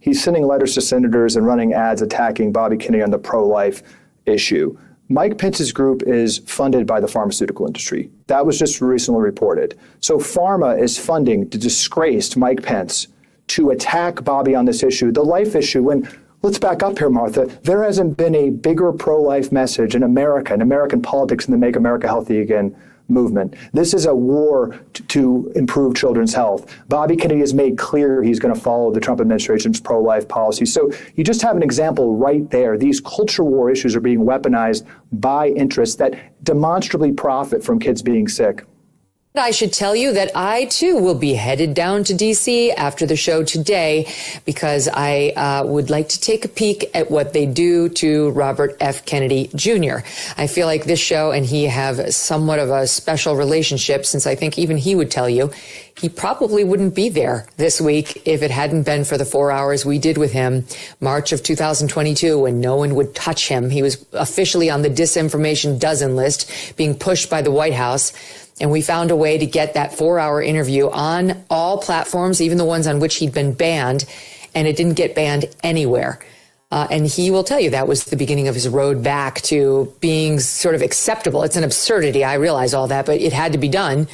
he's sending letters to senators and running ads attacking Bobby Kennedy on the pro-life issue. Mike Pence's group is funded by the pharmaceutical industry. That was just recently reported. So pharma is funding the disgraced Mike Pence to attack Bobby on this issue, the life issue. When, let's back up here, Martha, there hasn't been a bigger pro-life message in America, in American politics, in the Make America Healthy Again movement. This is a war to improve children's health. Bobby Kennedy has made clear he's going to follow the Trump administration's pro-life policy. So you just have an example right there. These culture war issues are being weaponized by interests that demonstrably profit from kids being sick. I should tell you that I, too, will be headed down to D.C. after the show today because I would like to take a peek at what they do to Robert F. Kennedy Jr. I feel like this show and he have somewhat of a special relationship, since I think even he would tell you he probably wouldn't be there this week if it hadn't been for the 4 hours we did with him March of 2022 when no one would touch him. He was officially on the disinformation dozen list, being pushed by the White House. And we found a way to get that 4-hour interview on all platforms, even the ones on which he'd been banned, and it didn't get banned anywhere. And he will tell you that was the beginning of his road back to being sort of acceptable. It's an absurdity. I realize all that, but it had to be done.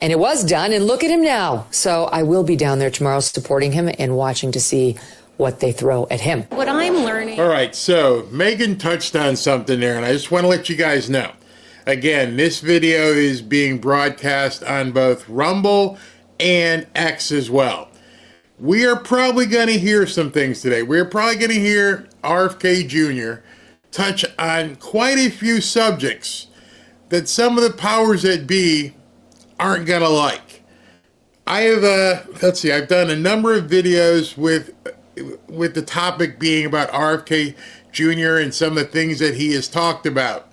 And it was done. And look at him now. So I will be down there tomorrow supporting him and watching to see what they throw at him. What I'm learning. All right. So Megan touched on something there, and I just want to let you guys know. Again, this video is being broadcast on both Rumble and X as well. We are probably going to hear some things today. We're probably going to hear RFK Jr. touch on quite a few subjects that some of the powers that be aren't going to like. I have, I've done a number of videos with the topic being about RFK Jr. and some of the things that he has talked about.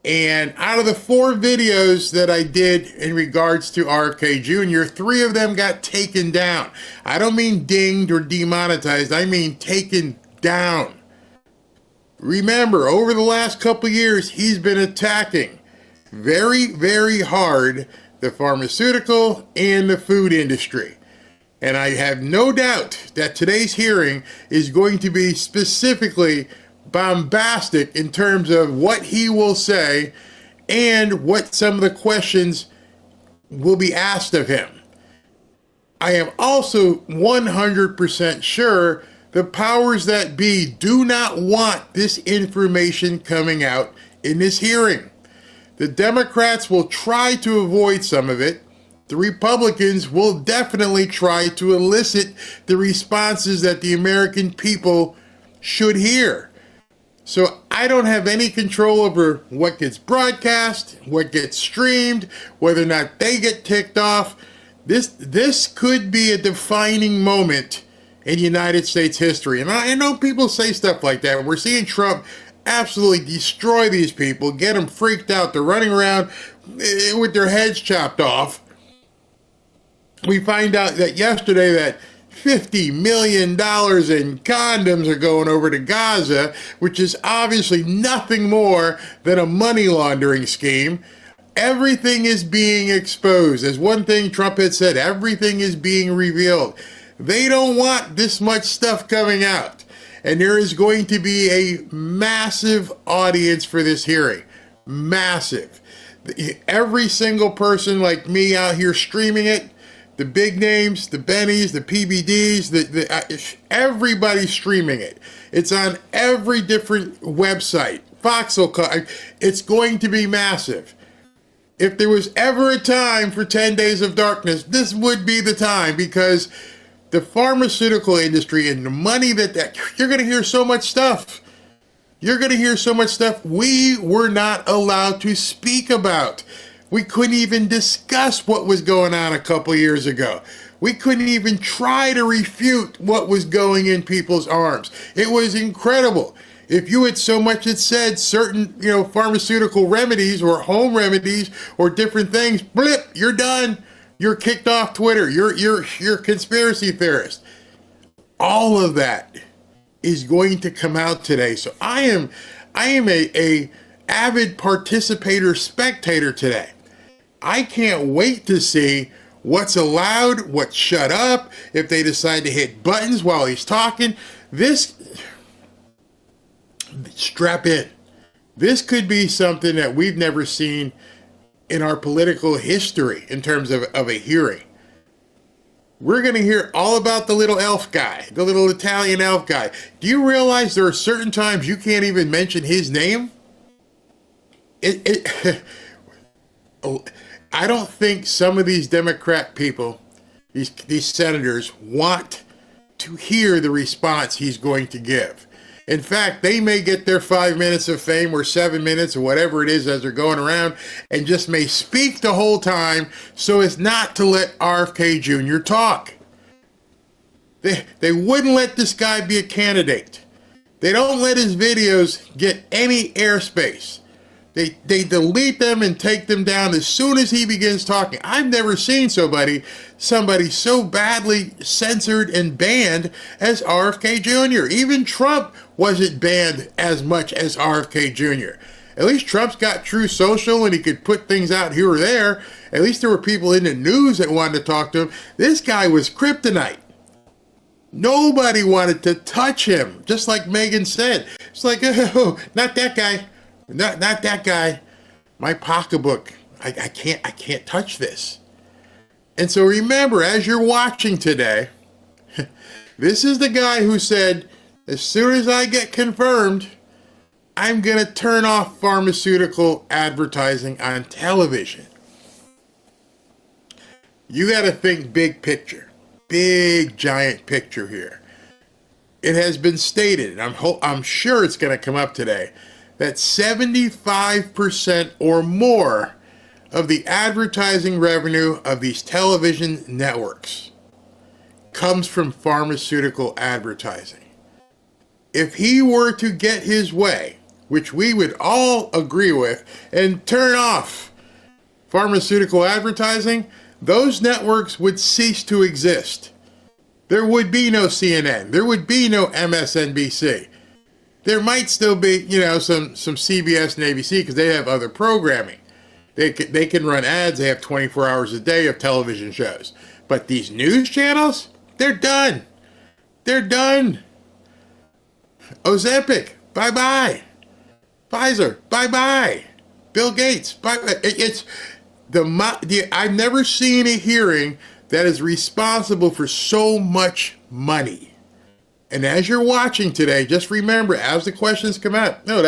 And out of the 4 videos that I did in regards to RFK Jr., 3 of them got taken down. I don't mean dinged or demonetized. I mean taken down. Remember, over the last couple years, he's been attacking very, very hard the pharmaceutical and the food industry. And I have no doubt that today's hearing is going to be specifically bombastic in terms of what he will say and what some of the questions will be asked of him. I am also 100% sure the powers that be do not want this information coming out in this hearing. The Democrats will try to avoid some of it. The Republicans will definitely try to elicit the responses that the American people should hear. So I don't have any control over what gets broadcast, what gets streamed, whether or not they get ticked off. This could be a defining moment in United States history. And I know people say stuff like that. We're seeing Trump absolutely destroy these people, get them freaked out. They're running around with their heads chopped off. We find out that yesterday that $50 million in condoms are going over to Gaza, which is obviously nothing more than a money laundering scheme. Everything is being exposed. As one thing Trump had said, everything is being revealed. They don't want this much stuff coming out. And there is going to be a massive audience for this hearing. Massive. Every single person like me out here streaming it, the big names, the Bennies, the PBDs, everybody's streaming it. It's on every different website. Fox will call. It's going to be massive. If there was ever a time for 10 Days of Darkness, this would be the time, because the pharmaceutical industry and the money that you're going to hear so much stuff. You're going to hear so much stuff we were not allowed to speak about. We couldn't even discuss what was going on a couple years ago. We couldn't even try to refute what was going in people's arms. It was incredible. If you had so much as said certain, pharmaceutical remedies or home remedies or different things, blip, you're done. You're kicked off Twitter. You're a conspiracy theorist. All of that is going to come out today. So I am a avid participator, spectator today. I can't wait to see what's allowed, what's shut up, if they decide to hit buttons while he's talking. Strap in. This could be something that we've never seen in our political history in terms of a hearing. We're going to hear all about the little elf guy, the little Italian elf guy. Do you realize there are certain times you can't even mention his name? I don't think some of these Democrat people, these senators, want to hear the response he's going to give. In fact, they may get their 5 minutes of fame or 7 minutes or whatever it is as they're going around and just may speak the whole time so as not to let RFK Jr. talk. They wouldn't let this guy be a candidate. They don't let his videos get any airspace. They delete them and take them down as soon as he begins talking. I've never seen somebody so badly censored and banned as RFK Jr. Even Trump wasn't banned as much as RFK Jr. At least Trump's got True Social and he could put things out here or there. At least there were people in the news that wanted to talk to him. This guy was kryptonite. Nobody wanted to touch him, just like Megan said. It's like, oh, not that guy. Not that guy. My pocketbook. I can't touch this. And so remember, as you're watching today, this is the guy who said, as soon as I get confirmed, I'm going to turn off pharmaceutical advertising on television. You got to think big picture. Big, giant picture here. It has been stated, and I'm sure it's going to come up today, that 75% or more of the advertising revenue of these television networks comes from pharmaceutical advertising. If he were to get his way, which we would all agree with, and turn off pharmaceutical advertising, those networks would cease to exist. There would be no CNN. There would be no MSNBC. There might still be, some CBS and ABC because they have other programming. They can run ads. They have 24 hours a day of television shows. But these news channels, they're done. They're done. Ozempic, bye-bye. Pfizer, bye-bye. Bill Gates, bye-bye. I've never seen a hearing that is responsible for so much money. And as you're watching today, just remember, as the questions come out, no,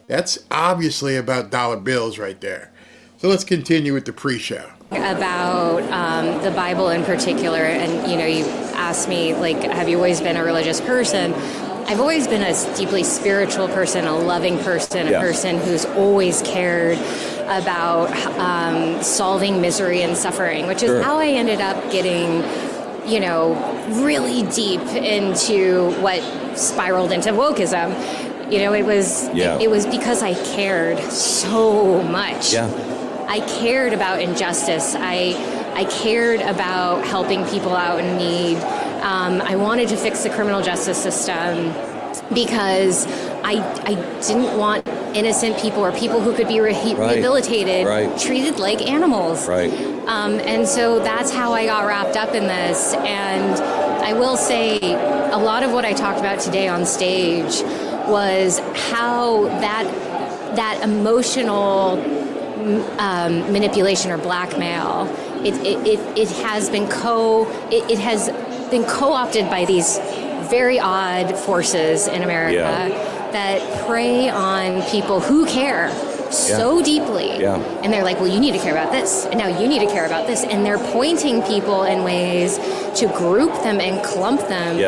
that's obviously about dollar bills right there. So let's continue with the pre-show. About the Bible in particular, and you asked me, have you always been a religious person? I've always been a deeply spiritual person, a loving person, a person who's always cared about solving misery and suffering, which is how I ended up getting really deep into what spiraled into wokeism. It was because I cared so much. I cared about injustice. I cared about helping people out in need. I wanted to fix the criminal justice system because I didn't want innocent people or people who could be rehabilitated treated like animals. And so that's how I got wrapped up in this. And I will say a lot of what I talked about today on stage was how that emotional manipulation or blackmail, it has been co-opted by these very odd forces in America that prey on people who care so deeply. And they're like, well, you need to care about this, and now you need to care about this. And they're pointing people in ways to group them and clump them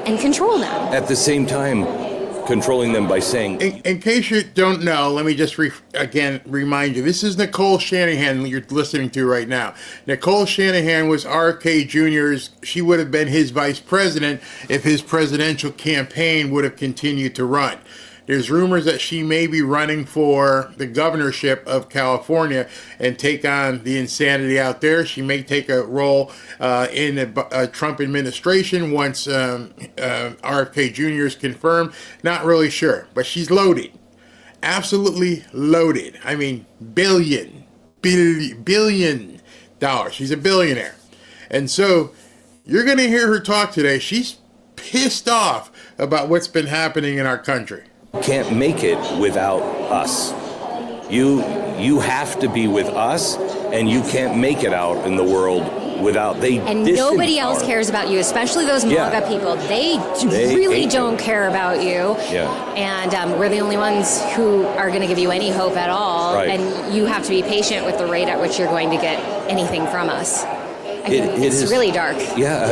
and control them. At the same time, controlling them by saying... In case you don't know, let me just again remind you, this is Nicole Shanahan you're listening to right now. Nicole Shanahan was RFK Jr.'s, she would have been his vice president if his presidential campaign would have continued to run. There's rumors that she may be running for the governorship of California and take on the insanity out there. She may take a role in the Trump administration once RFK Jr. is confirmed. Not really sure, but she's loaded. Absolutely loaded. I mean, billion She's a billionaire. And so you're going to hear her talk today. She's pissed off about what's been happening in our country. Can't make it without us. You have to be with us, and you can't make it out in the world without they. And nobody else cares about you, especially those MAGA people. They really don't care about you. Yeah. And we're the only ones who are going to give you any hope at all. Right. And you have to be patient with the rate at which you're going to get anything from us. It's really dark. Yeah,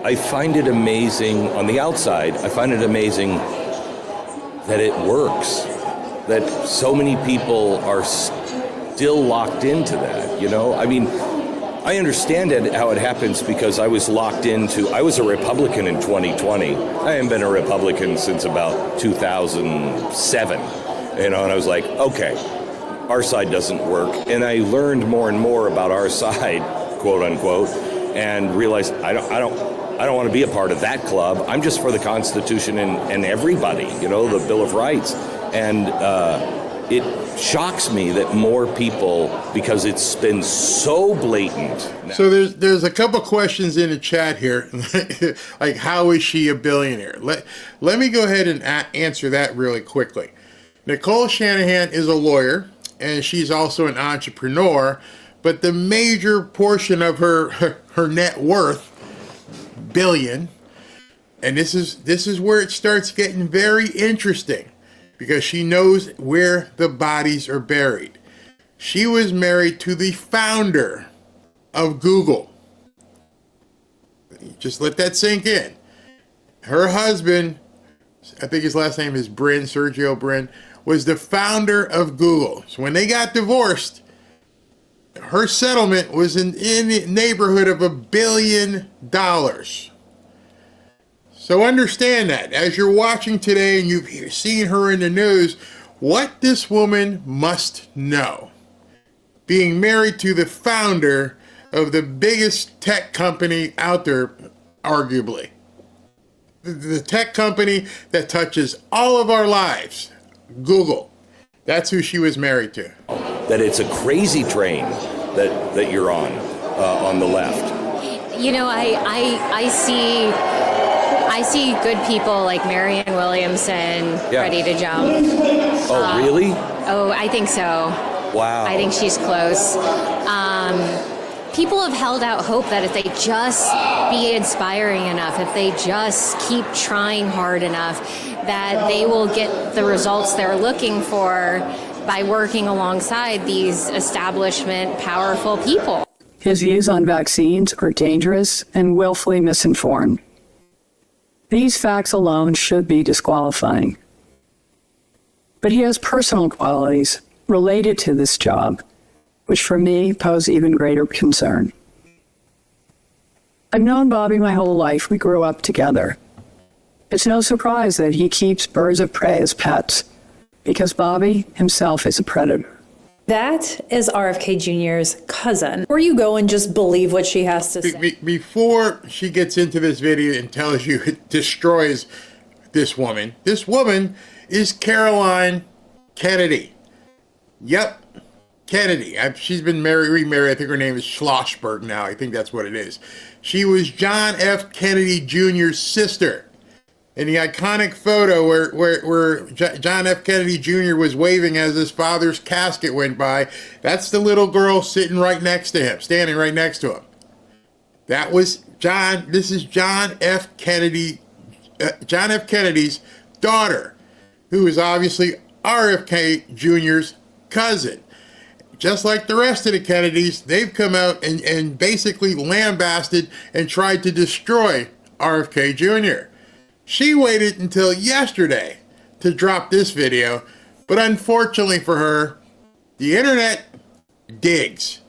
I find it amazing on the outside. I find it amazing that it works, that so many people are still locked into that, you know? I mean, I understand how it happens because I was a Republican in 2020. I haven't been a Republican since about 2007, you know, and I was like, okay, our side doesn't work. And I learned more and more about our side, quote unquote, and realized I don't want to be a part of that club. I'm just for the Constitution and everybody, you know, the Bill of Rights. And it shocks me that more people, because it's been so blatant. So there's a couple questions in the chat here, like how is she a billionaire? Let me go ahead and answer that really quickly. Nicole Shanahan is a lawyer, and she's also an entrepreneur, but the major portion of her net worth, billion, and this is where it starts getting very interesting, because she knows where the bodies are buried. She was married to the founder of Google. Just let that sink in. Her husband, I think his last name is Brin, Sergey Brin, was the founder of Google. So when they got divorced, her settlement was in the neighborhood of $1 billion. So understand that as you're watching today and you've seen her in the news, what this woman must know. Being married to the founder of the biggest tech company out there, arguably. The tech company that touches all of our lives, Google. That's who she was married to. That it's a crazy train that you're on the left. You know, I see good people like Marianne Williamson ready to jump. Oh, really? Oh, I think so. Wow. I think she's close. People have held out hope that if they just be inspiring enough, if they just keep trying hard enough, that they will get the results they're looking for by working alongside these establishment, powerful people. His views on vaccines are dangerous and willfully misinformed. These facts alone should be disqualifying. But he has personal qualities related to this job, which for me pose even greater concern. I've known Bobby my whole life. We grew up together. It's no surprise that he keeps birds of prey as pets, because Bobby himself is a predator. That is RFK Jr.'s cousin. Or you go and just believe what she has to say. Before she gets into this video and tells you it destroys this woman is Caroline Kennedy. Yep, Kennedy. She's been remarried. I think her name is Schlossberg now. I think that's what it is. She was John F. Kennedy Jr.'s sister. In the iconic photo where John F. Kennedy Jr. was waving as his father's casket went by, that's the little girl sitting right next to him, standing right next to him. That was John. This is John F. Kennedy, John F. Kennedy's daughter, who is obviously RFK Jr.'s cousin. Just like the rest of the Kennedys, they've come out and basically lambasted and tried to destroy RFK Jr. She waited until yesterday to drop this video, but unfortunately for her, the internet digs.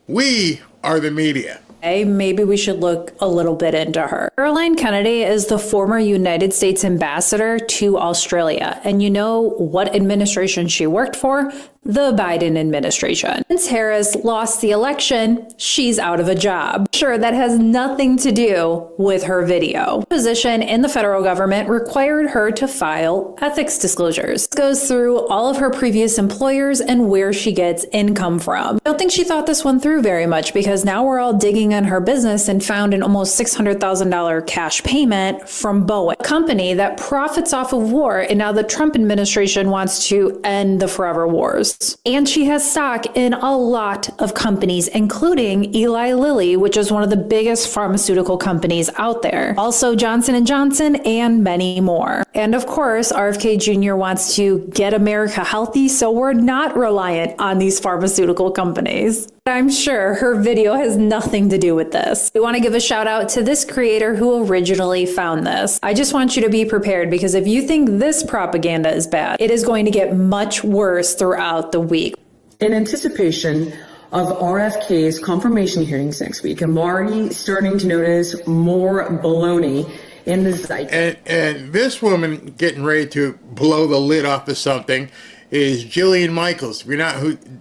We are the media. Maybe we should look a little bit into her. Caroline Kennedy is the former United States ambassador to Australia. And you know what administration she worked for? the Biden administration. Since Harris lost the election, she's out of a job. Sure, that has nothing to do with her video. Her position in the federal government required her to file ethics disclosures. This goes through all of her previous employers and where she gets income from. I don't think she thought this one through very much, because now we're all digging in her business and found an almost $600,000 cash payment from Boeing, a company that profits off of war, and now the Trump administration wants to end the forever wars. And she has stock in a lot of companies, including Eli Lilly, which is one of the biggest pharmaceutical companies out there. Also Johnson & Johnson and many more. And of course, RFK Jr. wants to get America healthy, so we're not reliant on these pharmaceutical companies. I'm sure her video has nothing to do with this. We want to give a shout out to this creator who originally found this. I just want you to be prepared, because if you think this propaganda is bad, it is going to get much worse throughout the week. In anticipation of RFK's confirmation hearings next week, I'm already starting to notice more baloney in the zeitgeist. And this woman getting ready to blow the lid off of something is Jillian Michaels. If you're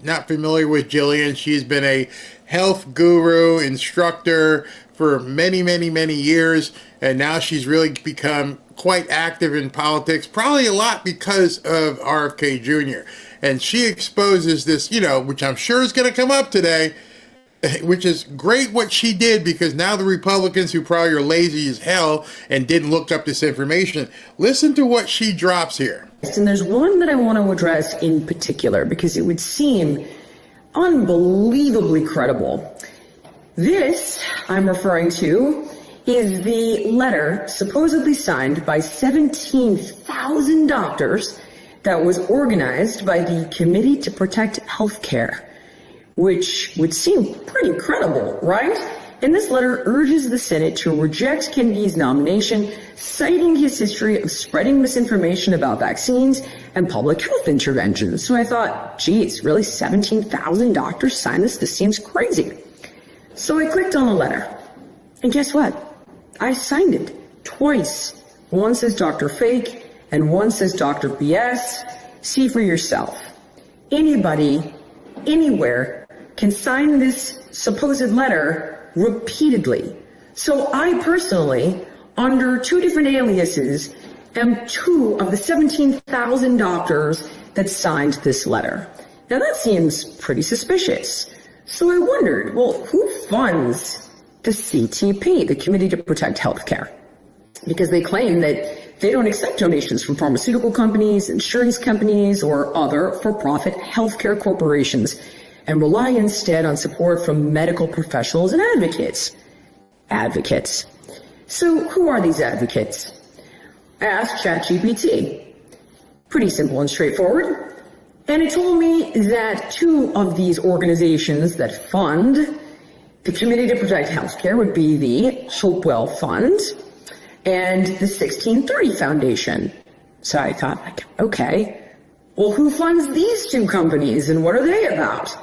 not familiar with Jillian, she's been a health guru, instructor for many, many, many years, and now she's really become quite active in politics, probably a lot because of RFK Jr. And she exposes this, which I'm sure is going to come up today, which is great what she did, because now the Republicans, who probably are lazy as hell and didn't look up this information, listen to what she drops here. And there's one that I want to address in particular, because it would seem unbelievably credible. This I'm referring to is the letter supposedly signed by 17,000 doctors that was organized by the Committee to Protect Healthcare, which would seem pretty credible, right? And this letter urges the Senate to reject Kennedy's nomination, citing his history of spreading misinformation about vaccines and public health interventions. So I thought, geez, really 17,000 doctors signed this? This seems crazy. So I clicked on the letter, and guess what? I signed it twice. One says Dr. Fake, and one says Dr. BS. See for yourself. Anybody, anywhere, can sign this supposed letter repeatedly. So I personally, under two different aliases, am two of the 17,000 doctors that signed this letter. Now that seems pretty suspicious. So I wondered, well, who funds the CTP, the Committee to Protect Healthcare? Because they claim that they don't accept donations from pharmaceutical companies, insurance companies, or other for-profit healthcare corporations, and rely instead on support from medical professionals and advocates. Advocates. So who are these advocates? I asked ChatGPT. Pretty simple and straightforward. And it told me that two of these organizations that fund the Committee to Protect Healthcare would be the Hopewell Fund and the 1630 Foundation. So I thought, okay, well, who funds these two companies and what are they about?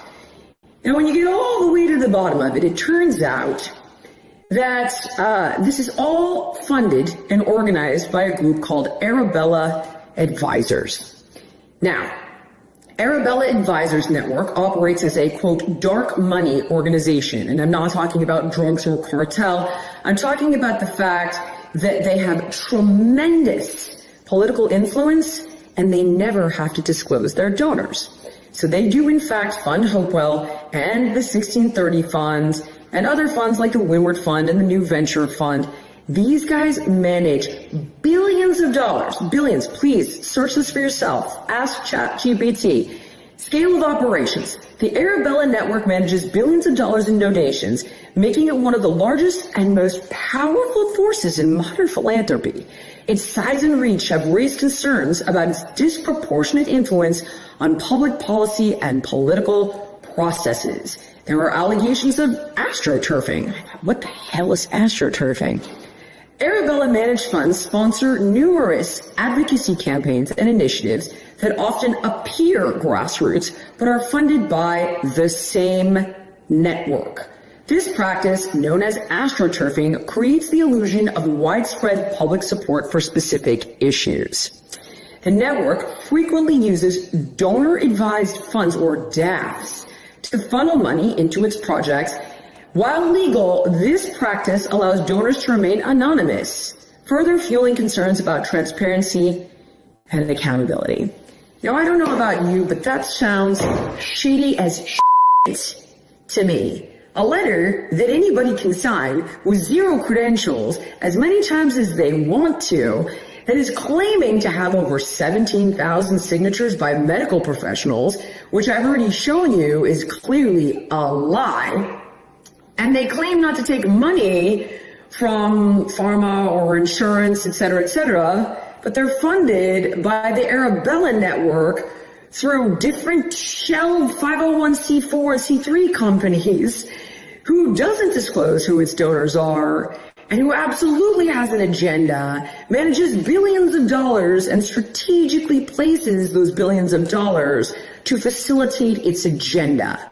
And when you get all the way to the bottom of it, it turns out that this is all funded and organized by a group called Arabella Advisors. Now, Arabella Advisors Network operates as a, quote, dark money organization. And I'm not talking about drugs or cartel. I'm talking about the fact that they have tremendous political influence and they never have to disclose their donors. So they do, in fact, fund Hopewell and the 1630 funds and other funds like the Windward Fund and the New Venture Fund. These guys manage billions of dollars. Billions. Please search this for yourself. Ask ChatGPT. Scale of operations. The Arabella Network manages billions of dollars in donations, making it one of the largest and most powerful forces in modern philanthropy. Its size and reach have raised concerns about its disproportionate influence on public policy and political processes. There are allegations of astroturfing. What the hell is astroturfing? Arabella managed funds sponsor numerous advocacy campaigns and initiatives that often appear grassroots but are funded by the same network. This practice, known as astroturfing, creates the illusion of widespread public support for specific issues. The network frequently uses donor-advised funds, or DAFs, to funnel money into its projects. While legal, this practice allows donors to remain anonymous, further fueling concerns about transparency and accountability. Now, I don't know about you, but that sounds shady as shit to me. A letter that anybody can sign with zero credentials as many times as they want to, that is claiming to have over 17,000 signatures by medical professionals, which I've already shown you is clearly a lie. And they claim not to take money from pharma or insurance, et cetera, but they're funded by the Arabella network through different shell 501c4 and C3 companies who doesn't disclose who its donors are and who absolutely has an agenda, manages billions of dollars, and strategically places those billions of dollars to facilitate its agenda.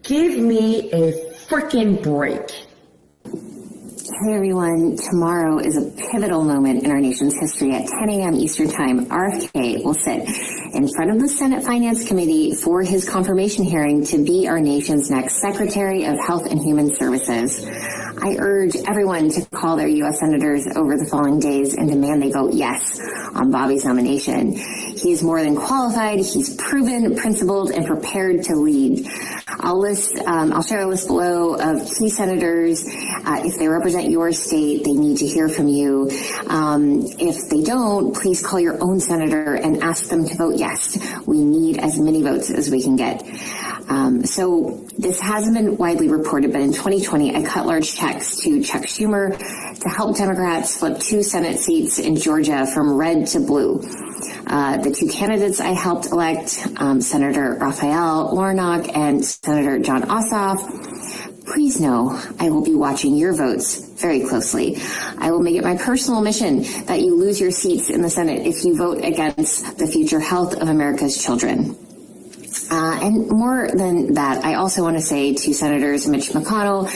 Give me a frickin' break. Hey everyone, tomorrow is a pivotal moment in our nation's history. At 10 a.m. Eastern Time, RFK will sit in front of the Senate Finance Committee for his confirmation hearing to be our nation's next Secretary of Health and Human Services. I urge everyone to call their U.S. senators over the following days and demand they vote yes on Bobby's nomination. He is more than qualified. He's proven, principled, and prepared to lead. I'll share a list below of key senators. If they represent your state, they need to hear from you. If they don't, please call your own senator and ask them to vote yes. We need as many votes as we can get. So this hasn't been widely reported, but in 2020, I cut large checks to Chuck Schumer to help Democrats flip 2 Senate seats in Georgia from red to blue. The 2 candidates I helped elect, Senator Raphael Warnock and Senator John Ossoff, please know I will be watching your votes very closely. I will make it my personal mission that you lose your seats in the Senate if you vote against the future health of America's children. And more than that, I also want to say to Senators Mitch McConnell,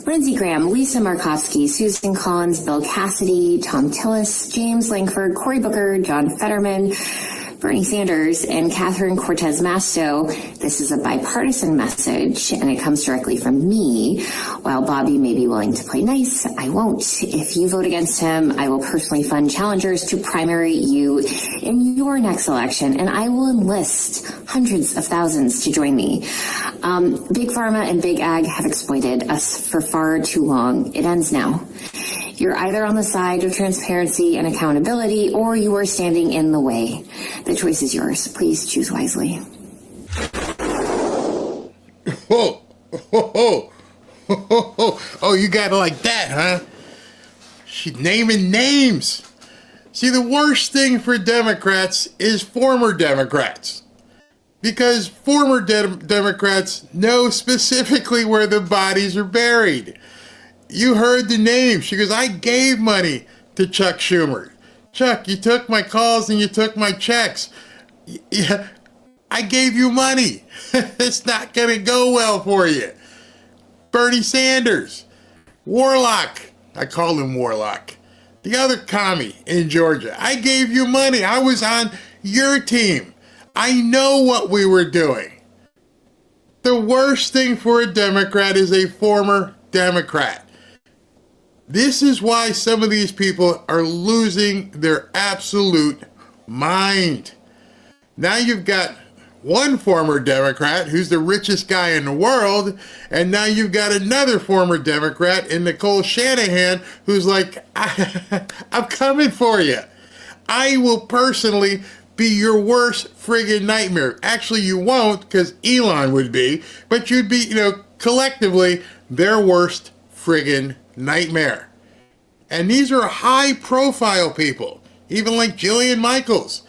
Lindsey Graham, Lisa Murkowski, Susan Collins, Bill Cassidy, Tom Tillis, James Lankford, Cory Booker, John Fetterman, Bernie Sanders, and Catherine Cortez Masto, this is a bipartisan message, and it comes directly from me. While Bobby may be willing to play nice, I won't. If you vote against him, I will personally fund challengers to primary you in your next election, and I will enlist hundreds of thousands to join me. Big Pharma and Big Ag have exploited us for far too long. It ends now. You're either on the side of transparency and accountability, or you are standing in the way. The choice is yours. Please choose wisely. Oh, you got it like that, huh? She's naming names. See, the worst thing for Democrats is former Democrats. Because former Democrats know specifically where the bodies are buried. You heard the name. She goes, I gave money to Chuck Schumer. Chuck, you took my calls and you took my checks. Yeah, I gave you money. It's not going to go well for you. Bernie Sanders, Warlock. I called him Warlock. The other commie in Georgia. I gave you money. I was on your team. I know what we were doing. The worst thing for a Democrat is a former Democrat. This is why some of these people are losing their absolute mind. Now you've got one former Democrat who's the richest guy in the world, and now you've got another former Democrat in Nicole Shanahan who's like, I'm coming for you. I will personally be your worst friggin' nightmare. Actually, you won't, because Elon would be, but you'd be, collectively, their worst friggin' nightmare. And these are high-profile people, even like Jillian Michaels.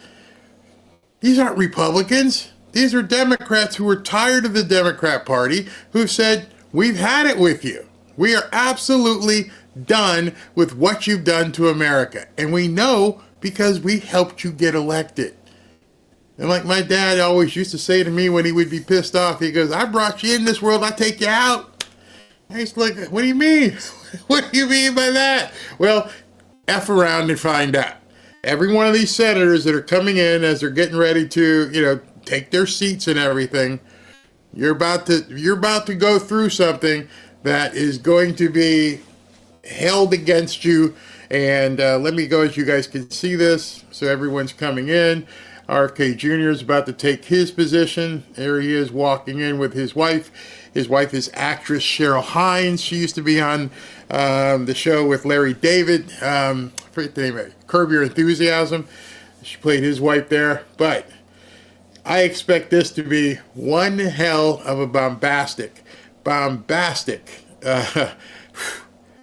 These aren't Republicans. These are Democrats who are tired of the Democrat Party, who said, we've had it with you. We are absolutely done with what you've done to America. And we know because we helped you get elected. And like my dad always used to say to me when he would be pissed off, he goes, I brought you in this world, I take you out. I used to like, what do you mean? What do you mean by that? Well, F around and find out. Every one of these senators that are coming in as they're getting ready to, take their seats and everything, you're about to go through something that is going to be held against you. And let me go as you guys can see this. So everyone's coming in. RFK Jr. is about to take his position. There he is walking in with his wife. His wife is actress Cheryl Hines. She used to be on the show with Larry David. I forget the name of it. Curb Your Enthusiasm. She played his wife there. But I expect this to be one hell of a bombastic.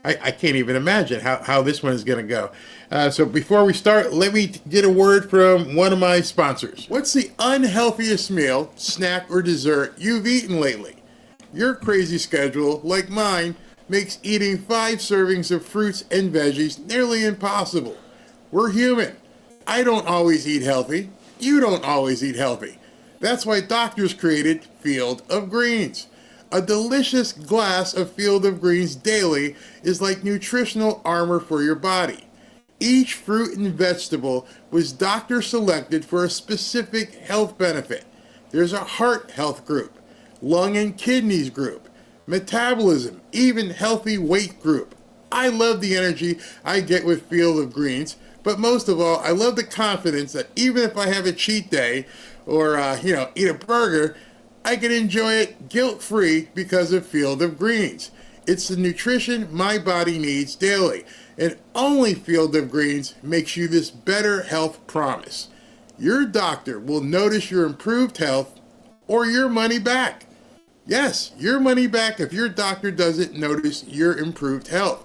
I can't even imagine how this one is going to go. So before we start, let me get a word from one of my sponsors. What's the unhealthiest meal, snack, or dessert you've eaten lately? Your crazy schedule, like mine, makes eating 5 servings of fruits and veggies nearly impossible. We're human. I don't always eat healthy. You don't always eat healthy. That's why doctors created Field of Greens. A delicious glass of Field of Greens daily is like nutritional armor for your body. Each fruit and vegetable was doctor selected for a specific health benefit. There's a heart health group, lung and kidneys group, metabolism, even healthy weight group. I love the energy I get with Field of Greens, but most of all, I love the confidence that even if I have a cheat day or, eat a burger, I can enjoy it guilt-free because of Field of Greens. It's the nutrition my body needs daily, and only Field of Greens makes you this better health promise. Your doctor will notice your improved health or your money back. Yes, your money back if your doctor doesn't notice your improved health.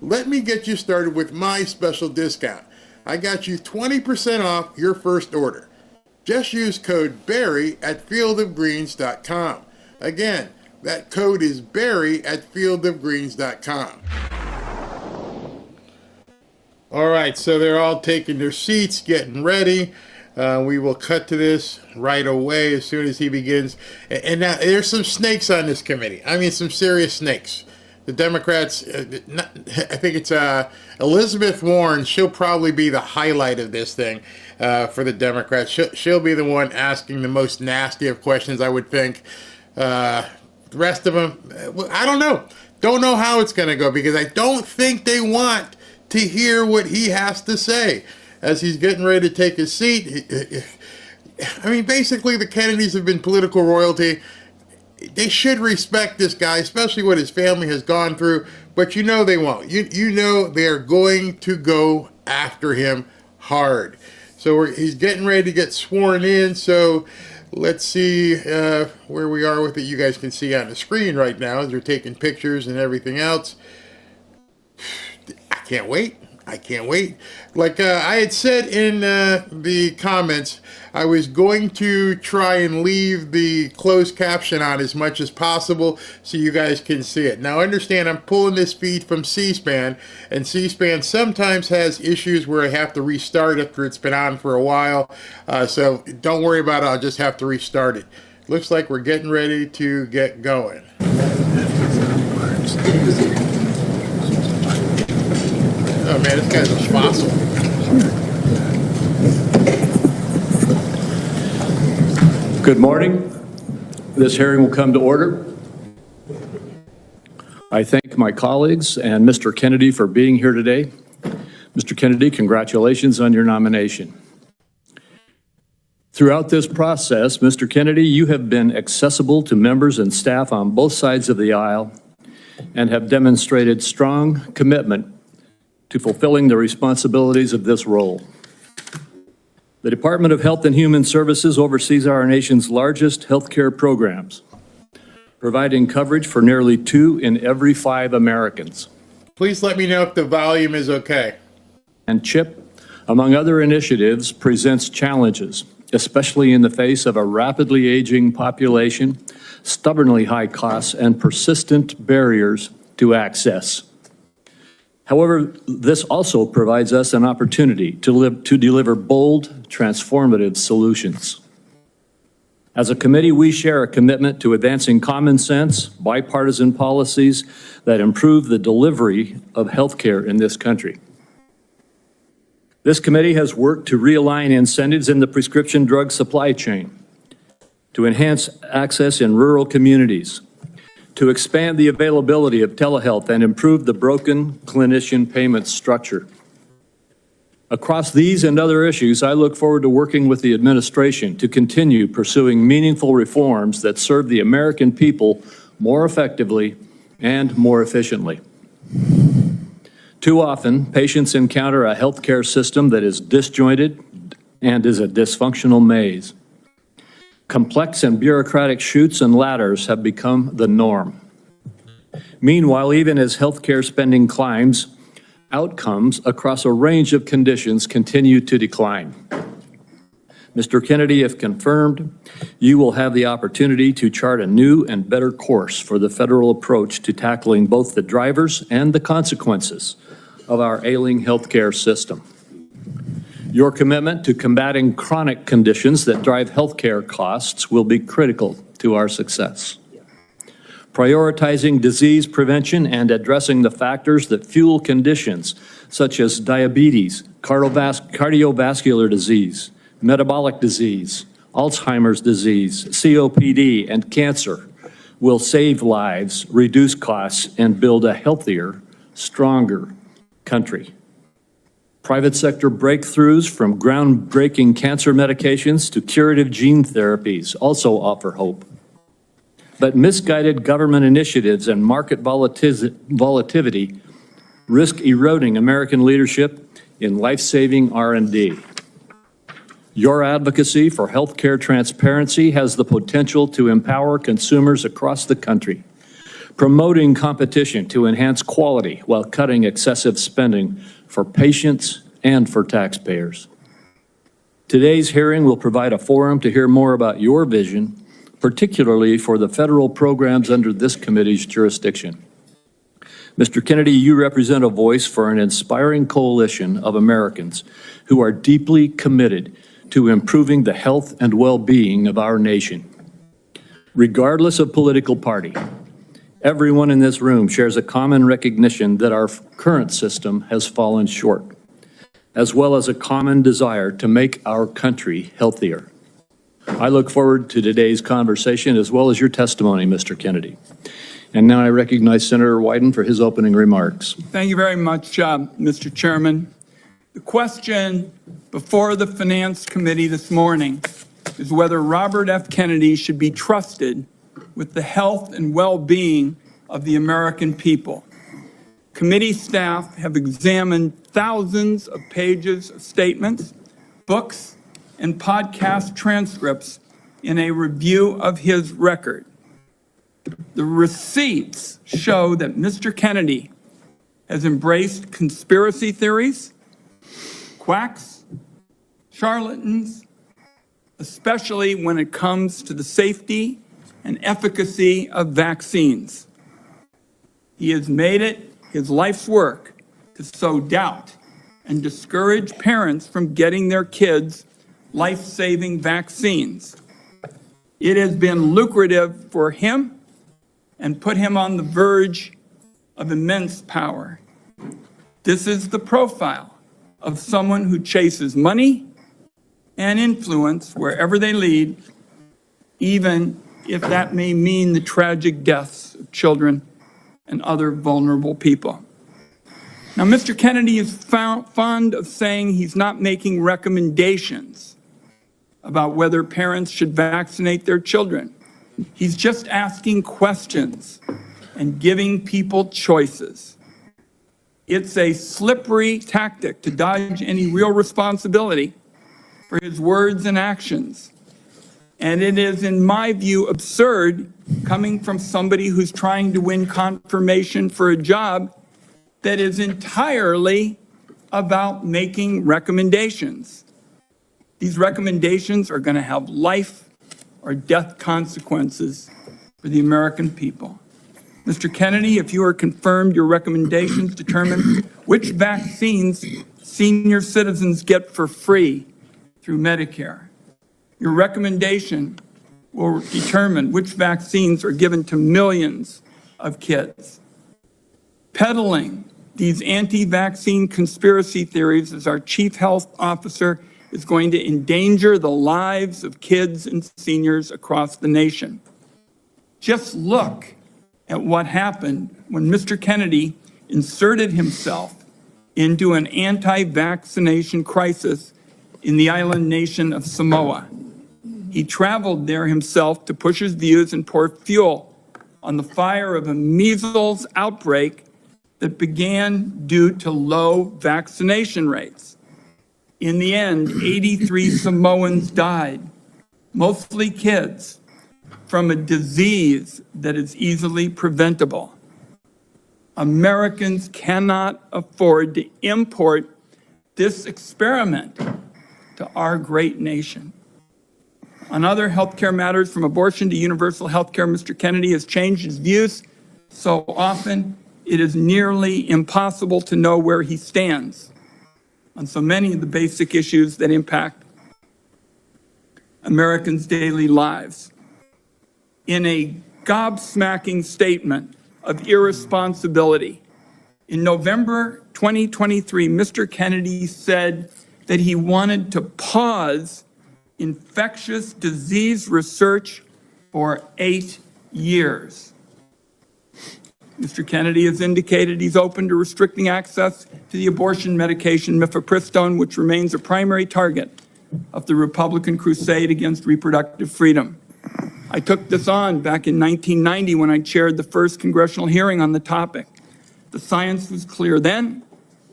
Let me get you started with my special discount. I got you 20% off your first order. Just use code BARRY at fieldofgreens.com. Again, that code is BARRY at fieldofgreens.com. All right, so they're all taking their seats, getting ready. We will cut to this right away as soon as he begins. And now there's some snakes on this committee. I mean, some serious snakes. The Democrats, I think it's Elizabeth Warren. She'll probably be the highlight of this thing for the Democrats. She'll be the one asking the most nasty of questions, I would think. The rest of them, I don't know. Don't know how it's going to go because I don't think they want to hear what he has to say as he's getting ready to take his seat. I mean, basically, the Kennedys have been political royalty. They should respect this guy, especially what his family has gone through, but you know they won't. You know they're going to go after him hard. So he's getting ready to get sworn in, so let's see where we are with it. You guys can see on the screen right now as they're taking pictures and everything else. I can't wait. Like I had said in the comments, I was going to try and leave the closed caption on as much as possible so you guys can see it. Now understand I'm pulling this feed from C-SPAN, and C-SPAN sometimes has issues where I have to restart after it's been on for a while. So don't worry about it, I'll just have to restart it. Looks like we're getting ready to get going. Oh man, this guy's a fossil. Good morning. This hearing will come to order. I thank my colleagues and Mr. Kennedy for being here today. Mr. Kennedy, congratulations on your nomination. Throughout this process, Mr. Kennedy, you have been accessible to members and staff on both sides of the aisle and have demonstrated strong commitment to fulfilling the responsibilities of this role. The Department of Health and Human Services oversees our nation's largest healthcare programs, providing coverage for nearly 2 in every 5 Americans. Please let me know if the volume is okay. And CHIP, among other initiatives, presents challenges, especially in the face of a rapidly aging population, stubbornly high costs, and persistent barriers to access. However, this also provides us an opportunity to deliver bold, transformative solutions. As a committee, we share a commitment to advancing common sense, bipartisan policies that improve the delivery of health care in this country. This committee has worked to realign incentives in the prescription drug supply chain, to enhance access in rural communities, to expand the availability of telehealth and improve the broken clinician payment structure. Across these and other issues, I look forward to working with the administration to continue pursuing meaningful reforms that serve the American people more effectively and more efficiently. Too often, patients encounter a healthcare system that is disjointed and is a dysfunctional maze. Complex and bureaucratic chutes and ladders have become the norm. Meanwhile, even as healthcare spending climbs, outcomes across a range of conditions continue to decline. Mr. Kennedy, if confirmed, you will have the opportunity to chart a new and better course for the federal approach to tackling both the drivers and the consequences of our ailing healthcare system. Your commitment to combating chronic conditions that drive healthcare costs will be critical to our success. Prioritizing disease prevention and addressing the factors that fuel conditions such as diabetes, cardiovascular disease, metabolic disease, Alzheimer's disease, COPD, and cancer will save lives, reduce costs, and build a healthier, stronger country. Private sector breakthroughs from groundbreaking cancer medications to curative gene therapies also offer hope. But misguided government initiatives and market volatility risk eroding American leadership in life-saving R&D. Your advocacy for healthcare transparency has the potential to empower consumers across the country, promoting competition to enhance quality while cutting excessive spending for patients and for taxpayers. Today's hearing will provide a forum to hear more about your vision, particularly for the federal programs under this committee's jurisdiction. Mr. Kennedy, you represent a voice for an inspiring coalition of Americans who are deeply committed to improving the health and well-being of our nation. Regardless of political party, everyone in this room shares a common recognition that our current system has fallen short, as well as a common desire to make our country healthier. I look forward to today's conversation as well as your testimony, Mr. Kennedy. And now I recognize Senator Wyden for his opening remarks. Thank you very much, Mr. Chairman. The question before the Finance Committee this morning is whether Robert F. Kennedy should be trusted with the health and well-being of the American people. Committee staff have examined thousands of pages of statements, books, and podcast transcripts in a review of his record. The receipts show that Mr. Kennedy has embraced conspiracy theories, quacks, charlatans, especially when it comes to the safety and efficacy of vaccines. He has made it his life's work to sow doubt and discourage parents from getting their kids life-saving vaccines. It has been lucrative for him and put him on the verge of immense power. This is the profile of someone who chases money and influence wherever they lead, even if that may mean the tragic deaths of children and other vulnerable people. Now, Mr. Kennedy is fond of saying he's not making recommendations about whether parents should vaccinate their children. He's just asking questions and giving people choices. It's a slippery tactic to dodge any real responsibility for his words and actions. And it is, in my view, absurd coming from somebody who's trying to win confirmation for a job that is entirely about making recommendations. These recommendations are going to have life or death consequences for the American people. Mr. Kennedy, if you are confirmed, your recommendations determine which vaccines senior citizens get for free through Medicare. Your recommendation will determine which vaccines are given to millions of kids. Peddling these anti-vaccine conspiracy theories, as our chief health officer, is going to endanger the lives of kids and seniors across the nation. Just look at what happened when Mr. Kennedy inserted himself into an anti-vaccination crisis in the island nation of Samoa. He traveled there himself to push his views and pour fuel on the fire of a measles outbreak that began due to low vaccination rates. In the end, 83 Samoans died, mostly kids, from a disease that is easily preventable. Americans cannot afford to import this experiment to our great nation. On other healthcare matters, from abortion to universal healthcare, Mr. Kennedy has changed his views so often it is nearly impossible to know where he stands on so many of the basic issues that impact Americans' daily lives. In a gobsmacking statement of irresponsibility, in November 2023, Mr. Kennedy said that he wanted to pause infectious disease research for 8 years. Mr. Kennedy has indicated he's open to restricting access to the abortion medication mifepristone, which remains a primary target of the Republican crusade against reproductive freedom. I took this on back in 1990 when I chaired the first congressional hearing on the topic. The science was clear then,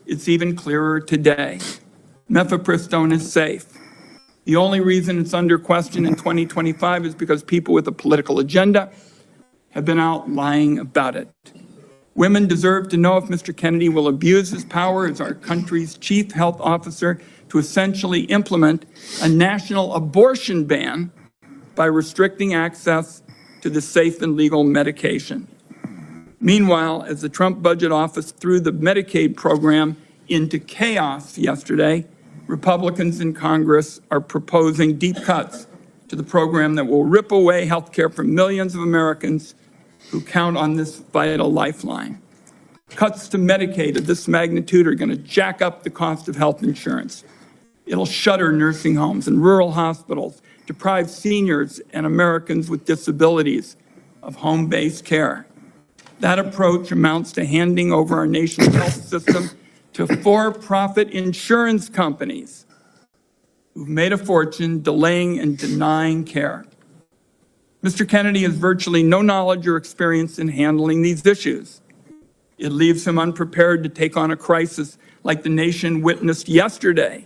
it's even clearer today. Mifepristone is safe. The only reason it's under question in 2025 is because people with a political agenda have been out lying about it. Women deserve to know if Mr. Kennedy will abuse his power as our country's chief health officer to essentially implement a national abortion ban by restricting access to the safe and legal medication. Meanwhile, as the Trump budget office threw the Medicaid program into chaos yesterday, Republicans in Congress are proposing deep cuts to the program that will rip away health care from millions of Americans who count on this vital lifeline. Cuts to Medicaid of this magnitude are going to jack up the cost of health insurance. It'll shutter nursing homes and rural hospitals, deprive seniors and Americans with disabilities of home-based care. That approach amounts to handing over our nation's health system to for-profit insurance companies who've made a fortune delaying and denying care. Mr. Kennedy has virtually no knowledge or experience in handling these issues. It leaves him unprepared to take on a crisis like the nation witnessed yesterday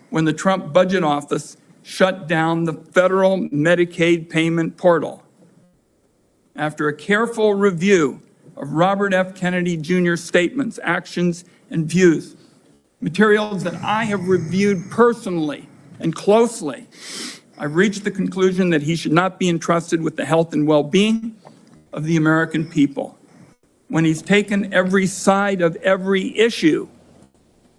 when the Trump budget office shut down the federal Medicaid payment portal. After a careful review of Robert F. Kennedy Jr.'s statements, actions, and views, materials that I have reviewed personally and closely, I've reached the conclusion that he should not be entrusted with the health and well-being of the American people. When he's taken every side of every issue,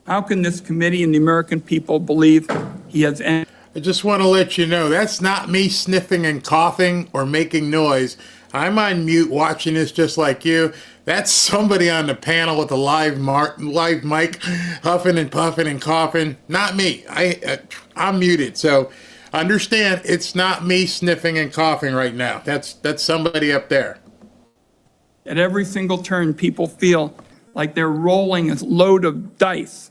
how can this committee and the American people believe he has any? I just want to let you know, that's not me sniffing and coughing or making noise. I'm on mute watching this just like you. That's somebody on the panel with a live mic, huffing and puffing and coughing. Not me. I'm muted. So understand, it's not me sniffing and coughing right now. That's somebody up there. At every single turn, people feel like they're rolling a load of dice,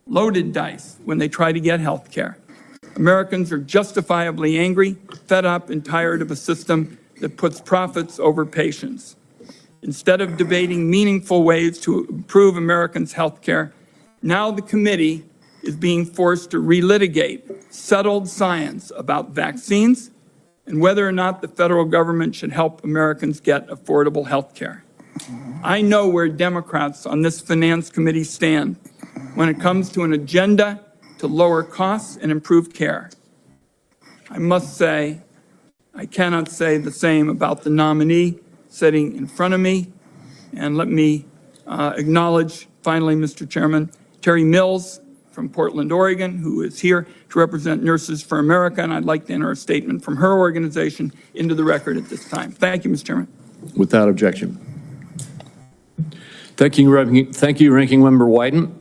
loaded dice, when they try to get health care. Americans are justifiably angry, fed up, and tired of a system that puts profits over patients. Instead of debating meaningful ways to improve Americans' health care, now the committee is being forced to relitigate settled science about vaccines and whether or not the federal government should help Americans get affordable health care. I know where Democrats on this finance committee stand when it comes to an agenda to lower costs and improve care. I must say, I cannot say the same about the nominee sitting in front of me. And let me acknowledge, finally, Mr. Chairman, Terry Mills from Portland, Oregon, who is here to represent Nurses for America, and I'd like to enter a statement from her organization into the record at this time. Thank you, Mr. Chairman. Without objection. Thank you, Ranking Member Wyden.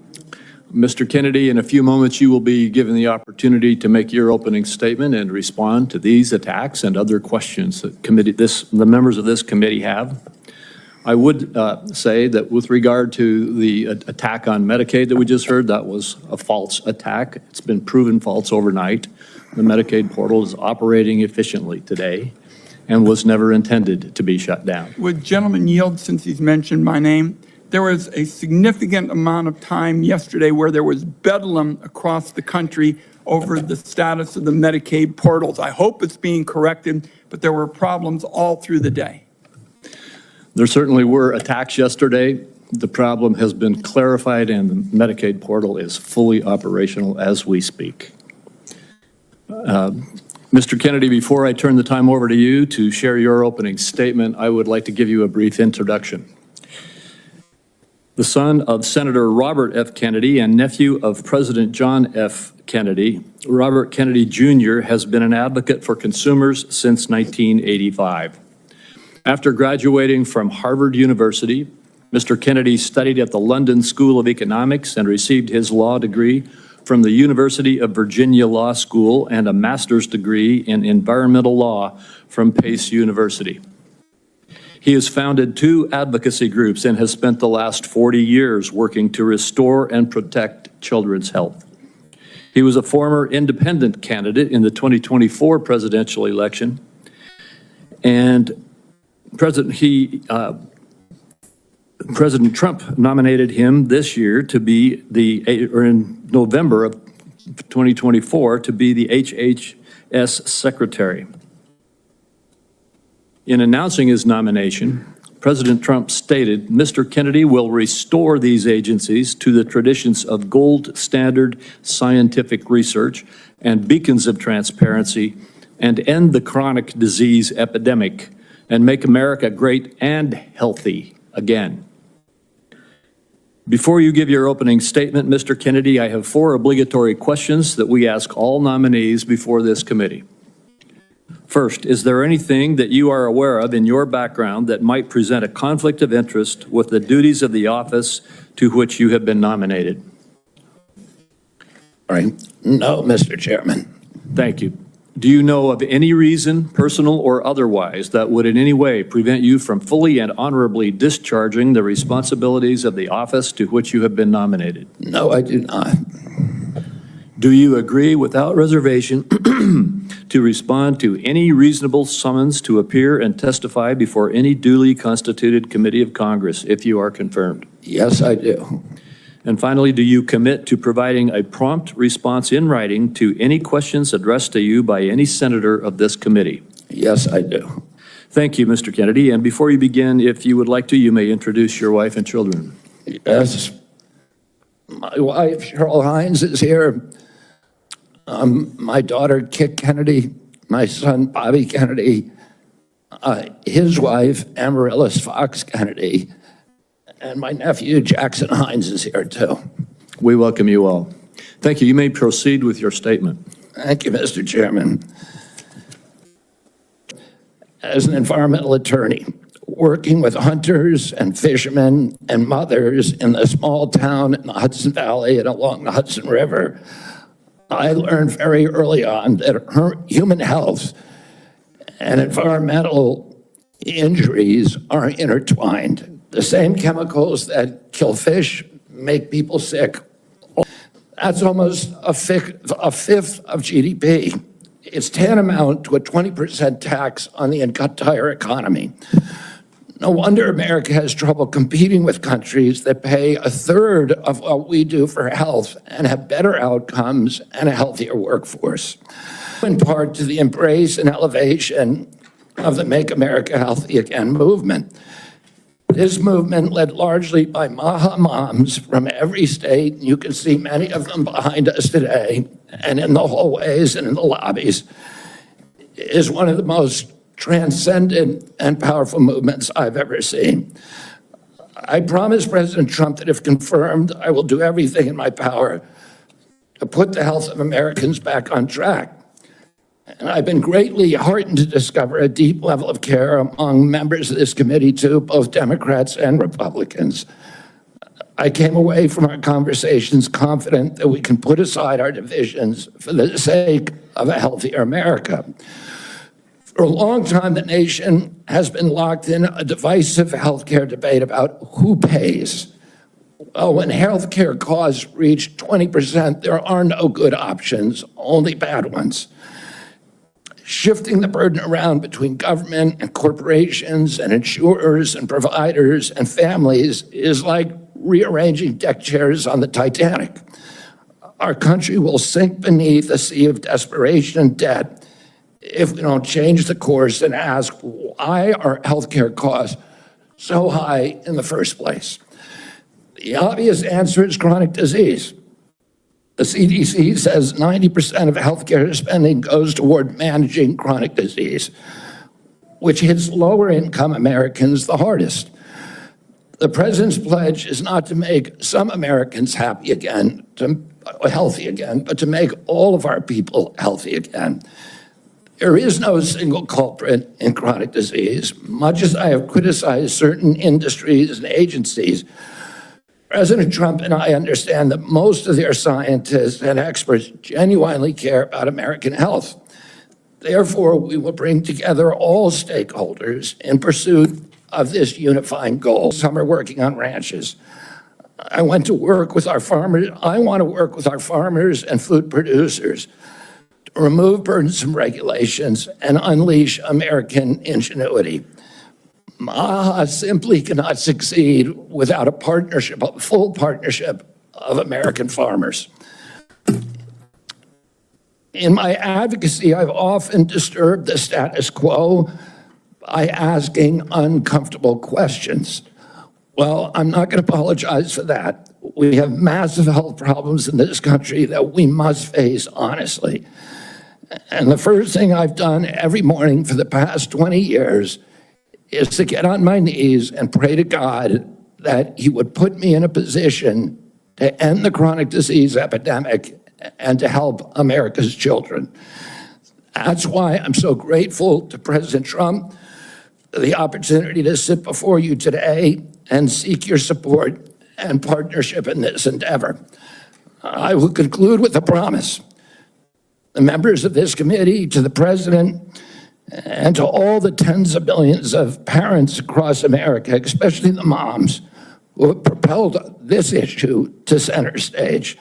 Mr. Kennedy, in a few moments, you will be given the opportunity to make your opening statement and respond to these attacks and other questions that the members of this committee have. I would say that with regard to the attack on Medicaid that we just heard, that was a false attack. It's been proven false overnight. The Medicaid portal is operating efficiently today and was never intended to be shut down. Would gentleman yield since he's mentioned my name? There was a significant amount of time yesterday where there was bedlam across the country over the status of the Medicaid portals. I hope it's being corrected, but there were problems all through the day. There certainly were attacks yesterday. The problem has been clarified and the Medicaid portal is fully operational as we speak. Mr. Kennedy, before I turn the time over to you to share your opening statement, I would like to give you a brief introduction. The son of Senator Robert F. Kennedy and nephew of President John F. Kennedy, Robert Kennedy Jr. has been an advocate for consumers since 1985. After graduating from Harvard University, Mr. Kennedy studied at the London School of Economics and received his law degree from the University of Virginia Law School and a master's degree in environmental law from Pace University. He has founded 2 advocacy groups and has spent the last 40 years working to restore and protect children's health. He was a former independent candidate in the 2024 presidential election, and President Trump nominated him this year to be in November of 2024 to be the HHS secretary. In announcing his nomination, President Trump stated, "Mr. Kennedy will restore these agencies to the traditions of gold standard scientific research and beacons of transparency and end the chronic disease epidemic and make America great and healthy again." Before you give your opening statement, Mr. Kennedy, I have 4 obligatory questions that we ask all nominees before this committee. First, is there anything that you are aware of in your background that might present a conflict of interest with the duties of the office to which you have been nominated? All right. No, Mr. Chairman. Thank you. Do you know of any reason, personal or otherwise, that would in any way prevent you from fully and honorably discharging the responsibilities of the office to which you have been nominated? No, I do not. Do you agree without reservation to respond to any reasonable summons to appear and testify before any duly constituted committee of Congress if you are confirmed? Yes, I do. And finally, do you commit to providing a prompt response in writing to any questions addressed to you by any senator of this committee? Yes, I do. Thank you, Mr. Kennedy. And before you begin, if you would like to, you may introduce your wife and children. Yes. My wife, Cheryl Hines, is here. My daughter, Kit Kennedy, my son, Bobby Kennedy, his wife, Amaryllis Fox Kennedy, and my nephew, Jackson Hines, is here too. We welcome you all. Thank you. You may proceed with your statement. Thank you, Mr. Chairman. As an environmental attorney, working with hunters and fishermen and mothers in the small town in the Hudson Valley and along the Hudson River, I learned very early on that human health and environmental injuries are intertwined. The same chemicals that kill fish make people sick. That's almost a fifth of GDP. It's tantamount to a 20% tax on the entire economy. No wonder America has trouble competing with countries that pay a third of what we do for health and have better outcomes and a healthier workforce. In part to the embrace and elevation of the Make America Healthy Again movement. This movement, led largely by Maha moms from every state, you can see many of them behind us today, and in the hallways and in the lobbies, is one of the most transcendent and powerful movements I've ever seen. I promise President Trump that if confirmed, I will do everything in my power to put the health of Americans back on track. And I've been greatly heartened to discover a deep level of care among members of this committee too, both Democrats and Republicans. I came away from our conversations confident that we can put aside our divisions for the sake of a healthier America. For a long time, the nation has been locked in a divisive healthcare debate about who pays. Well, when healthcare costs reach 20%, there are no good options, only bad ones. Shifting the burden around between government and corporations and insurers and providers and families is like rearranging deck chairs on the Titanic. Our country will sink beneath a sea of desperation and debt if we don't change the course and ask, why are healthcare costs so high in the first place? The obvious answer is chronic disease. The CDC says 90% of healthcare spending goes toward managing chronic disease, which hits lower income Americans the hardest. The president's pledge is not to make some Americans healthy again, but to make all of our people healthy again. There is no single culprit in chronic disease. Much as I have criticized certain industries and agencies, President Trump and I understand that most of their scientists and experts genuinely care about American health. Therefore, we will bring together all stakeholders in pursuit of this unifying goal. Some are working on ranches. I want to work with our farmers and food producers to remove burdensome regulations and unleash American ingenuity. MAHA simply cannot succeed without a full partnership of American farmers. In my advocacy, I've often disturbed the status quo by asking uncomfortable questions. Well, I'm not going to apologize for that. We have massive health problems in this country that we must face honestly. And the first thing I've done every morning for the past 20 years is to get on my knees and pray to God that he would put me in a position to end the chronic disease epidemic and to help America's children. That's why I'm so grateful to President Trump for the opportunity to sit before you today and seek your support and partnership in this endeavor. I will conclude with a promise. The members of this committee, to the president, and to all the tens of millions of parents across America, especially the moms, who have propelled this issue to center stage.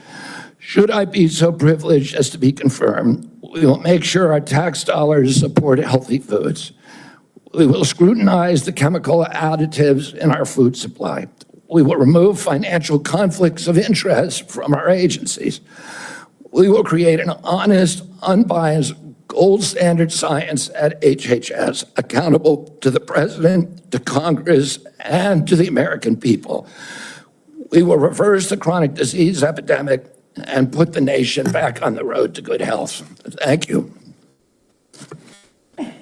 Should I be so privileged as to be confirmed, we will make sure our tax dollars support healthy foods. We will scrutinize the chemical additives in our food supply. We will remove financial conflicts of interest from our agencies. We will create an honest, unbiased, gold standard science at HHS, accountable to the president, to Congress, and to the American people. We will reverse the chronic disease epidemic and put the nation back on the road to good health. Thank you.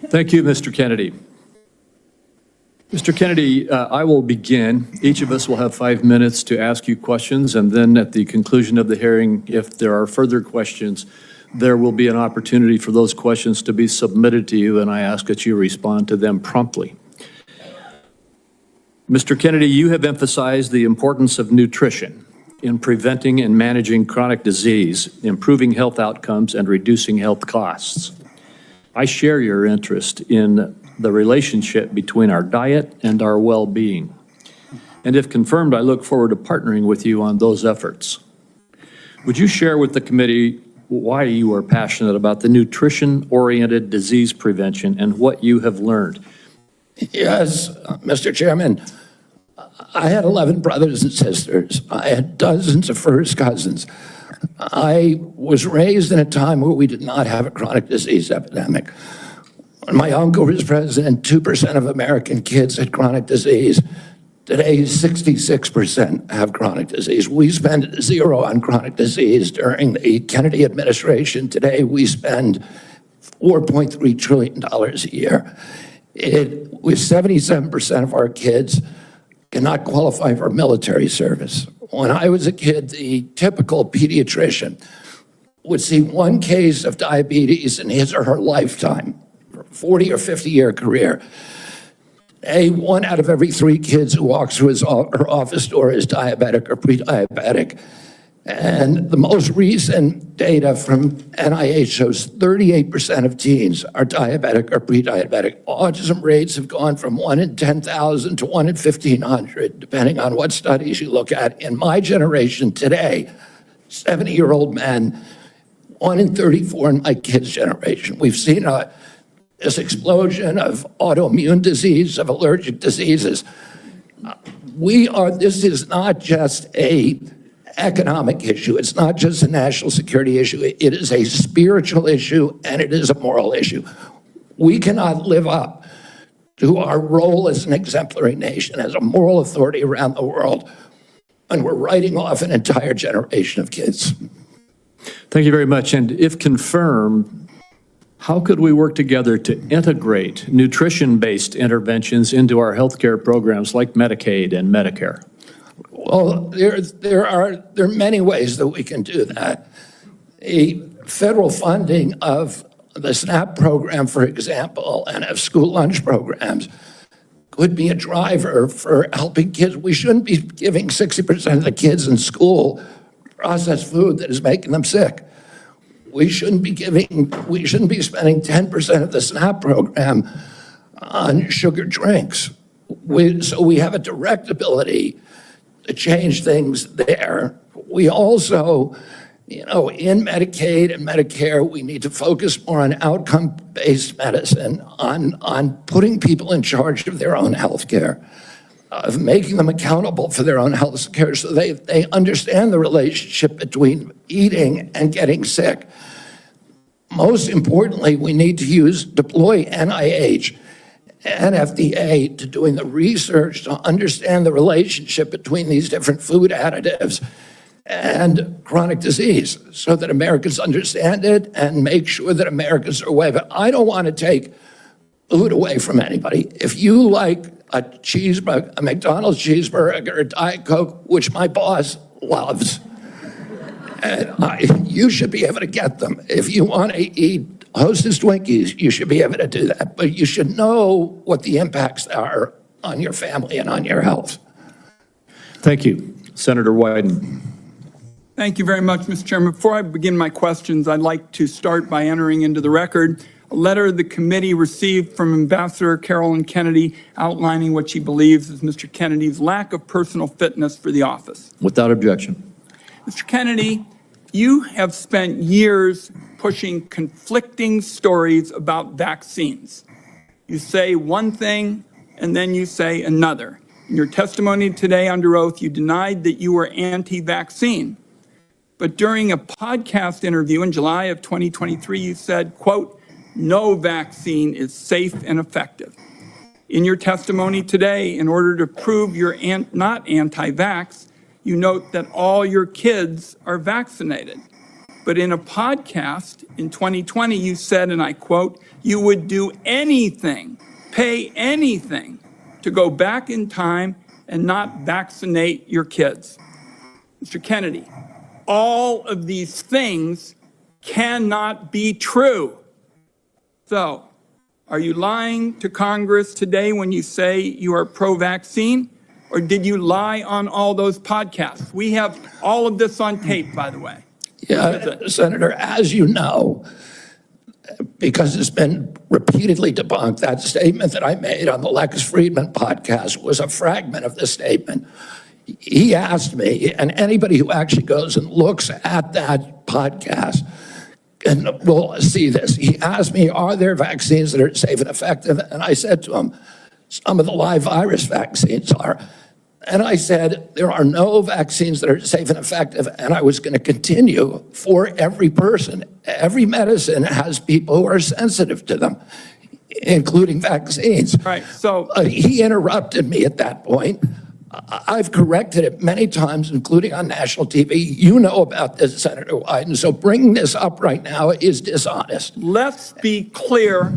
Thank you, Mr. Kennedy. Mr. Kennedy, I will begin. Each of us will have 5 minutes to ask you questions, and then at the conclusion of the hearing, if there are further questions, there will be an opportunity for those questions to be submitted to you, and I ask that you respond to them promptly. Mr. Kennedy, you have emphasized the importance of nutrition in preventing and managing chronic disease, improving health outcomes, and reducing health costs. I share your interest in the relationship between our diet and our well-being. And if confirmed, I look forward to partnering with you on those efforts. Would you share with the committee why you are passionate about the nutrition-oriented disease prevention and what you have learned? Yes, Mr. Chairman. I had 11 brothers and sisters. I had dozens of first cousins. I was raised in a time where we did not have a chronic disease epidemic. When my uncle was president, 2% of American kids had chronic disease. Today, 66% have chronic disease. We spend zero on chronic disease during the Kennedy administration. Today, we spend $4.3 trillion a year. With 77% of our kids cannot qualify for military service. When I was a kid, the typical pediatrician would see one case of diabetes in his or her lifetime, 40 or 50-year career. 1 out of every 3 kids who walks through her office door is diabetic or pre-diabetic. And the most recent data from NIH shows 38% of teens are diabetic or pre-diabetic. Autism rates have gone from 1 in 10,000 to 1 in 1,500, depending on what studies you look at. In my generation today, 70-year-old men, 1 in 34 in my kids' generation. We've seen this explosion of autoimmune disease, of allergic diseases. This is not just an economic issue. It's not just a national security issue. It is a spiritual issue, and it is a moral issue. We cannot live up to our role as an exemplary nation, as a moral authority around the world, and we're writing off an entire generation of kids. Thank you very much. And if confirmed, how could we work together to integrate nutrition-based interventions into our healthcare programs like Medicaid and Medicare? Well, there are many ways that we can do that. The federal funding of the SNAP program, for example, and of school lunch programs could be a driver for helping kids. We shouldn't be giving 60% of the kids in school processed food that is making them sick. We shouldn't be spending 10% of the SNAP program on sugar drinks. So we have a direct ability to change things there. We also, in Medicaid and Medicare, we need to focus more on outcome-based medicine, on putting people in charge of their own health care, of making them accountable for their own health care so they understand the relationship between eating and getting sick. Most importantly, we need to deploy NIH and FDA to doing the research to understand the relationship between these different food additives and chronic disease so that Americans understand it and make sure that Americans are aware of it. I don't want to take food away from anybody. If you like a cheeseburger, a McDonald's cheeseburger, or a Diet Coke, which my boss loves, you should be able to get them. If you want to eat Hostess Twinkies, you should be able to do that. But you should know what the impacts are on your family and on your health. Thank you. Senator Wyden. Thank you very much, Mr. Chairman. Before I begin my questions, I'd like to start by entering into the record a letter the committee received from Ambassador Carolyn Kennedy outlining what she believes is Mr. Kennedy's lack of personal fitness for the office. Without objection. Mr. Kennedy, you have spent years pushing conflicting stories about vaccines. You say one thing and then you say another. In your testimony today under oath, you denied that you were anti-vaccine. But during a podcast interview in July of 2023, you said, quote, "No vaccine is safe and effective." In your testimony today, in order to prove you're not anti-vax, you note that all your kids are vaccinated. But in a podcast in 2020, you said, and I quote, "You would do anything, pay anything to go back in time and not vaccinate your kids." Mr. Kennedy, all of these things cannot be true. So, are you lying to Congress today when you say you are pro-vaccine? Or did you lie on all those podcasts? We have all of this on tape, by the way. Yeah, Senator, as you know, because it's been repeatedly debunked, that statement that I made on the Lex Friedman podcast was a fragment of the statement. He asked me, and anybody who actually goes and looks at that podcast and will see this. He asked me, are there vaccines that are safe and effective? And I said to him, some of the live virus vaccines are. And I said, there are no vaccines that are safe and effective. And I was going to continue for every person. Every medicine has people who are sensitive to them, including vaccines. Right. So he interrupted me at that point. I've corrected it many times, including on national TV. You know about this, Senator Wyden. So bringing this up right now is dishonest. Let's be clear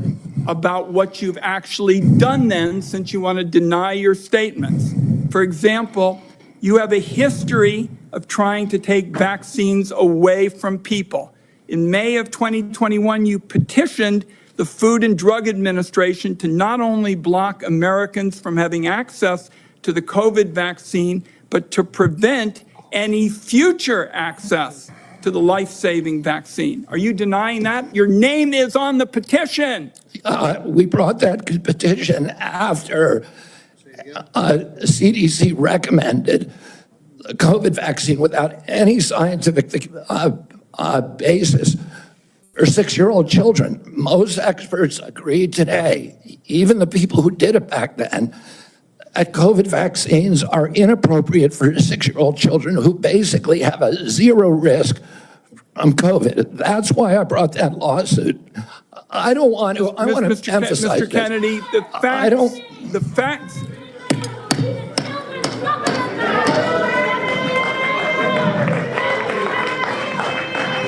about what you've actually done then, since you want to deny your statements. For example, you have a history of trying to take vaccines away from people. In May of 2021, you petitioned the Food and Drug Administration to not only block Americans from having access to the COVID vaccine, but to prevent any future access to the life-saving vaccine. Are you denying that? Your name is on the petition. We brought that petition after CDC recommended the COVID vaccine without any scientific basis for 6-year-old children. Most experts agree today, even the people who did it back then, that COVID vaccines are inappropriate for 6-year-old children who basically have a zero risk from COVID. That's why I brought that lawsuit. I don't want to, I want to emphasize Mr. Kennedy, the facts.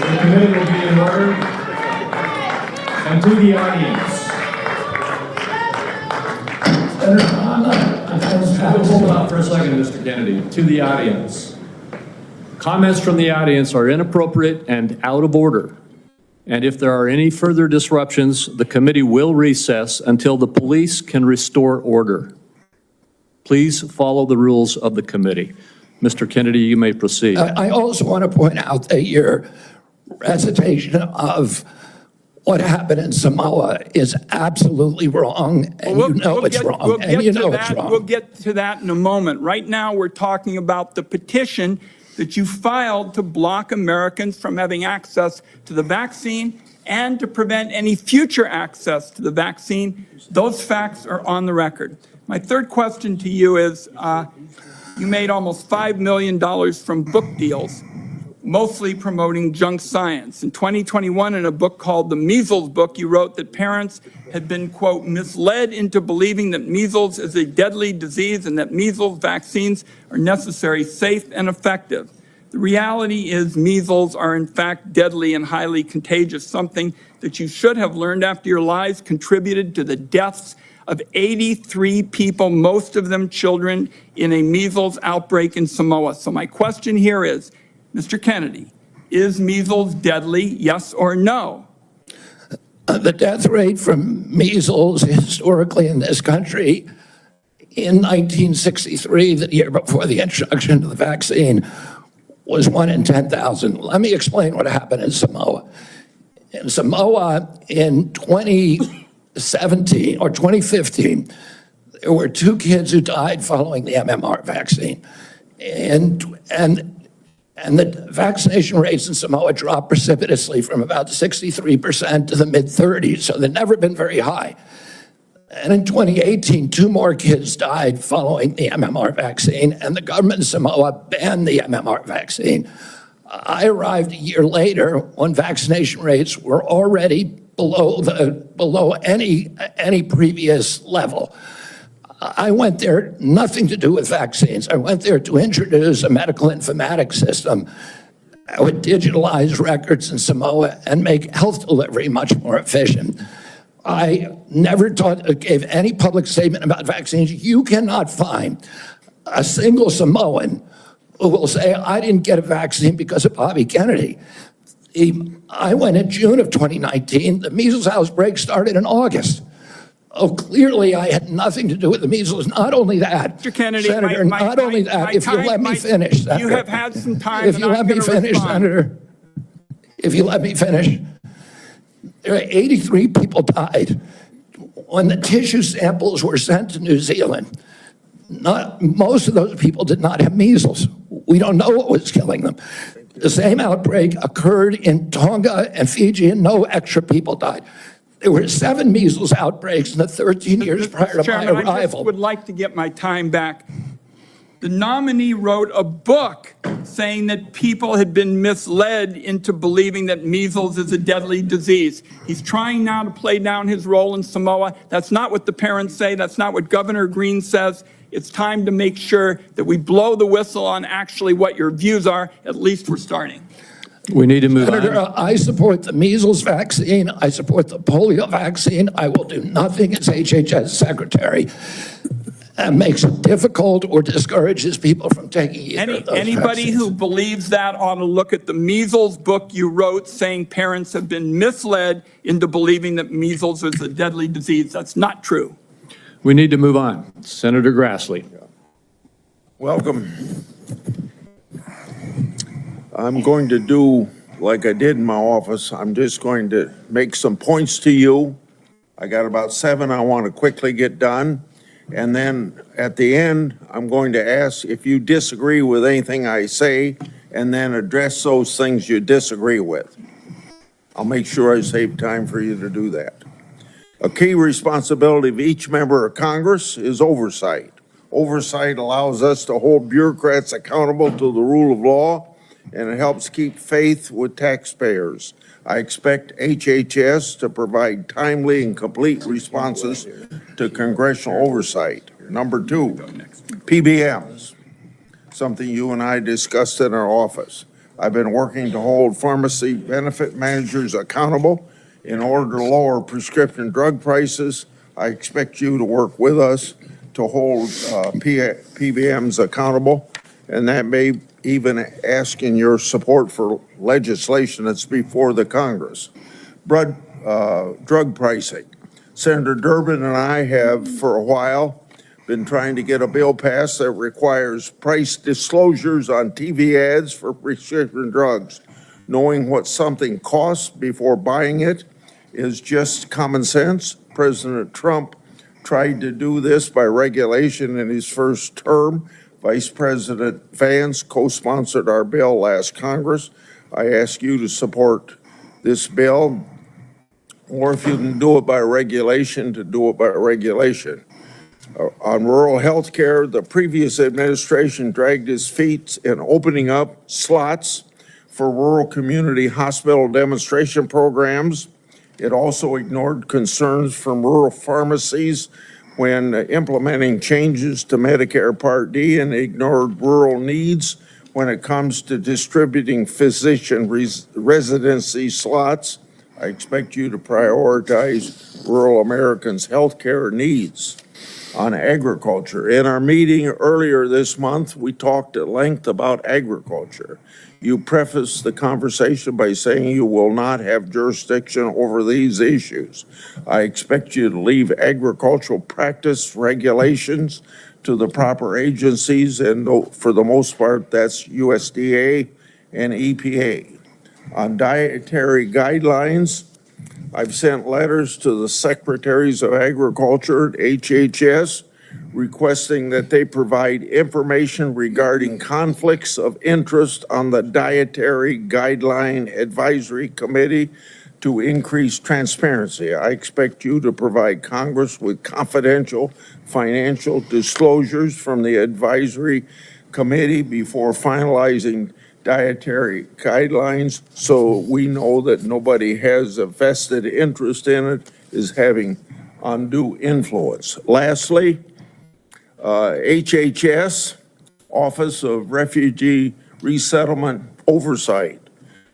The committee will be in order. And to the audience. Hold on for a second, Mr. Kennedy. To the audience. Comments from the audience are inappropriate and out of order. And if there are any further disruptions, the committee will recess until the police can restore order. Please follow the rules of the committee. Mr. Kennedy, you may proceed. I also want to point out that your recitation of what happened in Samoa is absolutely wrong, and you know it's wrong. We'll get to that in a moment. Right now, we're talking about the petition that you filed to block Americans from having access to the vaccine and to prevent any future access to the vaccine. Those facts are on the record. My third question to you is, you made almost $5 million from book deals, mostly promoting junk science. In 2021, in a book called The Measles Book, you wrote that parents had been, quote, misled into believing that measles is a deadly disease and that measles vaccines are necessary, safe, and effective. The reality is measles are in fact deadly and highly contagious, something that you should have learned after your lives contributed to the deaths of 83 people, most of them children, in a measles outbreak in Samoa. So my question here is, Mr. Kennedy, is measles deadly, yes or no? The death rate from measles historically in this country in 1963, the year before the introduction of the vaccine, was 1 in 10,000. Let me explain what happened in Samoa. In Samoa in 2017 or 2015, there were 2 kids who died following the MMR vaccine. And the vaccination rates in Samoa dropped precipitously from about 63% to the mid-30s, so they've never been very high. And in 2018, 2 more kids died following the MMR vaccine, and the government of Samoa banned the MMR vaccine. I arrived a year later when vaccination rates were already below any previous level. I went there, nothing to do with vaccines. I went there to introduce a medical informatics system that would digitalize records in Samoa and make health delivery much more efficient. I never gave any public statement about vaccines. You cannot find a single Samoan who will say, I didn't get a vaccine because of Bobby Kennedy. I went in June of 2019. The measles outbreak started in August. Oh, clearly I had nothing to do with the measles. Not only that, Mr. Kennedy, Senator, if you let me finish, Senator. You have had some time. If you let me finish, Senator. If you let me finish. There are 83 people died. When the tissue samples were sent to New Zealand, most of those people did not have measles. We don't know what was killing them. The same outbreak occurred in Tonga and Fiji, and no extra people died. There were 7 measles outbreaks in the 13 years prior to my arrival. I just would like to get my time back. The nominee wrote a book saying that people had been misled into believing that measles is a deadly disease. He's trying now to play down his role in Samoa. That's not what the parents say. That's not what Governor Green says. It's time to make sure that we blow the whistle on actually what your views are. At least we're starting. We need to move Senator, on. I support the measles vaccine. I support the polio vaccine. I will do nothing as HHS secretary and makes it difficult or discourages people from taking either of those Anybody vaccines. who believes that ought to look at the measles book you wrote saying parents have been misled into believing that measles is a deadly disease. That's not true. We need to move on. Senator Grassley. Welcome. I'm going to do like I did in my office. I'm just going to make some points to you. I got about 7 I want to quickly get done. And then at the end, I'm going to ask if you disagree with anything I say and then address those things you disagree with. I'll make sure I save time for you to do that. A key responsibility of each member of Congress is oversight. Oversight allows us to hold bureaucrats accountable to the rule of law, and it helps keep faith with taxpayers. I expect HHS to provide timely and complete responses to congressional oversight. Number 2, PBMs, something you and I discussed in our office. I've been working to hold pharmacy benefit managers accountable in order to lower prescription drug prices. I expect you to work with us to hold PBMs accountable, and that may even asking your support for legislation that's before the Congress. Drug pricing. Senator Durbin and I have for a while been trying to get a bill passed that requires price disclosures on TV ads for prescription drugs. Knowing what something costs before buying it is just common sense. President Trump tried to do this by regulation in his first term. Vice President Vance co-sponsored our bill last Congress. I ask you to support this bill, or if you can do it by regulation, to do it by regulation. On rural health care, the previous administration dragged its feet in opening up slots for rural community hospital demonstration programs. It also ignored concerns from rural pharmacies when implementing changes to Medicare Part D, and ignored rural needs when it comes to distributing physician residency slots. I expect you to prioritize rural Americans' health care needs. On agriculture, in our meeting earlier this month, we talked at length about agriculture. You prefaced the conversation by saying you will not have jurisdiction over these issues. I expect you to leave agricultural practice regulations to the proper agencies, and for the most part, that's USDA and EPA. On dietary guidelines, I've sent letters to the secretaries of agriculture at HHS requesting that they provide information regarding conflicts of interest on the Dietary Guideline Advisory Committee to increase transparency. I expect you to provide Congress with confidential financial disclosures from the advisory committee before finalizing dietary guidelines, so we know that nobody has a vested interest in it, is having undue influence. Lastly, HHS, Office of Refugee Resettlement Oversight.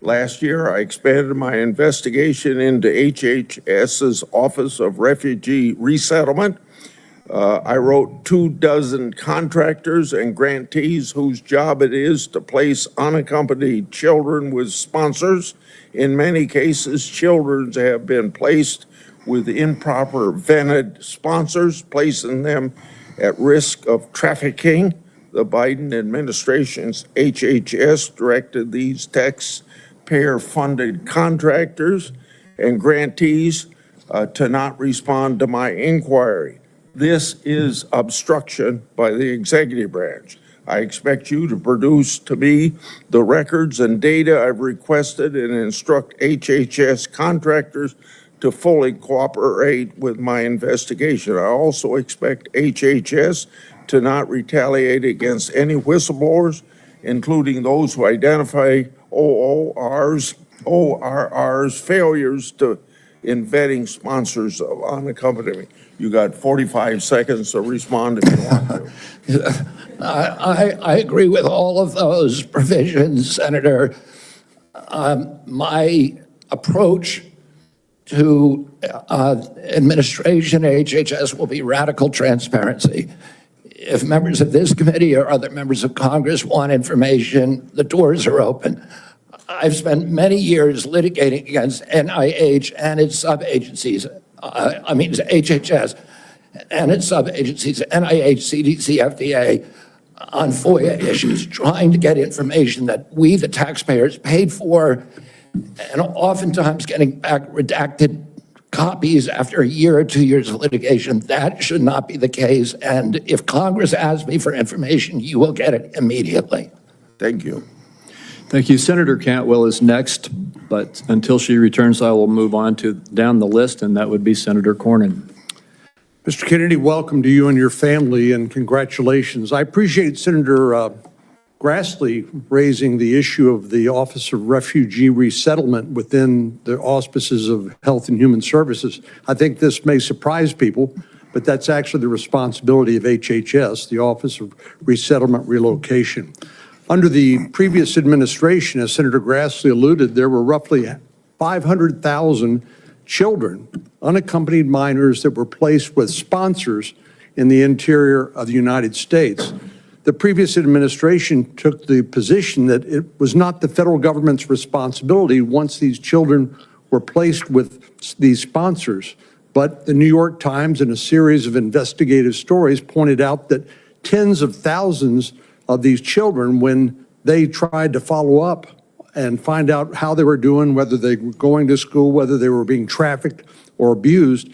Last year, I expanded my investigation into HHS's Office of Refugee Resettlement. I wrote 24 contractors and grantees whose job it is to place unaccompanied children with sponsors. In many cases, children have been placed with improper vetted sponsors, placing them at risk of trafficking. The Biden administration's HHS directed these taxpayer-funded contractors and grantees to not respond to my inquiry. This is obstruction by the executive branch. I expect you to produce to me the records and data I've requested and instruct HHS contractors to fully cooperate with my investigation. I also expect HHS to not retaliate against any whistleblowers, including those who identify ORR's failures in vetting sponsors of unaccompanied. You got 45 seconds to respond if you want to. I agree with all of those provisions, Senator. My approach to administration HHS will be radical transparency. If members of this committee or other members of Congress want information, the doors are open. I've spent many years litigating against NIH and its sub-agencies, HHS and its sub-agencies, NIH, CDC, FDA, on FOIA issues, trying to get information that we, the taxpayers, paid for, and oftentimes getting back redacted copies after a year or 2 years of litigation. That should not be the case. And if Congress asks me for information, you will get it immediately. Thank you. Thank you. Senator Cantwell is next, but until she returns, I will move on to down the list, and that would be Senator Cornyn. Mr. Kennedy, welcome to you and your family, and congratulations. I appreciate Senator Grassley raising the issue of the Office of Refugee Resettlement within the auspices of Health and Human Services. I think this may surprise people, but that's actually the responsibility of HHS, the Office of Resettlement Relocation. Under the previous administration, as Senator Grassley alluded, there were roughly 500,000 children, unaccompanied minors, that were placed with sponsors in the interior of the United States. The previous administration took the position that it was not the federal government's responsibility once these children were placed with these sponsors. But the New York Times, in a series of investigative stories, pointed out that tens of thousands of these children, when they tried to follow up and find out how they were doing, whether they were going to school, whether they were being trafficked or abused,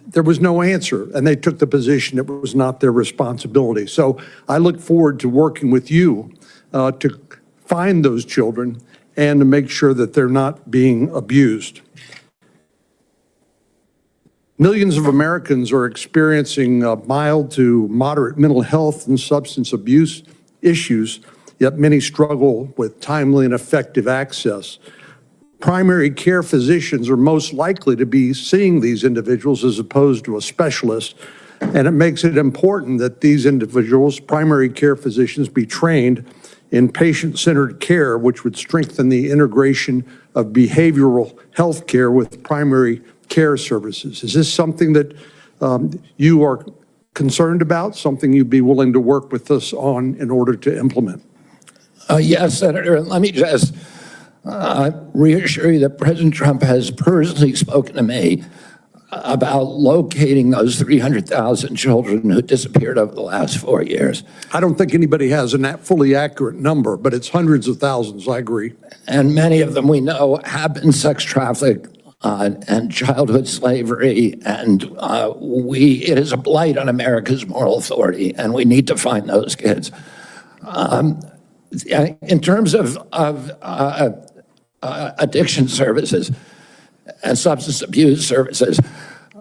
there was no answer, and they took the position it was not their responsibility. So I look forward to working with you to find those children and to make sure that they're not being abused. Millions of Americans are experiencing mild to moderate mental health and substance abuse issues, yet many struggle with timely and effective access. Primary care physicians are most likely to be seeing these individuals as opposed to a specialist, and it makes it important that these individuals, primary care physicians, be trained in patient-centered care, which would strengthen the integration of behavioral health care with primary care services. Is this something that you are concerned about, something you'd be willing to work with us on in order to implement? Yes, Senator, and let me just reassure you that President Trump has personally spoken to me about locating those 300,000 children who disappeared over the last 4 years. I don't think anybody has a fully accurate number, but it's hundreds of thousands, I agree. And many of them we know have been sex trafficked and childhood slavery, and it is a blight on America's moral authority, and we need to find those kids. In terms of addiction services and substance abuse services,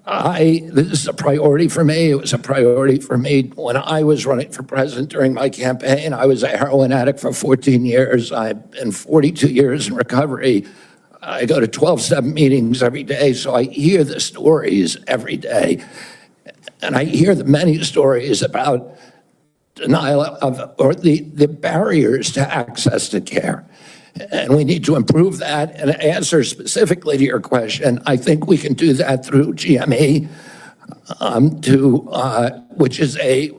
this is a priority for me. It was a priority for me when I was running for president during my campaign. I was a heroin addict for 14 years. I've been 42 years in recovery. I go to 12-step meetings every day, so I hear the stories every day. And I hear the many stories about denial of, or the barriers to access to care. And we need to improve that. And answer specifically to your question, I think we can do that through GME, which is a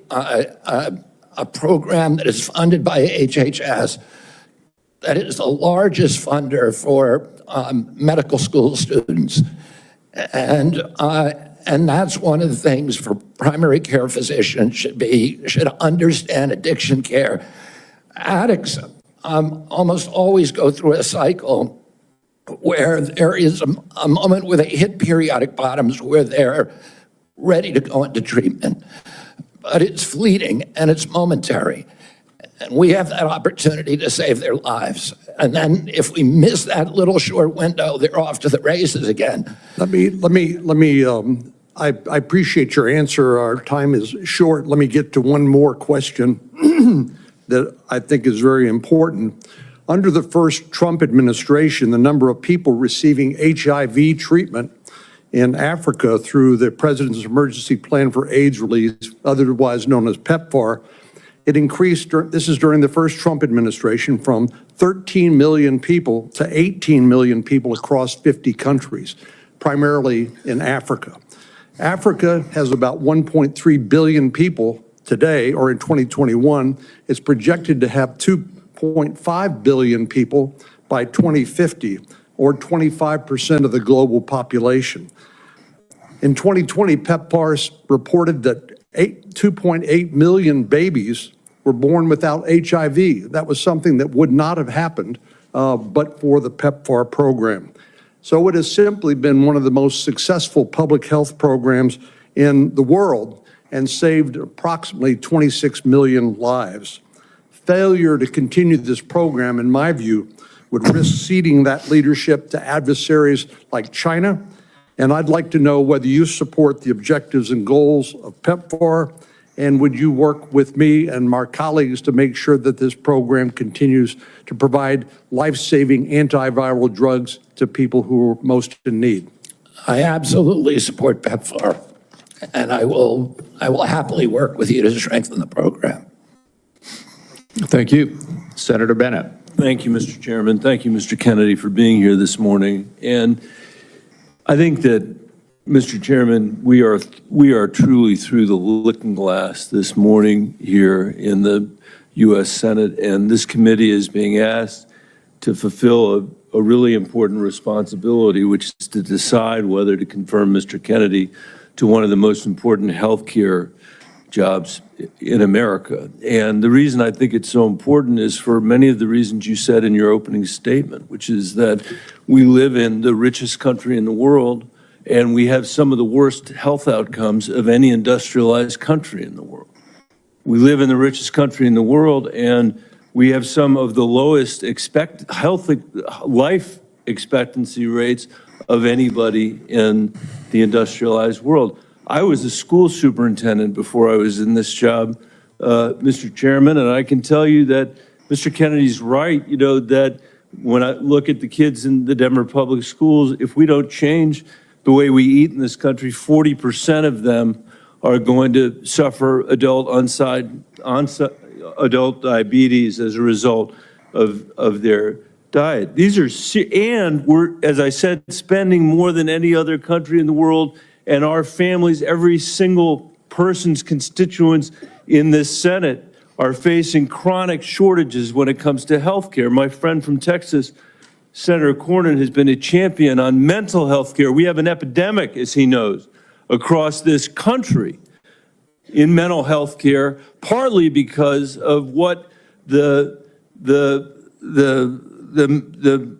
program that is funded by HHS, that is the largest funder for medical school students. And that's one of the things for primary care physicians should understand addiction care. Addicts almost always go through a cycle where there is a moment where they hit periodic bottoms where they're ready to go into treatment. But it's fleeting and it's momentary. And we have that opportunity to save their lives. And then if we miss that little short window, they're off to the races again. I appreciate your answer. Our time is short. Let me get to one more question that I think is very important. Under the first Trump administration, the number of people receiving HIV treatment in Africa through the President's Emergency Plan for AIDS Relief, otherwise known as PEPFAR, it increased, this is during the first Trump administration, from 13 million people to 18 million people across 50 countries, primarily in Africa. Africa has about 1.3 billion people today, or in 2021, it's projected to have 2.5 billion people by 2050, or 25% of the global population. In 2020, PEPFAR reported that 2.8 million babies were born without HIV. That was something that would not have happened but for the PEPFAR program. So it has simply been one of the most successful public health programs in the world and saved approximately 26 million lives. Failure to continue this program, in my view, would risk ceding that leadership to adversaries like China. And I'd like to know whether you support the objectives and goals of PEPFAR, and would you work with me and my colleagues to make sure that this program continues to provide life-saving antiviral drugs to people who are most in need? I absolutely support PEPFAR, and I will happily work with you to strengthen the program. Thank you. Senator Bennett. Thank you, Mr. Chairman. Thank you, Mr. Kennedy, for being here this morning. And I think that, Mr. Chairman, we are truly through the looking glass this morning here in the U.S. Senate, and this committee is being asked to fulfill a really important responsibility, which is to decide whether to confirm Mr. Kennedy to one of the most important health care jobs in America. And the reason I think it's so important is for many of the reasons you said in your opening statement, which is that we live in the richest country in the world, and we have some of the worst health outcomes of any industrialized country in the world. We live in the richest country in the world, and we have some of the lowest life expectancy rates of anybody in the industrialized world. I was a school superintendent before I was in this job, Mr. Chairman, and I can tell you that Mr. Kennedy's right, that when I look at the kids in the Denver public schools, if we don't change the way we eat in this country, 40% of them are going to suffer adult diabetes as a result of their diet. And we're, as I said, spending more than any other country in the world, and our families, every single person's constituents in this Senate are facing chronic shortages when it comes to health care. My friend from Texas, Senator Cornyn, has been a champion on mental health care. We have an epidemic, as he knows, across this country in mental health care, partly because of what the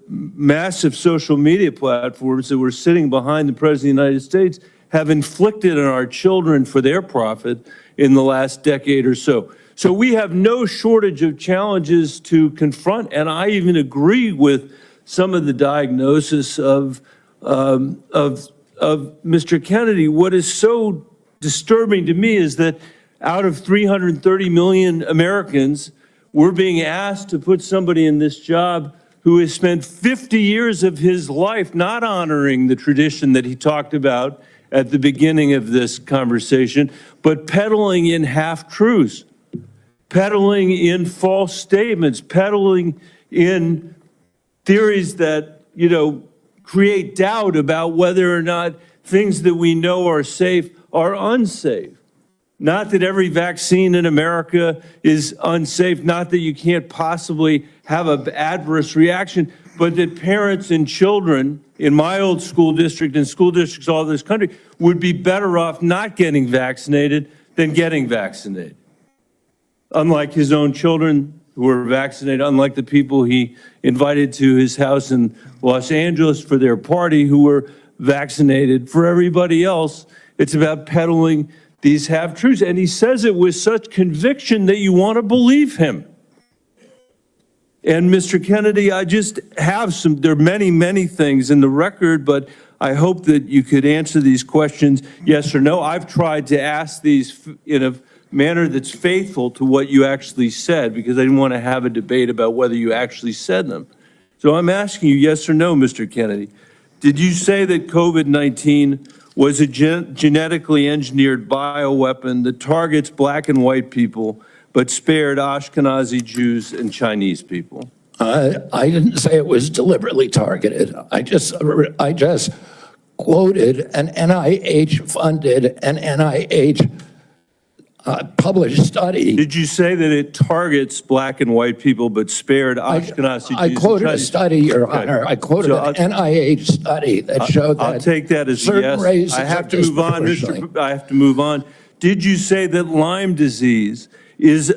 massive social media platforms that were sitting behind the President of the United States have inflicted on our children for their profit in the last decade or so. So we have no shortage of challenges to confront, and I even agree with some of the diagnosis of Mr. Kennedy. What is so disturbing to me is that out of 330 million Americans, we're being asked to put somebody in this job who has spent 50 years of his life not honoring the tradition that he talked about at the beginning of this conversation, but peddling in half-truths, peddling in false statements, peddling in theories that, create doubt about whether or not things that we know are safe are unsafe. Not that every vaccine in America is unsafe, not that you can't possibly have an adverse reaction, but that parents and children in my old school district and school districts all over this country would be better off not getting vaccinated than getting vaccinated. Unlike his own children who were vaccinated, unlike the people he invited to his house in Los Angeles for their party who were vaccinated. For everybody else, it's about peddling these half-truths. And he says it with such conviction that you want to believe him. And Mr. Kennedy, I just have there are many, many things in the record, but I hope that you could answer these questions yes or no. I've tried to ask these in a manner that's faithful to what you actually said, because I didn't want to have a debate about whether you actually said them. So I'm asking you yes or no, Mr. Kennedy. Did you say that COVID-19 was a genetically engineered bioweapon that targets black and white people, but spared Ashkenazi Jews and Chinese people? I didn't say it was deliberately targeted. I just quoted an NIH-funded and NIH published study. Did you say that it targets black and white people but spared Ashkenazi Jews? I quoted a study, Your Honor. I quoted an NIH study that showed that I'll take that as a certain yes. races I have are to move on, disproportionately. I have to move on. Did you say that Lyme disease is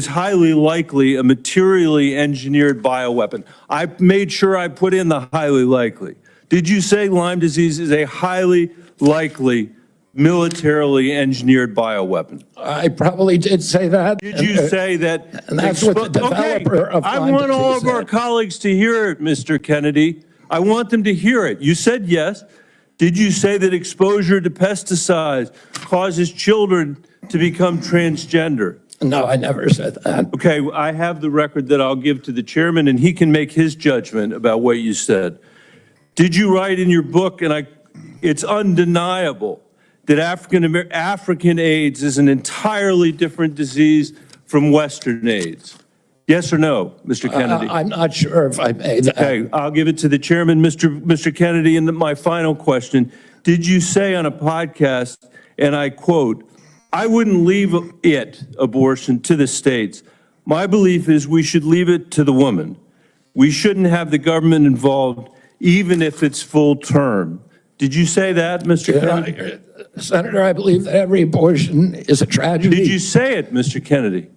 highly likely a materially engineered bioweapon? I made sure I put in the highly likely. Did you say Lyme disease is a highly likely militarily engineered bioweapon? I probably did say that. Did you say that? And that's what the developer of I Lyme want all disease of our said. colleagues to hear it, Mr. Kennedy. I want them to hear it. You said yes. Did you say that exposure to pesticides causes children to become transgender? No, I never said that. Okay, I have the record that I'll give to the chairman, and he can make his judgment about what you said. Did you write in your book, and it's undeniable, that African AIDS is an entirely different disease from Western AIDS? Yes or no, Mr. Kennedy? I'm not sure if I made that. Okay, I'll give it to the chairman, Mr. Kennedy. And my final question, did you say on a podcast, and I quote, "I wouldn't leave abortion, to the states. My belief is we should leave it to the woman. We shouldn't have the government involved, even if it's full term." Did you say that, Mr. Kennedy? Senator, I believe that every abortion is a tragedy. Did you say it, Mr. Kennedy?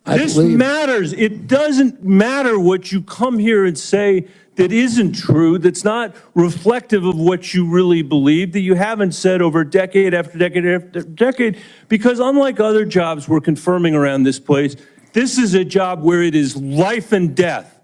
This believe- matters. It doesn't matter what you come here and say that isn't true, that's not reflective of what you really believe, that you haven't said over decade after decade after decade, because unlike other jobs we're confirming around this place, this is a job where it is life and death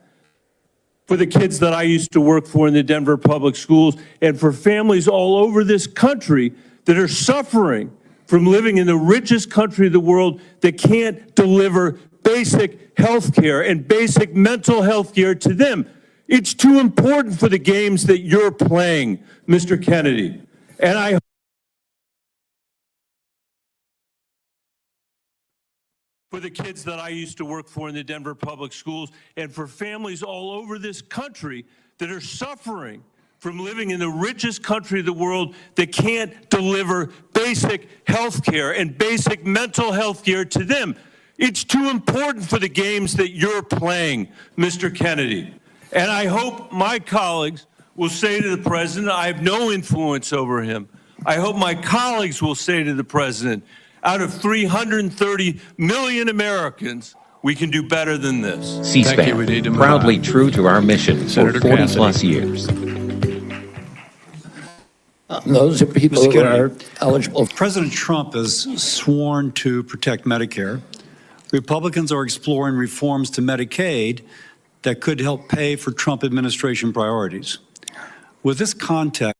for the kids that I used to work for in the Denver public schools, and for families all over this country that are suffering from living in the richest country of the world that can't deliver basic health care and basic mental health care to them. It's too important for the games that you're playing, Mr. Kennedy. And I for the kids that I used to work for in the Denver public schools, and for families all over this country that are suffering from living in the richest country of the world that can't deliver basic health care and basic mental health care to them. It's too important for the games that you're playing, Mr. Kennedy. And I hope my colleagues will say to the president, I have no influence over him. I hope my colleagues will say to the president, out of 330 million Americans, we can do better than this. C-SPAN, proudly true to our mission for 40 plus years. Those are people who are eligible. President Trump has sworn to protect Medicare. Republicans are exploring reforms to Medicaid that could help pay for Trump administration priorities. With this context,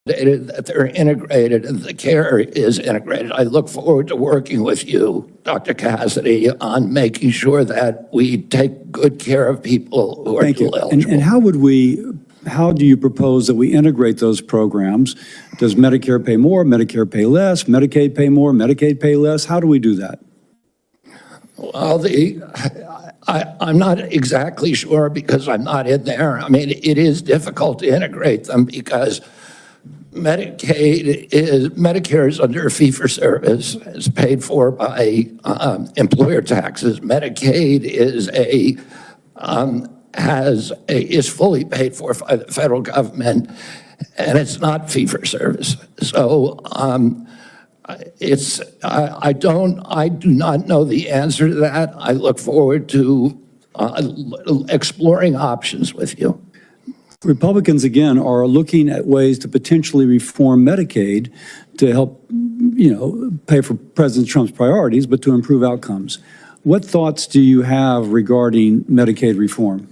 that they're integrated and the care is integrated. I look forward to working with you, Dr. Cassidy, on making sure that we take good care of people who are dual eligible. and how do you propose that we integrate those programs? Does Medicare pay more, Medicare pay less, Medicaid pay more, Medicaid pay less? How do we do that? Well, I'm not exactly sure because I'm not in there. I mean, it is difficult to integrate them because Medicare is under fee-for-service. It's paid for by employer taxes. Medicaid is fully paid for by the federal government, and it's not fee-for-service. So I do not know the answer to that. I look forward to exploring options with you. Republicans, again, are looking at ways to potentially reform Medicaid to help, pay for President Trump's priorities, but to improve outcomes. What thoughts do you have regarding Medicaid reform?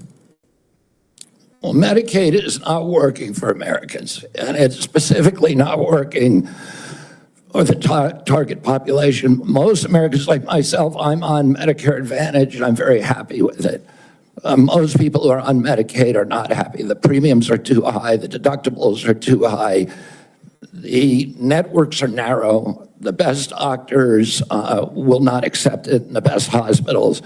Well, Medicaid is not working for Americans, and it's specifically not working for the target population. Most Americans, like myself, I'm on Medicare Advantage, and I'm very happy with it. Most people who are on Medicaid are not happy. The premiums are too high. The deductibles are too high. The networks are narrow. The best doctors will not accept it in the best hospitals.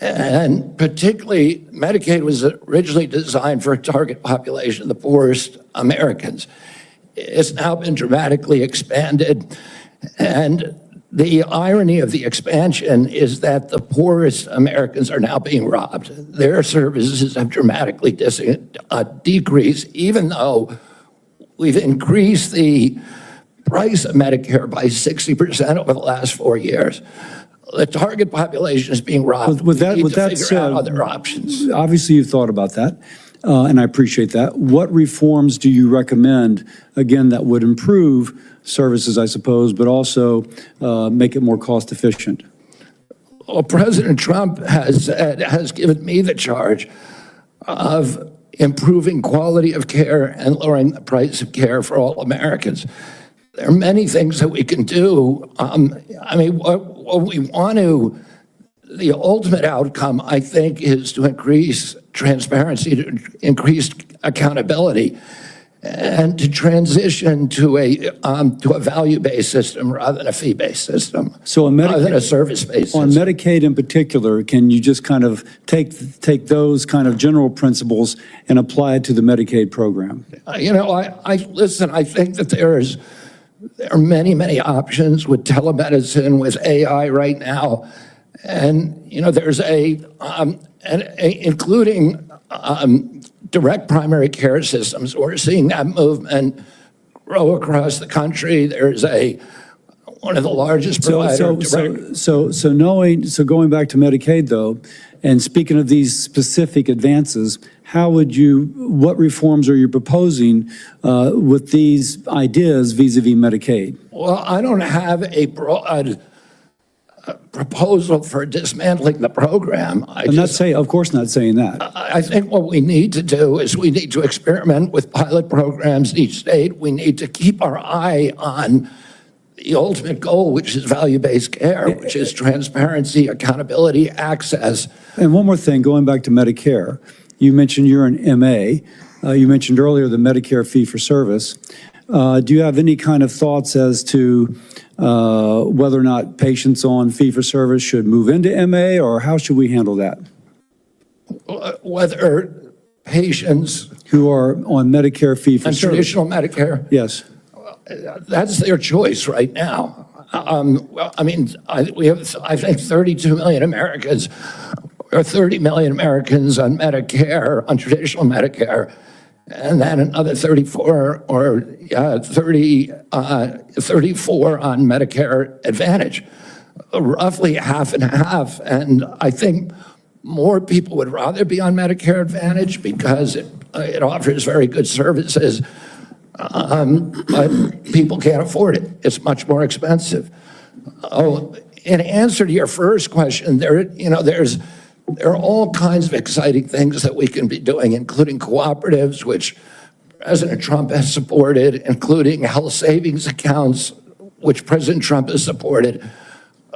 And particularly, Medicaid was originally designed for a target population, the poorest Americans. has now been dramatically expanded. And the irony of the expansion is that the poorest Americans are now being robbed. Their services have dramatically decreased, even though we've increased the price of Medicare by 60% over the last 4 years. The target population is being robbed. With that figure said, out other options. Obviously, you've thought about that, and I appreciate that. What reforms do you recommend, again, that would improve services, I suppose, but also make it more cost efficient? Well, President Trump has given me the charge of improving quality of care and lowering the price of care for all Americans. There are many things that we can do. What we want to, the ultimate outcome, I think, is to increase transparency, to increase accountability, and to transition to a value-based system rather than a fee-based system, rather than a service-based system. On Medicaid in particular, can you just kind of take those kind of general principles and apply it to the Medicaid program? Listen, I think that there are many, many options with telemedicine, with AI right now. And, there's including direct primary care systems. We're seeing that movement grow across the country. There's one of the largest providers. So going back to Medicaid though, and speaking of these specific advances, what reforms are you proposing with these ideas vis-a-vis Medicaid? Well, I don't have a broad proposal for dismantling the program. Of course not saying that. I think what we need to do is we need to experiment with pilot programs in each state. We need to keep our eye on the ultimate goal, which is value-based care, which is transparency, accountability, access. And one more thing, going back to Medicare, you mentioned you're an MA. You mentioned earlier the Medicare fee-for-service. Do you have any kind of thoughts as to whether or not patients on fee-for-service should move into MA, or how should we handle that? Whether patients who are on Medicare fee-for-service. And traditional Medicare? Yes. That's their choice right now. We have, I think, 32 million Americans, or 30 million Americans on Medicare, on traditional Medicare, and then another 34 or 34 on Medicare Advantage, roughly half and half. And I think more people would rather be on Medicare Advantage because it offers very good services, but people can't afford it. It's much more expensive. In answer to your first question, there are all kinds of exciting things that we can be doing, including cooperatives, which President Trump has supported, including health savings accounts, which President Trump has supported.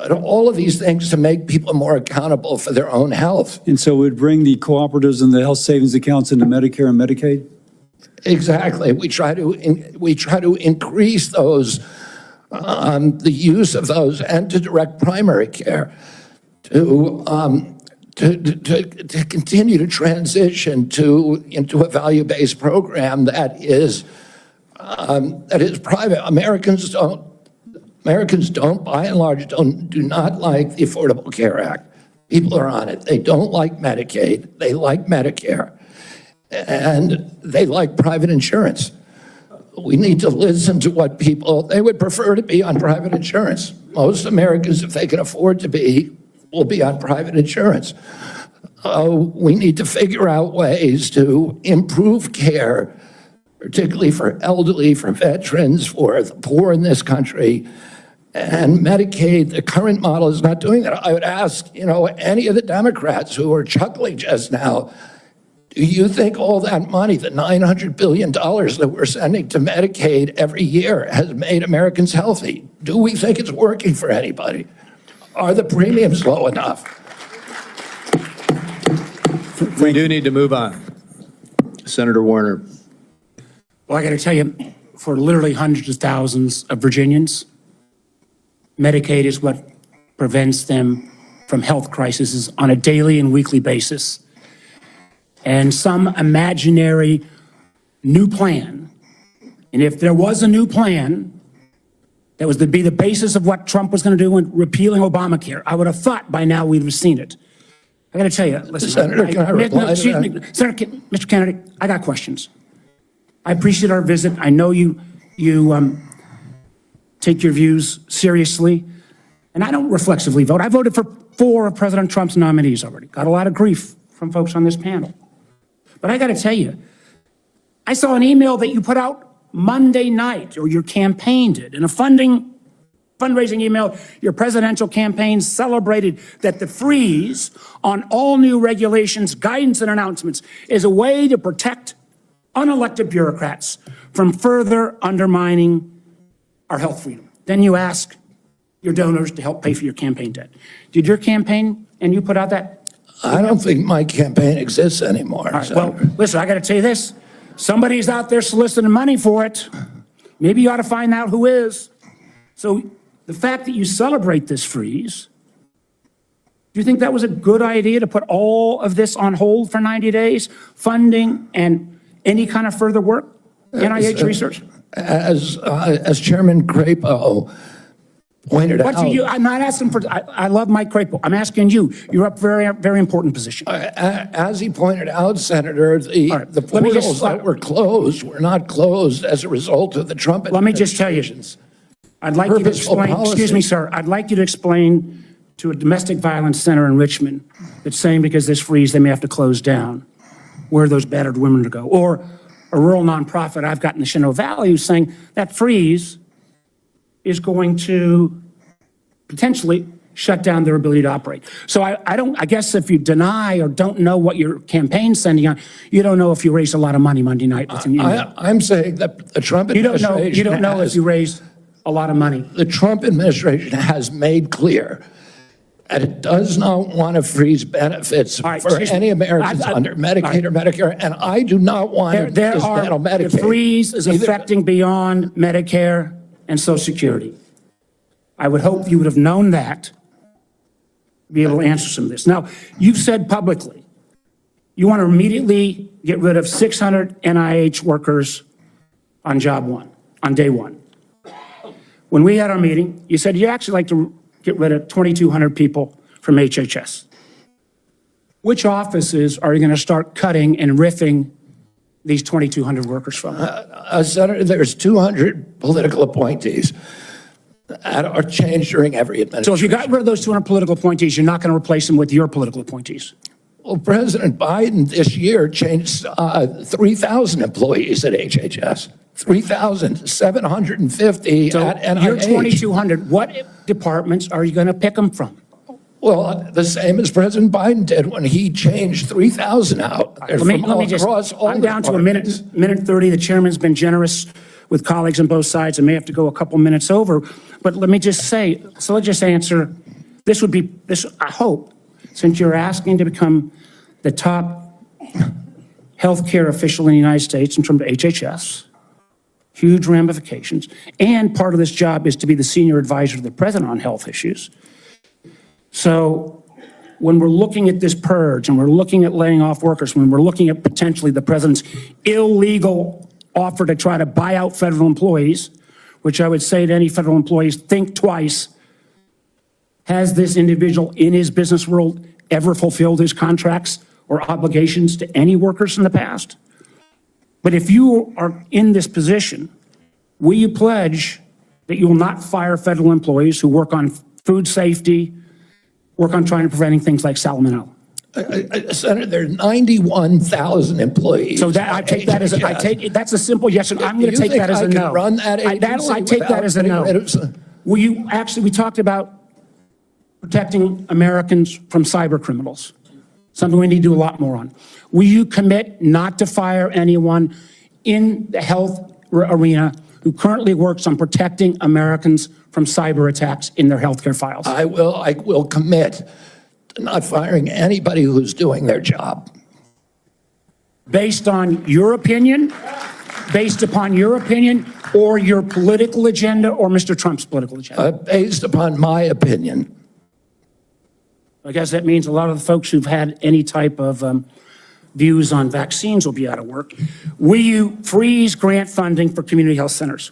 All of these things to make people more accountable for their own health. And so we'd bring the cooperatives and the health savings accounts into Medicare and Medicaid? Exactly. We try to increase those, the use of those, and to direct primary care, to continue to transition into a value-based program that is private. Americans don't, by and large, do not like the Affordable Care Act. People are on it. They don't like Medicaid. They like Medicare. And they like private insurance. We need to listen to what they would prefer to be on private insurance. Most Americans, if they can afford to be, will be on private insurance. We need to figure out ways to improve care, particularly for elderly, for veterans, for the poor in this country. And Medicaid, the current model is not doing that. I would ask, any of the Democrats who are chuckling just now, do you think all that money, the $900 billion that we're sending to Medicaid every year, has made Americans healthy? Do we think it's working for anybody? Are the premiums low enough? We do need to move on. Senator Warner. Well, I got to tell you, for literally hundreds of thousands of Virginians, Medicaid is what prevents them from health crises on a daily and weekly basis. And some imaginary new plan And if there was a new plan that was to be the basis of what Trump was going to do in repealing Obamacare, I would have thought by now we'd have seen it. I got to tell you, listen, Senator, can I reply to that? Senator, Mr. Kennedy, I got questions. I appreciate our visit. I know you take your views seriously, and I don't reflexively vote. I voted for 4 of President Trump's nominees already. Got a lot of grief from folks on this panel. But I got to tell you, I saw an email that you put out Monday night, or your campaign did, in a fundraising email. Your presidential campaign celebrated that the freeze on all new regulations, guidance, and announcements is a way to protect unelected bureaucrats from further undermining our health freedom. Then you ask your donors to help pay for your campaign debt. Did your campaign and you put out that? I don't think my campaign exists anymore. All right, well, listen, I got to tell you this. Somebody's out there soliciting money for it. Maybe you ought to find out who is. So the fact that you celebrate this freeze, do you think that was a good idea to put all of this on hold for 90 days? Funding and any kind of further work? NIH research? As Chairman Crapo pointed out. I'm not asking for, I love Mike Crapo. I'm asking you. You're up very, very important position. As he pointed out, Senator, the portals that were closed were not closed as a result of the Trump administration. Let me just tell you, I'd like you to explain, excuse me, sir, I'd like you to explain to a domestic violence center in Richmond that's saying because this freeze, they may have to close down, where those battered women to go. Or a rural nonprofit I've got in the Shenandoah Valley who's saying that freeze is going to potentially shut down their ability to operate. So I guess if you deny or don't know what your campaign's sending on, you don't know if you raised a lot of money Monday night. I'm saying that the Trump administration you don't know if you raised a lot of money. The Trump administration has made clear that it does not want to freeze benefits for any Americans under Medicaid or Medicare, and I do not want to dismantle Medicaid. The freeze is affecting beyond Medicare and Social Security. I would hope you would have known that to be able to answer some of this. Now, you've said publicly you want to immediately get rid of 600 NIH workers on day one. When we had our meeting, you said you actually like to get rid of 2,200 people from HHS. Which offices are you going to start cutting and riffing these 2,200 workers from? Senator, there's 200 political appointees that are changed during every administration. So if you got rid of those 200 political appointees, you're not going to replace them with your political appointees? Well, President Biden this year changed 3,000 employees at HHS. 3,750 at NIH. You're 2,200. What departments are you going to pick them from? Well, the same as President Biden did when he changed 3,000 out. Let me just, I'm down to a minute 30. The chairman's been generous with colleagues on both sides. I may have to go a couple minutes over, but let me just say, so let's just answer, this would be, I hope, since you're asking to become the top healthcare official in the United States in terms of HHS, huge ramifications, and part of this job is to be the senior advisor to the president on health issues. So when we're looking at this purge and we're looking at laying off workers, when we're looking at potentially the president's illegal offer to try to buy out federal employees, which I would say to any federal employees, think twice. Has this individual in his business world ever fulfilled his contracts or obligations to any workers in the past? But if you are in this position, will you pledge that you will not fire federal employees who work on food safety, work on trying to preventing things like salmonella? Senator, there are 91,000 employees. So that I take that as that's a simple yes, and I'm going to take that as a no. Run that agency I take that as a no. Will you actually? We talked about protecting Americans from cyber criminals, something we need to do a lot more on. Will you commit not to fire anyone in the health arena who currently works on protecting Americans from cyber attacks in their healthcare files? I will commit to not firing anybody who's doing their job. Based on your opinion, based upon your opinion, or your political agenda, or Mr. Trump's political agenda? Based upon my opinion. I guess that means a lot of the folks who've had any type of views on vaccines will be out of work. Will you freeze grant funding for community health centers?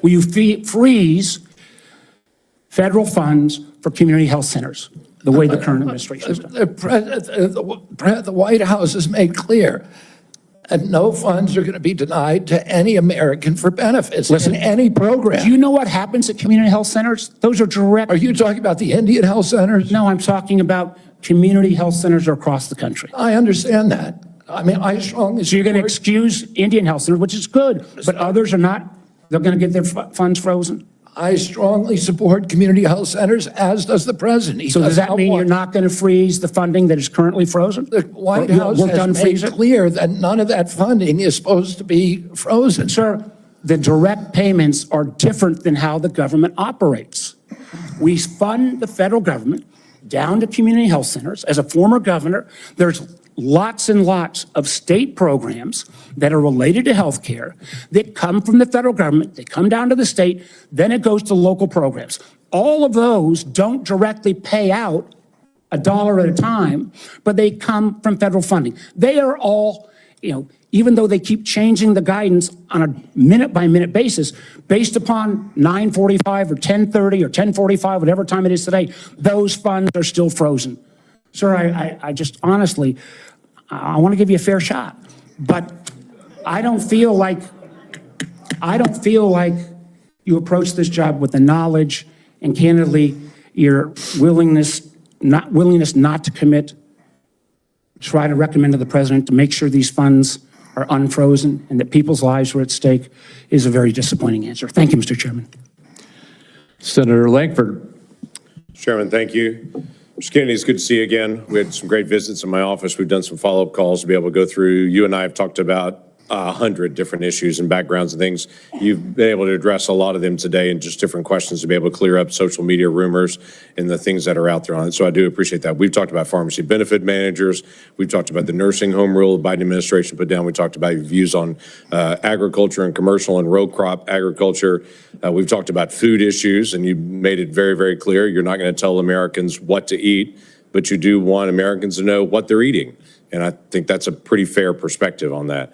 Will you freeze federal funds for community health centers, the way the current administration has done? The White House has made clear and no funds are going to be denied to any American for benefits in any program. Do you know what happens at community health centers? Those are direct. Are you talking about the Indian health centers? No, I'm talking about community health centers across the country. I understand that. I mean, I strongly So you're going to excuse Indian health centers, which is good, but others are not. They're going to get their funds frozen. I strongly support community health centers, as does the president. So does that mean you're not going to freeze the funding that is currently frozen? The White House has made clear that none of that funding is supposed to be frozen. Sir, the direct payments are different than how the government operates. We fund the federal government down to community health centers. As a former governor, there's lots and lots of state programs that are related to health care that come from the federal government, they come down to the state, then it goes to local programs. All of those don't directly pay out $1 at a time, but they come from federal funding. They are all, even though they keep changing the guidance on a minute-by-minute basis, based upon 9:45 or 10:30 or 10:45, whatever time it is today, those funds are still frozen. Sir, I just honestly, I want to give you a fair shot, but I don't feel like you approach this job with the knowledge and candidly your willingness not to commit. Try to recommend to the president to make sure these funds are unfrozen and that people's lives are at stake is a very disappointing answer. Thank you, Mr. Chairman. Senator Langford. Chairman, thank you. Mr. Kennedy, it's good to see you again. We had some great visits in my office. We've done some follow-up calls to be able to go through. You and I have talked about 100 different issues and backgrounds and things. You've been able to address a lot of them today and just different questions to be able to clear up social media rumors and the things that are out there on it. So I do appreciate that. We've talked about pharmacy benefit managers. We've talked about the nursing home rule the Biden administration put down. We talked about your views on agriculture and commercial and row crop agriculture. We've talked about food issues, and you made it very, very clear. You're not going to tell Americans what to eat, but you do want Americans to know what they're eating. And I think that's a pretty fair perspective on that.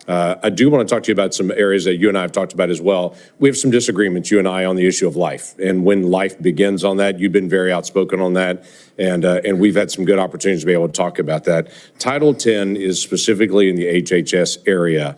I do want to talk to you about some areas that you and I have talked about as well. We have some disagreements, you and I, on the issue of life and when life begins on that. You've been very outspoken on that, and we've had some good opportunities to be able to talk about that. Title 10 is specifically in the HHS area.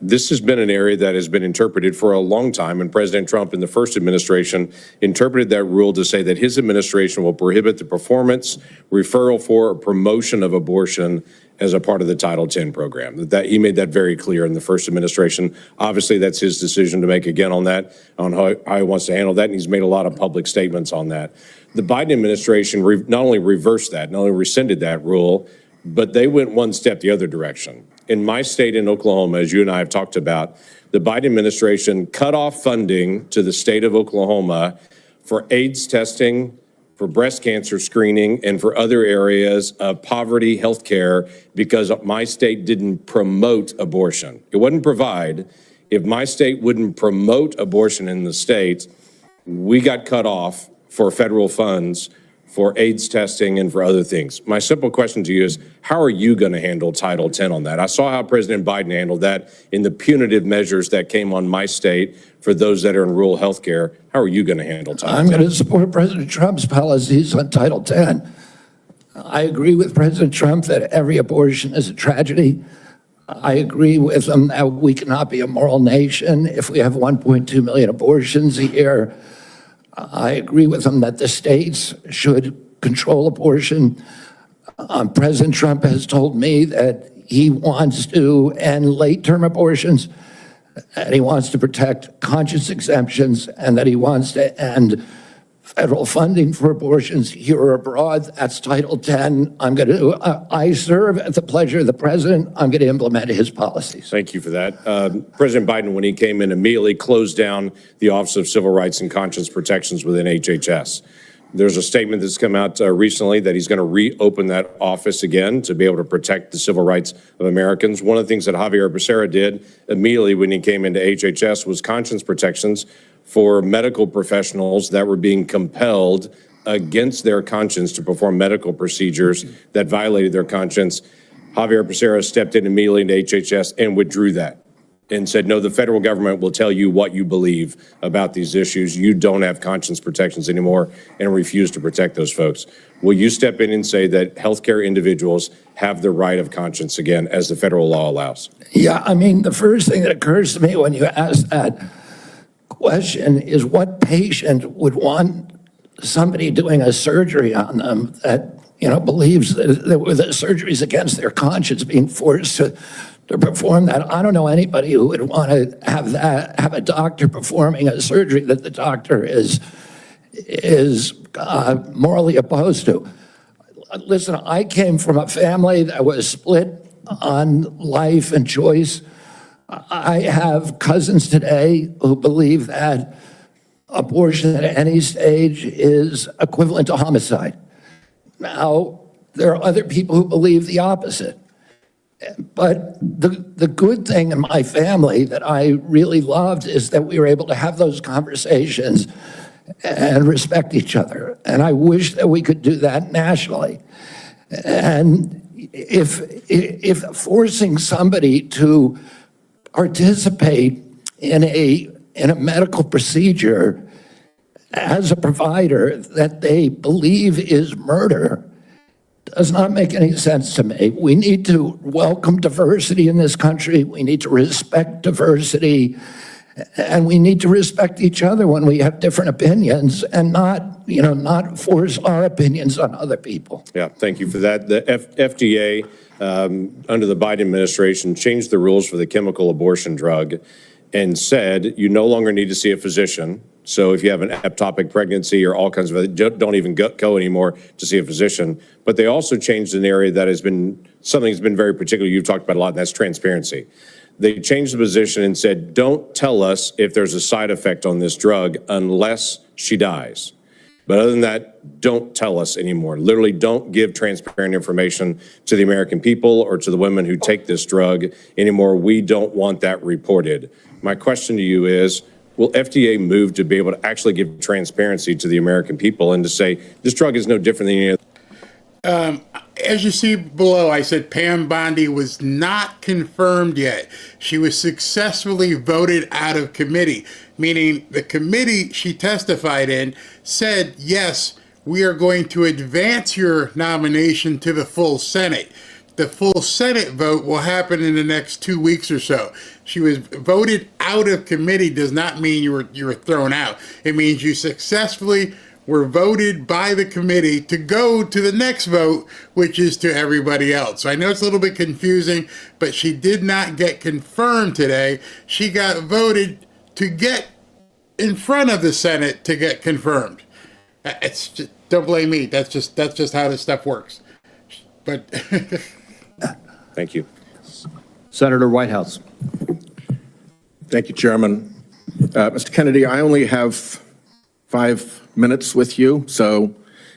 This has been an area that has been interpreted for a long time, and President Trump in the first administration interpreted that rule to say that his administration will prohibit the performance, referral for, or promotion of abortion as a part of the Title 10 program. That he made that very clear in the first administration. Obviously, that's his decision to make again on that, on how he wants to handle that, and he's made a lot of public statements on that. The Biden administration not only reversed that, not only rescinded that rule, but they went one step the other direction. In my state in Oklahoma, as you and I have talked about, the Biden administration cut off funding to the state of Oklahoma for AIDS testing, for breast cancer screening, and for other areas of poverty health care because my state didn't promote abortion. It wouldn't provide. If my state wouldn't promote abortion in the state, we got cut off for federal funds for AIDS testing and for other things. My simple question to you is, how are you going to handle Title 10 on that? I saw how President Biden handled that in the punitive measures that came on my state for those that are in rural health care. How are you going to handle Title 10? I'm going to support President Trump's policies on Title 10. I agree with President Trump that every abortion is a tragedy. I agree with him that we cannot be a moral nation if we have 1.2 million abortions a year. I agree with him that the states should control abortion. President Trump has told me that he wants to end late-term abortions, and he wants to protect conscience exemptions, and that he wants to end federal funding for abortions here or abroad. That's Title 10. I serve at the pleasure of the president. I'm going to implement his policies. Thank you for that. President Biden, when he came in, immediately closed down the Office of Civil Rights and Conscience Protections within HHS. There's a statement that's come out recently that he's going to reopen that office again to be able to protect the civil rights of Americans. One of the things that Javier Becerra did immediately when he came into HHS was conscience protections for medical professionals that were being compelled against their conscience to perform medical procedures that violated their conscience. Javier Becerra stepped in immediately into HHS and withdrew that and said, no, the federal government will tell you what you believe about these issues. You don't have conscience protections anymore, and refuse to protect those folks. Will you step in and say that healthcare individuals have the right of conscience again, as the federal law allows? Yeah, I mean, the first thing that occurs to me when you ask that question is, what patient would want somebody doing a surgery on them that, believes that the surgery is against their conscience, being forced to perform that? I don't know anybody who would want to have a doctor performing a surgery that the doctor is morally opposed to. Listen, I came from a family that was split on life and choice. I have cousins today who believe that abortion at any stage is equivalent to homicide. Now, there are other people who believe the opposite. But the good thing in my family that I really loved is that we were able to have those conversations and respect each other. And I wish that we could do that nationally. And if forcing somebody to participate in a medical procedure as a provider that they believe is murder does not make any sense to me. We need to welcome diversity in this country. We need to respect diversity, and we need to respect each other when we have different opinions, and not force our opinions on other people. Yeah, thank you for that. The FDA, under the Biden administration, changed the rules for the chemical abortion drug and said you no longer need to see a physician. So if you have an ectopic pregnancy or all kinds of, don't even go anymore to see a physician. But they also changed an area that has been, something that's been very particular, you've talked about a lot, and that's transparency. They changed the position and said, don't tell us if there's a side effect on this drug unless she dies. But other than that, don't tell us anymore. Literally, don't give transparent information to the American people or to the women who take this drug anymore. We don't want that reported. My question to you is, will FDA move to be able to actually give transparency to the American people and to say this drug is no different than any other? As you see below, I said Pam Bondi was not confirmed yet. She was successfully voted out of committee, meaning the committee she testified in said, yes, we are going to advance your nomination to the full Senate. The full Senate vote will happen in the next 2 weeks or so. She was voted out of committee does not mean you were thrown out. It means you successfully were voted by the committee to go to the next vote, which is to everybody else. So I know it's a little bit confusing, but she did not get confirmed today. She got voted to get in front of the Senate to get confirmed. It's just, don't blame me. That's just how this stuff works. But thank you. Senator Whitehouse. Thank you, Chairman. Mr. Kennedy, I only have 5 minutes with you,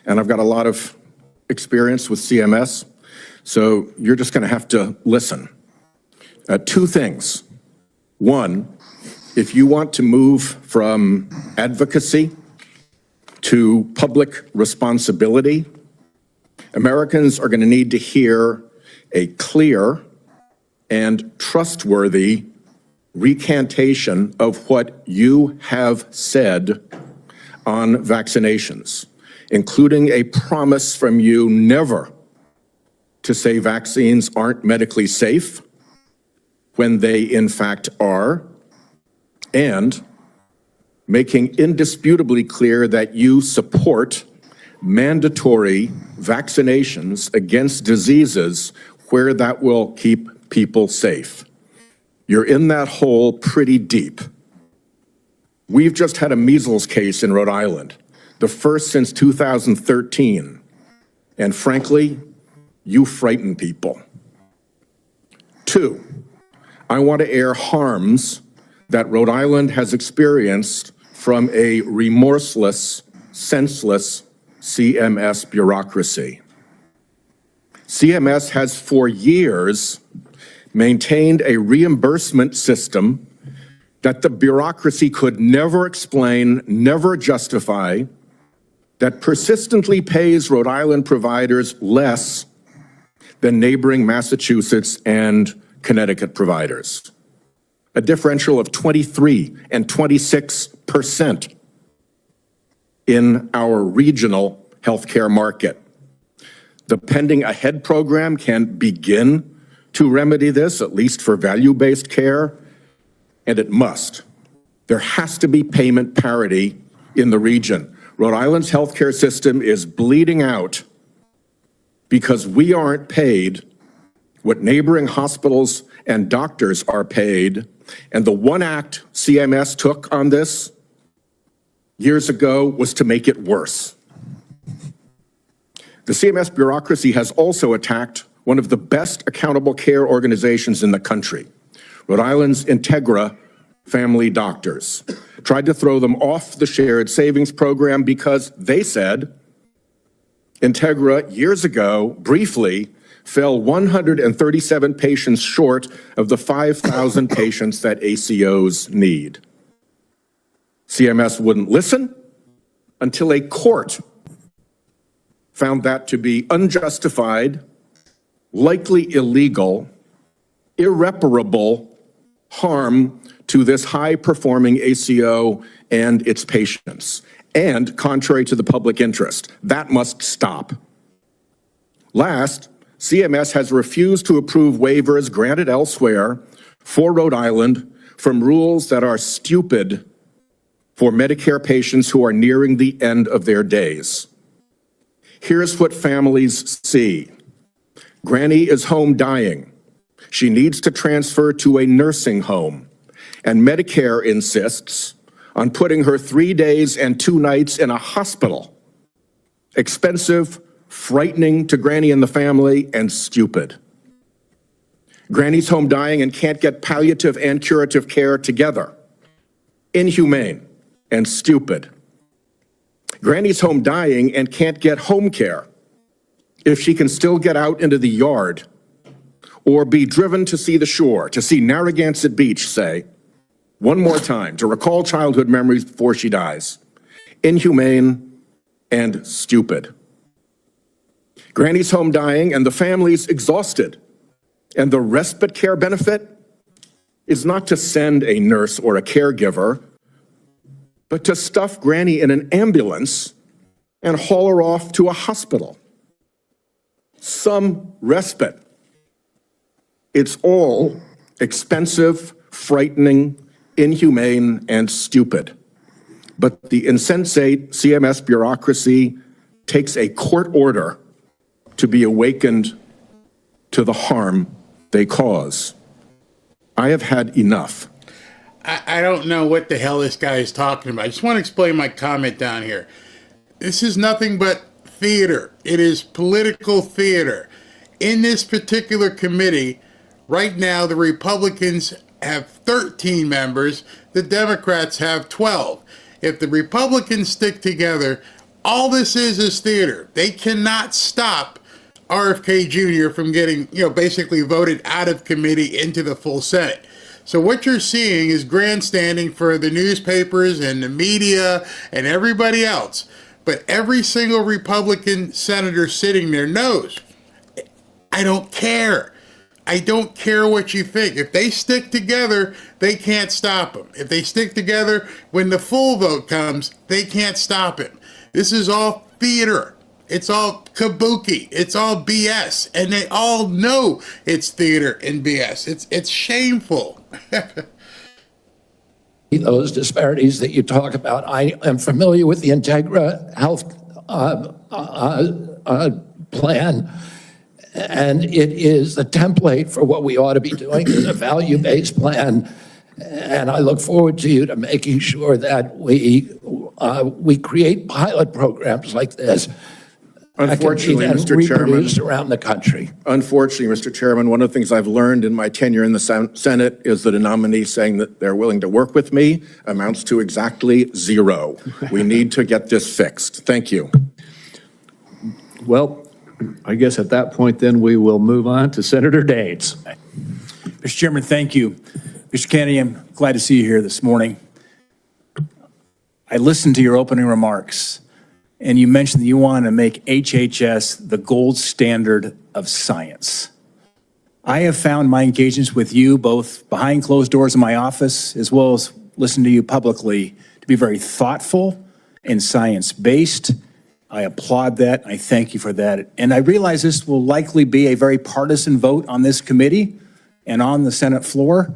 and I've got a lot of experience with CMS, so you're just going to have to listen. 2 things. One, if you want to move from advocacy to public responsibility, Americans are going to need to hear a clear and trustworthy recantation of what you have said on vaccinations, including a promise from you never to say vaccines aren't medically safe when they in fact are, and making indisputably clear that you support mandatory vaccinations against diseases where that will keep people safe. You're in that hole pretty deep. We've just had a measles case in Rhode Island, the first since 2013. And frankly, you frighten people. 2, I want to air harms that Rhode Island has experienced from a remorseless, senseless CMS bureaucracy. CMS has for years maintained a reimbursement system that the bureaucracy could never explain, never justify, that persistently pays Rhode Island providers less than neighboring Massachusetts and Connecticut providers. A differential of 23 and 26% in our regional healthcare market. The Pending Ahead program can begin to remedy this, at least for value-based care, and it must. There has to be payment parity in the region. Rhode Island's healthcare system is bleeding out because we aren't paid what neighboring hospitals and doctors are paid. And the one act CMS took on this years ago was to make it worse. The CMS bureaucracy has also attacked one of the best accountable care organizations in the country, Rhode Island's Integra Family Doctors. Tried to throw them off the shared savings program because they said Integra years ago briefly fell 137 patients short of the 5,000 patients that ACOs need. CMS wouldn't listen until a court found that to be unjustified, likely illegal, irreparable harm to this high-performing ACO and its patients, and contrary to the public interest. That must stop. Last, CMS has refused to approve waivers granted elsewhere for Rhode Island from rules that are stupid for Medicare patients who are nearing the end of their days. Here's what families see. Granny is home dying. She needs to transfer to a nursing home, and Medicare insists on putting her 3 days and 2 nights in a hospital. Expensive, frightening to Granny and the family, and stupid. Granny's home dying and can't get palliative and curative care together. Inhumane and stupid. Granny's home dying and can't get home care if she can still get out into the yard or be driven to see the shore, to see Narragansett Beach, say, one more time, to recall childhood memories before she dies. Inhumane and stupid. Granny's home dying and the family's exhausted. And the respite care benefit is not to send a nurse or a caregiver, but to stuff Granny in an ambulance and haul her off to a hospital. Some respite. It's all expensive, frightening, inhumane, and stupid. But the insensate CMS bureaucracy takes a court order to be awakened to the harm they cause. I have had enough. I don't know what the hell this guy is talking about. I just want to explain my comment down here. This is nothing but theater. It is political theater. In this particular committee, right now, the Republicans have 13 members. The Democrats have 12. If the Republicans stick together, all this is theater. They cannot stop RFK Jr. from getting, basically voted out of committee into the full Senate. So what you're seeing is grandstanding for the newspapers and the media and everybody else. But every single Republican senator sitting there knows, I don't care. I don't care what you think. If they stick together, they can't stop them. If they stick together, when the full vote comes, they can't stop it. This is all theater. It's all kabuki. It's all BS. And they all know it's theater and BS. It's shameful. Those disparities that you talk about, I am familiar with the Integra Health plan, and it is the template for what we ought to be doing is a value-based plan. And I look forward to you to making sure that we create pilot programs like this. Unfortunately, Mr. Chairman, around the country. Unfortunately, Mr. Chairman, one of the things I've learned in my tenure in the Senate is that a nominee saying that they're willing to work with me amounts to exactly zero. We need to get this fixed. Thank you. Well, I guess at that point, then, we will move on to Senator Daines. Mr. Chairman, thank you. Mr. Kennedy, I'm glad to see you here this morning. I listened to your opening remarks, and you mentioned that you want to make HHS the gold standard of science. I have found my engagements with you, both behind closed doors in my office, as well as listening to you publicly, to be very thoughtful and science-based. I applaud that. I thank you for that. And I realize this will likely be a very partisan vote on this committee and on the Senate floor.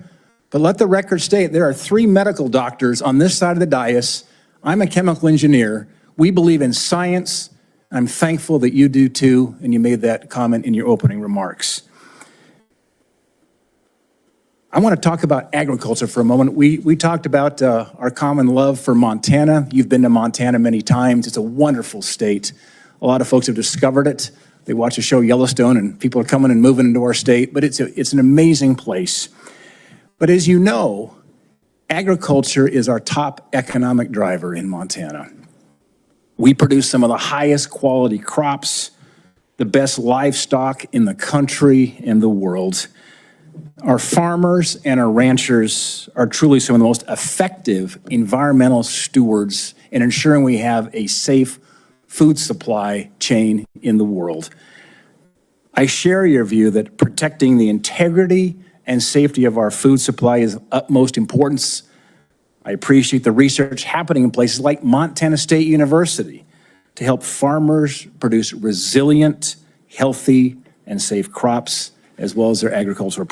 But let the record state there are 3 medical doctors on this side of the dais. I'm a chemical engineer. We believe in science. I'm thankful that you do too, and you made that comment in your opening remarks. I want to talk about agriculture for a moment. We talked about our common love for Montana. You've been to Montana many times. It's a wonderful state. A lot of folks have discovered it. They watch the show Yellowstone, and people are coming and moving into our state, but it's an amazing place. But as you know, agriculture is our top economic driver in Montana. We produce some of the highest quality crops, the best livestock in the country and the world. Our farmers and our ranchers are truly some of the most effective environmental stewards in ensuring we have a safe food supply chain in the world. I share your view that protecting the integrity and safety of our food supply is of utmost importance. I appreciate the research happening in places like Montana State University to help farmers produce resilient, healthy, and safe crops, as well as their agricultural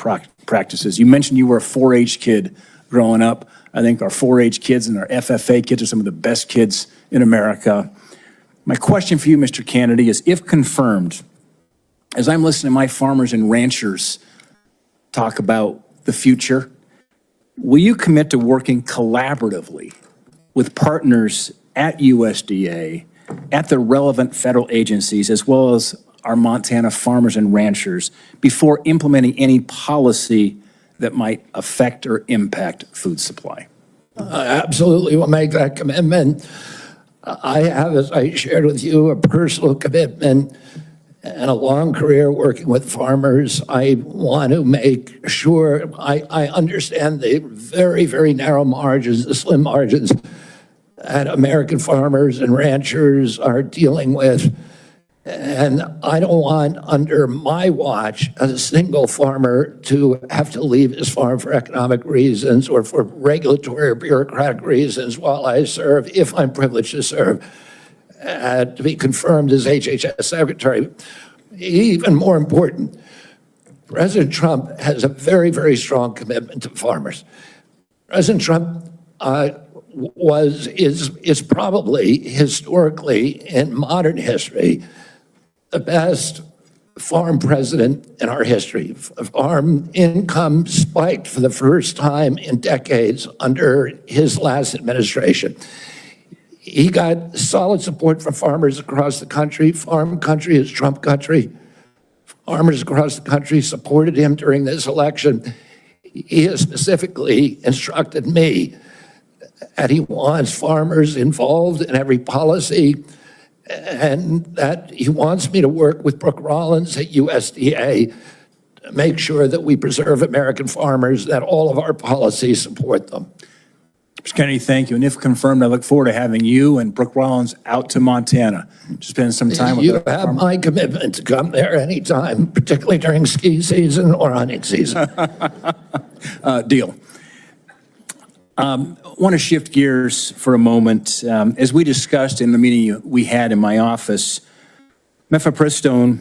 practices. You mentioned you were a 4-H kid growing up. I think our 4-H kids and our FFA kids are some of the best kids in America. My question for you, Mr. Kennedy, is if confirmed, as I'm listening to my farmers and ranchers talk about the future, will you commit to working collaboratively with partners at USDA, at the relevant federal agencies, as well as our Montana farmers and ranchers before implementing any policy that might affect or impact food supply? I absolutely will make that commitment. I have, as I shared with you, a personal commitment and a long career working with farmers. I want to make sure I understand the very, very narrow margins, the slim margins that American farmers and ranchers are dealing with. And I don't want, under my watch, a single farmer to have to leave his farm for economic reasons or for regulatory or bureaucratic reasons while I serve, if I'm privileged to serve, to be confirmed as HHS Secretary. Even more important, President Trump has a very, very strong commitment to farmers. President Trump is probably historically in modern history the best farm president in our history. Farm income spiked for the first time in decades under his last administration. He got solid support from farmers across the country. Farm country is Trump country. Farmers across the country supported him during this election. He has specifically instructed me that he wants farmers involved in every policy, and that he wants me to work with Brooke Rollins at USDA to make sure that we preserve American farmers, that all of our policies support them. Mr. Kennedy, thank you. And if confirmed, I look forward to having you and Brooke Rollins out to Montana to spend some time with you. Have my commitment to come there anytime, particularly during ski season or hunting season. Deal. I want to shift gears for a moment. As we discussed in the meeting we had in my office, mifepristone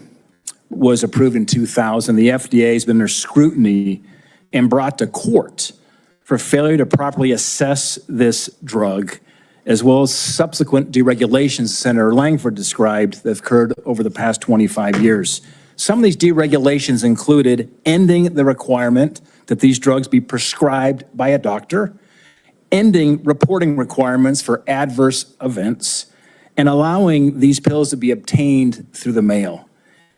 was approved in 2000. The FDA has been under scrutiny and brought to court for failure to properly assess this drug, as well as subsequent deregulations Senator Langford described that have occurred over the past 25 years. Some of these deregulations included ending the requirement that these drugs be prescribed by a doctor, ending reporting requirements for adverse events, and allowing these pills to be obtained through the mail.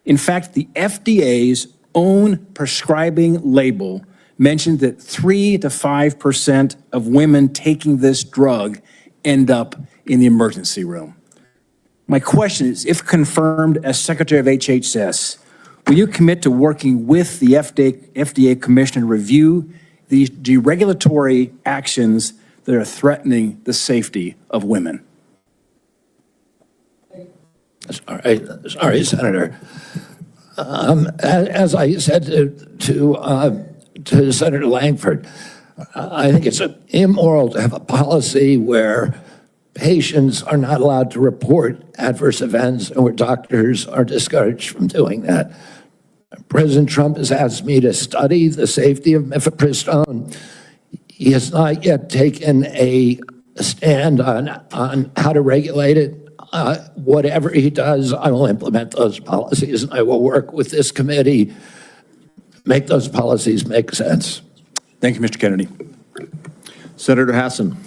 In fact, the FDA's own prescribing label mentioned that 3 to 5% of women taking this drug end up in the emergency room. My question is, if confirmed as Secretary of HHS, will you commit to working with the FDA Commissioner to review these deregulatory actions that are threatening the safety of women? Sorry, Senator. As I said to Senator Langford, I think it's immoral to have a policy where patients are not allowed to report adverse events and where doctors are discouraged from doing that. President Trump has asked me to study the safety of mifepristone. He has not yet taken a stand on how to regulate it. Whatever he does, I will implement those policies, and I will work with this committee, make those policies make sense. Thank you, Mr. Kennedy. Senator Hassan.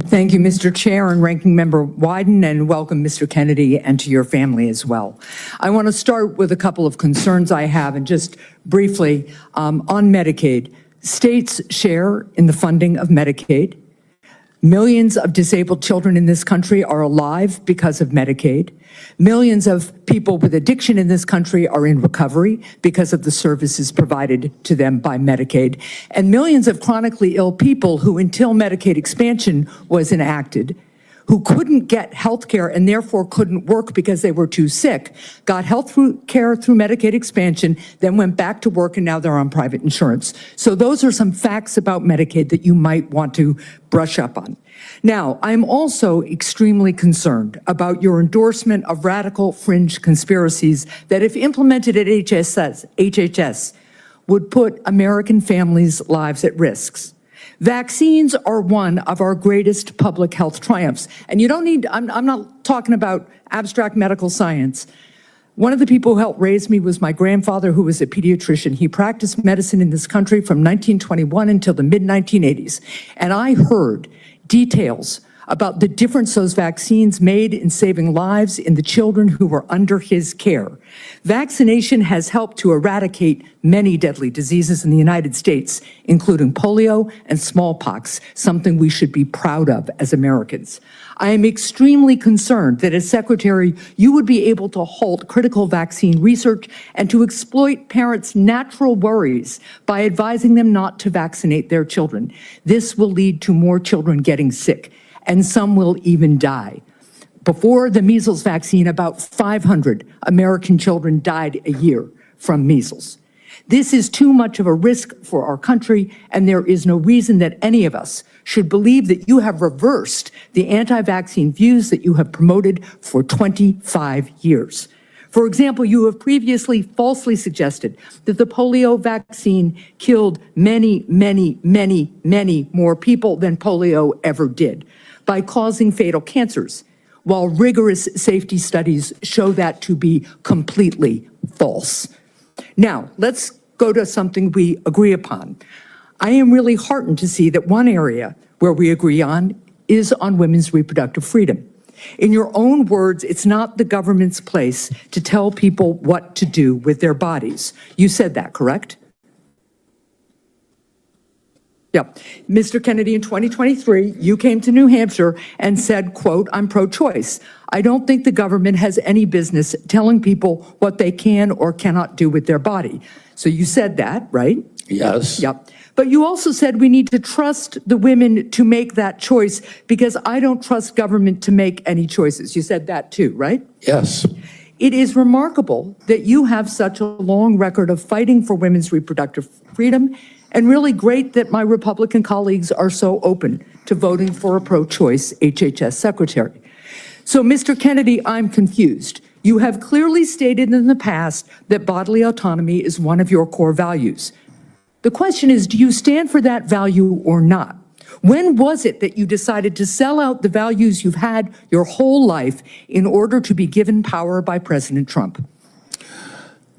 Thank you, Mr. Chair and Ranking Member Wyden, and welcome, Mr. Kennedy, and to your family as well. I want to start with a couple of concerns I have, and just briefly on Medicaid. States share in the funding of Medicaid. Millions of disabled children in this country are alive because of Medicaid. Millions of people with addiction in this country are in recovery because of the services provided to them by Medicaid. And millions of chronically ill people who, until Medicaid expansion was enacted, who couldn't get health care and therefore couldn't work because they were too sick, got health care through Medicaid expansion, then went back to work, and now they're on private insurance. So those are some facts about Medicaid that you might want to brush up on. Now, I'm also extremely concerned about your endorsement of radical fringe conspiracies that, if implemented at HHS, would put American families' lives at risk. Vaccines are one of our greatest public health triumphs. And you don't need, I'm not talking about abstract medical science. One of the people who helped raise me was my grandfather, who was a pediatrician. He practiced medicine in this country from 1921 until the mid-1980s. And I heard details about the difference those vaccines made in saving lives in the children who were under his care. Vaccination has helped to eradicate many deadly diseases in the United States, including polio and smallpox, something we should be proud of as Americans. I am extremely concerned that as Secretary, you would be able to halt critical vaccine research and to exploit parents' natural worries by advising them not to vaccinate their children. This will lead to more children getting sick, and some will even die. Before the measles vaccine, about 500 American children died a year from measles. This is too much of a risk for our country, and there is no reason that any of us should believe that you have reversed the anti-vaccine views that you have promoted for 25 years. For example, you have previously falsely suggested that the polio vaccine killed many, many, many, many more people than polio ever did by causing fatal cancers, while rigorous safety studies show that to be completely false. Now, let's go to something we agree upon. I am really heartened to see that one area where we agree on is on women's reproductive freedom. In your own words, it's not the government's place to tell people what to do with their bodies. You said that, correct? Yep. Mr. Kennedy, in 2023, you came to New Hampshire and said, quote, "I'm pro-choice. I don't think the government has any business telling people what they can or cannot do with their body." So you said that, right? Yes. Yep. But you also said we need to trust the women to make that choice because I don't trust government to make any choices. You said that too, right? Yes. It is remarkable that you have such a long record of fighting for women's reproductive freedom, and really great that my Republican colleagues are so open to voting for a pro-choice HHS secretary. So, Mr. Kennedy, I'm confused. You have clearly stated in the past that bodily autonomy is one of your core values. The question is, do you stand for that value or not? When was it that you decided to sell out the values you've had your whole life in order to be given power by President Trump?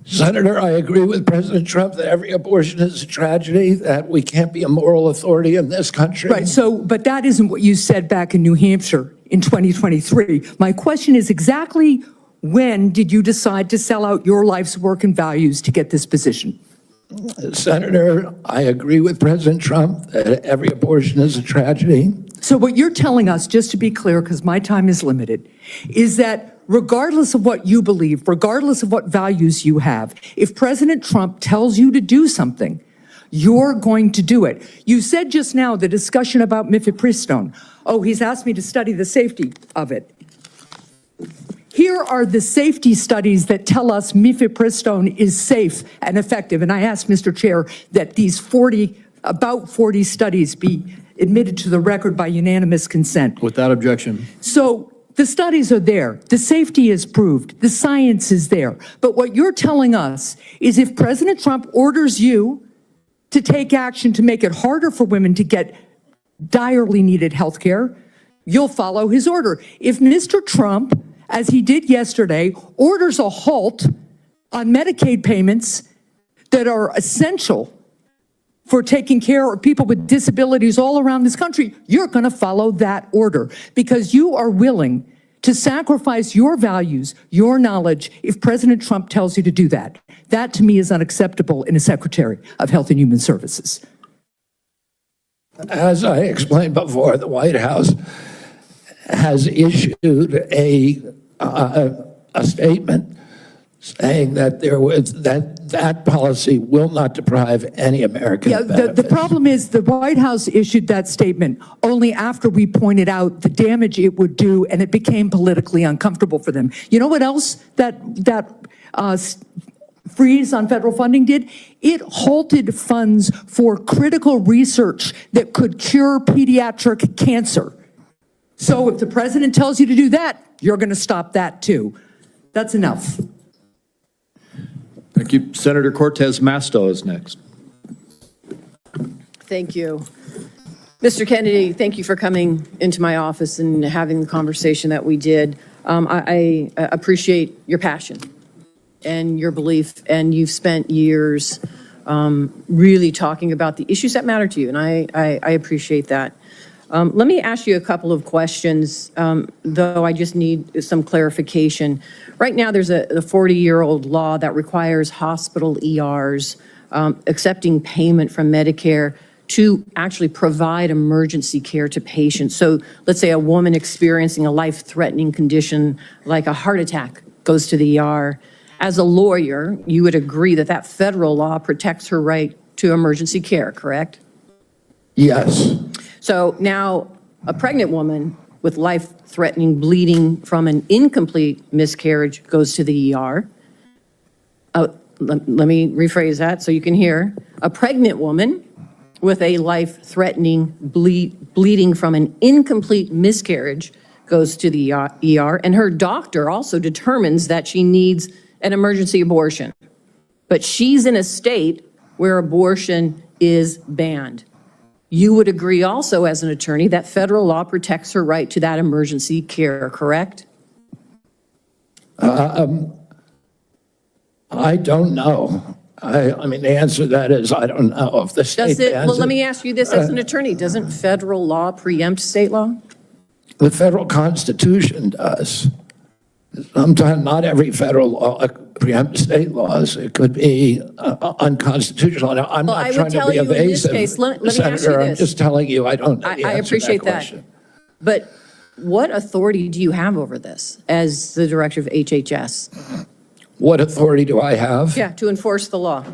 Senator, I agree with President Trump that every abortion is a tragedy, that we can't be a moral authority in this country. Right, so, but that isn't what you said back in New Hampshire in 2023. My question is exactly when did you decide to sell out your life's work and values to get this position? Senator, I agree with President Trump that every abortion is a tragedy. So what you're telling us, just to be clear, because my time is limited, is that regardless of what you believe, regardless of what values you have, if President Trump tells you to do something, you're going to do it. You said just now the discussion about mifepristone. Oh, he's asked me to study the safety of it. Here are the safety studies that tell us mifepristone is safe and effective. And I ask, Mr. Chair, that these about 40 studies be admitted to the record by unanimous consent. Without objection. So the studies are there. The safety is proved. The science is there. But what you're telling us is if President Trump orders you to take action to make it harder for women to get direly needed health care, you'll follow his order. If Mr. Trump, as he did yesterday, orders a halt on Medicaid payments that are essential for taking care of people with disabilities all around this country, you're going to follow that order because you are willing to sacrifice your values, your knowledge, if President Trump tells you to do that. That, to me, is unacceptable in a Secretary of Health and Human Services. As I explained before, the White House has issued a statement saying that that policy will not deprive any American benefits. The problem is the White House issued that statement only after we pointed out the damage it would do, and it became politically uncomfortable for them. You know what else that freeze on federal funding did? It halted funds for critical research that could cure pediatric cancer. So if the president tells you to do that, you're going to stop that too. That's enough. Thank you. Senator Cortez Masto is next. Thank you. Mr. Kennedy, thank you for coming into my office and having the conversation that we did. I appreciate your passion and your belief, and you've spent years really talking about the issues that matter to you, and I appreciate that. Let me ask you a couple of questions, though I just need some clarification. Right now, there's a 40-year-old law that requires hospital ERs accepting payment from Medicare to actually provide emergency care to patients. So let's say a woman experiencing a life-threatening condition like a heart attack goes to the ER. As a lawyer, you would agree that that federal law protects her right to emergency care, correct? Yes. So now a pregnant woman with life-threatening bleeding from an incomplete miscarriage goes to the ER. Let me rephrase that so you can hear. A pregnant woman with a life-threatening bleeding from an incomplete miscarriage goes to the ER, and her doctor also determines that she needs an emergency abortion. But she's in a state where abortion is banned. You would agree also as an attorney that federal law protects her right to that emergency care, correct? I don't know. I mean, the answer to that is I don't know if the state Does it? bans Well, let it. me ask you this as an attorney. Doesn't federal law preempt state law? The federal Constitution does. Sometimes not every federal law preempts state laws. It could be unconstitutional. Now, I'm Well, not I would trying to tell be you in this evasive, case, let me ask you Senator. I'm this. just telling you I don't know the I answer appreciate to that. question. But what authority do you have over this as the director of HHS? What authority do I have? Yeah, to enforce the law.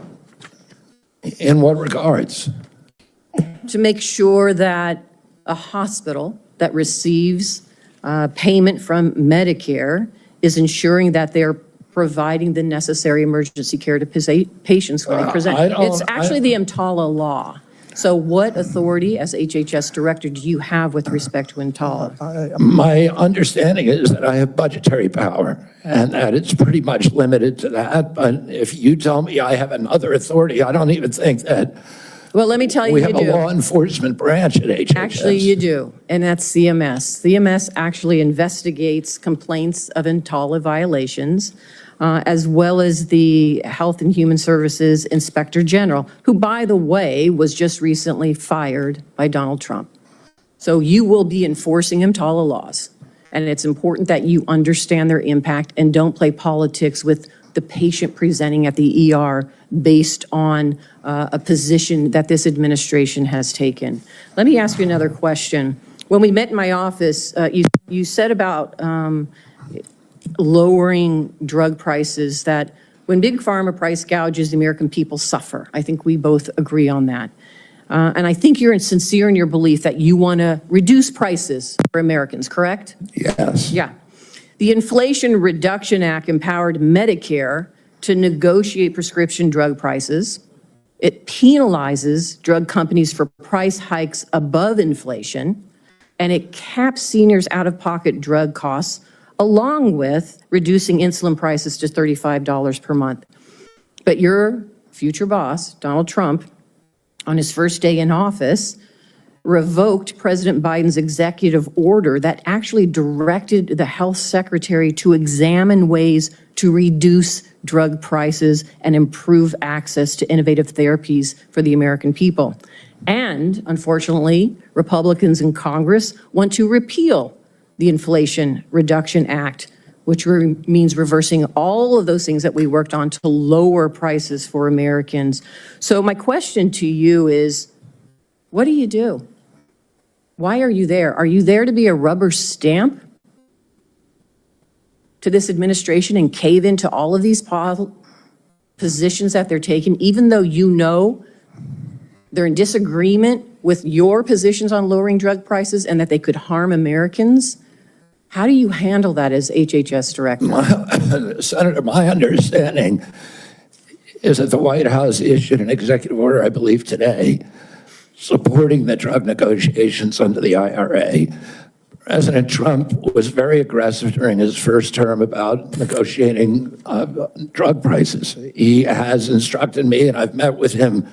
In what regards? To make sure that a hospital that receives payment from Medicare is ensuring that they're providing the necessary emergency care to patients when they present. It's actually the EMTALA law. So what authority as HHS director do you have with respect to EMTALA? My understanding is that I have budgetary power and that it's pretty much limited to that. But if you tell me I have another authority, I don't even think that Well, let me tell you, we you have do. a law enforcement branch at HHS. Actually, you do, and that's CMS. CMS actually investigates complaints of EMTALA violations, as well as the Health and Human Services Inspector General, who, by the way, was just recently fired by Donald Trump. So you will be enforcing EMTALA laws, and it's important that you understand their impact and don't play politics with the patient presenting at the ER based on a position that this administration has taken. Let me ask you another question. When we met in my office, you said about lowering drug prices, that when Big Pharma price gouges, the American people suffer. I think we both agree on that. And I think you're sincere in your belief that you want to reduce prices for Americans, correct? Yes. Yeah. The Inflation Reduction Act empowered Medicare to negotiate prescription drug prices. It penalizes drug companies for price hikes above inflation, and it caps seniors' out-of-pocket drug costs, along with reducing insulin prices to $35 per month. But your future boss, Donald Trump, on his first day in office, revoked President Biden's executive order that actually directed the health secretary to examine ways to reduce drug prices and improve access to innovative therapies for the American people. And unfortunately, Republicans in Congress want to repeal the Inflation Reduction Act, which means reversing all of those things that we worked on to lower prices for Americans. So my question to you is, what do you do? Why are you there? Are you there to be a rubber stamp to this administration and cave into all of these positions that they're taking, even though you know they're in disagreement with your positions on lowering drug prices and that they could harm Americans? How do you handle that as HHS director? Senator, my understanding is that the White House issued an executive order, I believe today, supporting the drug negotiations under the IRA. President Trump was very aggressive during his first term about negotiating drug prices. He has instructed me, and I've met with him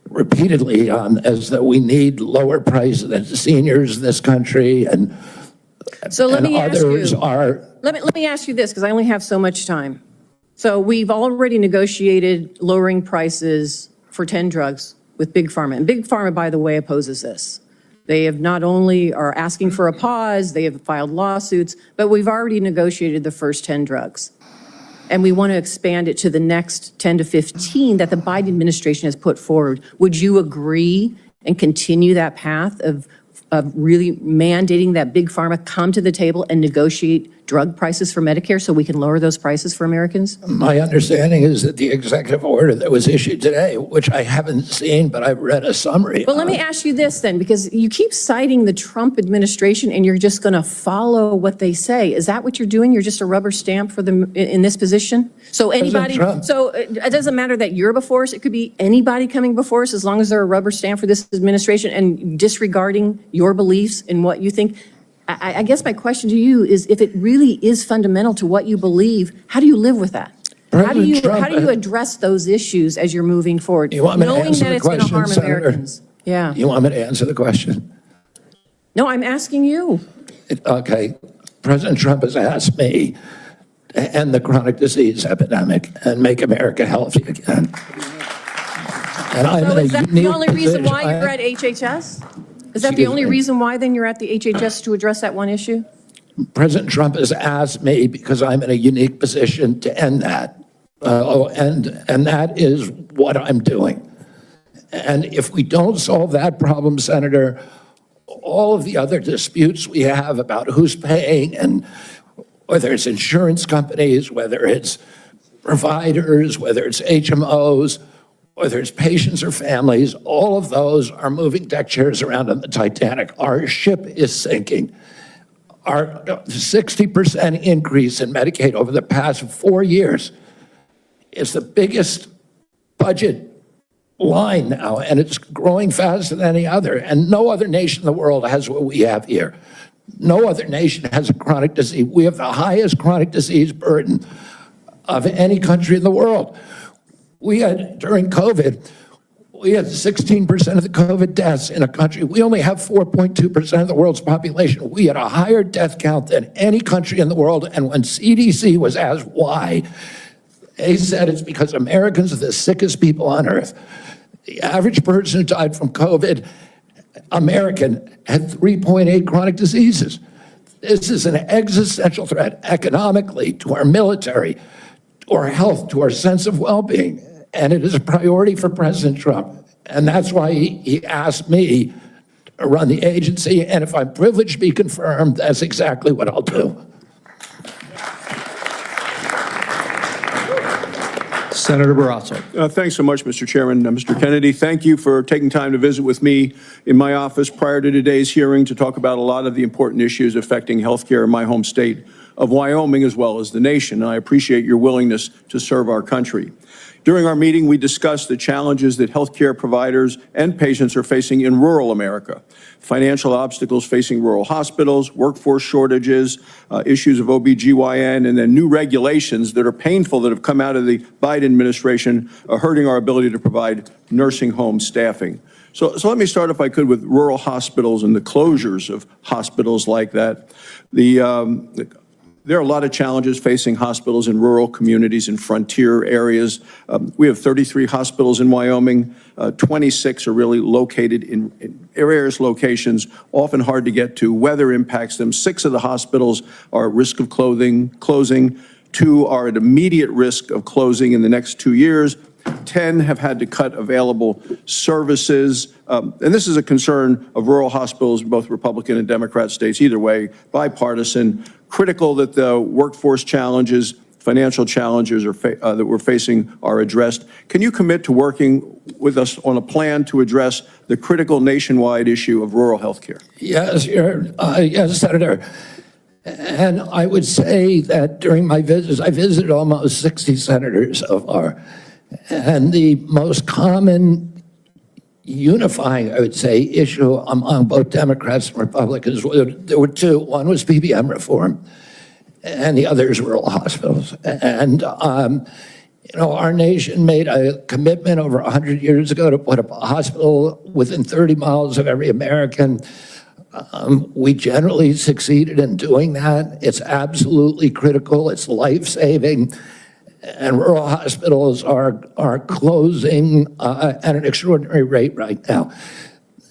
repeatedly on as that we need lower prices than seniors in this country, and so let me ask others you, are. Let me ask you this, because I only have so much time. So we've already negotiated lowering prices for 10 drugs with Big Pharma. And Big Pharma, by the way, opposes this. They have not only are asking for a pause, they have filed lawsuits, but we've already negotiated the first 10 drugs. And we want to expand it to the next 10 to 15 that the Biden administration has put forward. Would you agree and continue that path of really mandating that Big Pharma come to the table and negotiate drug prices for Medicare so we can lower those prices for Americans? My understanding is that the executive order that was issued today, which I haven't seen, but I've read a summary. Well, let me ask you this then, because you keep citing the Trump administration and you're just going to follow what they say. Is that what you're doing? You're just a rubber stamp for them in this position? So anybody, so it doesn't matter that you're before us. It could be anybody coming before us as long as they're a rubber stamp for this administration and disregarding your beliefs and what you think. I guess my question to you is, if it really is fundamental to what you believe, how do you live with that? How do you address those issues as you're moving forward, knowing that it's going to harm Americans? Yeah. You want me to answer the question? No, I'm asking you. Okay. President Trump has asked me to end the chronic disease epidemic and make America healthy again. And So is that the only reason why you're at HHS? Is that the only reason why then you're at the HHS, to address that one issue? President Trump has asked me because I'm in a unique position to end that. And that is what I'm doing. And if we don't solve that problem, Senator, all of the other disputes we have about who's paying, and whether it's insurance companies, whether it's providers, whether it's HMOs, whether it's patients or families, all of those are moving deck chairs around on the Titanic. Our ship is sinking. Our 60% increase in Medicaid over the past 4 years is the biggest budget line now, and it's growing faster than any other. And no other nation in the world has what we have here. No other nation has a chronic disease. We have the highest chronic disease burden of any country in the world. We had, during COVID, we had 16% of the COVID deaths in a country. We only have 4.2% of the world's population. We had a higher death count than any country in the world. And when CDC was asked why, they said it's because Americans are the sickest people on earth. The average person who died from COVID, American, had 3.8 chronic diseases. This is an existential threat economically, to our military, to our health, to our sense of well-being. And it is a priority for President Trump. And that's why he asked me to run the agency. And if I'm privileged to be confirmed, that's exactly what I'll do. Senator Barrasso. Thanks so much, Mr. Chairman. Mr. Kennedy, thank you for taking time to visit with me in my office prior to today's hearing to talk about a lot of the important issues affecting healthcare in my home state of Wyoming as well as the nation. I appreciate your willingness to serve our country. During our meeting, we discussed the challenges that healthcare providers and patients are facing in rural America. Financial obstacles facing rural hospitals, workforce shortages, issues of OBGYN, and then new regulations that are painful that have come out of the Biden administration are hurting our ability to provide nursing home staffing. So let me start, if I could, with rural hospitals and the closures of hospitals like that. There are a lot of challenges facing hospitals in rural communities and frontier areas. We have 33 hospitals in Wyoming. 26 are really located in various locations, often hard to get to. Weather impacts them. 6 of the hospitals are at risk of closing. 2 are at immediate risk of closing in the next 2 years. 10 have had to cut available services. And this is a concern of rural hospitals in both Republican and Democrat states, either way, bipartisan. Critical that the workforce challenges, financial challenges that we're facing are addressed. Can you commit to working with us on a plan to address the critical nationwide issue of rural health care? Yes, yes, Senator. And I would say that during my visits, I visited almost 60 senators so far. And the most common unifying, I would say, issue among both Democrats and Republicans, there were 2. One was PBM reform, and the other is rural hospitals. And, our nation made a commitment over 100 years ago to put up a hospital within 30 miles of every American. We generally succeeded in doing that. It's absolutely critical. It's life-saving. And rural hospitals are closing at an extraordinary rate right now.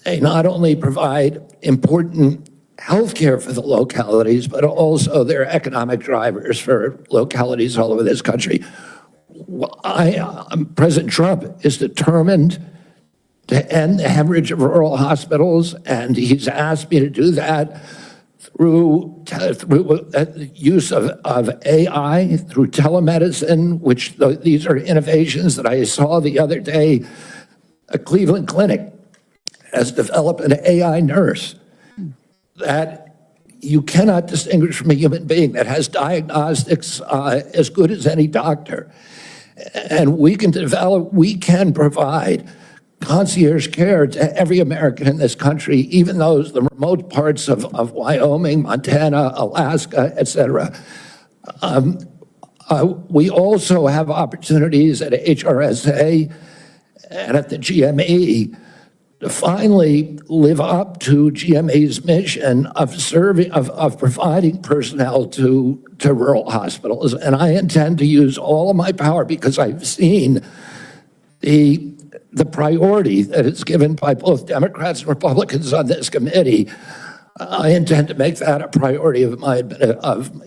They not only provide important health care for the localities, but also they're economic drivers for localities all over this country. President Trump is determined to end the hemorrhage of rural hospitals, and he's asked me to do that through use of AI, through telemedicine, which these are innovations that I saw the other day. A Cleveland clinic has developed an AI nurse that you cannot distinguish from a human being, that has diagnostics as good as any doctor. And we can provide concierge care to every American in this country, even those, the remote parts of Wyoming, Montana, Alaska, et cetera. We also have opportunities at HRSA and at the GME to finally live up to GME's mission of providing personnel to rural hospitals. And I intend to use all of my power, because I've seen the priority that is given by both Democrats and Republicans on this committee. I intend to make that a priority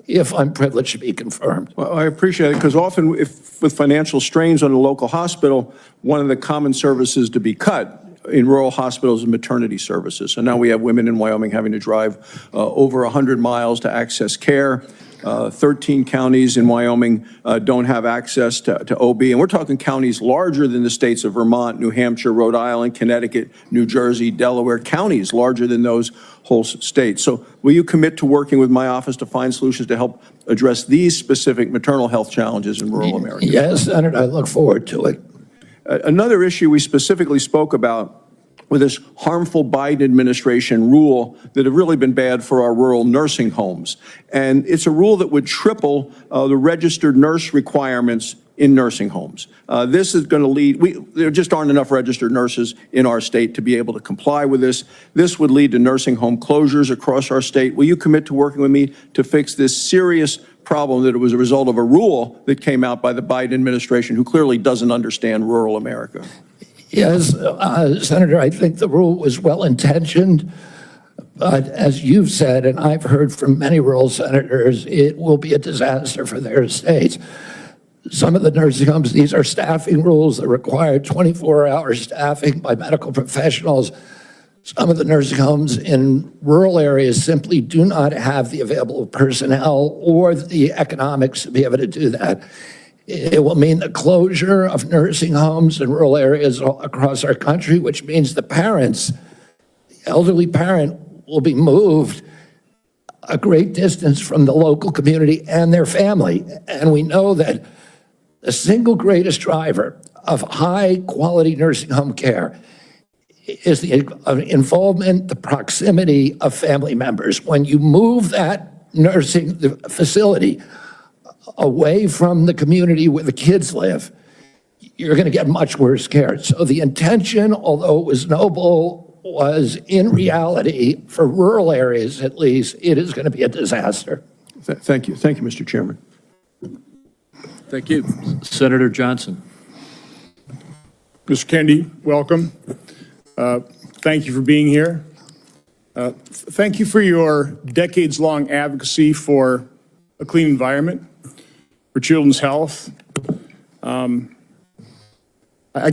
if I'm privileged to be confirmed. Well, I appreciate it, because often with financial strains on a local hospital, one of the common services to be cut in rural hospitals is maternity services. So now we have women in Wyoming having to drive over 100 miles to access care. 13 counties in Wyoming don't have access to OB. And we're talking counties larger than the states of Vermont, New Hampshire, Rhode Island, Connecticut, New Jersey, Delaware, counties larger than those whole states. So will you commit to working with my office to find solutions to help address these specific maternal health challenges in rural America? Yes, Senator, I look forward to it. Another issue we specifically spoke about with this harmful Biden administration rule that have really been bad for our rural nursing homes. And it's a rule that would triple the registered nurse requirements in nursing homes. This is going to lead, there just aren't enough registered nurses in our state to be able to comply with this. This would lead to nursing home closures across our state. Will you commit to working with me to fix this serious problem that it was a result of a rule that came out by the Biden administration, who clearly doesn't understand rural America? Yes, Senator, I think the rule was well-intentioned, but as you've said, and I've heard from many rural senators, it will be a disaster for their states. Some of the nursing homes, these are staffing rules that require 24-hour staffing by medical professionals. Some of the nursing homes in rural areas simply do not have the available personnel or the economics to be able to do that. It will mean the closure of nursing homes in rural areas all across our country, which means the parents, the elderly parent, will be moved a great distance from the local community and their family. And we know that the single greatest driver of high-quality nursing home care is the involvement, the proximity of family members. When you move that nursing facility away from the community where the kids live, you're going to get much worse care. So the intention, although it was noble, was in reality, for rural areas at least, it is going to be a disaster. Thank you. Thank you, Mr. Chairman. Thank you. Senator Johnson. Mr. Kennedy, welcome. Thank you for being here. Thank you for your decades-long advocacy for a clean environment, for children's health. I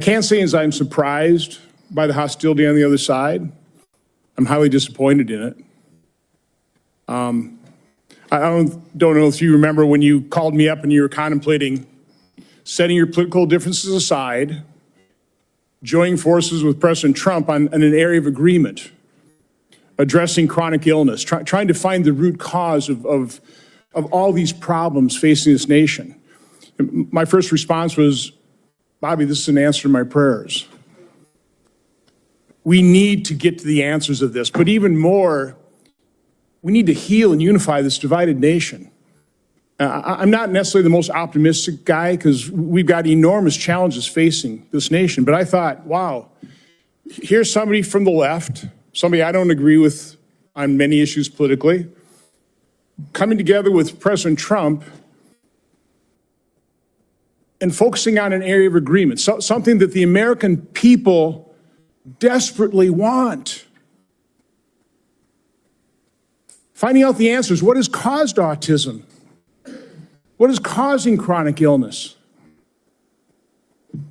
can't say as I'm surprised by the hostility on the other side. I'm highly disappointed in it. I don't know if you remember when you called me up and you were contemplating setting your political differences aside, joining forces with President Trump on an area of agreement, addressing chronic illness, trying to find the root cause of all these problems facing this nation. My first response was, Bobby, this is an answer to my prayers. We need to get to the answers of this, but even more, we need to heal and unify this divided nation. I'm not necessarily the most optimistic guy because we've got enormous challenges facing this nation, but I thought, wow, here's somebody from the left, somebody I don't agree with on many issues politically, coming together with President Trump and focusing on an area of agreement, something that the American people desperately want. Finding out the answers. What has caused autism? What is causing chronic illness?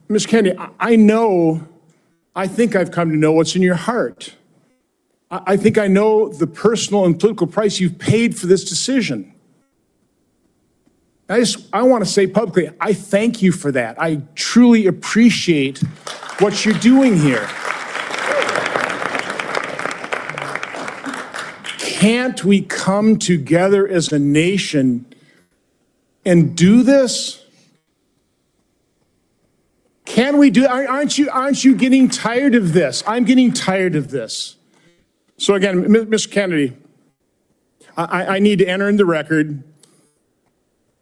Ms. Kennedy, I think I've come to know what's in your heart. I think I know the personal and political price you've paid for this decision. I want to say publicly, I thank you for that. I truly appreciate what you're doing here. Can't we come together as a nation and do this? Can we do? Aren't you getting tired of this? I'm getting tired of this. So again, Mr. Kennedy, I need to enter in the record.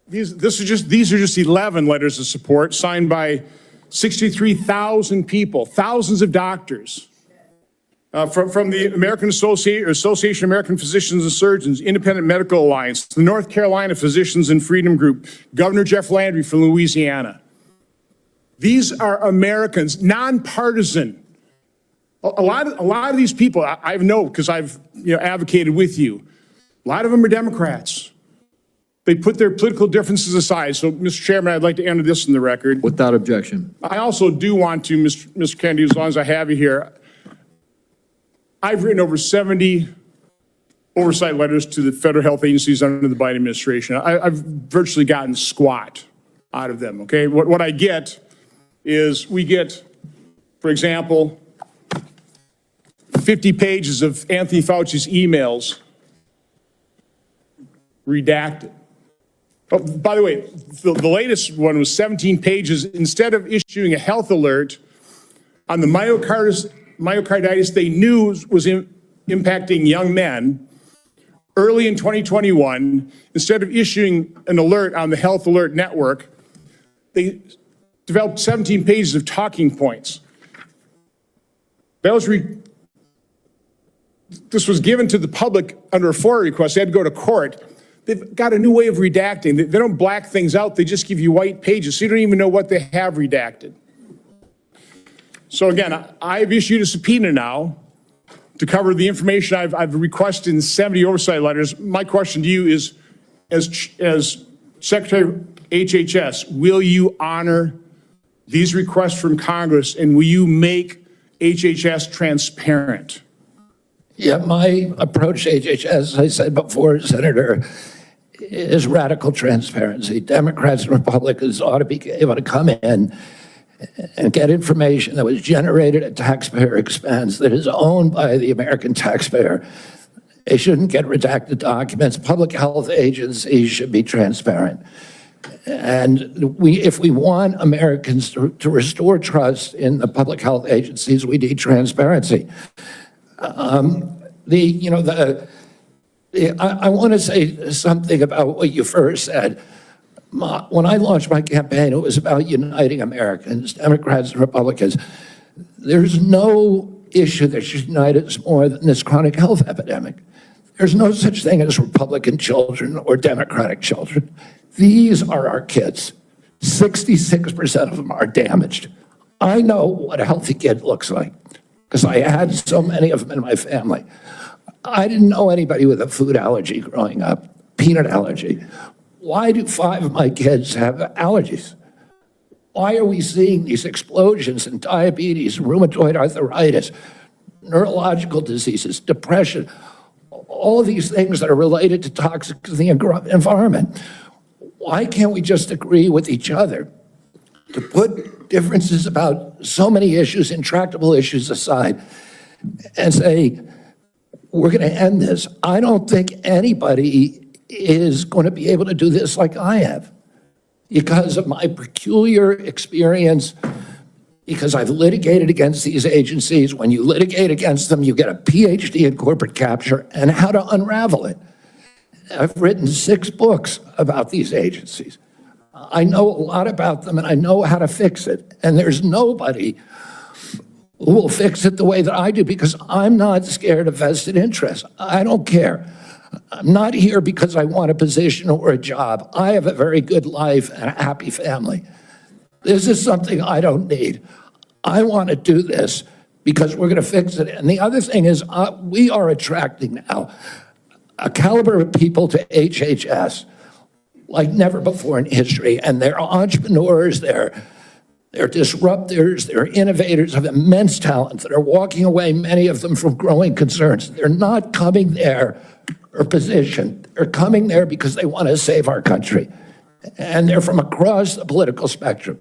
These are just 11 letters of support signed by 63,000 people, thousands of doctors. From the American Association of American Physicians and Surgeons, Independent Medical Alliance, the North Carolina Physicians and Freedom Group, Governor Jeff Landry from Louisiana. These are Americans, nonpartisan. A lot of these people, I know because I've advocated with you. A lot of them are Democrats. They put their political differences aside. So, Mr. Chairman, I'd like to enter this in the record. Without objection. I also do want to, Mr. Kennedy, as long as I have you here, I've written over 70 oversight letters to the federal health agencies under the Biden administration. I've virtually gotten squat out of them, okay? What I get is we get, for example, 50 pages of Anthony Fauci's emails redacted. Oh, by the way, the latest one was 17 pages. Instead of issuing a health alert on the myocarditis they knew was impacting young men early in 2021, instead of issuing an alert on the Health Alert Network, they developed 17 pages of talking points. This was given to the public under a FOIA request. They had to go to court. They've got a new way of redacting. They don't black things out. They just give you white pages, so you don't even know what they have redacted. So again, I've issued a subpoena now to cover the information I've requested in 70 oversight letters. My question to you is, as Secretary of HHS, will you honor these requests from Congress and will you make HHS transparent? Yeah, my approach to HHS, as I said before, Senator, is radical transparency. Democrats and Republicans ought to be able to come in and get information that was generated at taxpayer expense, that is owned by the American taxpayer. They shouldn't get redacted documents. Public health agencies should be transparent. And if we want Americans to restore trust in the public health agencies, we need transparency. I want to say something about what you first said. When I launched my campaign, it was about uniting Americans, Democrats and Republicans. There's no issue that should unite us more than this chronic health epidemic. There's no such thing as Republican children or Democratic children. These are our kids. 66% of them are damaged. I know what a healthy kid looks like because I had so many of them in my family. I didn't know anybody with a food allergy growing up, peanut allergy. Why do 5 of my kids have allergies? Why are we seeing these explosions in diabetes, rheumatoid arthritis, neurological diseases, depression, all of these things that are related to toxics in the environment? Why can't we just agree with each other to put differences about so many issues, intractable issues aside, and say, we're going to end this? I don't think anybody is going to be able to do this like I have because of my peculiar experience, because I've litigated against these agencies. When you litigate against them, you get a PhD in corporate capture and how to unravel it. I've written 6 books about these agencies. I know a lot about them and I know how to fix it. And there's nobody who will fix it the way that I do because I'm not scared of vested interests. I don't care. I'm not here because I want a position or a job. I have a very good life and a happy family. This is something I don't need. I want to do this because we're going to fix it. And the other thing is we are attracting now a caliber of people to HHS like never before in history. And they're entrepreneurs, they're disruptors, they're innovators of immense talent that are walking away, many of them from growing concerns. They're not coming there for position. They're coming there because they want to save our country. And they're from across the political spectrum.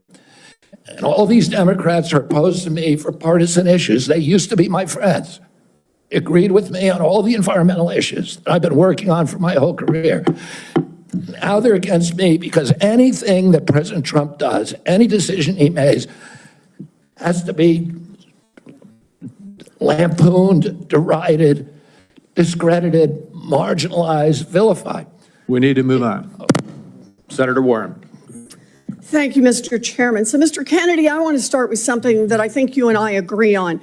And all these Democrats are opposed to me for partisan issues. They used to be my friends. Agreed with me on all the environmental issues that I've been working on for my whole career. Now they're against me because anything that President Trump does, any decision he makes, has to be lampooned, derided, discredited, marginalized, vilified. We need to move on. Senator Warren. Thank you, Mr. Chairman. So, Mr. Kennedy, I want to start with something that I think you and I agree on,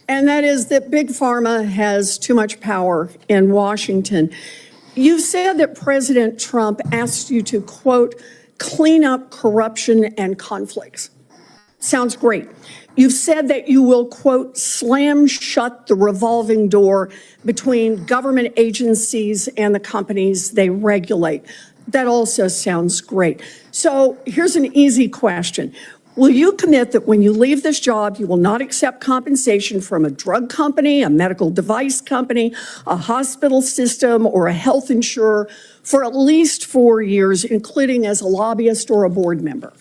and that is that Big Pharma has too much power in Washington. You said that President Trump asked you to, quote, clean up corruption and conflicts. Sounds great. You've said that you will, quote, slam shut the revolving door between government agencies and the companies they regulate. That also sounds great. So here's an easy question. Will you commit that when you leave this job, you will not accept compensation from a drug company, a medical device company, a hospital system, or a health insurer for at least 4 years, including as a lobbyist or a board member?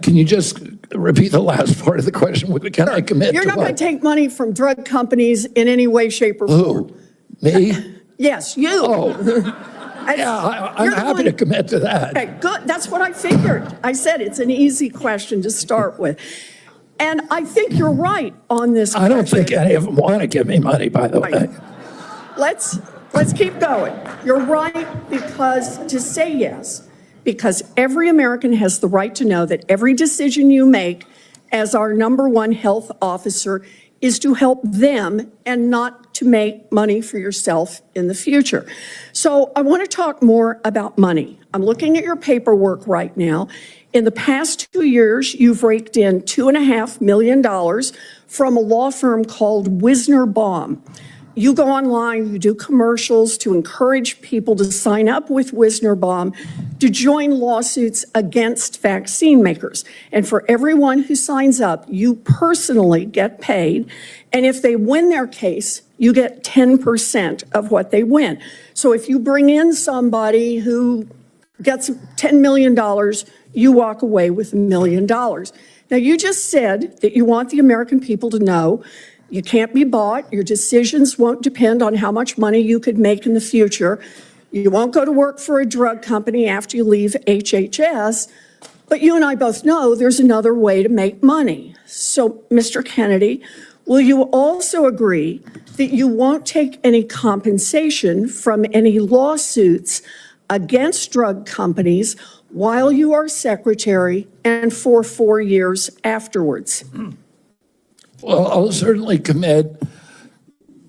Can you just repeat the last part of the question? Can I commit You're to not what? going to take money from drug companies in any way, shape, or form. Who? Me? Yes, you. Oh. Yeah, I'm happy to commit to that. Okay, good. That's what I figured. I said it's an easy question to start with. And I think you're right on this I don't question. think any of them want to give me money, by the way. Let's keep going. You're right because to say yes, because every American has the right to know that every decision you make as our #1 health officer is to help them and not to make money for yourself in the future. So I want to talk more about money. I'm looking at your paperwork right now. In the past 2 years, you've raked in $2.5 million from a law firm called Wisner Baum. You go online, you do commercials to encourage people to sign up with Wisner Baum to join lawsuits against vaccine makers. And for everyone who signs up, you personally get paid. And if they win their case, you get 10% of what they win. So if you bring in somebody who gets $10 million, you walk away with $1 million. Now, you just said that you want the American people to know you can't be bought. Your decisions won't depend on how much money you could make in the future. You won't go to work for a drug company after you leave HHS. But you and I both know there's another way to make money. So, Mr. Kennedy, will you also agree that you won't take any compensation from any lawsuits against drug companies while you are secretary and for 4 years afterwards? Well, I'll certainly commit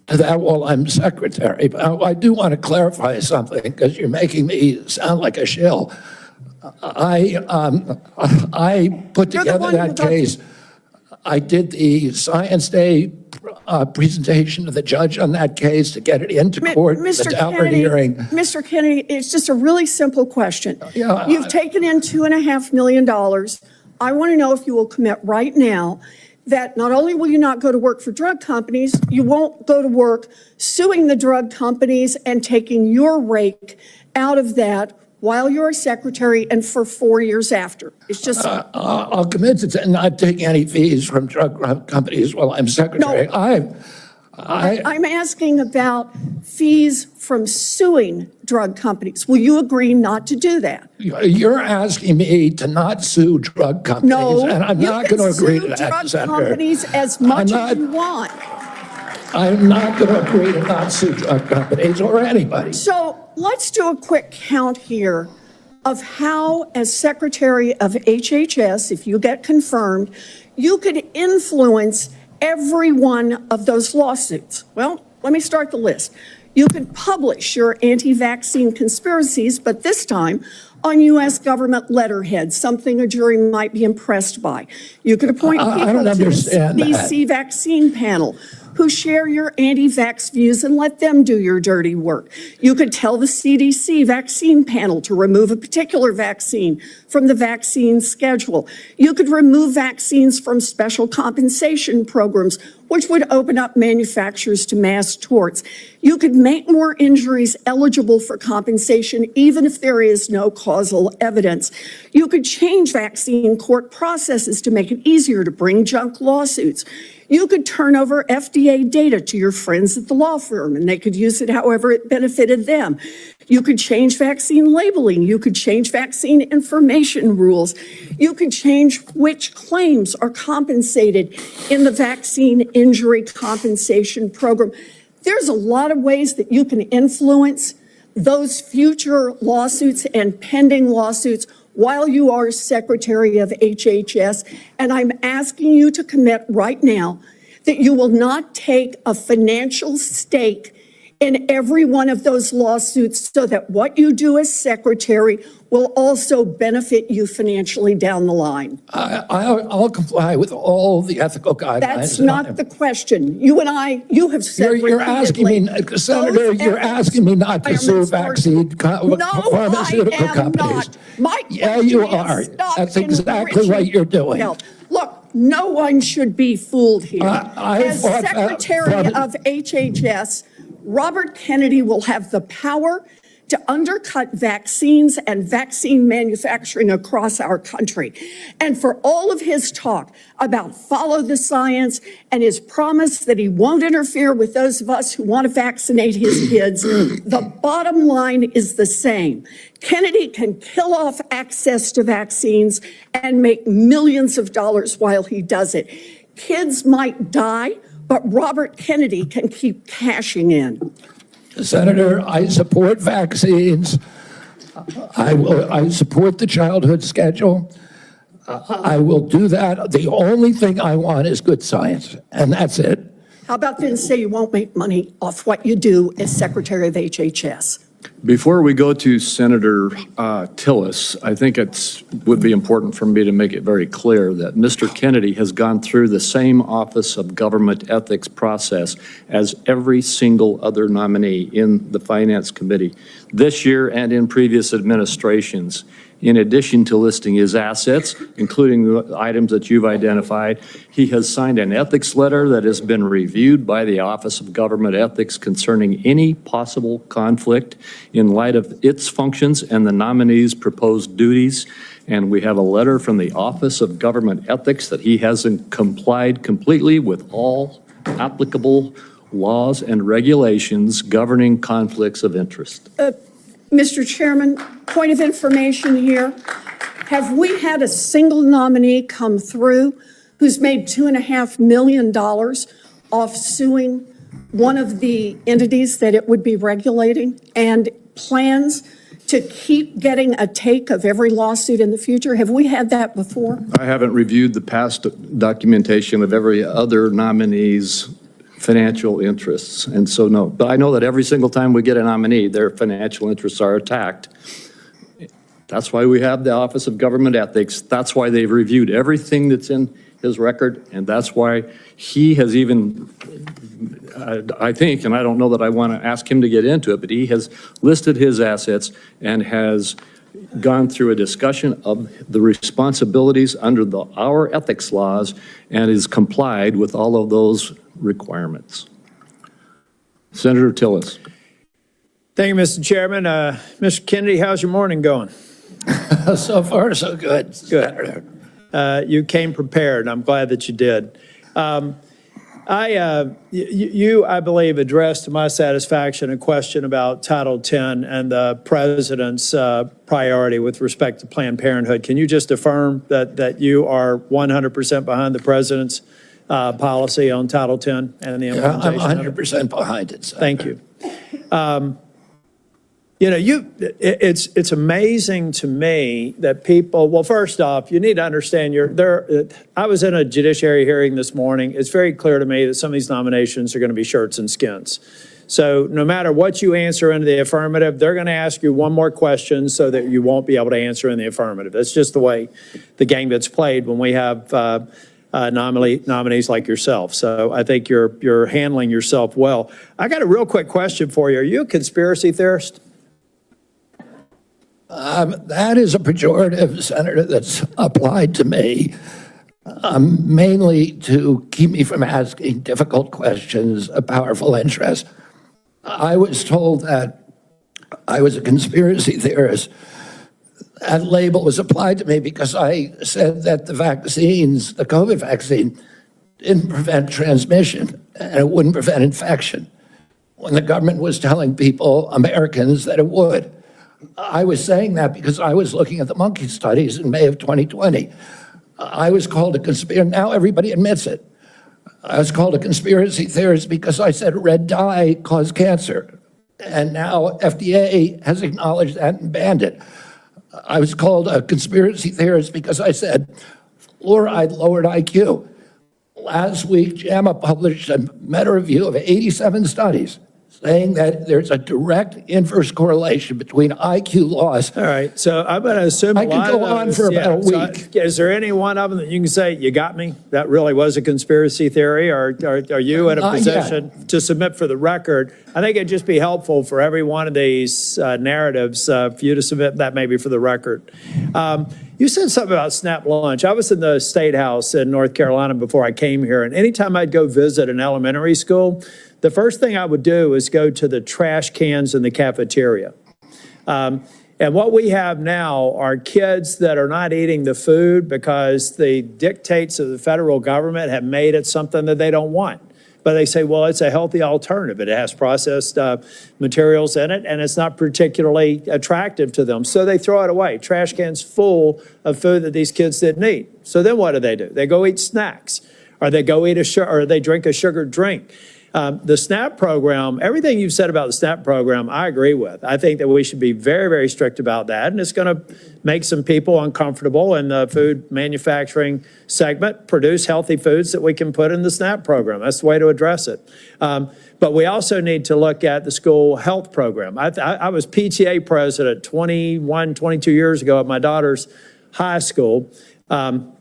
to that while I'm secretary. But I do want to clarify something because you're making me sound like a shill. I put together that case. I did the Science Day presentation to the judge on that case to get it into court without a hearing. Mr. Kennedy, it's just a really simple question. Yeah, You've taken in $2.5 million. I want to know if you will commit right now that not only will you not go to work for drug companies, you won't go to work suing the drug companies and taking your rake out of that while you're secretary and for 4 years after. It's just... I'll commit to not taking any fees from drug companies while I'm secretary. No, I'm asking about fees from suing drug companies. Will you agree not to do that? You're asking me to not sue drug companies, No, and I'm not going to agree to that, drug Senator. companies as much as you want. I'm not going to agree to not sue drug companies or anybody. So let's do a quick count here of how, as Secretary of HHS, if you get confirmed, you could influence every one of those lawsuits. Well, let me start the list. You could publish your anti-vaccine conspiracies, but this time on U.S. government letterhead, something a jury might be impressed by. You could appoint people to the CDC vaccine panel who share your anti-vax views and let them do your dirty work. You could tell the CDC vaccine panel to remove a particular vaccine from the vaccine schedule. You could remove vaccines from special compensation programs, which would open up manufacturers to mass torts. You could make more injuries eligible for compensation, even if there is no causal evidence. You could change vaccine court processes to make it easier to bring junk lawsuits. You could turn over FDA data to your friends at the law firm, and they could use it however it benefited them. You could change vaccine labeling. You could change vaccine information rules. You could change which claims are compensated in the vaccine injury compensation program. There's a lot of ways that you can influence those future lawsuits and pending lawsuits while you are Secretary of HHS, and I'm asking you to commit right now that you will not take a financial stake in every one of those lawsuits so that what you do as Secretary will also benefit you financially down the line. I'll comply with all the ethical guidelines. That's not the question. You and I, you have said You're asking me, Senator, you're asking me not to sue vaccine pharmaceutical companies. Yeah, you are. That's exactly what you're doing. Look, no one should be fooled here. As Secretary of HHS, Robert Kennedy will have the power to undercut vaccines and vaccine manufacturing across our country. And for all of his talk about follow the science and his promise that he won't interfere with those of us who want to vaccinate his kids, the bottom line is the same. Kennedy can kill off access to vaccines and make millions of dollars while he does it. Kids might die, but Robert Kennedy can keep cashing in. Senator, I support vaccines. I support the childhood schedule. I will do that. The only thing I want is good science, and that's it. How about then say you won't make money off what you do as Secretary of HHS? Before we go to Senator Tillis, I think would be important for me to make it very clear that Mr. Kennedy has gone through the same Office of Government Ethics process as every single other nominee in the Finance Committee this year and in previous administrations. In addition to listing his assets, including the items that you've identified, he has signed an ethics letter that has been reviewed by the Office of Government Ethics concerning any possible conflict in light of its functions and the nominee's proposed duties. And we have a letter from the Office of Government Ethics that he hasn't complied completely with all applicable laws and regulations governing conflicts of interest. Mr. Chairman, point of information here. Have we had a single nominee come through who's made $2.5 million off suing one of the entities that it would be regulating and plans to keep getting a take of every lawsuit in the future? Have we had that before? I haven't reviewed the past documentation of every other nominee's financial interests, and so no. But I know that every single time we get a nominee, their financial interests are attacked. That's why we have the Office of Government Ethics. That's why they've reviewed everything that's in his record, and that's why he has even, I think, and I don't know that I want to ask him to get into it, but he has listed his assets and has gone through a discussion of the responsibilities under our ethics laws and is complied with all of those requirements. Senator Tillis. Thank you, Mr. Chairman. Mr. Kennedy, how's your morning going? So far, so good. Good. You came prepared. I'm glad that you did. I believe, addressed to my satisfaction a question about Title X and the president's priority with respect to Planned Parenthood. Can you just affirm that you are 100% behind the president's policy on Title X and the implementation? I'm 100% behind it, Senator. Thank you. It's amazing to me that people, well, first off, you need to understand I was in a judiciary hearing this morning. It's very clear to me that some of these nominations are going to be shirts and skins. So no matter what you answer in the affirmative, they're going to ask you one more question so that you won't be able to answer in the affirmative. That's just the way the game gets played when we have nominees like yourself. So I think you're handling yourself well. I got a real quick question for you. Are you a conspiracy theorist? That is a pejorative, Senator, that's applied to me, mainly to keep me from asking difficult questions of powerful interest. I was told that I was a conspiracy theorist. That label was applied to me because I said that the vaccines, the COVID vaccine, didn't prevent transmission and it wouldn't prevent infection, when the government was telling people, Americans, that it would. I was saying that because I was looking at the monkey studies in May of 2020. I was called a conspiracy. Now everybody admits it. I was called a conspiracy theorist because I said red dye caused cancer. And now FDA has acknowledged that and banned it. I was called a conspiracy theorist because I said fluoride lowered IQ. Last week, JAMA published a meta-review of 87 studies saying that there's a direct inverse correlation between IQ loss. All right, so I'm going to assume I could go on for about a week. Is there any one of them that you can say, you got me? That really was a conspiracy theory, or are you in a position to submit for the record? I think it'd just be helpful for every one of these narratives for you to submit that maybe for the record. You said something about Snap Lunch. I was in the State House in North Carolina before I came here, and anytime I'd go visit an elementary school, the first thing I would do is go to the trash cans in the cafeteria. And what we have now are kids that are not eating the food because the dictates of the federal government have made it something that they don't want. But they say, well, it's a healthy alternative. It has processed materials in it, and it's not particularly attractive to them. So they throw it away. Trash cans full of food that these kids didn't eat. So then what do? They go eat snacks, or they go eat or they drink a sugared drink. The SNAP program, everything you've said about the SNAP program, I agree with. I think that we should be very, very strict about that, and it's going to make some people uncomfortable in the food manufacturing segment, produce healthy foods that we can put in the SNAP program. That's the way to address it. But we also need to look at the school health program. I was PTA president 21, 22 years ago at my daughter's high school, and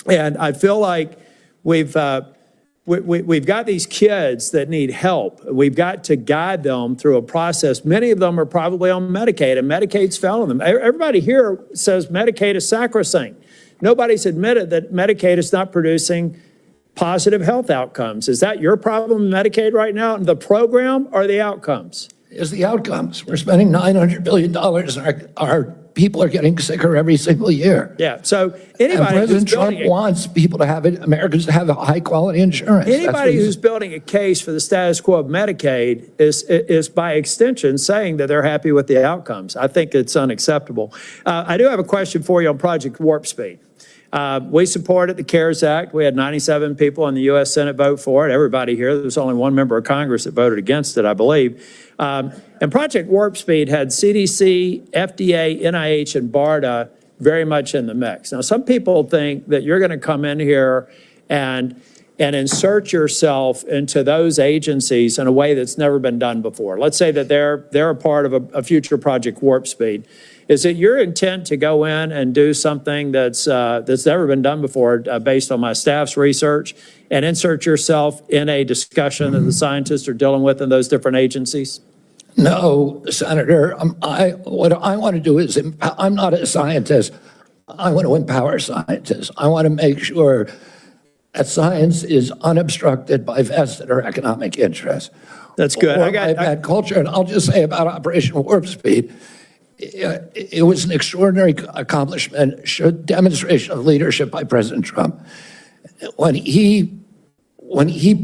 I feel like we've got these kids that need help. We've got to guide them through a process. Many of them are probably on Medicaid, and Medicaid's failing them. Everybody here says Medicaid is sacrosanct. Nobody's admitted that Medicaid is not producing positive health outcomes. Is that your problem in Medicaid right now? The program or the outcomes? Is the outcomes. We're spending $900 billion, and our people are getting sicker every single year. Yeah, so And anybody who's President Trump building wants people to have it, Americans to have high-quality insurance. That's what anybody he's- who's building a case for the status quo of Medicaid is by extension saying that they're happy with the outcomes. I think it's unacceptable. I do have a question for you on Project Warp Speed. We supported the CARES Act. We had 97 people in the U.S. Senate vote for it. Everybody here, there was only one member of Congress that voted against it, I believe. And Project Warp Speed had CDC, FDA, NIH, and BARDA very much in the mix. Now, some people think that you're going to come in here and insert yourself into those agencies in a way that's never been done before. Let's say that they're a part of a future Project Warp Speed. Is it your intent to go in and do something that's never been done before, based on my staff's research, and insert yourself in a discussion that the scientists are dealing with in those different agencies? No, Senator, what I want to do is, I'm not a scientist. I want to empower scientists. I want to make sure that science is unobstructed by vested or economic interests. That's good. Or by bad culture. And I'll just say about Operation Warp Speed, it was an extraordinary accomplishment, demonstration of leadership by President Trump. When he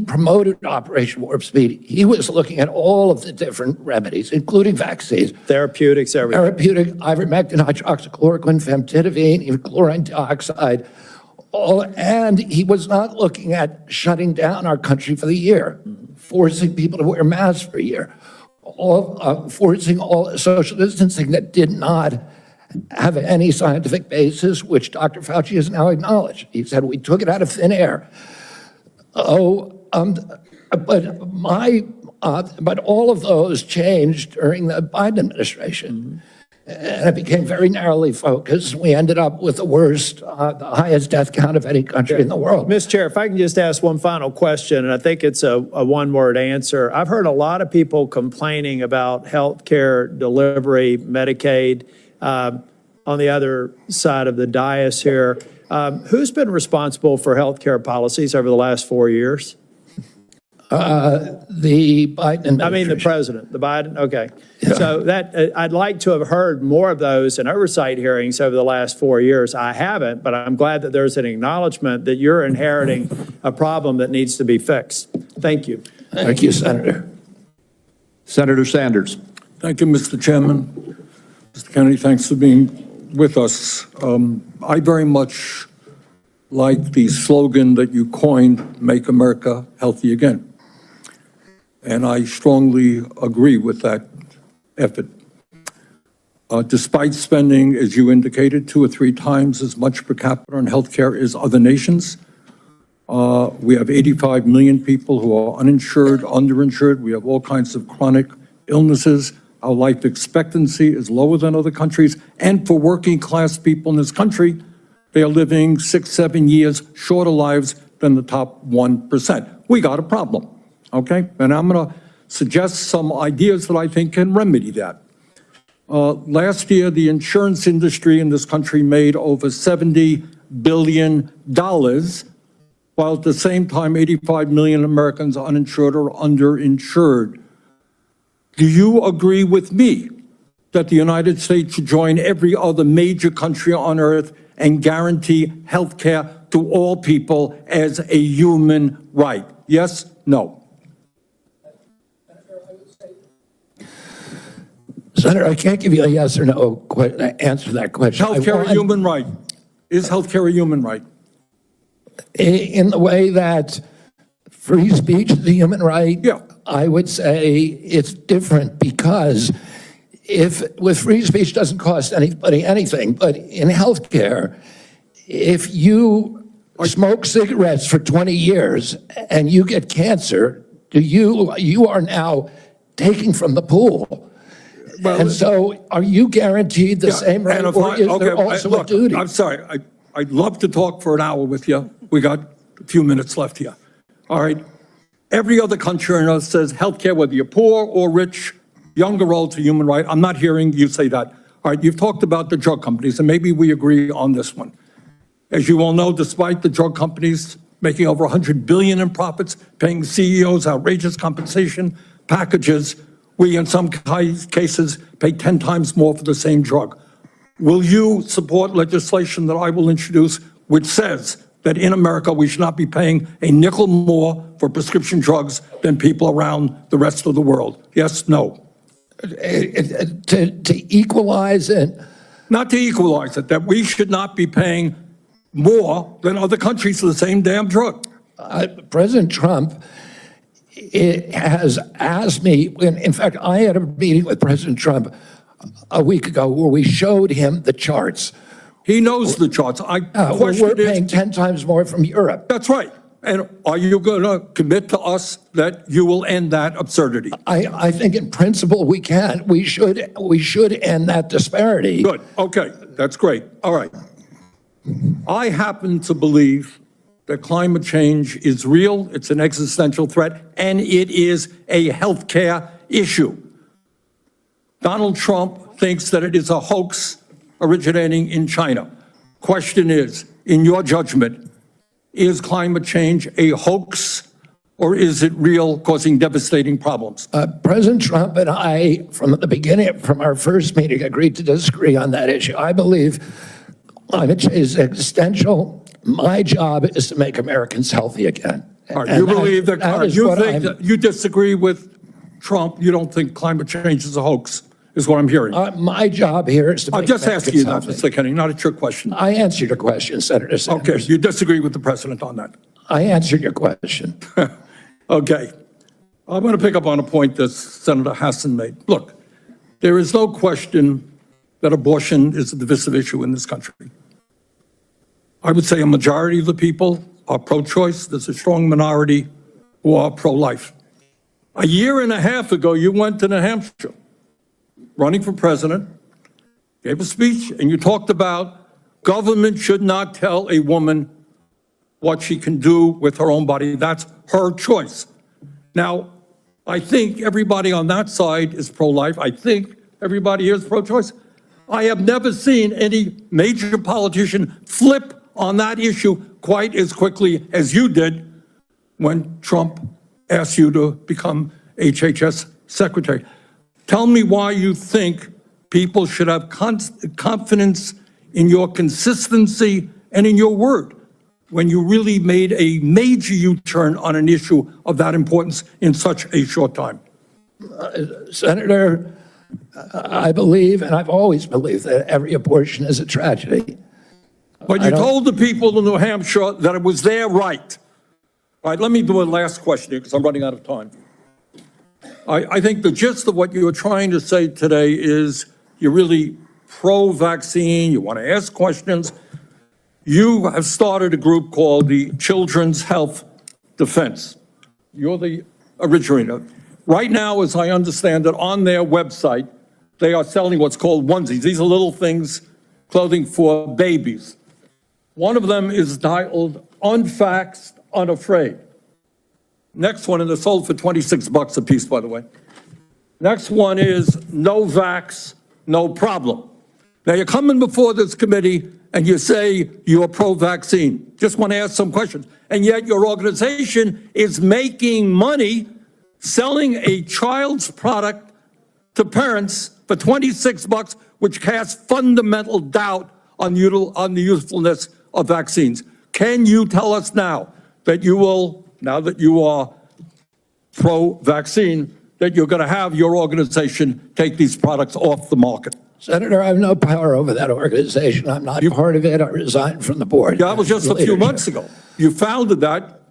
promoted Operation Warp Speed, he was looking at all of the different remedies, including vaccines. Therapeutics, everything. Therapeutic, ivermectin, hydroxychloroquine, famotidine, even chlorine dioxide. And he was not looking at shutting down our country for the year, forcing people to wear masks for a year, forcing all social distancing that did not have any scientific basis, which Dr. Fauci has now acknowledged. He said, we took it out of thin air. But all of those changed during the Biden administration. And it became very narrowly focused. We ended up with the highest death count of any country in the world. Mr. Chair, if I can just ask one final question, and I think it's a one-word answer. I've heard a lot of people complaining about health care delivery, Medicaid, on the other side of the dais here. Who's been responsible for health care policies over the last 4 years? The Biden administration. I mean, the president, the Biden, okay. Yeah. So I'd like to have heard more of those in oversight hearings over the last 4 years. I haven't, but I'm glad that there's an acknowledgement that you're inheriting a problem that needs to be fixed. Thank you. Thank you, Senator. Senator Sanders. Thank you, Mr. Chairman. Mr. Kennedy, thanks for being with us. I very much like the slogan that you coined, Make America Healthy Again. And I strongly agree with that effort. Despite spending, as you indicated, 2 or 3 times as much per capita on healthcare as other nations, we have 85 million people who are uninsured, underinsured. We have all kinds of chronic illnesses. Our life expectancy is lower than other countries. And for working class people in this country, they are living 6, 7 years shorter lives than the top 1%. We got a problem. Okay, and I'm going to suggest some ideas that I think can remedy that. Last year, the insurance industry in this country made over $70 billion, while at the same time, 85 million Americans are uninsured or underinsured. Do you agree with me that the United States should join every other major country on earth and guarantee health care to all people as a human right? Yes? No? Senator, I can't give you a yes or no answer to that question. Healthcare a human right? Is healthcare a human right? In the way that free speech is a human right? Yeah. I would say it's different because with free speech doesn't cost anybody anything, but in healthcare, if you smoke cigarettes for 20 years and you get cancer, you are now taking from the pool. And so are you guaranteed the same right, or is there also a duty? I'm sorry, I'd love to talk for an hour with you. We got a few minutes left here. All right. Every other country on earth says healthcare, whether you're poor or rich, young or old, is a human right. I'm not hearing you say that. All right, you've talked about the drug companies, and maybe we agree on this one. As you all know, despite the drug companies making over $100 billion in profits, paying CEOs outrageous compensation packages, we in some cases pay 10 times more for the same drug. Will you support legislation that I will introduce which says that in America we should not be paying a nickel more for prescription drugs than people around the rest of the world? Yes, no? To equalize it? Not to equalize it, that we should not be paying more than other countries for the same damn drug. President Trump has asked me, in fact, I had a meeting with President Trump a week ago where we showed him the charts. He knows the charts. We're paying 10 times more from Europe. That's right. And are you going to commit to us that you will end that absurdity? I think in principle we can. We should end that disparity. Good. Okay. That's great. All right. I happen to believe that climate change is real, it's an existential threat, and it is a healthcare issue. Donald Trump thinks that it is a hoax originating in China. Question is, in your judgment, is climate change a hoax or is it real, causing devastating problems? President Trump and I, from the beginning, from our first meeting, agreed to disagree on that issue. I believe climate change is existential. My job is to make Americans healthy again. You believe that, you disagree with Trump, you don't think climate change is a hoax, is what I'm hearing. My job here is to make I'm just asking you that, Americans Mr. Kennedy, not a trick question. I answered your question, Senator Sanders. Okay, you disagree with the president on that. I answered your question. Okay. I'm going to pick up on a point that Senator Hassan made. Look, there is no question that abortion is a divisive issue in this country. I would say a majority of the people are pro-choice. There's a strong minority who are pro-life. A year and a half ago, you went to New Hampshire, running for president, gave a speech, and you talked about government should not tell a woman what she can do with her own body. That's her choice. Now, I think everybody on that side is pro-life. I think everybody here is pro-choice. I have never seen any major politician flip on that issue quite as quickly as you did when Trump asked you to become HHS secretary. Tell me why you think people should have confidence in your consistency and in your word when you really made a major U-turn on an issue of that importance in such a short time. Senator, I believe, and I've always believed, that every abortion is a tragedy. But you told the people in New Hampshire that it was their right. All right, let me do a last question here because I'm running out of time. I think the gist of what you were trying to say today is you're really pro-vaccine, you want to ask questions. You have started a group called the Children's Health Defense. You're the originator. Right now, as I understand it, on their website, they are selling what's called onesies. These are little things, clothing for babies. One of them is titled Unvaxxed, Unafraid. Next one, and they're sold for $26 a piece, by the way. Next one is No Vax, No Problem. Now, you're coming before this committee and you say you're pro-vaccine. Just want to ask some questions. And yet your organization is making money selling a child's product to parents for $26, which casts fundamental doubt on the usefulness of vaccines. Can you tell us now that you will, now that you are pro-vaccine, that you're going to have your organization take these products off the market? Senator, I have no power over that organization. I'm not part of it. I resigned from the board. Yeah, that was just a few months ago. You founded that.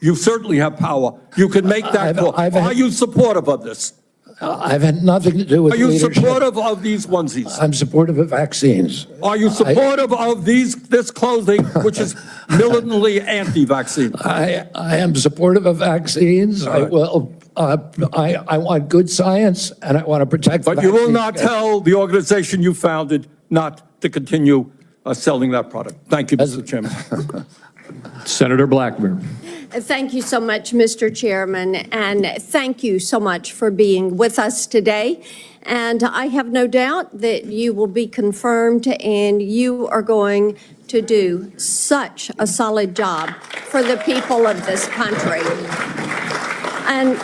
You certainly have power. You can make that call. Are you supportive of this? I've had nothing to do with Are you leadership. supportive of these onesies? I'm supportive of vaccines. Are you supportive of this clothing, which is militantly anti-vaccine? I am supportive of vaccines. I will. I want good science, and I want to protect. But you will not tell the organization you founded not to continue selling that product. Thank you, Mr. Chairman. Senator Blackburn. Thank you so much, Mr. Chairman, and thank you so much for being with us today. And I have no doubt that you will be confirmed and you are going to do such a solid job for the people of this country. And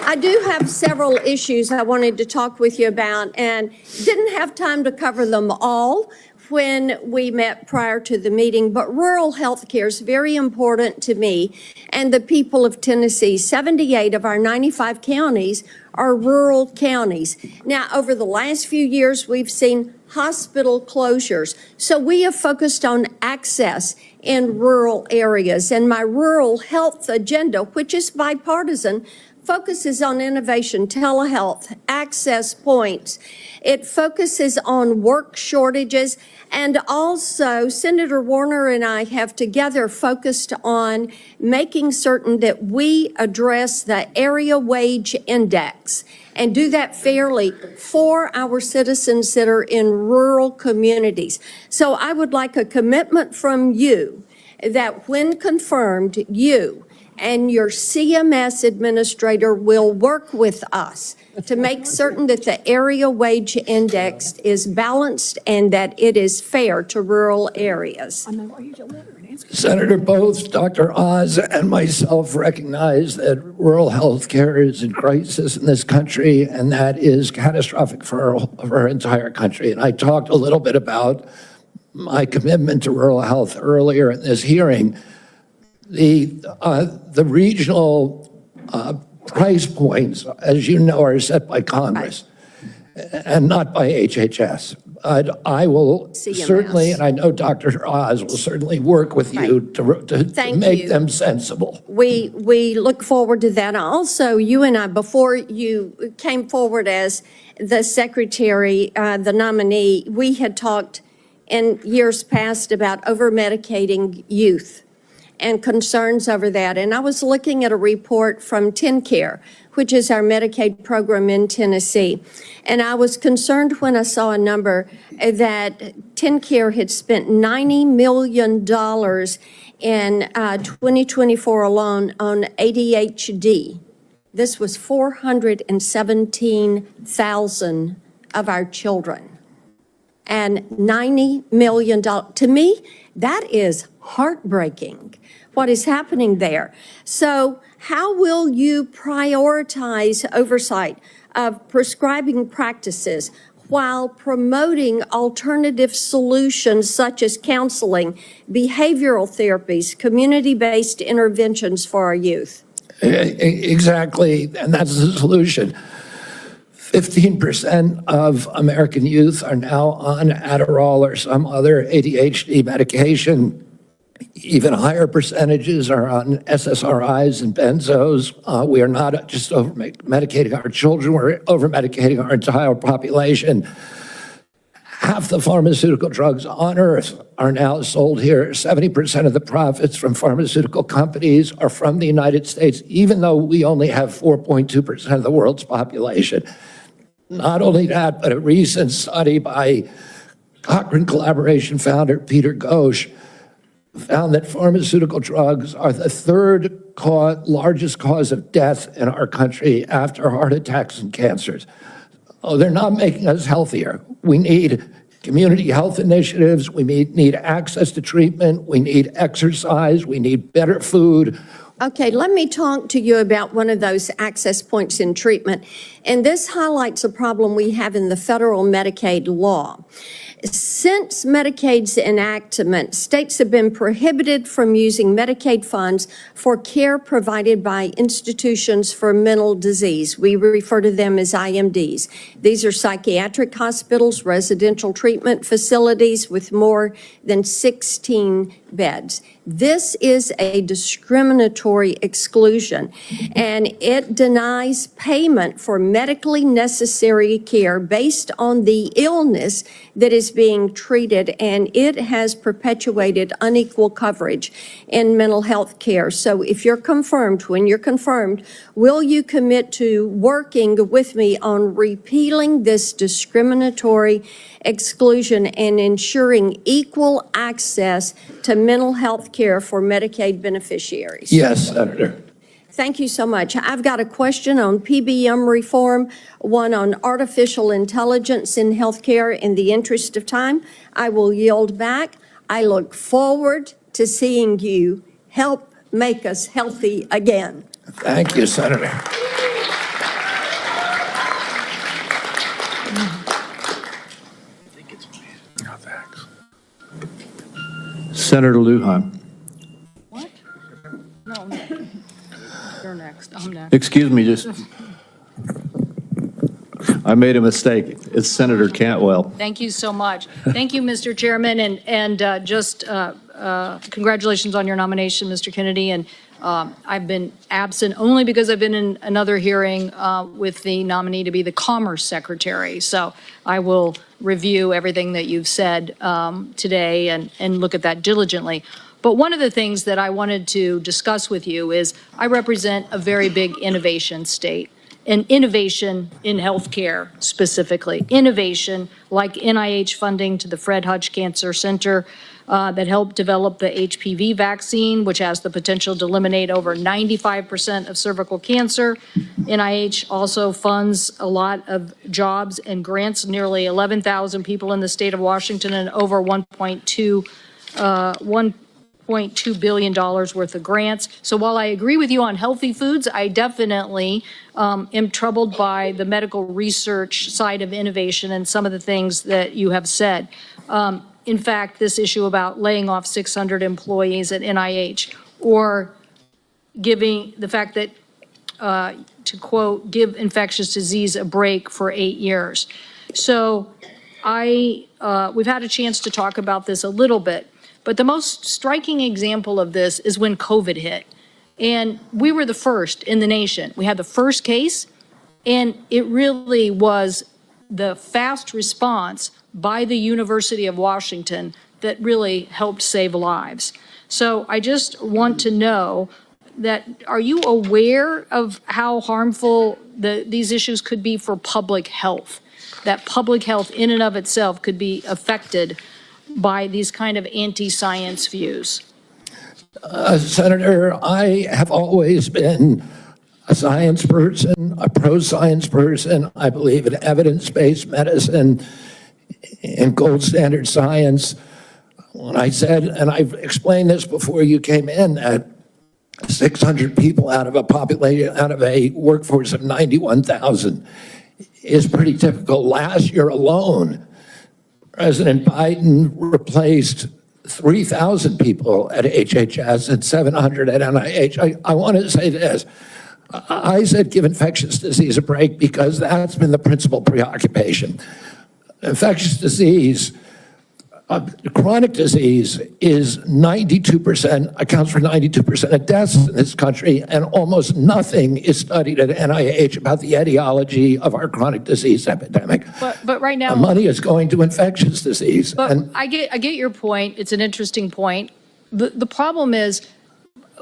I do have several issues I wanted to talk with you about and didn't have time to cover them all when we met prior to the meeting, but rural health care is very important to me and the people of Tennessee. 78 of our 95 counties are rural counties. Now, over the last few years, we've seen hospital closures. So we have focused on access in rural areas. And my rural health agenda, which is bipartisan, focuses on innovation, telehealth, access points. It focuses on work shortages, and also Senator Warner and I have together focused on making certain that we address the area wage index and do that fairly for our citizens that are in rural communities. So I would like a commitment from you that when confirmed, you and your CMS administrator will work with us to make certain that the area wage index is balanced and that it is fair to rural areas. Senator, both Dr. Oz and myself recognize that rural health care is in crisis in this country, and that is catastrophic for our entire country. And I talked a little bit about my commitment to rural health earlier in this hearing. The regional price points, as you know, are set by Congress and not by HHS. I will certainly, and I know Dr. Oz will certainly work with you to make them sensible. We look forward to that. Also, you and I, before you came forward as the secretary, the nominee, we had talked in years past about over-medicating youth and concerns over that. And I was looking at a report from TennCare, which is our Medicaid program in Tennessee. And I was concerned when I saw a number that TennCare had spent $90 million in 2024 alone on ADHD. This was 417,000 of our children. And $90 million. To me, that is heartbreaking, what is happening there. So how will you prioritize oversight of prescribing practices while promoting alternative solutions such as counseling, behavioral therapies, community-based interventions for our youth? Exactly, and that's the solution. 15% of American youth are now on Adderall or some other ADHD medication. Even higher percentages are on SSRIs and benzos. We are not just over-medicating our children, we're over-medicating our entire population. Half the pharmaceutical drugs on earth are now sold here. 70% of the profits from pharmaceutical companies are from the United States, even though we only have 4.2% of the world's population. Not only that, but a recent study by Cochrane Collaboration founder Peter Ghosh found that pharmaceutical drugs are the third largest cause of death in our country after heart attacks and cancers. Oh, they're not making us healthier. We need community health initiatives. We need access to treatment. We need exercise. We need better food. Okay, let me talk to you about one of those access points in treatment. And this highlights a problem we have in the federal Medicaid law. Since Medicaid's enactment, states have been prohibited from using Medicaid funds for care provided by institutions for mental disease. We refer to them as IMDs. These are psychiatric hospitals, residential treatment facilities with more than 16 beds. This is a discriminatory exclusion, and it denies payment for medically necessary care based on the illness that is being treated, and it has perpetuated unequal coverage in mental health care. So if you're confirmed, when you're confirmed, will you commit to working with me on repealing this discriminatory exclusion and ensuring equal access to mental health care for Medicaid beneficiaries? Yes, Senator. Thank you so much. I've got a question on PBM reform, one on artificial intelligence in healthcare. In the interest of time, I will yield back. I look forward to seeing you help make us healthy again. Thank you, Senator. Senator Lujan. What? No, you're next. I'm next. Excuse me, I made a mistake. It's Senator Cantwell. Thank you so much. Thank you, Mr. Chairman, and congratulations on your nomination, Mr. Kennedy. And I've been absent only because I've been in another hearing with the nominee to be the Commerce Secretary. So I will review everything that you've said today and look at that diligently. But one of the things that I wanted to discuss with you is I represent a very big innovation state. And innovation in healthcare specifically. Innovation like NIH funding to the Fred Hutch Cancer Center that helped develop the HPV vaccine, which has the potential to eliminate over 95% of cervical cancer. NIH also funds a lot of jobs and grants, nearly 11,000 people in the state of Washington and over $1.2 billion worth of grants. So while I agree with you on healthy foods, I definitely am troubled by the medical research side of innovation and some of the things that you have said. In fact, this issue about laying off 600 employees at NIH, or giving the fact that, to quote, give infectious disease a break for 8 years. So we've had a chance to talk about this a little bit. But the most striking example of this is when COVID hit. And we were the first in the nation. We had the first case, and it really was the fast response by the University of Washington that really helped save lives. So I just want to know that, are you aware of how harmful these issues could be for public health? That public health in and of itself could be affected by these kind of anti-science views? Senator, I have always been a science person, a pro-science person. I believe in evidence-based medicine and gold standard science. When I said, and I've explained this before you came in, that 600 people out of a workforce of 91,000 is pretty typical. Last year alone, President Biden replaced 3,000 people at HHS and 700 at NIH. I want to say this. I said give infectious disease a break because that's been the principal preoccupation. Infectious disease, chronic disease is 92%, accounts for 92% of deaths in this country, and almost nothing is studied at NIH about the etiology of our chronic disease epidemic. But right now, money is going to infectious disease. But I get your point. It's an interesting point. The problem is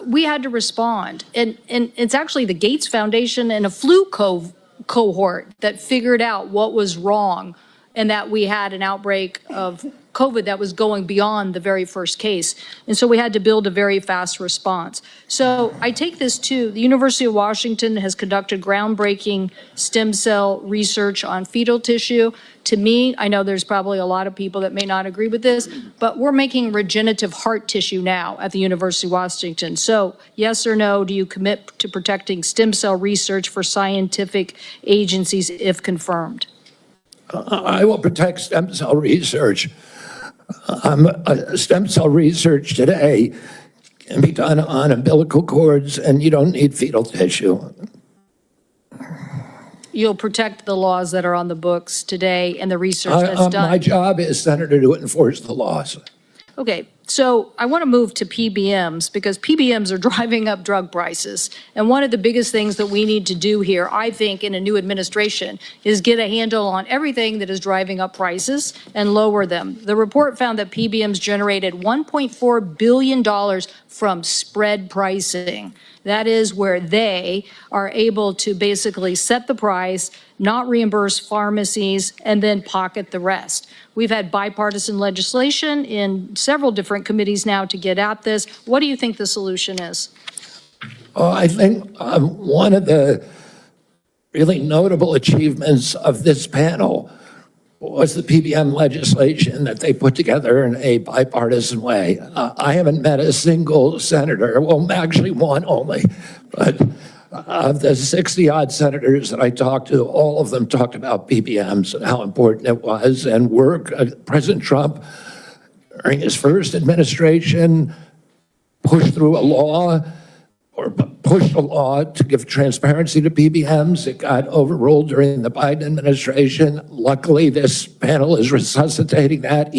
we had to respond, and it's actually the Gates Foundation and a flu cohort that figured out what was wrong, and that we had an outbreak of COVID that was going beyond the very first case. And so we had to build a very fast response. So I take this too. The University of Washington has conducted groundbreaking stem cell research on fetal tissue. To me, I know there's probably a lot of people that may not agree with this, but we're making regenerative heart tissue now at the University of Washington. So yes or no, do you commit to protecting stem cell research for scientific agencies if confirmed? I will protect stem cell research. Stem cell research today can be done on umbilical cords, and you don't need fetal tissue. You'll protect the laws that are on the books today and the research that's done. My job is, Senator, to enforce the laws. Okay, so I want to move to PBMs because PBMs are driving up drug prices. And one of the biggest things that we need to do here, I think, in a new administration is get a handle on everything that is driving up prices and lower them. The report found that PBMs generated $1.4 billion from spread pricing. That is where they are able to basically set the price, not reimburse pharmacies, and then pocket the rest. We've had bipartisan legislation in several different committees now to get at this. What do you think the solution is? I think one of the really notable achievements of this panel was the PBM legislation that they put together in a bipartisan way. I haven't met a single senator, well, actually one only, but of the 60-odd senators that I talked to, all of them talked about PBMs and how important it was, and President Trump, during his first administration, pushed through a law pushed a law to give transparency to PBMs. It got overruled during the Biden administration. Luckily, this panel is resuscitating that.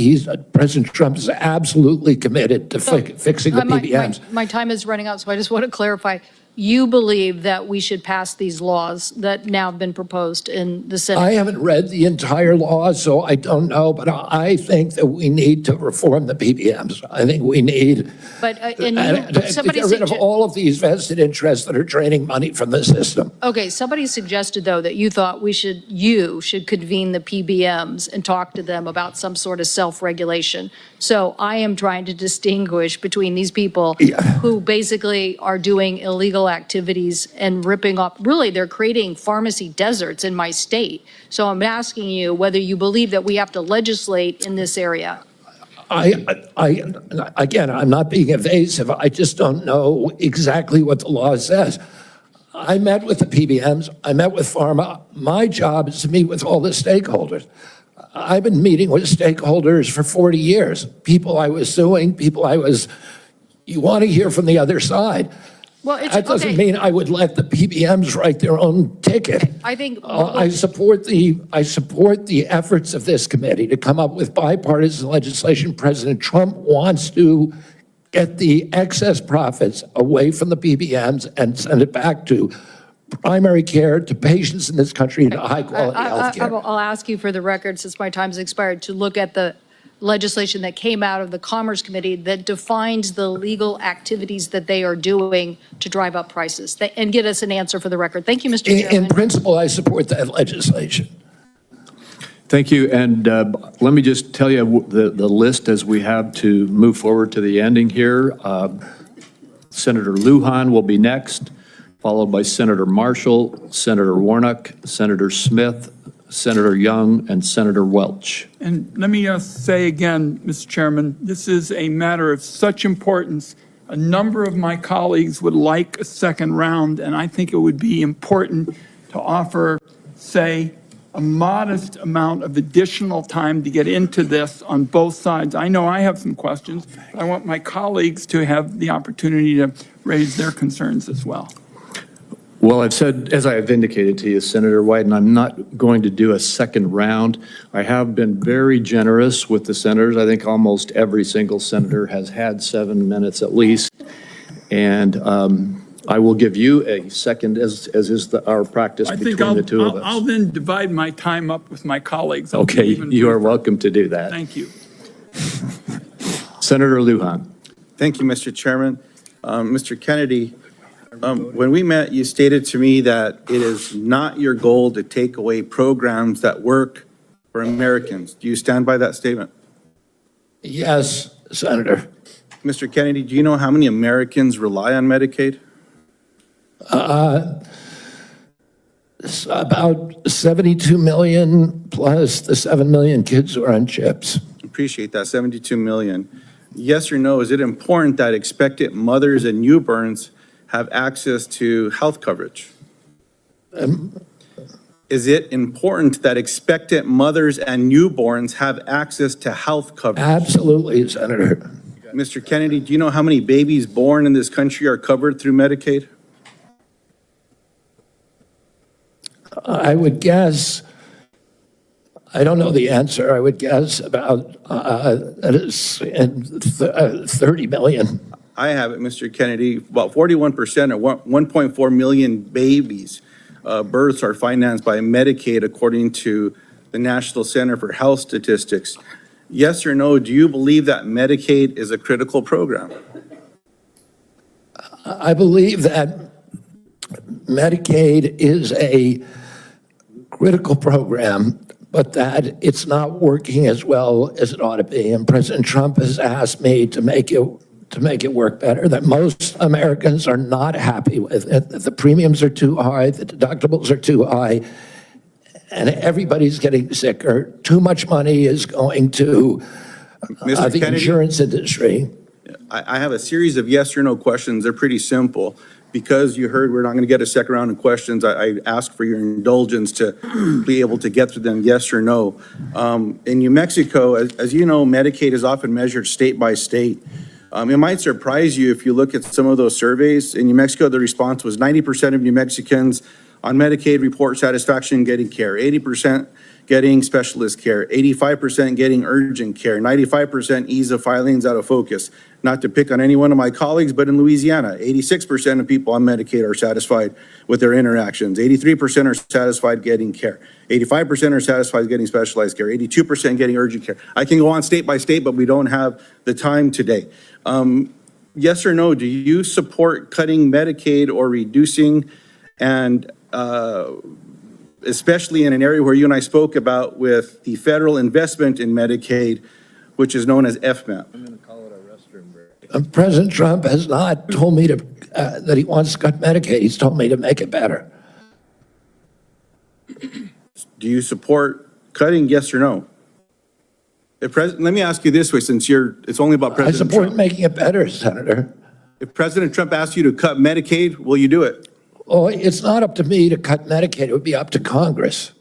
President Trump is absolutely committed to fixing the PBMs. My time is running out, so I just want to clarify. You believe that we should pass these laws that now have been proposed in the Senate? I haven't read the entire law, so I don't know, but I think that we need to reform the PBMs. I think we need to get rid of all of these vested interests that are draining money from the system. Okay, somebody suggested, though, that you thought you should convene the PBMs and talk to them about some sort of self-regulation. So I am trying to distinguish between these people who basically are doing illegal activities and ripping off, really, they're creating pharmacy deserts in my state. So I'm asking you whether you believe that we have to legislate in this area. Again, I'm not being evasive. I just don't know exactly what the law says. I met with the PBMs. I met with pharma. My job is to meet with all the stakeholders. I've been meeting with stakeholders for 40 years. People I was suing, you want to hear from the other side. Well, that doesn't mean I would let the PBMs write their own ticket. I think I support the efforts of this committee to come up with bipartisan legislation. President Trump wants to get the excess profits away from the PBMs and send it back to primary care, to patients in this country, to high-quality health care. I'll ask you for the record, since my time's expired, to look at the legislation that came out of the Commerce Committee that defines the legal activities that they are doing to drive up prices, and get us an answer for the record. Thank you, Mr. Chairman. In principle, I support that legislation. Thank you. And let me just tell you the list as we have to move forward to the ending here. Senator Lujan will be next, followed by Senator Marshall, Senator Warnock, Senator Smith, Senator Young, and Senator Welch. And let me say again, Mr. Chairman, this is a matter of such importance. A number of my colleagues would like a second round, and I think it would be important to offer, say, a modest amount of additional time to get into this on both sides. I know I have some questions, but I want my colleagues to have the opportunity to raise their concerns as well. Well, I've said, as I have indicated to you, Senator Wyden, I'm not going to do a second round. I have been very generous with the senators. I think almost every single senator has had 7 minutes at least. And I will give you a second, as is our practice between the two of us. I'll then divide my time up with my colleagues. Okay, you are welcome to do that. Thank you. Senator Lujan. Thank you, Mr. Chairman. Mr. Kennedy, when we met, you stated to me that it is not your goal to take away programs that work for Americans. Do you stand by that statement? Yes, Senator. Mr. Kennedy, do you know how many Americans rely on Medicaid? It's about 72 million plus the 7 million kids who are on chips. Appreciate that, 72 million. Yes or no, is it important that expectant mothers and newborns have access to health coverage? Is it important that expectant mothers and newborns have access to health coverage? Absolutely, Senator. Mr. Kennedy, do you know how many babies born in this country are covered through Medicaid? I would guess, I don't know the answer, I would guess about 30 million. I have it, Mr. Kennedy. About 41% or 1.4 million babies births are financed by Medicaid, according to the National Center for Health Statistics. Yes or no, do you believe that Medicaid is a critical program? I believe that Medicaid is a critical program, but that it's not working as well as it ought to be. And President Trump has asked me to make it work better, that most Americans are not happy with it, that the premiums are too high, the deductibles are too high, and everybody's getting sicker. Too much money is going to the insurance industry. I have a series of yes or no questions. They're pretty simple. Because you heard we're not going to get a second round of questions, I ask for your indulgence to be able to get through them yes or no. In New Mexico, as you know, Medicaid is often measured state by state. It might surprise you if you look at some of those surveys. In New Mexico, the response was 90% of New Mexicans on Medicaid report satisfaction getting care, 80% getting specialist care, 85% getting urgent care, 95% ease of filings out of focus. Not to pick on any one of my colleagues, but in Louisiana, 86% of people on Medicaid are satisfied with their interactions. 83% are satisfied getting care. 85% are satisfied getting specialized care. 82% getting urgent care. I can go on state by state, but we don't have the time today. Yes or no, do you support cutting Medicaid or reducing, and especially in an area where you and I spoke about with the federal investment in Medicaid, which is known as FMAP? President Trump has not told me to that he wants to cut Medicaid. He's told me to make it better. Do you support cutting, yes or no? Let me ask you this way, since it's only about President Trump. I support making it better, Senator. If President Trump asks you to cut Medicaid, will you do it? Oh, it's not up to me to cut Medicaid. It would be up to Congress.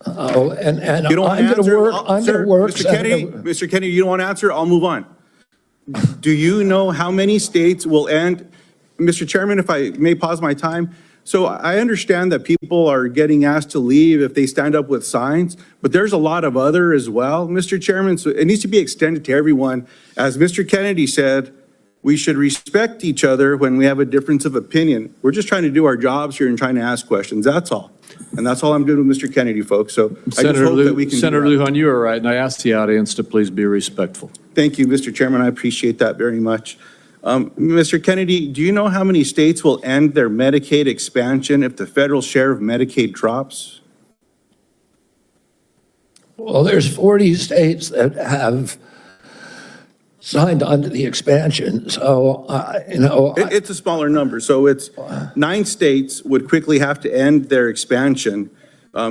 Oh, and You don't I'm going to work. I'm going to work. Mr. Kennedy, you don't want to answer? I'll move on. Do you know how many states will end? Mr. Chairman, if I may pause my time. So I understand that people are getting asked to leave if they stand up with signs, but there's a lot of other as well, Mr. Chairman. So it needs to be extended to everyone. As Mr. Kennedy said, we should respect each other when we have a difference of opinion. We're just trying to do our jobs here and trying to ask questions. That's all. And that's all I'm doing with Mr. Kennedy, folks. So I just hope that we can. Senator Lujan, you are right, and I ask the audience to please be respectful. Thank you, Mr. Chairman. I appreciate that very much. Mr. Kennedy, do you know how many states will end their Medicaid expansion if the federal share of Medicaid drops? Well, there's 40 states that have signed on to the expansion. So, It's a smaller number. So it's 9 states would quickly have to end their expansion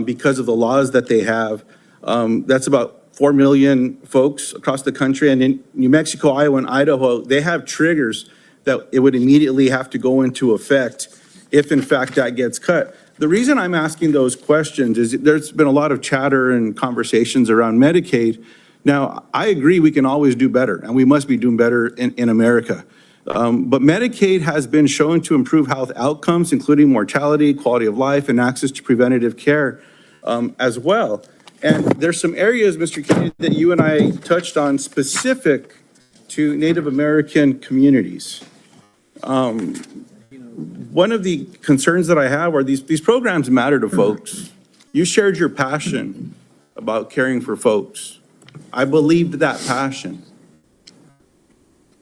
because of the laws that they have. That's about 4 million folks across the country. And in New Mexico, Iowa, and Idaho, they have triggers that it would immediately have to go into effect if in fact that gets cut. The reason I'm asking those questions is there's been a lot of chatter and conversations around Medicaid. Now, I agree we can always do better, and we must be doing better in America. But Medicaid has been shown to improve health outcomes, including mortality, quality of life, and access to preventative care as well. And there's some areas, Mr. Kennedy, that you and I touched on specific to Native American communities. One of the concerns that I have are these programs matter to folks. You shared your passion about caring for folks. I believed that passion.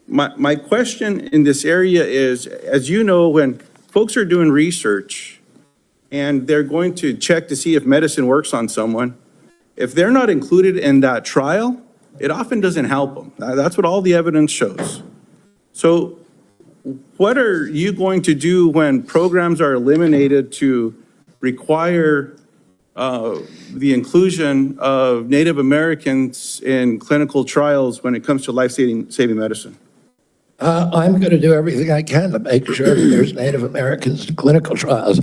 My question in this area is, as you know, when folks are doing research and they're going to check to see if medicine works on someone, if they're not included in that trial, it often doesn't help them. That's what all the evidence shows. So what are you going to do when programs are eliminated to require the inclusion of Native Americans in clinical trials when it comes to life-saving medicine? I'm going to do everything I can to make sure that there's Native Americans in clinical trials.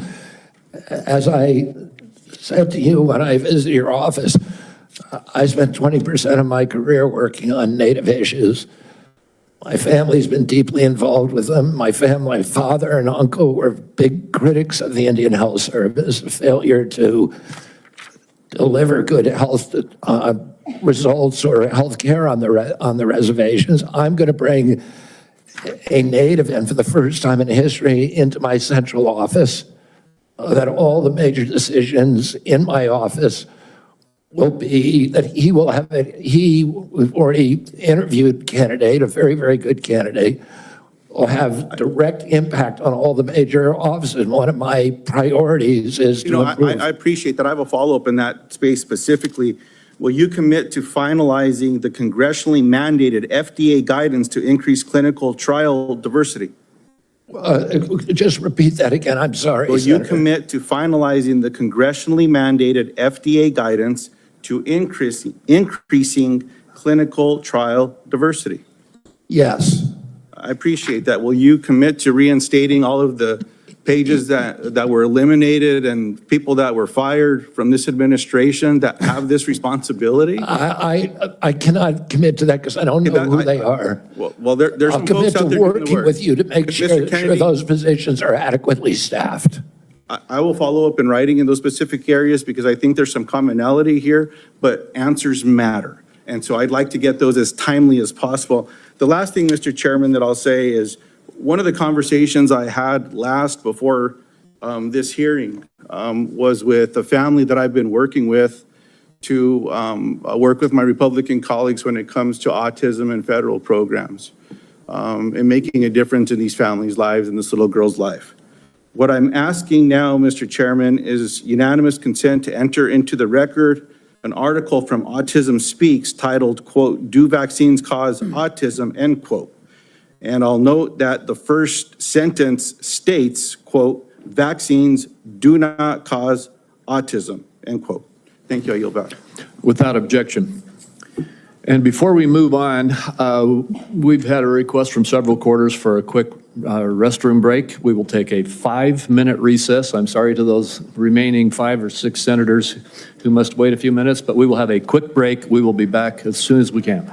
As I said to you when I visited your office, I spent 20% of my career working on Native issues. My family's been deeply involved with them. My father and uncle were big critics of the Indian Health Service, failure to deliver good health results or health care on the reservations. I'm going to bring a Native, and for the first time in history, into my central office, that all the major decisions in my office will be that he will have it. We've already interviewed a candidate, a very, very good candidate, will have direct impact on all the major offices. One of my priorities is to improve. I appreciate that. I have a follow-up in that space specifically. Will you commit to finalizing the congressionally mandated FDA guidance to increase clinical trial diversity? Just repeat that again. I'm sorry. Will you commit to finalizing the congressionally mandated FDA guidance to increasing clinical trial diversity? Yes. I appreciate that. Will you commit to reinstating all of the pages that were eliminated and people that were fired from this administration that have this responsibility? I cannot commit to that because I don't know who they are. Well, there's I'll some folks commit out to there doing the working work. with you to make Mr. Kennedy, sure those positions are adequately staffed. I will follow up in writing in those specific areas because I think there's some commonality here, but answers matter. And so I'd like to get those as timely as possible. The last thing, Mr. Chairman, that I'll say is one of the conversations I had last before this hearing was with a family that I've been working with to work with my Republican colleagues when it comes to autism and federal programs and making a difference in these families' lives and this little girl's life. What I'm asking now, Mr. Chairman, is unanimous consent to enter into the record an article from Autism Speaks titled, quote, "Do Vaccines Cause Autism?" End quote. And I'll note that the first sentence states, quote, "Vaccines do not cause autism," end quote. Thank you. I yield back. Without objection. And before we move on, we've had a request from several quarters for a quick restroom break. We will take a 5-minute recess. I'm sorry to those remaining 5 or 6 senators who must wait a few minutes, but we will have a quick break. We will be back as soon as we can.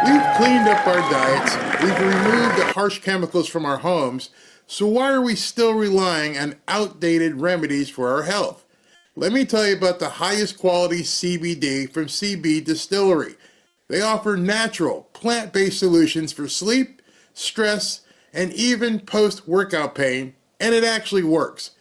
We've cleaned up our diets, we've removed the harsh chemicals from our homes, so why are we still relying on outdated remedies for our health? Let me tell you about the highest quality CBD from CB Distillery. They offer natural, plant-based solutions for sleep, stress, and even post-workout pain, and it actually works.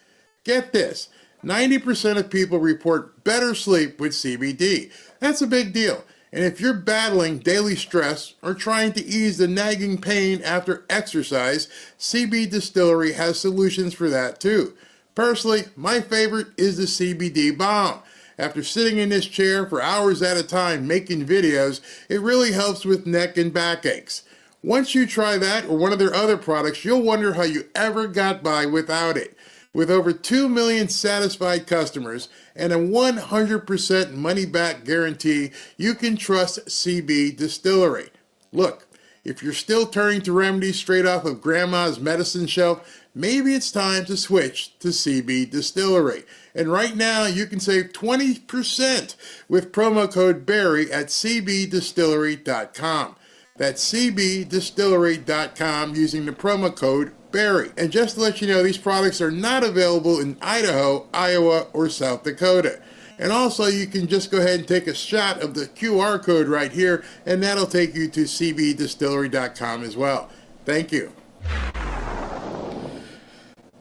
Get this, 90% of people report better sleep with CBD. That's a big deal. And if you're battling daily stress or trying to ease the nagging pain after exercise, CB Distillery has solutions for that too. Personally, my favorite is the CBD Bomb. After sitting in this chair for hours at a time making videos, it really helps with neck and back aches. Once you try that or one of their other products, you'll wonder how you ever got by without it. With over 2 million satisfied customers and a 100% money-back guarantee, you can trust CB Distillery. Look, if you're still turning to remedies straight off of Grandma's medicine shelf, maybe it's time to switch to CB Distillery. And right now, you can save 20% with promo code BARRY at cbdistillery.com. That's cbdistillery.com using the promo code BARRY. And just to let you know, these products are not available in Idaho, Iowa, or South Dakota. And also, you can just go ahead and take a shot of the QR code right here, and that'll take you to cbdistillery.com as well. Thank you.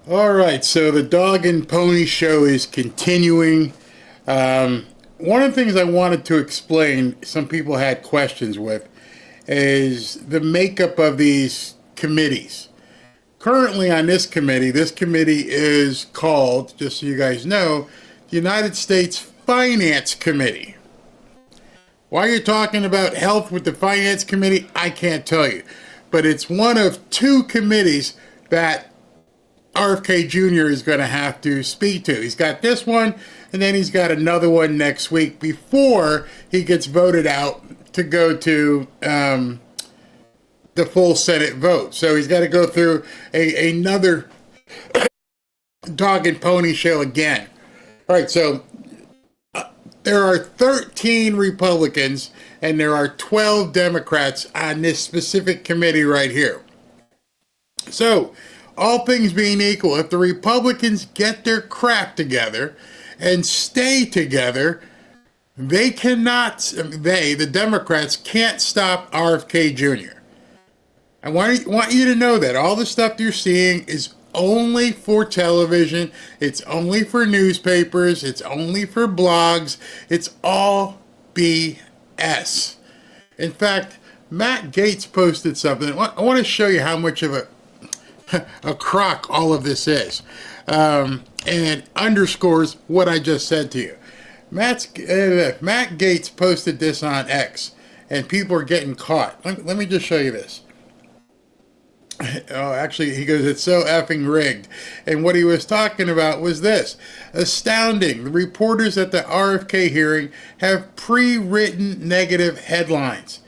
All right, so the Dog and Pony Show is continuing. One of the things I wanted to explain, some people had questions with, is the makeup of these committees. Currently on this committee is called, just so you guys know, the United States Finance Committee. Why you're talking about health with the Finance Committee, I can't tell you. But it's one of two committees that RFK Jr. is going to have to speak to. He's got this one, and then he's got another one next week before he gets voted out to go to the full Senate vote. So he's got to go through another dog and pony show again. All right, so there are 13 Republicans and there are 12 Democrats on this specific committee right here. So, all things being equal, if the Republicans get their crap together and stay together, the Democrats can't stop RFK Jr. I want you to know that all the stuff you're seeing is only for television, it's only for newspapers, it's only for blogs, it's all BS. In fact, Matt Gaetz posted something. I want to show you how much of a crock all of this is, and underscores what I just said to you. Matt Gaetz posted this on X, and people are getting caught. Let me just show you this. Oh, actually, he goes, it's so effing rigged. And what he was talking about was this. Astounding. The reporters at the RFK hearing have pre-written negative headlines.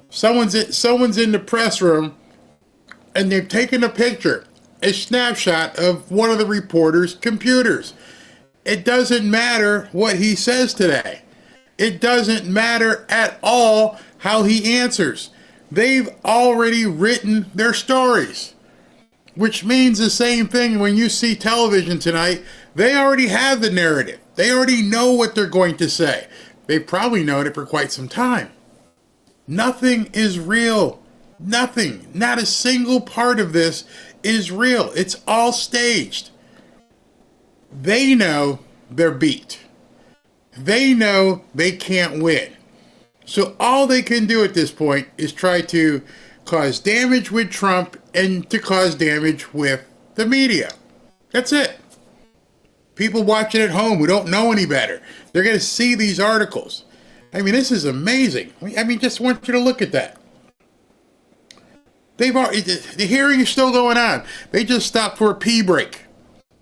Someone's in the press room, and they've taken a picture, a snapshot of one of the reporter's computers. It doesn't matter what he says today. It doesn't matter at all how he answers. They've already written their stories, which means the same thing when you see television tonight. They already have the narrative. They already know what they're going to say. They've probably known it for quite some time. Nothing is real. Nothing. Not a single part of this is real. It's all staged. They know they're beat. They know they can't win. So all they can do at this point is try to cause damage with Trump and to cause damage with the media. That's it. People watching at home who don't know any better, they're going to see these articles. I mean, this is amazing. I mean, just want you to look at that. The hearing is still going on. They just stopped for a pee break.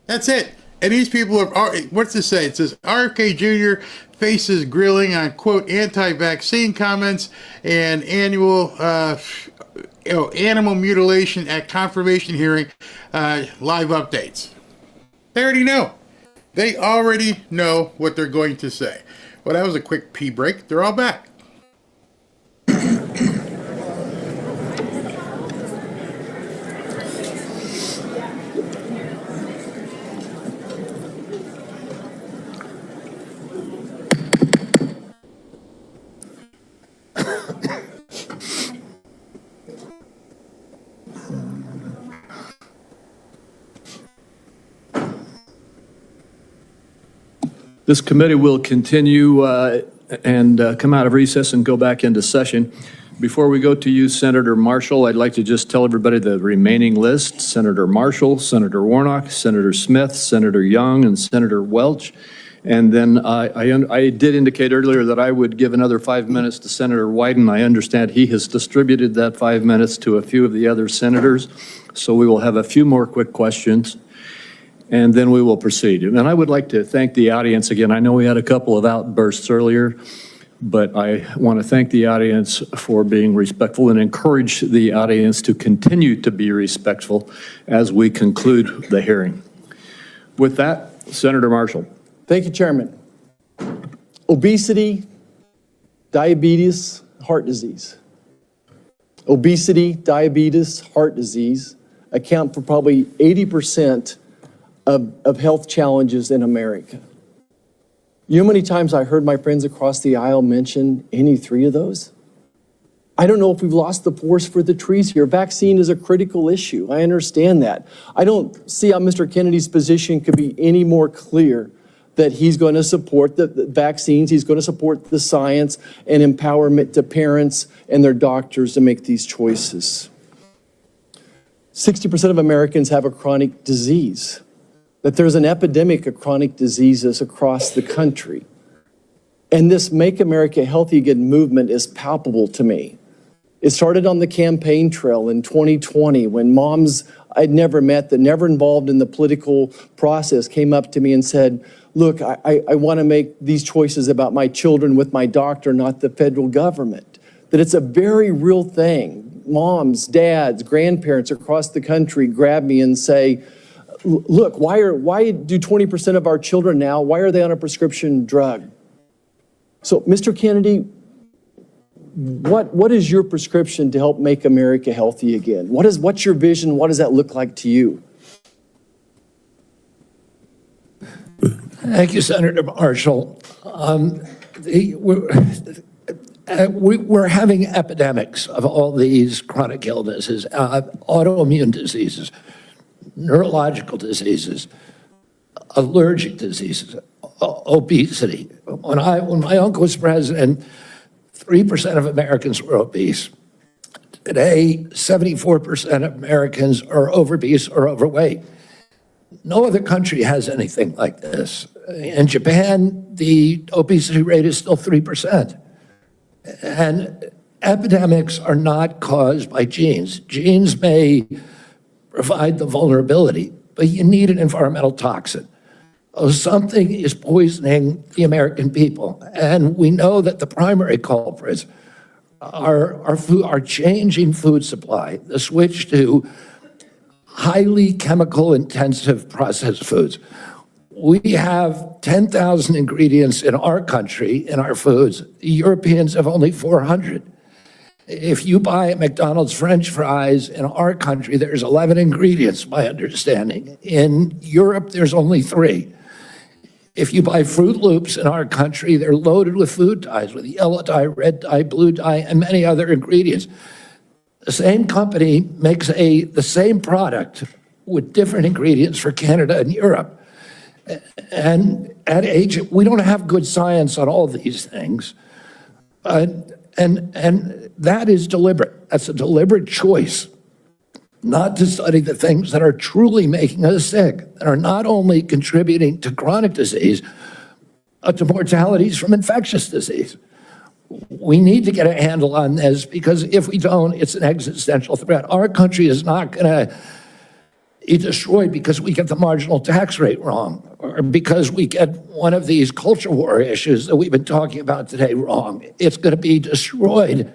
That's it. And these people are, what's this say? It says RFK Jr. faces grilling on, quote, anti-vaccine comments and animal mutilation at confirmation hearing, live updates. They already know. They already know what they're going to say. Well, that was a quick pee break. They're all back. This committee will continue and come out of recess and go back into session. Before we go to you, Senator Marshall, I'd like to just tell everybody the remaining list. Senator Marshall, Senator Warnock, Senator Smith, Senator Young, and Senator Welch. And then I did indicate earlier that I would give another 5 minutes to Senator Wyden. I understand he has distributed that 5 minutes to a few of the other senators. So we will have a few more quick questions, and then we will proceed. And I would like to thank the audience again. I know we had a couple of outbursts earlier, but I want to thank the audience for being respectful and encourage the audience to continue to be respectful as we conclude the hearing. With that, Senator Marshall. Thank you, Chairman. Obesity, diabetes, heart disease. Obesity, diabetes, heart disease account for probably 80% of health challenges in America. You know how many times I heard my friends across the aisle mention any three of those? I don't know if we've lost the forest for the trees here. Vaccine is a critical issue. I understand that. I don't see how Mr. Kennedy's position could be any more clear that he's going to support the vaccines, he's going to support the science and empowerment to parents and their doctors to make these choices. 60% of Americans have a chronic disease. that there's an epidemic of chronic diseases across the country. And this Make America Healthy Again movement is palpable to me. It started on the campaign trail in 2020 when moms I'd never met, that never involved in the political process, came up to me and said, look, I want to make these choices about my children with my doctor, not the federal government. That it's a very real thing. Moms, dads, grandparents across the country grab me and say, look, why do 20% of our children now, why are they on a prescription drug? So, Mr. Kennedy, what is your prescription to help make America healthy again? What's your vision? What does that look like to you? Thank you, Senator Marshall. We're having epidemics of all these chronic illnesses, autoimmune diseases, neurological diseases, allergic diseases, obesity. When my uncle was president, 3% of Americans were obese. Today, 74% of Americans are obese or overweight. No other country has anything like this. In Japan, the obesity rate is still 3%. And epidemics are not caused by genes. Genes may provide the vulnerability, but you need an environmental toxin. Something is poisoning the American people. And we know that the primary culprits are changing food supply, the switch to highly chemical intensive processed foods. We have 10,000 ingredients in our country, in our foods. The Europeans have only 400. If you buy a McDonald's French fries in our country, there's 11 ingredients, my understanding. In Europe, there's only 3. If you buy Fruit Loops in our country, they're loaded with food dyes, with yellow dye, red dye, blue dye, and many other ingredients. The same company makes the same product with different ingredients for Canada and Europe. And at age, we don't have good science on all these things. And that is deliberate. That's a deliberate choice not to study the things that are truly making us sick, that are not only contributing to chronic disease, but to mortalities from infectious disease. We need to get a handle on this, because if we don't, it's an existential threat. Our country is not going to be destroyed because we get the marginal tax rate wrong, or because we get one of these culture war issues that we've been talking about today wrong. It's going to be destroyed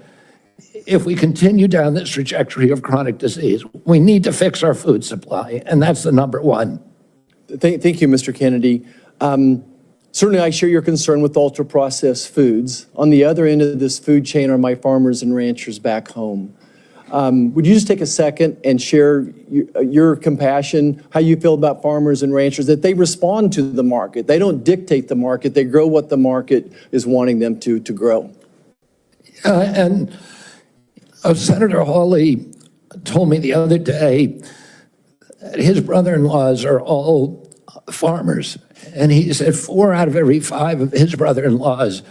if we continue down this trajectory of chronic disease. We need to fix our food supply, and that's the number one. Thank you, Mr. Kennedy. Certainly, I share your concern with ultra-processed foods. On the other end of this food chain are my farmers and ranchers back home. Would you just take a second and share your compassion, how you feel about farmers and ranchers, that they respond to the market? They don't dictate the market. They grow what the market is wanting them to grow. And Senator Hawley told me the other day that his brother-in-laws are all farmers. And he said 4 out of every 5 of his brother-in-laws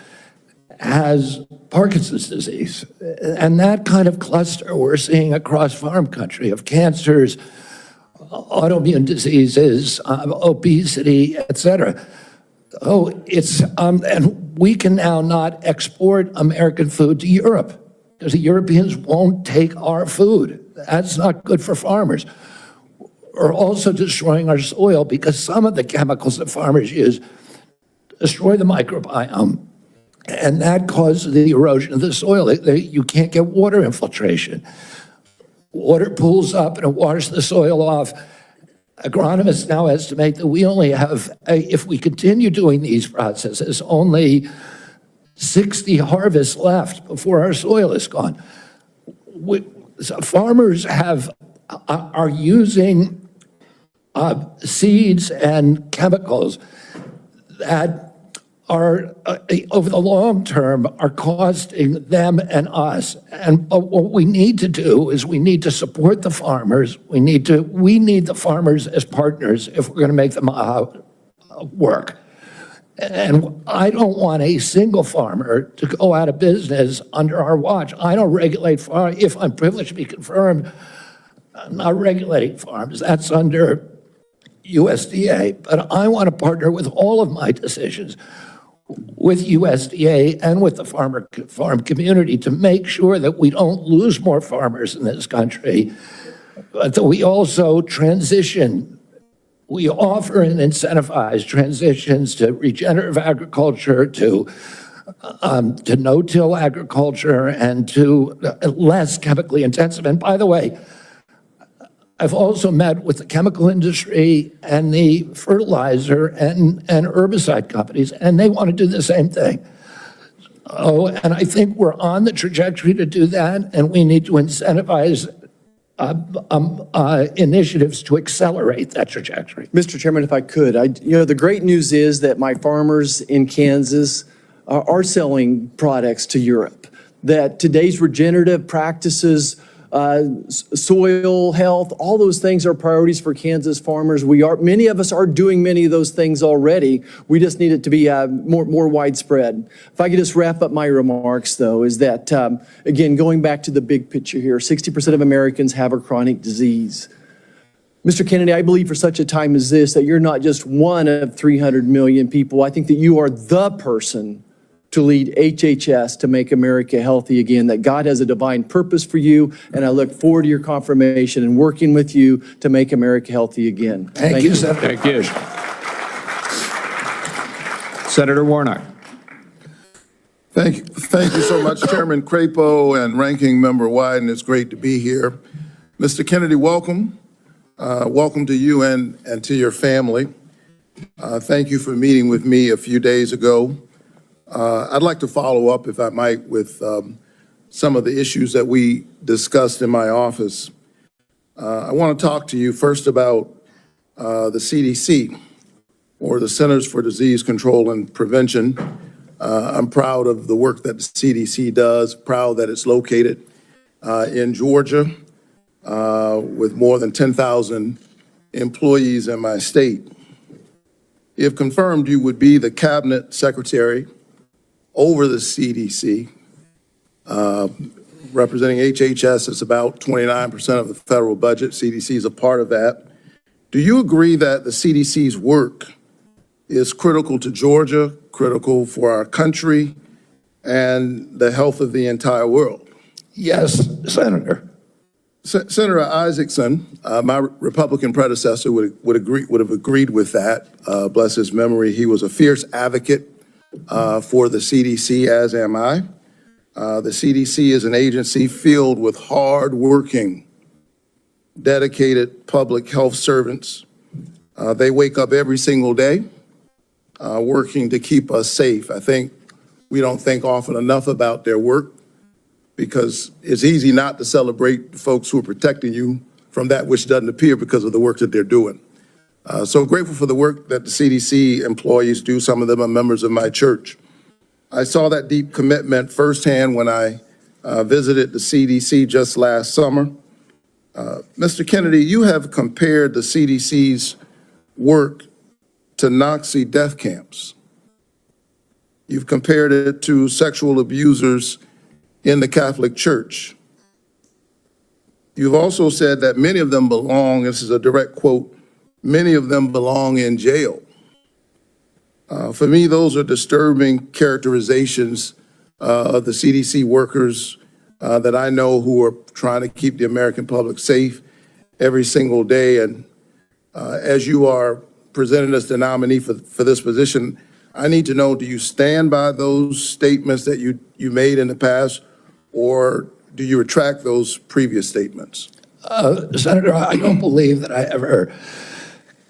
has Parkinson's disease. And that kind of cluster we're seeing across farm country of cancers, autoimmune diseases, obesity, et cetera. And we can now not export American food to Europe because the Europeans won't take our food. That's not good for farmers. We're also destroying our soil because some of the chemicals that farmers use destroy the microbiome. And that causes the erosion of the soil. You can't get water infiltration. Water pools up and it washes the soil off. Agronomists now estimate that we only have, if we continue doing these processes, only 60 harvests left before our soil is gone. Farmers are using seeds and chemicals that are, over the long term, are costing them and us. And what we need to do is we need to support the farmers. We need the farmers as partners if we're going to make them work. And I don't want a single farmer to go out of business under our watch. I don't regulate farms. If I'm privileged to be confirmed, I'm not regulating farms. That's under USDA, but I want to partner with all of my decisions with USDA and with the farm community to make sure that we don't lose more farmers in this country, but that we also transition. We offer and incentivize transitions to regenerative agriculture, to no-till agriculture, and to less chemically intensive. And by the way, I've also met with the chemical industry and the fertilizer and herbicide companies, and they want to do the same thing. Oh, and I think we're on the trajectory to do that, and we need to incentivize initiatives to accelerate that trajectory. Mr. Chairman, if I could, the great news is that my farmers in Kansas are selling products to Europe, that today's regenerative practices, soil health, all those things are priorities for Kansas farmers. Many of us are doing many of those things already. We just need it to be more widespread. If I could just wrap up my remarks, though, is that, again, going back to the big picture here, 60% of Americans have a chronic disease. Mr. Kennedy, I believe for such a time as this, that you're not just one of 300 million people. I think that you are the person to lead HHS to make America healthy again, that God has a divine purpose for you, and I look forward to your confirmation and working with you to make America healthy again. Thank you, Senator. Thank you. Senator Warnock. Thank you so much, Chairman Crapo and Ranking Member Wyden. It's great to be here. Mr. Kennedy, welcome. Welcome to you and to your family. Thank you for meeting with me a few days ago. I'd like to follow up, if I might, with some of the issues that we discussed in my office. I want to talk to you first about the CDC, or the Centers for Disease Control and Prevention. I'm proud of the work that the CDC does, proud that it's located in Georgia with more than 10,000 employees in my state. If confirmed, you would be the cabinet secretary over the CDC. Representing HHS, it's about 29% of the federal budget. CDC is a part of that. Do you agree that the CDC's work is critical to Georgia, critical for our country, and the health of the entire world? Yes, Senator. Senator Isaacson, my Republican predecessor, would have agreed with that. Bless his memory. He was a fierce advocate for the CDC, as am I. The CDC is an agency filled with hard-working, dedicated public health servants. They wake up every single day working to keep us safe. I think we don't think often enough about their work, because it's easy not to celebrate the folks who are protecting you from that which doesn't appear because of the work that they're doing. So grateful for the work that the CDC employees do. Some of them are members of my church. I saw that deep commitment firsthand when I visited the CDC just last summer. Mr. Kennedy, you have compared the CDC's work to Nazi death camps. You've compared it to sexual abusers in the Catholic Church. You've also said that many of them belong, this is a direct quote, many of them belong in jail. For me, those are disturbing characterizations of the CDC workers that I know who are trying to keep the American public safe every single day. And as you are presented as the nominee for this position, I need to know, do you stand by those statements that you made in the past, or do you retract those previous statements? Senator, I don't believe that I ever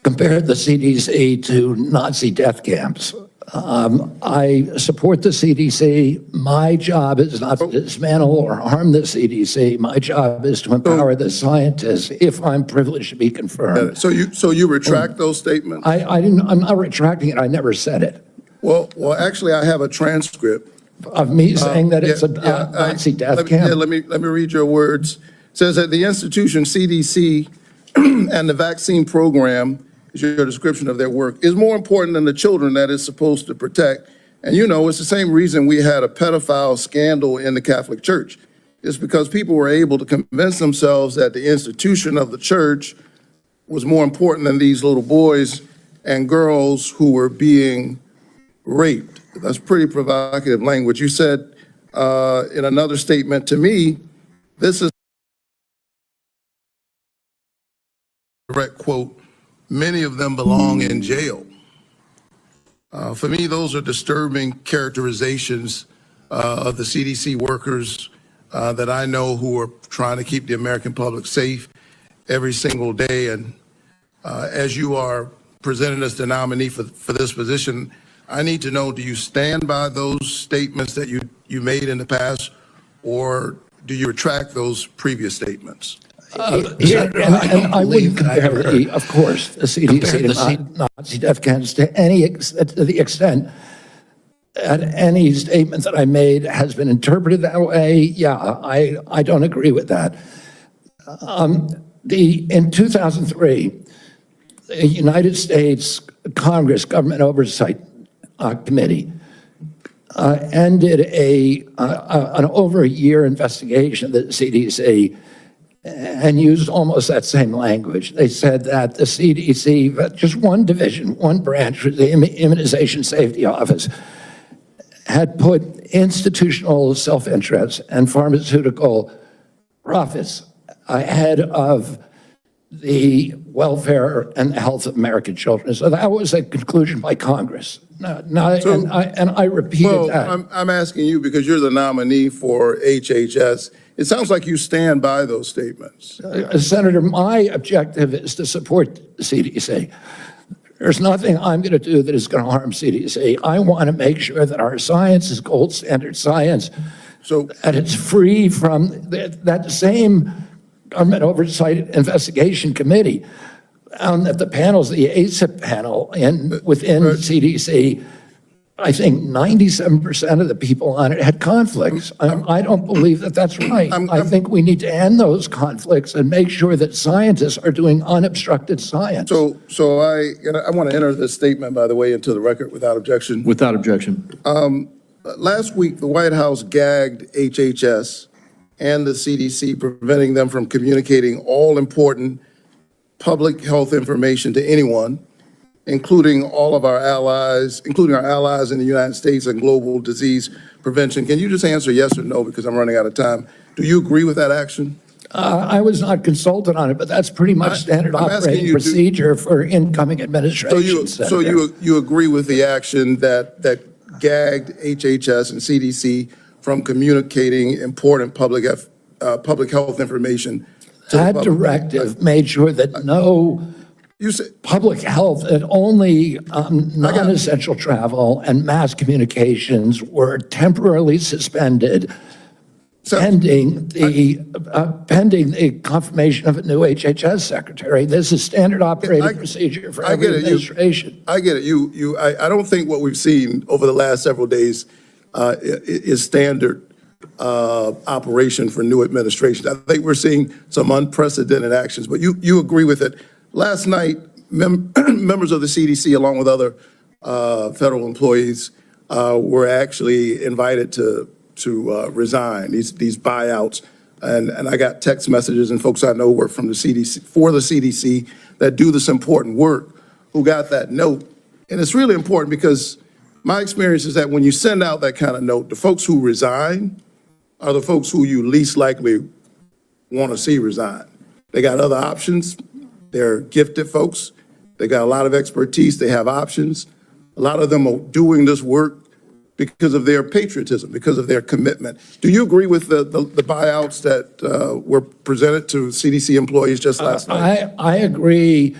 compared the CDC to Nazi death camps. I support the CDC. My job is not to dismantle or harm the CDC. My job is to empower the scientists, if I'm privileged to be confirmed. So you retract those statements? I'm not retracting it. I never said it. Well, actually, I have a transcript of me saying that it's a Nazi death camp. Yeah, let me read your words. It says that the institution CDC and the vaccine program, is your description of their work, is more important than the children that it's supposed to protect. And you know, it's the same reason we had a pedophile scandal in the Catholic Church. It's because people were able to convince themselves that the institution of the church was more important than these little boys and girls who were being raped. That's pretty provocative language. You said in another statement to me, this is direct quote, many of them belong in jail. For me, those are disturbing characterizations of the CDC workers that I know who are trying to keep the American public safe every single day. And as you are presented as the nominee for this position, I need to know, do you stand by those statements that you made in the past, or do you retract those previous statements? And I wouldn't compare, of course, the CDC to Nazi death camps to the extent that any statement that I made has been interpreted that way. Yeah, I don't agree with that. In 2003, the United States Congress Government Oversight Committee ended an over a year investigation of the CDC and used almost that same language. They said that the CDC, just one division, one branch, the Immunization Safety Office, had put institutional self-interest and pharmaceutical profits ahead of the welfare and health of American children. So that was a conclusion by Congress. And I repeated that. I'm asking you because you're the nominee for HHS. It sounds like you stand by those statements. Senator, my objective is to support the CDC. There's nothing I'm going to do that is going to harm CDC. I want to make sure that our science is gold standard science, and it's free from that same Government Oversight Investigation Committee found that the panels, the ACIP panel within CDC, I think 97% of the people on it had conflicts. I don't believe that that's right. I think we need to end those conflicts and make sure that scientists are doing unobstructed science. So I want to enter this statement, by the way, into the record without objection. Without objection. Last week, the White House gagged HHS and the CDC, preventing them from communicating all important public health information to anyone, including all of our allies, including our allies in the United States and global disease prevention. Can you just answer yes or no, because I'm running out of time? Do you agree with that action? I was not consulted on it, but that's pretty much standard operating procedure for incoming administration. So you agree with the action that gagged HHS and CDC from communicating important public health information to that directive made sure that no public health, that only non-essential travel and mass communications were temporarily suspended pending the confirmation of a new HHS secretary. This is standard operating procedure for every administration. I get it. I don't think what we've seen over the last several days is standard operation for new administrations. I think we're seeing some unprecedented actions, but you agree with it. Last night, members of the CDC, along with other federal employees, were actually invited to resign, these buyouts. And I got text messages and folks I know work from the CDC, for the CDC, that do this important work, who got that note. And it's really important because my experience is that when you send out that kind of note, the folks who resign are the folks who you least likely want to see resign. They got other options. They're gifted folks. They got a lot of expertise. They have options. A lot of them are doing this work because of their patriotism, because of their commitment. Do you agree with the buyouts that were presented to CDC employees just last night? I agree.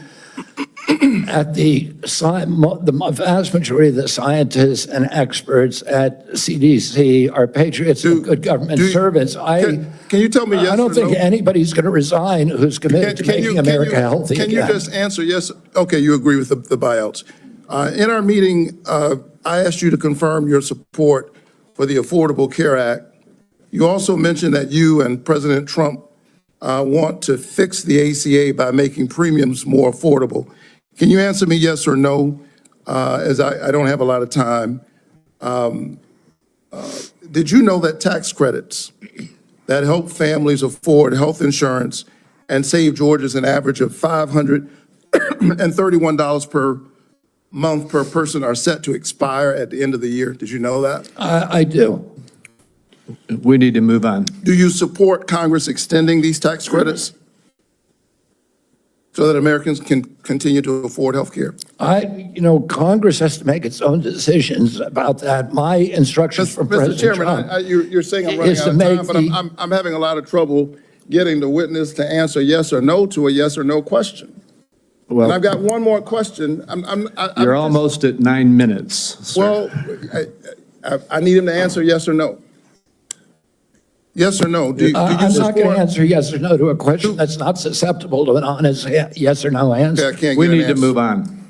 At the vast majority of the scientists and experts at CDC are patriots of good government service. Can you tell me yes or no? I don't think anybody's going to resign who's committed to making America healthy again. Can you just answer yes? Okay, you agree with the buyouts. In our meeting, I asked you to confirm your support for the Affordable Care Act. You also mentioned that you and President Trump want to fix the ACA by making premiums more affordable. Can you answer me yes or no, as I don't have a lot of time? Did you know that tax credits that help families afford health insurance and Save Georgia's an average of $531 per month per person are set to expire at the end of the year. Did you know that? I do. We need to move on. Do you support Congress extending these tax credits so that Americans can continue to afford health care? Congress has to make its own decisions about that. My instructions from President Mr. Chairman, Trump you're saying I'm running is out to of make time, but I'm having a lot of trouble getting the witness to answer yes or no to a yes or no question. Well, And I've got one more question. you're almost at 9 minutes, sir. Well, I need him to answer yes or no. Yes or no? Do you I'm not going to support? answer yes or no to a question that's not susceptible to an honest yes or no answer. Okay, I can't We get an need to answer. move on.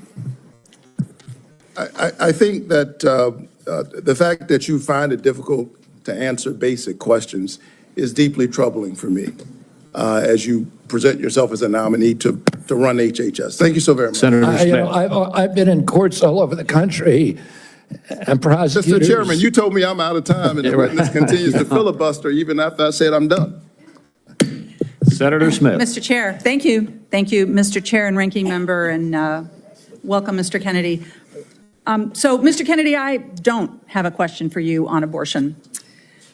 I think that the fact that you find it difficult to answer basic questions is deeply troubling for me as you present yourself as a nominee to run HHS. Thank you so very much. Senator Smith. I've been in courts all over the country, and prosecutors. Mr. Chairman, you told me I'm out of time, and the witness continues to filibuster even after I said I'm done. Senator Smith. Mr. Chair, thank you. Thank you, Mr. Chair and Ranking Member, and welcome, Mr. Kennedy. So, Mr. Kennedy, I don't have a question for you on abortion.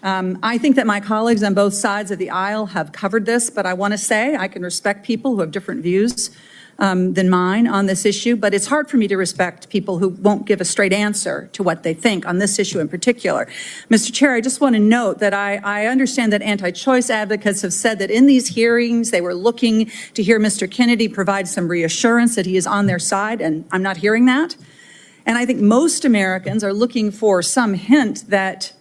I think that my colleagues on both sides of the aisle have covered this, but I want to say I can respect people who have different views than mine on this issue, but it's hard for me to respect people who won't give a straight answer to what they think on this issue in particular. Mr. Chair, I just want to note that I understand that anti-choice advocates have said that in these hearings they were looking to hear Mr. Kennedy provide some reassurance that he is on their side, and I'm not hearing that. And I think most Americans are looking for some hint that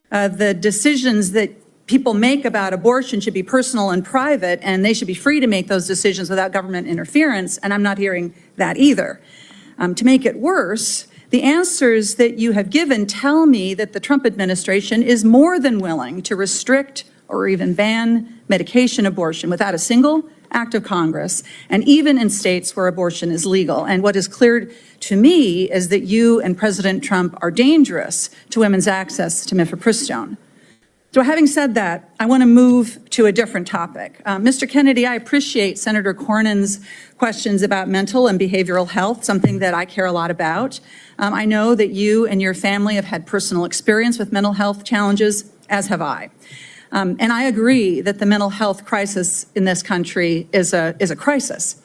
the decisions that people make about abortion should be personal and private, and they should be free to make those decisions without government interference, and I'm not hearing that either. To make it worse, the answers that you have given tell me that the Trump administration is more than willing to restrict or even ban medication abortion without a single act of Congress, and even in states where abortion is legal. And what is clear to me is that you and President Trump are dangerous to women's access to mifepristone. So having said that, I want to move to a different topic. Mr. Kennedy, I appreciate Senator Cornyn's questions about mental and behavioral health, something that I care a lot about. I know that you and your family have had personal experience with mental health challenges, as have I. And I agree that the mental health crisis in this country is a crisis.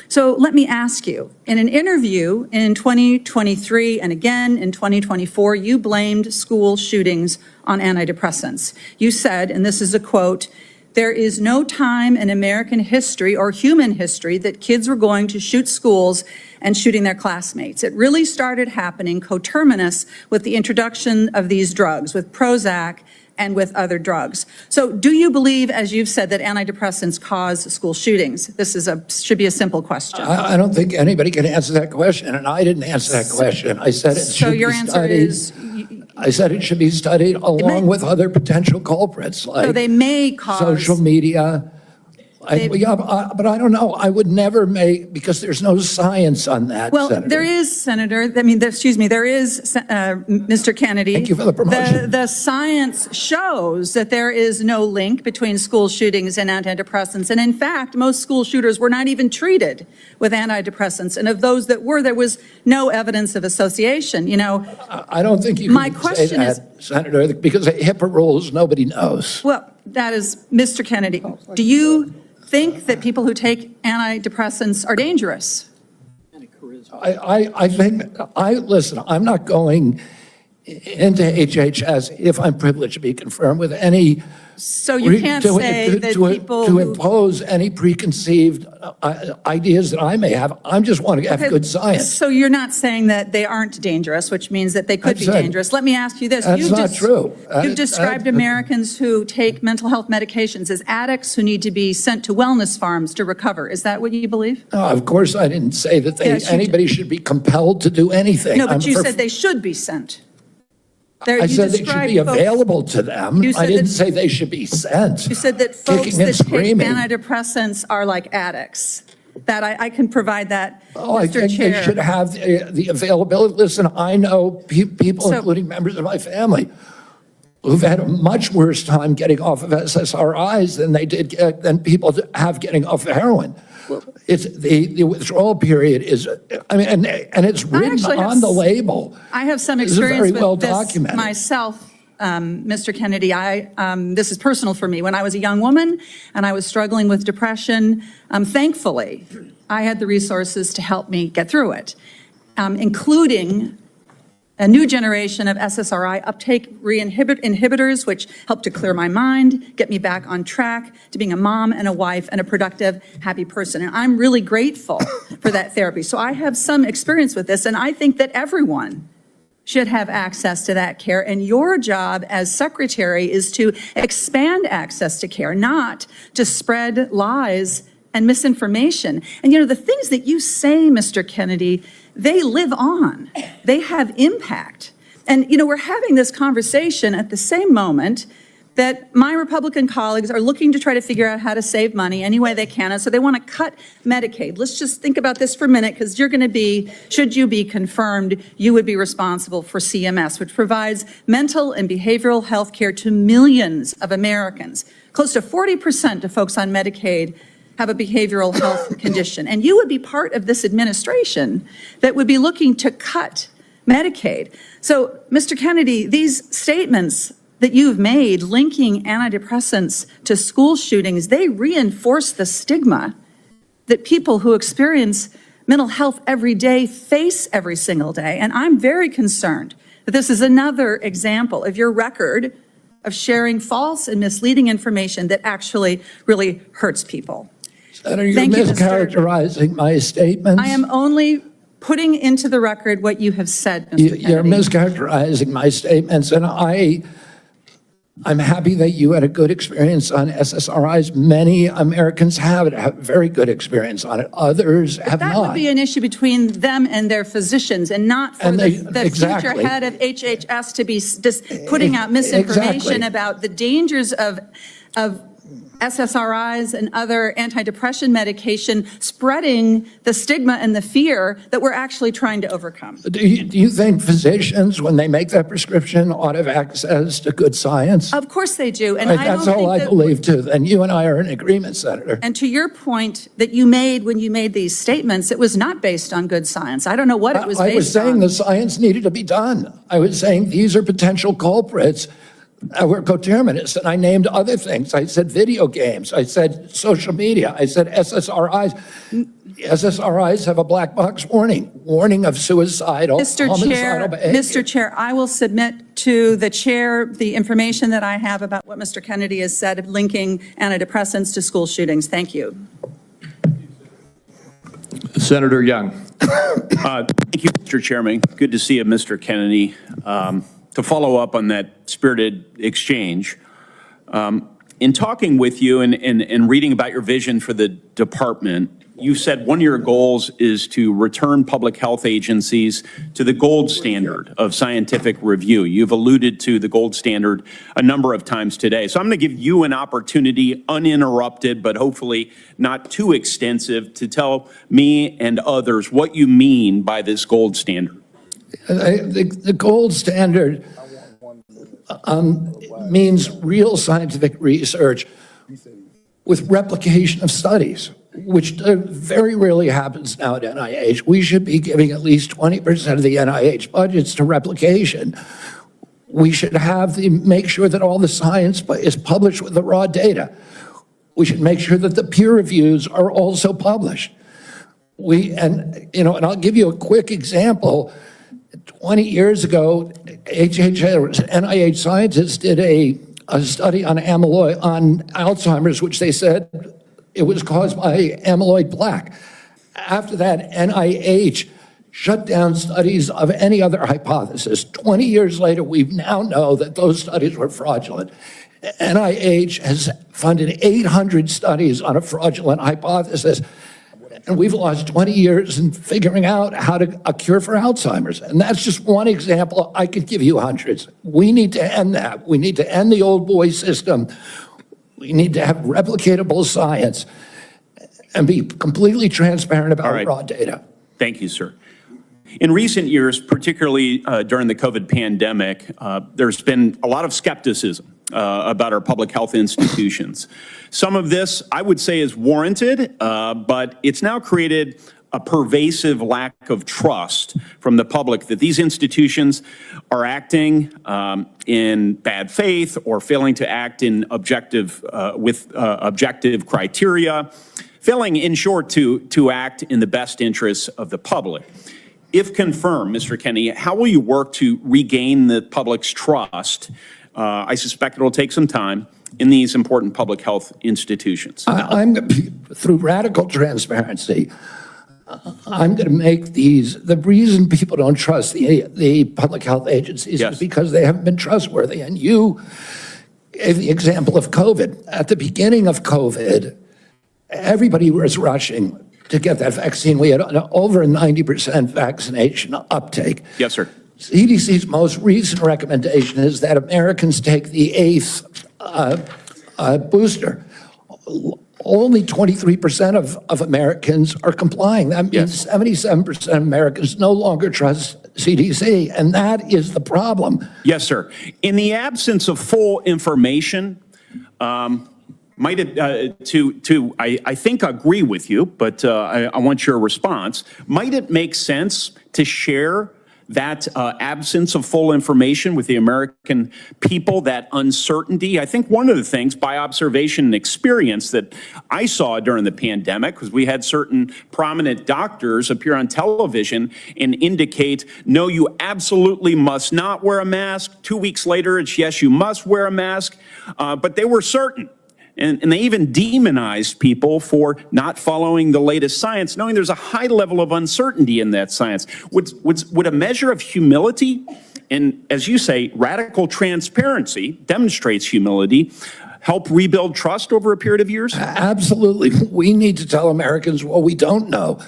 So let me ask you, in an interview in 2023 and again in 2024, you blamed school shootings on antidepressants. You said, and this is a quote, "There is no time in American history or human history that kids were going to shoot schools and shooting their classmates. It really started happening coterminous with the introduction of these drugs, with Prozac and with other drugs." So do you believe, as you've said, that antidepressants cause school shootings? This should be a simple question. I don't think anybody can answer that question, and I didn't answer that question. I said it should be studied. I said it should be studied along with other potential culprits So like they may cause. social media. But I don't know. I would never make, because there's no science on that, Well, Senator. there is, Senator, there is, Mr. Kennedy. Thank you for the promotion. The science shows that there is no link between school shootings and antidepressants. And in fact, most school shooters were not even treated with antidepressants. And of those that were, there was no evidence of association. You know, I don't think you can my say question that, Senator, because of HIPAA rules, nobody knows. well, that is, Mr. Kennedy, do you think that people who take antidepressants are dangerous? I think, listen, I'm not going into HHS if I'm privileged to be confirmed with any. So you can't say that people to who- impose any preconceived ideas that I may have. I just want to have good science. So you're not saying that they aren't dangerous, which means that they could be dangerous. Let me ask you this. That's not true. You've described Americans who take mental health medications as addicts who need to be sent to wellness farms to recover. Is that what you believe? No, of course, I didn't say that anybody should be compelled to do anything. No, but you said they should be sent. I said they should be available to them. I didn't say they should be sent. You said that folks kicking and that take screaming. antidepressants are like addicts. That I can provide that, Oh, I Mr. think Chair. they should have the availability. Listen, I know people, including members of my family, who've had a much worse time getting off of SSRIs than people have getting off of heroin. It's the withdrawal period is, I mean, and it's written on the label. I have some This is experience very with well this documented. myself, Mr. Kennedy. This is personal for me. When I was a young woman and I was struggling with depression, thankfully, I had the resources to help me get through it, including a new generation of SSRI uptake inhibitors, which helped to clear my mind, get me back on track to being a mom and a wife and a productive, happy person. And I'm really grateful for that therapy. So I have some experience with this, and I think that everyone should have access to that care. And your job as secretary is to expand access to care, not to spread lies and misinformation. And the things that you say, Mr. Kennedy, they live on. They have impact. And, we're having this conversation at the same moment that my Republican colleagues are looking to try to figure out how to save money any way they can. And so they want to cut Medicaid. Let's just think about this for a minute, because you're going to be, should you be confirmed, you would be responsible for CMS, which provides mental and behavioral health care to millions of Americans. Close to 40% of folks on Medicaid have a behavioral health condition. And you would be part of this administration that would be looking to cut Medicaid. So, Mr. Kennedy, these statements that you've made linking antidepressants to school shootings, they reinforce the stigma that people who experience mental health every day face every single day. And I'm very concerned that this is another example of your record of sharing false and misleading information that actually really hurts people. Senator, you're mischaracterizing my statements. I am only putting into the record what you have said, Mr. Kennedy. You're mischaracterizing my statements, and I'm happy that you had a good experience on SSRIs. Many Americans have very good experience on it. Others have That not. would be an issue between them and their physicians, and not for the exactly. future head of HHS to be just putting out misinformation about the dangers of SSRIs and other antidepressant medication, spreading the stigma and the fear that we're actually trying to overcome. Do you think physicians, when they make that prescription, ought to have access to good science? Of course they do. And I That's don't all think I that- believe, too. And you and I are in agreement, Senator. And to your point that you made when you made these statements, it was not based on good science. I don't know what it was based on. I was saying the science needed to be done. I was saying these are potential culprits. We're coterminous, and I named other things. I said video games. I said social media. I said SSRIs. SSRIs have a black box warning of homicidal behavior. Mr. Chair, I will submit to the chair the information that I have about what Mr. Kennedy has said, linking antidepressants to school shootings. Thank you. Senator Young. Thank you, Mr. Chairman. Good to see you, Mr. Kennedy. To follow up on that spirited exchange, in talking with you and reading about your vision for the department, you said one of your goals is to return public health agencies to the gold standard of scientific review. You've alluded to the gold standard a number of times today. So I'm going to give you an opportunity, uninterrupted, but hopefully not too extensive, to tell me and others what you mean by this gold standard. The gold standard means real scientific research with replication of studies, which very rarely happens now at NIH. We should be giving at least 20% of the NIH budgets to replication. We should make sure that all the science is published with the raw data. We should make sure that the peer reviews are also published. And I'll give you a quick example. 20 years ago, NIH scientists did a study on Alzheimer's, which they said it was caused by amyloid plaque. After that, NIH shut down studies of any other hypothesis. 20 years later, we now know that those studies were fraudulent. NIH has funded 800 studies on a fraudulent hypothesis. And we've lost 20 years in figuring out a cure for Alzheimer's. And that's just one example. I could give you hundreds. We need to end that. We need to end the old boy system. We need to have replicatable science and be completely transparent about raw data. Thank you, sir. In recent years, particularly during the COVID pandemic, there's been a lot of skepticism about our public health institutions. Some of this, I would say, is warranted, but it's now created a pervasive lack of trust from the public that these institutions are acting in bad faith or failing to act in objective criteria, failing, in short, to act in the best interests of the public. If confirmed, Mr. Kennedy, how will you work to regain the public's trust? I suspect it will take some time in these important public health institutions. Through radical transparency, I'm going to make the reason people don't trust the public health agencies is because they haven't been trustworthy. And you gave the example of COVID. At the beginning of COVID, everybody was rushing to get that vaccine. We had over a 90% vaccination uptake. Yes, sir. CDC's most recent recommendation is that Americans take the 8th booster. Only 23% of Americans are complying. That means 77% of Americans no longer trust CDC, and that is the problem. Yes, sir. In the absence of full information, might it, I think agree with you, but I want your response. Might it make sense to share that absence of full information with the American people, that uncertainty? I think one of the things by observation and experience that I saw during the pandemic, because we had certain prominent doctors appear on television and indicate, no, you absolutely must not wear a mask. 2 weeks later, it's yes, you must wear a mask. But they were certain. And they even demonized people for not following the latest science, knowing there's a high level of uncertainty in that science. Would a measure of humility, and as you say, radical transparency demonstrates humility, help rebuild trust over a period of years? Absolutely. We need to tell Americans what we don't know.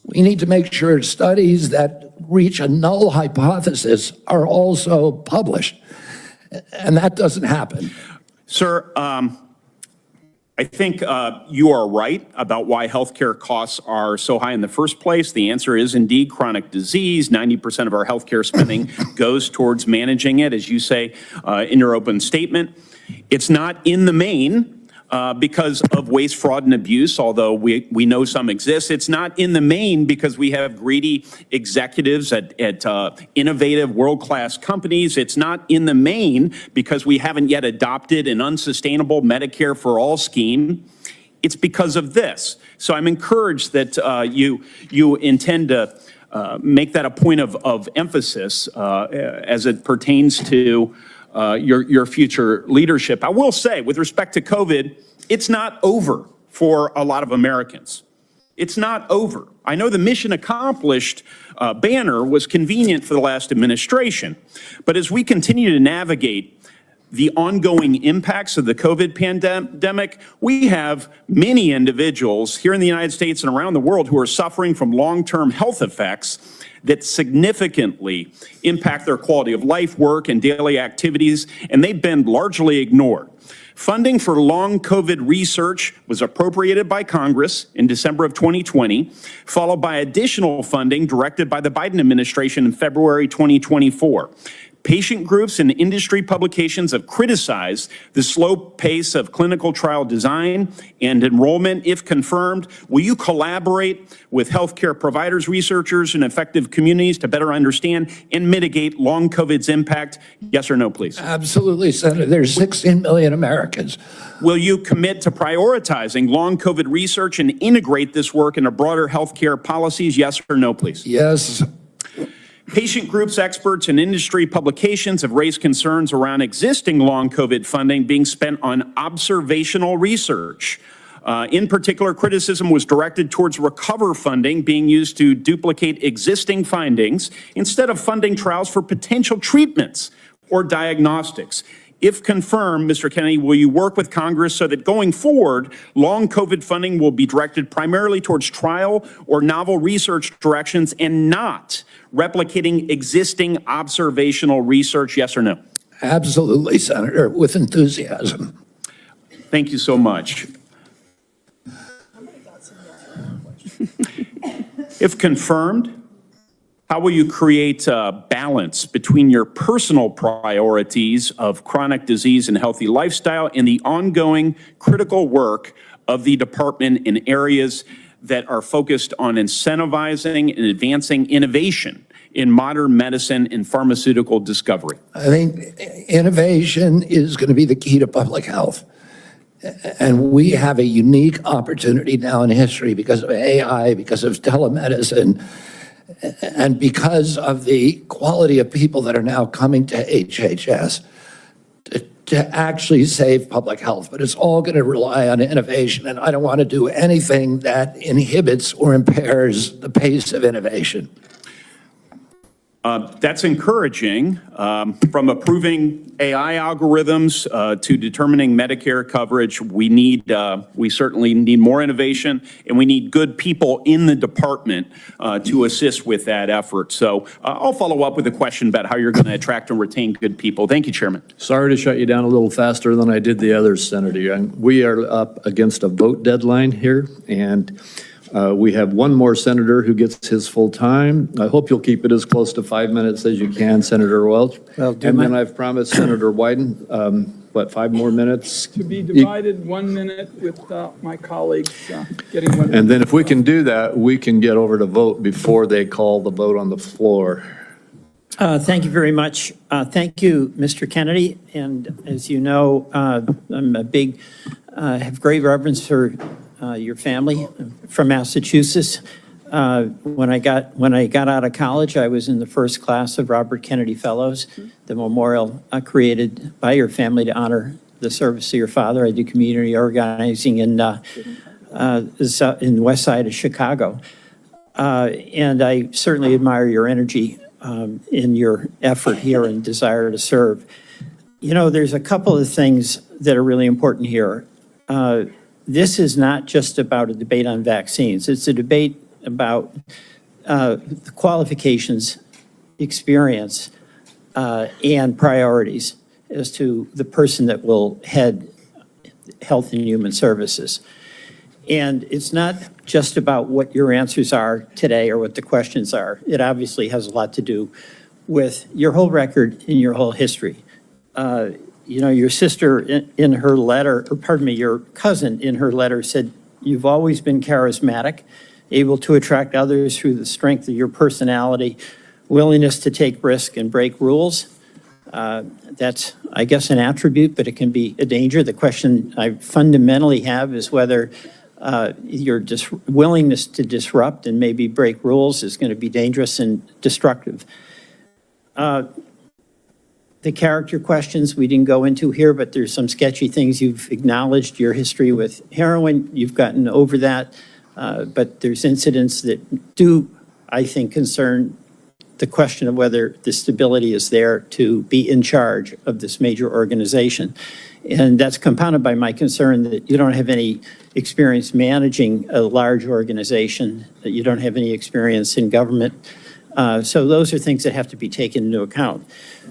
We need to make sure studies that reach a null hypothesis are also published. And that doesn't happen. Sir, I think you are right about why healthcare costs are so high in the first place. The answer is indeed chronic disease. 90% of our healthcare spending goes towards managing it, as you say in your open statement. It's not in the main because of waste, fraud, and abuse, although we know some exist. It's not in the main because we have greedy executives at innovative world-class companies. It's not in the main because we haven't yet adopted an unsustainable Medicare for all scheme. It's because of this. So I'm encouraged that you intend to make that a point of emphasis as it pertains to your future leadership. I will say, with respect to COVID, it's not over for a lot of Americans. It's not over. I know the mission accomplished banner was convenient for the last administration, but as we continue to navigate the ongoing impacts of the COVID pandemic, we have many individuals here in the United States and around the world who are suffering from long-term health effects that significantly impact their quality of life, work, and daily activities, and they've been largely ignored. Funding for long COVID research was appropriated by Congress in December of 2020, followed by additional funding directed by the Biden administration in February 2024. Patient groups and industry publications have criticized the slow pace of clinical trial design and enrollment. If confirmed, will you collaborate with healthcare providers, researchers, and effective communities to better understand and mitigate long COVID's impact? Yes or no, please? Absolutely, Senator. There's 16 million Americans. Will you commit to prioritizing long COVID research and integrate this work into broader healthcare policies? Yes or no, please? Yes. Patient groups, experts, and industry publications have raised concerns around existing long COVID funding being spent on observational research. In particular, criticism was directed towards recover funding being used to duplicate existing findings instead of funding trials for potential treatments or diagnostics. If confirmed, Mr. Kennedy, will you work with Congress so that going forward, long COVID funding will be directed primarily towards trial or novel research directions and not replicating existing observational research? Yes or no? Absolutely, Senator, with enthusiasm. Thank you so much. If confirmed, How will you create a balance between your personal priorities of chronic disease and healthy lifestyle and the ongoing critical work of the department in areas that are focused on incentivizing and advancing innovation in modern medicine and pharmaceutical discovery? I think innovation is going to be the key to public health. And we have a unique opportunity now in history because of AI, because of telemedicine, and because of the quality of people that are now coming to HHS to actually save public health. But it's all going to rely on innovation, and I don't want to do anything that inhibits or impairs the pace of innovation. That's encouraging. From approving AI algorithms to determining Medicare coverage, we certainly need more innovation, and we need good people in the department to assist with that effort. So I'll follow up with a question about how you're going to attract and retain good people. Thank you, Chairman. Sorry to shut you down a little faster than I did the others, Senator. And we are up against a vote deadline here, and we have one more senator who gets his full time. I hope you'll keep it as close to 5 minutes as you can, Senator Welch. And then I've promised Senator Wyden, 5 more minutes? To be divided 1 minute with my colleagues getting 1 minute. And then if we can do that, we can get over to vote before they call the vote on the floor. Thank you very much. Thank you, Mr. Kennedy. And as you know, I'm have great reverence for your family from Massachusetts. When I got out of college, I was in the first class of Robert Kennedy Fellows, the memorial created by your family to honor the service of your father. I do community organizing in the west side of Chicago. And I certainly admire your energy in your effort here and desire to serve. You know, there's a couple of things that are really important here. This is not just about a debate on vaccines. It's a debate about the qualifications, experience, and priorities as to the person that will head Health and Human Services. And it's not just about what your answers are today or what the questions are. It obviously has a lot to do with your whole record and your whole history. You know, your sister in her letter, or pardon me, your cousin in her letter said, you've always been charismatic, able to attract others through the strength of your personality, willingness to take risk and break rules. That's, I guess, an attribute, but it can be a danger. The question I fundamentally have is whether your willingness to disrupt and maybe break rules is going to be dangerous and destructive. The character questions we didn't go into here, but there's some sketchy things you've acknowledged. Your history with heroin, you've gotten over that, but there's incidents that do, I think, concern the question of whether the stability is there to be in charge of this major organization. And that's compounded by my concern that you don't have any experience managing a large organization, that you don't have any experience in government. So those are things that have to be taken into account.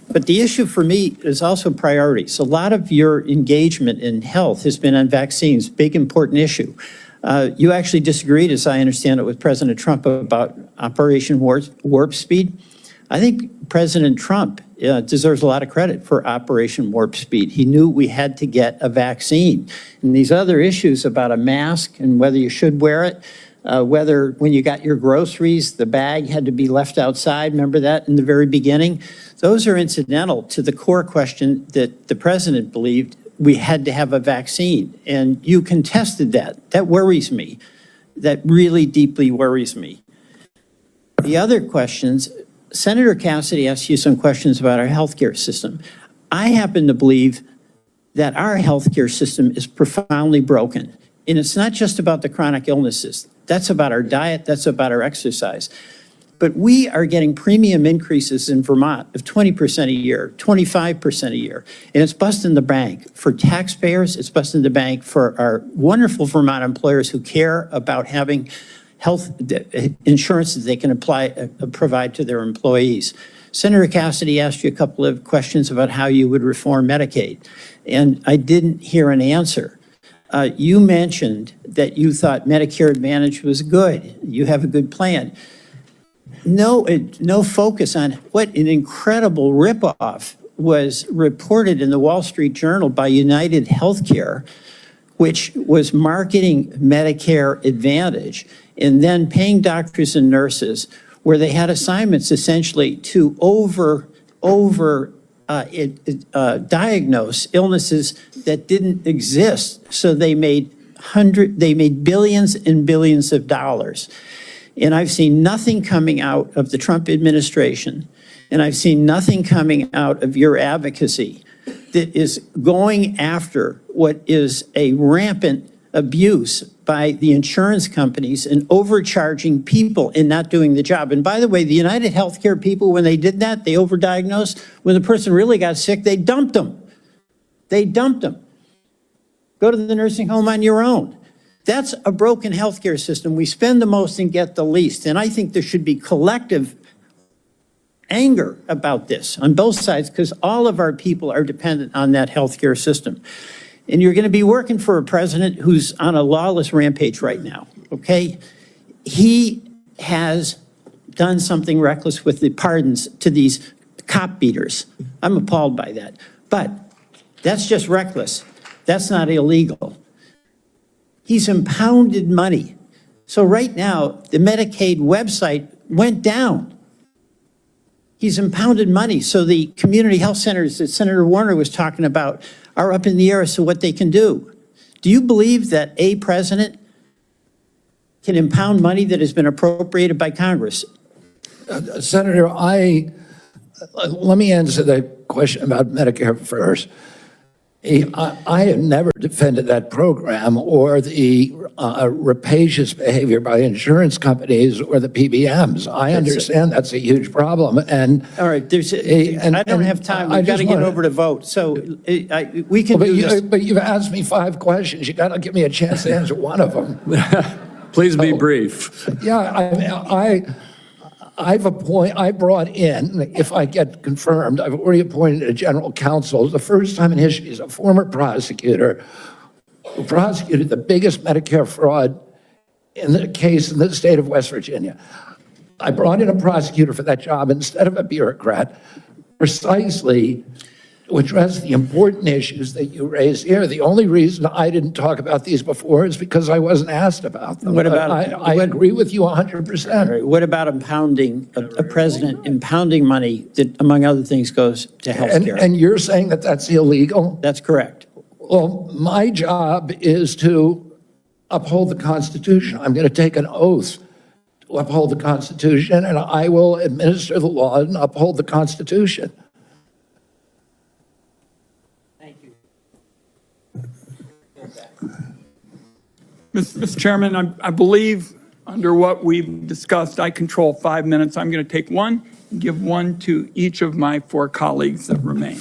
But the issue for me is also priorities. A lot of your engagement in health has been on vaccines, big important issue. You actually disagreed, as I understand it, with President Trump about Operation Warp Speed. I think President Trump deserves a lot of credit for Operation Warp Speed. He knew we had to get a vaccine. And these other issues about a mask and whether you should wear it, whether when you got your groceries, the bag had to be left outside, remember that in the very beginning? Those are incidental to the core question that the president believed we had to have a vaccine. And you contested that. That worries me. That really deeply worries me. The other questions, Senator Cassidy asked you some questions about our healthcare system. I happen to believe that our healthcare system is profoundly broken. And it's not just about the chronic illnesses. That's about our diet, that's about our exercise. But we are getting premium increases in Vermont of 20% a year, 25% a year. And it's busting the bank for taxpayers, it's busting the bank for our wonderful Vermont employers who care about having health insurance that they can provide to their employees. Senator Cassidy asked you a couple of questions about how you would reform Medicaid, and I didn't hear an answer. You mentioned that you thought Medicare Advantage was good. You have a good plan. no focus on what an incredible ripoff was reported in the Wall Street Journal by United Healthcare, which was marketing Medicare Advantage and then paying doctors and nurses where they had assignments essentially to diagnose illnesses that didn't exist. So they made billions and billions of dollars. And I've seen nothing coming out of the Trump administration, and I've seen nothing coming out of your advocacy that is going after what is a rampant abuse by the insurance companies and overcharging people and not doing the job. And by the way, the United Healthcare people, when they did that, they overdiagnosed. When the person really got sick, they dumped them. They dumped them. Go to the nursing home on your own. That's a broken healthcare system. We spend the most and get the least. And I think there should be collective anger about this on both sides because all of our people are dependent on that healthcare system. And you're going to be working for a president who's on a lawless rampage right now, okay? He has done something reckless with the pardons to these cop beaters. I'm appalled by that. But that's just reckless. That's not illegal. He's impounded money. So right now, the Medicaid website went down. He's impounded money. So the community health centers that Senator Warner was talking about are up in the air as to what they can do. Do you believe that a president can impound money that has been appropriated by Congress? Senator, let me answer the question about Medicare first. I have never defended that program or the rapacious behavior by insurance companies or the PBMs. I understand that's a huge problem. And all right, I don't have time. We've got to get over to vote. So we can do this. But you've asked me 5 questions. You got to give me a chance to answer one of them. Please be brief. Yeah, I brought in, if I get confirmed, I've already appointed a general counsel. The first time in history, he's a former prosecutor who prosecuted the biggest Medicare fraud in the case in the state of West Virginia. I brought in a prosecutor for that job instead of a bureaucrat, precisely to address the important issues that you raised here. The only reason I didn't talk about these before is because I wasn't asked about them. What about? I agree with you 100%. What about impounding, a president impounding money that, among other things, goes to healthcare? And you're saying that that's illegal? That's correct. Well, my job is to uphold the Constitution. I'm going to take an oath to uphold the Constitution, and I will administer the law and uphold the Constitution. Mr. Chairman, I believe under what we've discussed, I control 5 minutes. I'm going to take 1 and give 1 to each of my 4 colleagues that remain.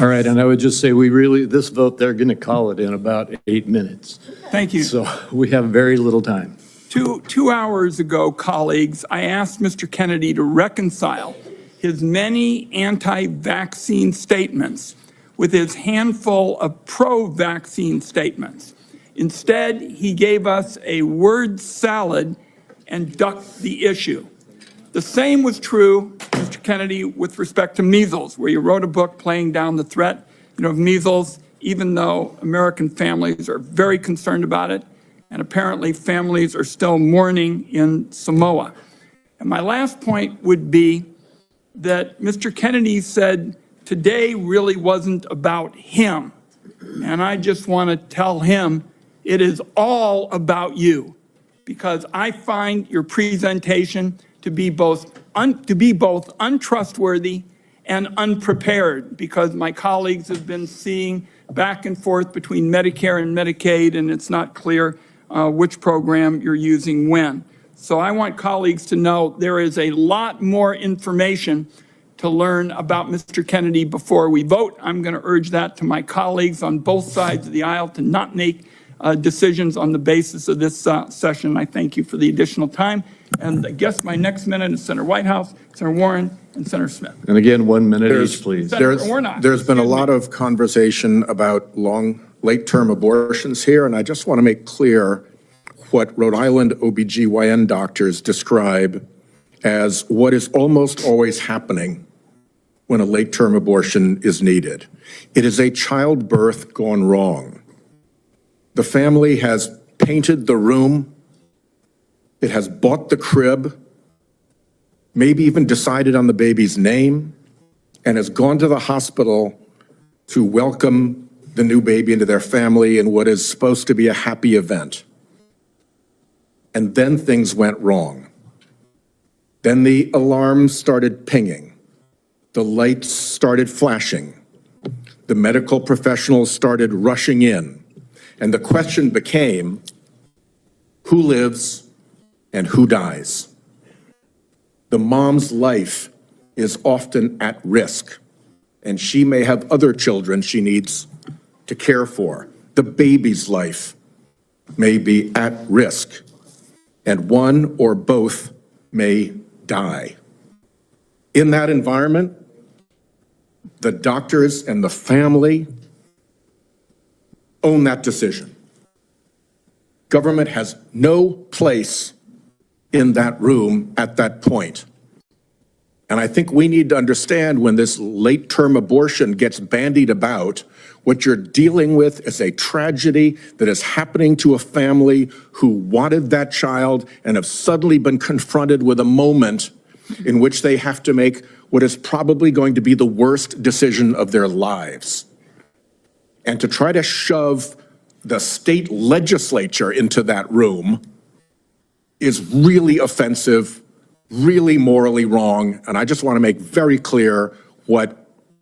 All right, and I would just say this vote, they're going to call it in about 8 minutes. Thank you. So we have very little time. 2 hours ago, colleagues, I asked Mr. Kennedy to reconcile his many anti-vaccine statements with his handful of pro-vaccine statements. Instead, he gave us a word salad and ducked the issue. The same was true, Mr. Kennedy, with respect to measles, where you wrote a book playing down the threat of measles, even though American families are very concerned about it, and apparently families are still mourning in Samoa. And my last point would be that Mr. Kennedy said today really wasn't about him. And I just want to tell him it is all about you, because I find your presentation to be both untrustworthy and unprepared, because my colleagues have been seeing back and forth between Medicare and Medicaid, and it's not clear which program you're using when. So I want colleagues to know there is a lot more information to learn about Mr. Kennedy before we vote. I'm going to urge that to my colleagues on both sides of the aisle to not make decisions on the basis of this session. I thank you for the additional time. And I guess my next minute is Senator Whitehouse, Senator Warren, and Senator Smith. And again, 1 minute each, please. There's been a lot of conversation about late-term abortions here, and I just want to make clear what Rhode Island OBGYN doctors describe as what is almost always happening when a late-term abortion is needed. It is a childbirth gone wrong. The family has painted the room, it has bought the crib, maybe even decided on the baby's name, and has gone to the hospital to welcome the new baby into their family in what is supposed to be a happy event. And then things went wrong. Then the alarms started pinging. The lights started flashing. The medical professionals started rushing in. And the question became, who lives and who dies? The mom's life is often at risk, and she may have other children she needs to care for. The baby's life may be at risk, and one or both may die. In that environment, the doctors and the family own that decision. Government has no place in that room at that point. And I think we need to understand when this late-term abortion gets bandied about, what you're dealing with is a tragedy that is happening to a family who wanted that child and have suddenly been confronted with a moment in which they have to make what is probably going to be the worst decision of their lives. And to try to shove the state legislature into that room is really offensive, really morally wrong, and I just want to make very clear what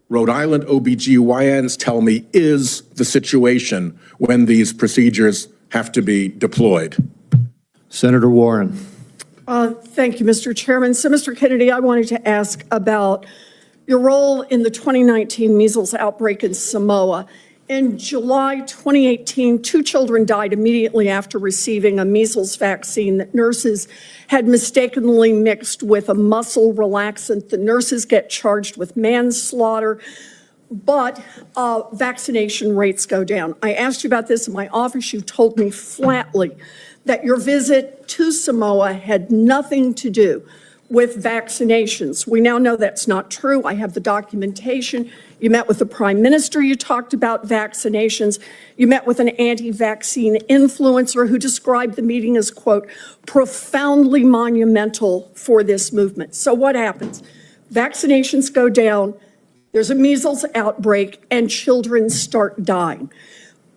Rhode Island OBGYNs tell me is the situation when these procedures have to be deployed. Senator Warren. Thank you, Mr. Chairman. So, Mr. Kennedy, I wanted to ask about your role in the 2019 measles outbreak in Samoa. In July 2018, 2 children died immediately after receiving a measles vaccine that nurses had mistakenly mixed with a muscle relaxant. The nurses get charged with manslaughter, but vaccination rates go down. I asked you about this in my office. You told me flatly that your visit to Samoa had nothing to do with vaccinations. We now know that's not true. I have the documentation. You met with the Prime Minister. You talked about vaccinations. You met with an anti-vaccine influencer who described the meeting as, quote, profoundly monumental for this movement. So what happens? Vaccinations go down, there's a measles outbreak, and children start dying.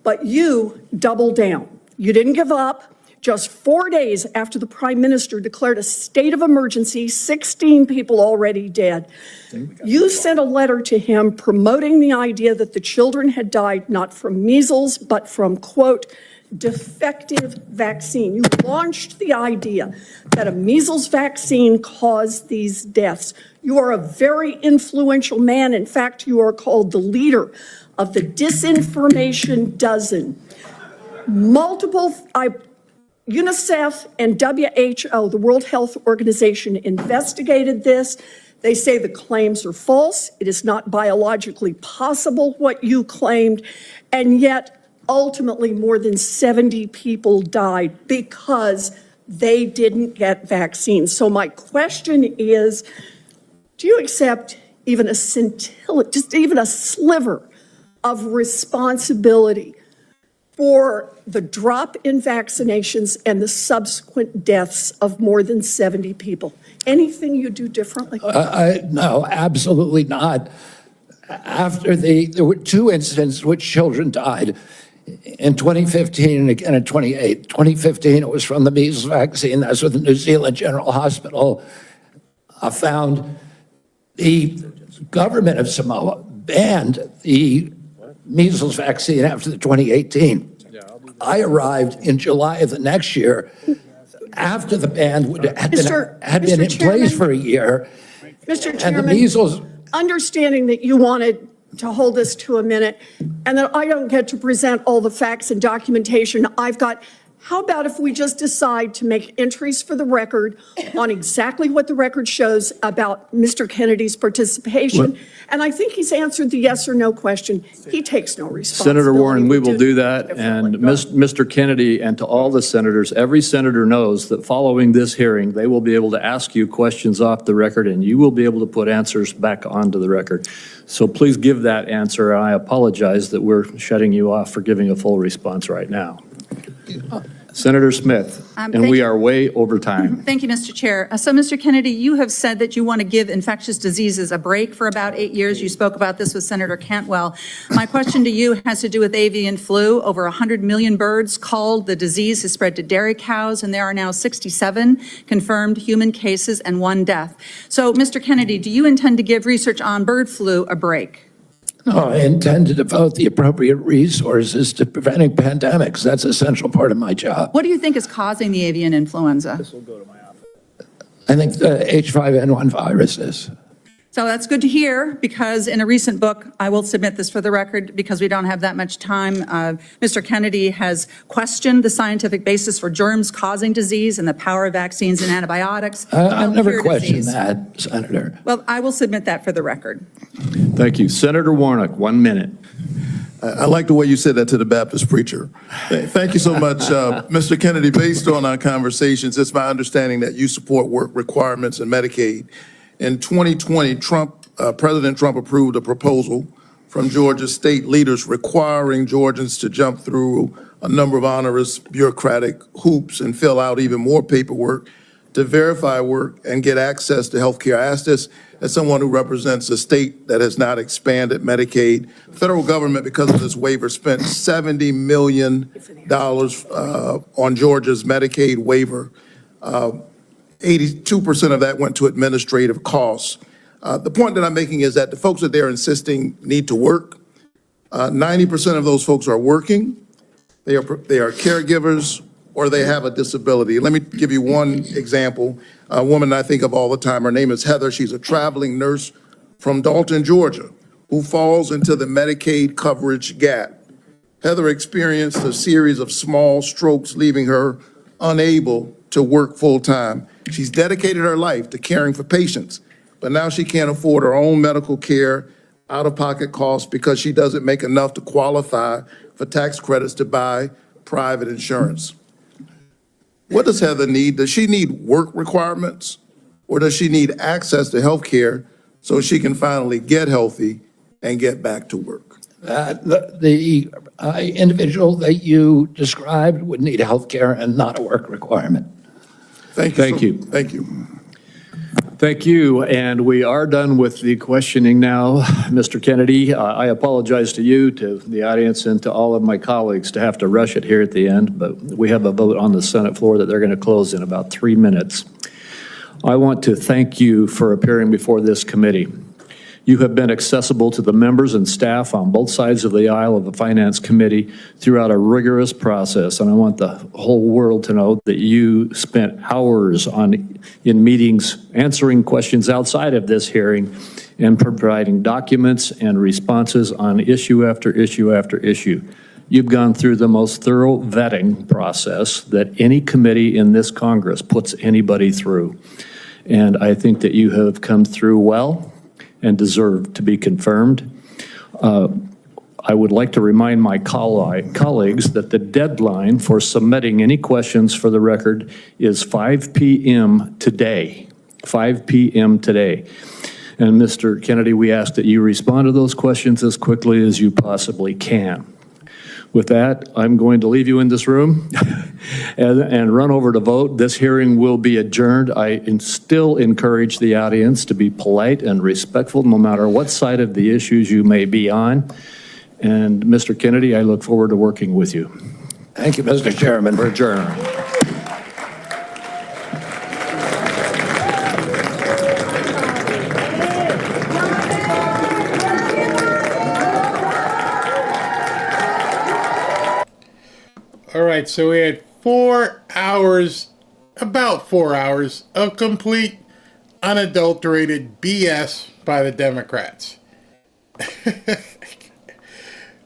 But you double down. You didn't give up. Just 4 days after the Prime Minister declared a state of emergency, 16 people already dead, you sent a letter to him promoting the idea that the children had died not from measles, but from, quote, defective vaccine. You launched the idea that a measles vaccine caused these deaths. You are a very influential man. In fact, you are called the leader of the disinformation dozen. UNICEF and WHO, the World Health Organization, investigated this. They say the claims are false. It is not biologically possible what you claimed. And yet, ultimately, more than 70 people died because they didn't get vaccines. So my question is, do you accept even a scintilla, just even a sliver of responsibility for the drop in vaccinations and the subsequent deaths of more than 70 people? Anything you do differently? No, absolutely not. There were 2 incidents in which children died. In 2015 and again in 2008. 2015, it was from the measles vaccine. That's what the New Zealand General Hospital found. The government of Samoa banned the measles vaccine after the 2018. I arrived in July of the next year after the ban had been in place for a year. Mr. Chairman, and the measles. Understanding that you wanted to hold this to a minute and that I don't get to present all the facts and documentation, I've got How about if we just decide to make entries for the record on exactly what the record shows about Mr. Kennedy's participation? And I think he's answered the yes or no question. He takes no responsibility. Senator Warren, we will do that that. And Mr. Kennedy, and to all the senators, every senator knows that following this hearing, they will be able to ask you questions off the record, and you will be able to put answers back onto the record. So please give that answer. I apologize that we're shutting you off for giving a full response right now. Senator Smith, and we are way over time. Thank you, Mr. Chair. So, Mr. Kennedy, you have said that you want to give infectious diseases a break for about 8 years. You spoke about this with Senator Cantwell. My question to you has to do with avian flu. Over 100 million birds culled. The disease has spread to dairy cows, and there are now 67 confirmed human cases and 1 death. So, Mr. Kennedy, do you intend to give research on bird flu a break? No, I intend to devote the appropriate resources to preventing pandemics. That's a central part of my job. What do you think is causing the avian influenza? I think the H5N1 virus is. So that's good to hear, because in a recent book, I will submit this for the record because we don't have that much time, Mr. Kennedy has questioned the scientific basis for germs causing disease and the power of vaccines and antibiotics. I've never cure questioned disease. that, Senator. Well, I will submit that for the record. Thank you. Senator Warnock, 1 minute. I like the way you said that to the Baptist preacher. Thank you so much, Mr. Kennedy. Based on our conversations, it's my understanding that you support work requirements in Medicaid. In 2020, President Trump approved a proposal from Georgia state leaders requiring Georgians to jump through a number of onerous bureaucratic hoops and fill out even more paperwork to verify work and get access to health care. I ask this as someone who represents a state that has not expanded Medicaid. The federal government, because of this waiver, spent $70 million on Georgia's Medicaid waiver. 82% of that went to administrative costs. The point that I'm making is that the folks that they're insisting need to work, 90% of those folks are working, they are caregivers, or they have a disability. Let me give you one example. A woman I think of all the time, her name is Heather. She's a traveling nurse from Dalton, Georgia, who falls into the Medicaid coverage gap. Heather experienced a series of small strokes, leaving her unable to work full-time. She's dedicated her life to caring for patients, but now she can't afford her own medical care, out-of-pocket costs, because she doesn't make enough to qualify for tax credits to buy private insurance. What does Heather need? Does she need work requirements, or does she need access to health care so she can finally get healthy and get back to work? The individual that you described would need health care and not a work requirement. Thank you. Thank you. Thank you, and we are done with the questioning now. Mr. Kennedy, I apologize to you, to the audience, and to all of my colleagues to have to rush it here at the end, but we have a vote on the Senate floor that they're going to close in about 3 minutes. I want to thank you for appearing before this committee. You have been accessible to the members and staff on both sides of the aisle of the Finance Committee throughout a rigorous process, and I want the whole world to know that you spent hours in meetings answering questions outside of this hearing and providing documents and responses on issue after issue after issue. You've gone through the most thorough vetting process that any committee in this Congress puts anybody through, and I think that you have come through well and deserve to be confirmed. I would like to remind my colleagues that the deadline for submitting any questions for the record is 5 p.m. today, 5 p.m. today. And Mr. Kennedy, we ask that you respond to those questions as quickly as you possibly can. With that, I'm going to leave you in this room and run over to vote. This hearing will be adjourned. I still encourage the audience to be polite and respectful no matter what side of the issues you may be on. And Mr. Kennedy, I look forward to working with you. Thank you, Mr. Chairman. We're adjourned. All right, so we had 4 hours, about 4 hours of complete, unadulterated BS by the Democrats.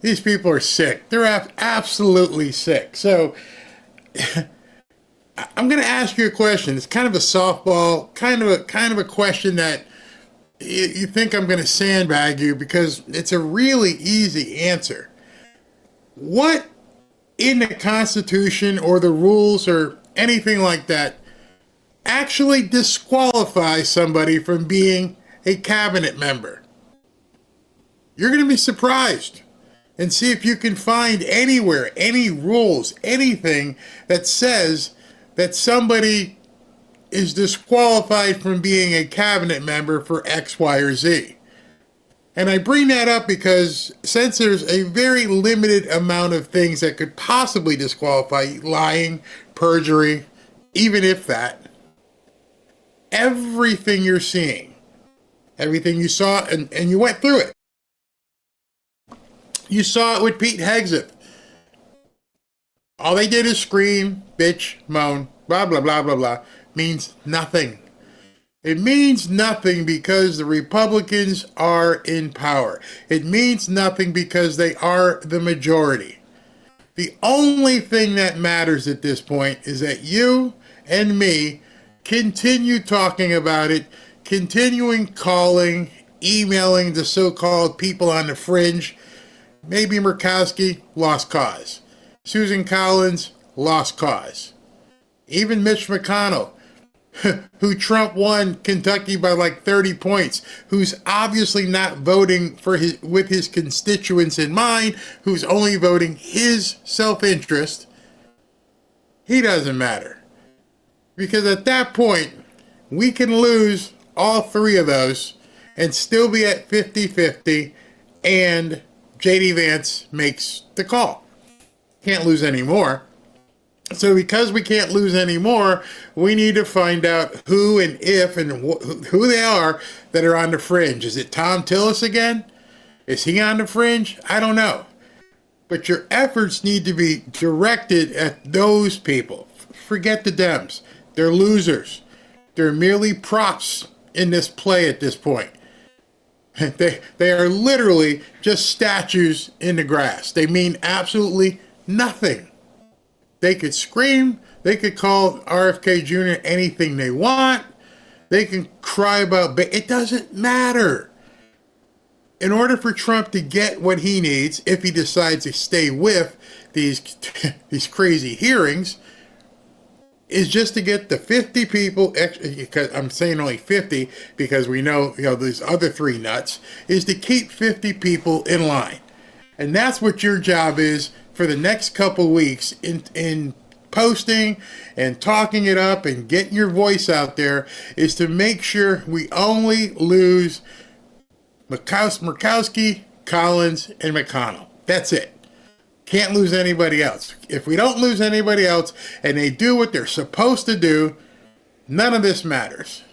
These people are sick. They're absolutely sick. So I'm going to ask you a question. It's kind of a softball, kind of a question that you think I'm going to sandbag you because it's a really easy answer. What in the Constitution or the rules or anything like that actually disqualifies somebody from being a cabinet member? You're going to be surprised. And see if you can find anywhere, any rules, anything that says that somebody is disqualified from being a cabinet member for X, Y, or Z. And I bring that up because since there's a very limited amount of things that could possibly disqualify you, lying, perjury, even if that, everything you're seeing, everything you saw, and you went through it. You saw it with Pete Hegseth. All they did is scream, bitch, moan, blah, blah, blah, blah, blah. Means nothing. It means nothing because the Republicans are in power. It means nothing because they are the majority. The only thing that matters at this point is that you and me continue talking about it, continuing calling, emailing the so-called people on the fringe. Maybe Murkowski, lost cause. Susan Collins, lost cause. Even Mitch McConnell, who Trump won Kentucky by like 30 points, who's obviously not voting with his constituents in mind, who's only voting his self-interest, he doesn't matter. Because at that point, we can lose all three of those and still be at 50-50, and J.D. Vance makes the call. Can't lose any more. So because we can't lose any more, we need to find out who and if and who they are that are on the fringe. Is it Tom Tillis again? Is he on the fringe? I don't know. But your efforts need to be directed at those people. Forget the Dems. They're losers. They're merely props in this play at this point. They are literally just statues in the grass. They mean absolutely nothing. They could scream. They could call RFK Jr. anything they want. They can cry about, it doesn't matter. In order for Trump to get what he needs, if he decides to stay with these crazy hearings, is just to get the 50 people, because I'm saying only 50 because we know, these other three nuts, is to keep 50 people in line. And that's what your job is for the next couple weeks in posting and talking it up and getting your voice out there, is to make sure we only lose Murkowski, Collins, and McConnell. That's it. Can't lose anybody else. If we don't lose anybody else and they do what they're supposed to do, none of this matters.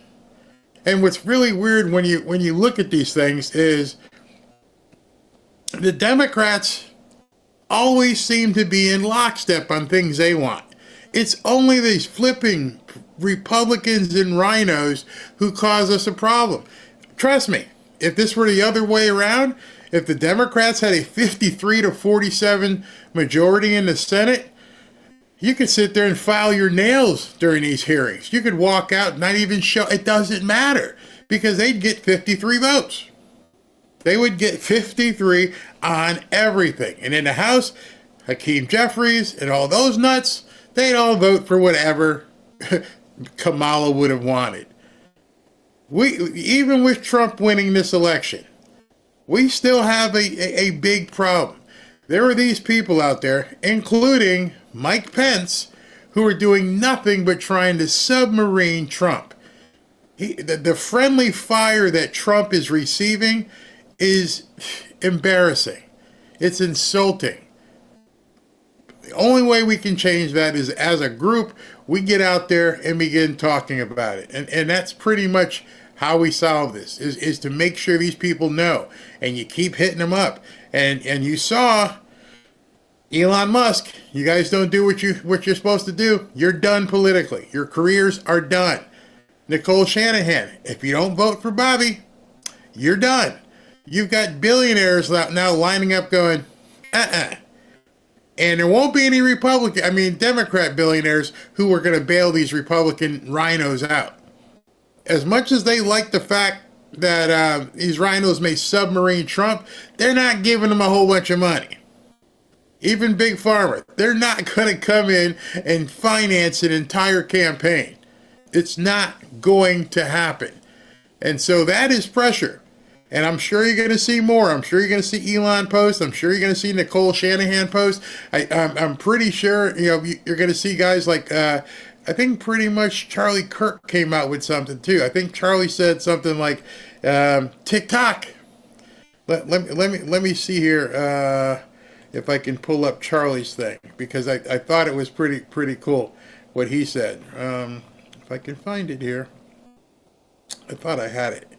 And what's really weird when you look at these things is the Democrats always seem to be in lockstep on things they want. It's only these flipping Republicans and rhinos who cause us a problem. Trust me, if this were the other way around, if the Democrats had a 53-47 majority in the Senate, you could sit there and file your nails during these hearings. You could walk out and not even show. It doesn't matter because they'd get 53 votes. They would get 53 on everything. And in the House, Hakeem Jeffries and all those nuts, they'd all vote for whatever Kamala would have wanted. Even with Trump winning this election, we still have a big problem. There are these people out there, including Mike Pence, who are doing nothing but trying to submarine Trump. The friendly fire that Trump is receiving is embarrassing. It's insulting. The only way we can change that is as a group, we get out there and begin talking about it. And that's pretty much how we solve this, is to make sure these people know. And you keep hitting them up. And you saw Elon Musk, you guys don't do what you're supposed to do, you're done politically. Your careers are done. Nicole Shanahan, if you don't vote for Bobby, you're done. You've got billionaires now lining up going, And there won't be any Democrat billionaires who are going to bail these Republican rhinos out. As much as they like the fact that these rhinos may submarine Trump, they're not giving him a whole bunch of money. Even Big Pharma, they're not going to come in and finance an entire campaign. It's not going to happen. And so that is pressure. And I'm sure you're going to see more. I'm sure you're going to see Elon post. I'm sure you're going to see Nicole Shanahan post. I'm pretty sure you're going to see guys like, I think pretty much Charlie Kirk came out with something too. I think Charlie said something like TikTok. Let me see here if I can pull up Charlie's thing, because I thought it was pretty cool what he said. If I can find it here. I thought I had it.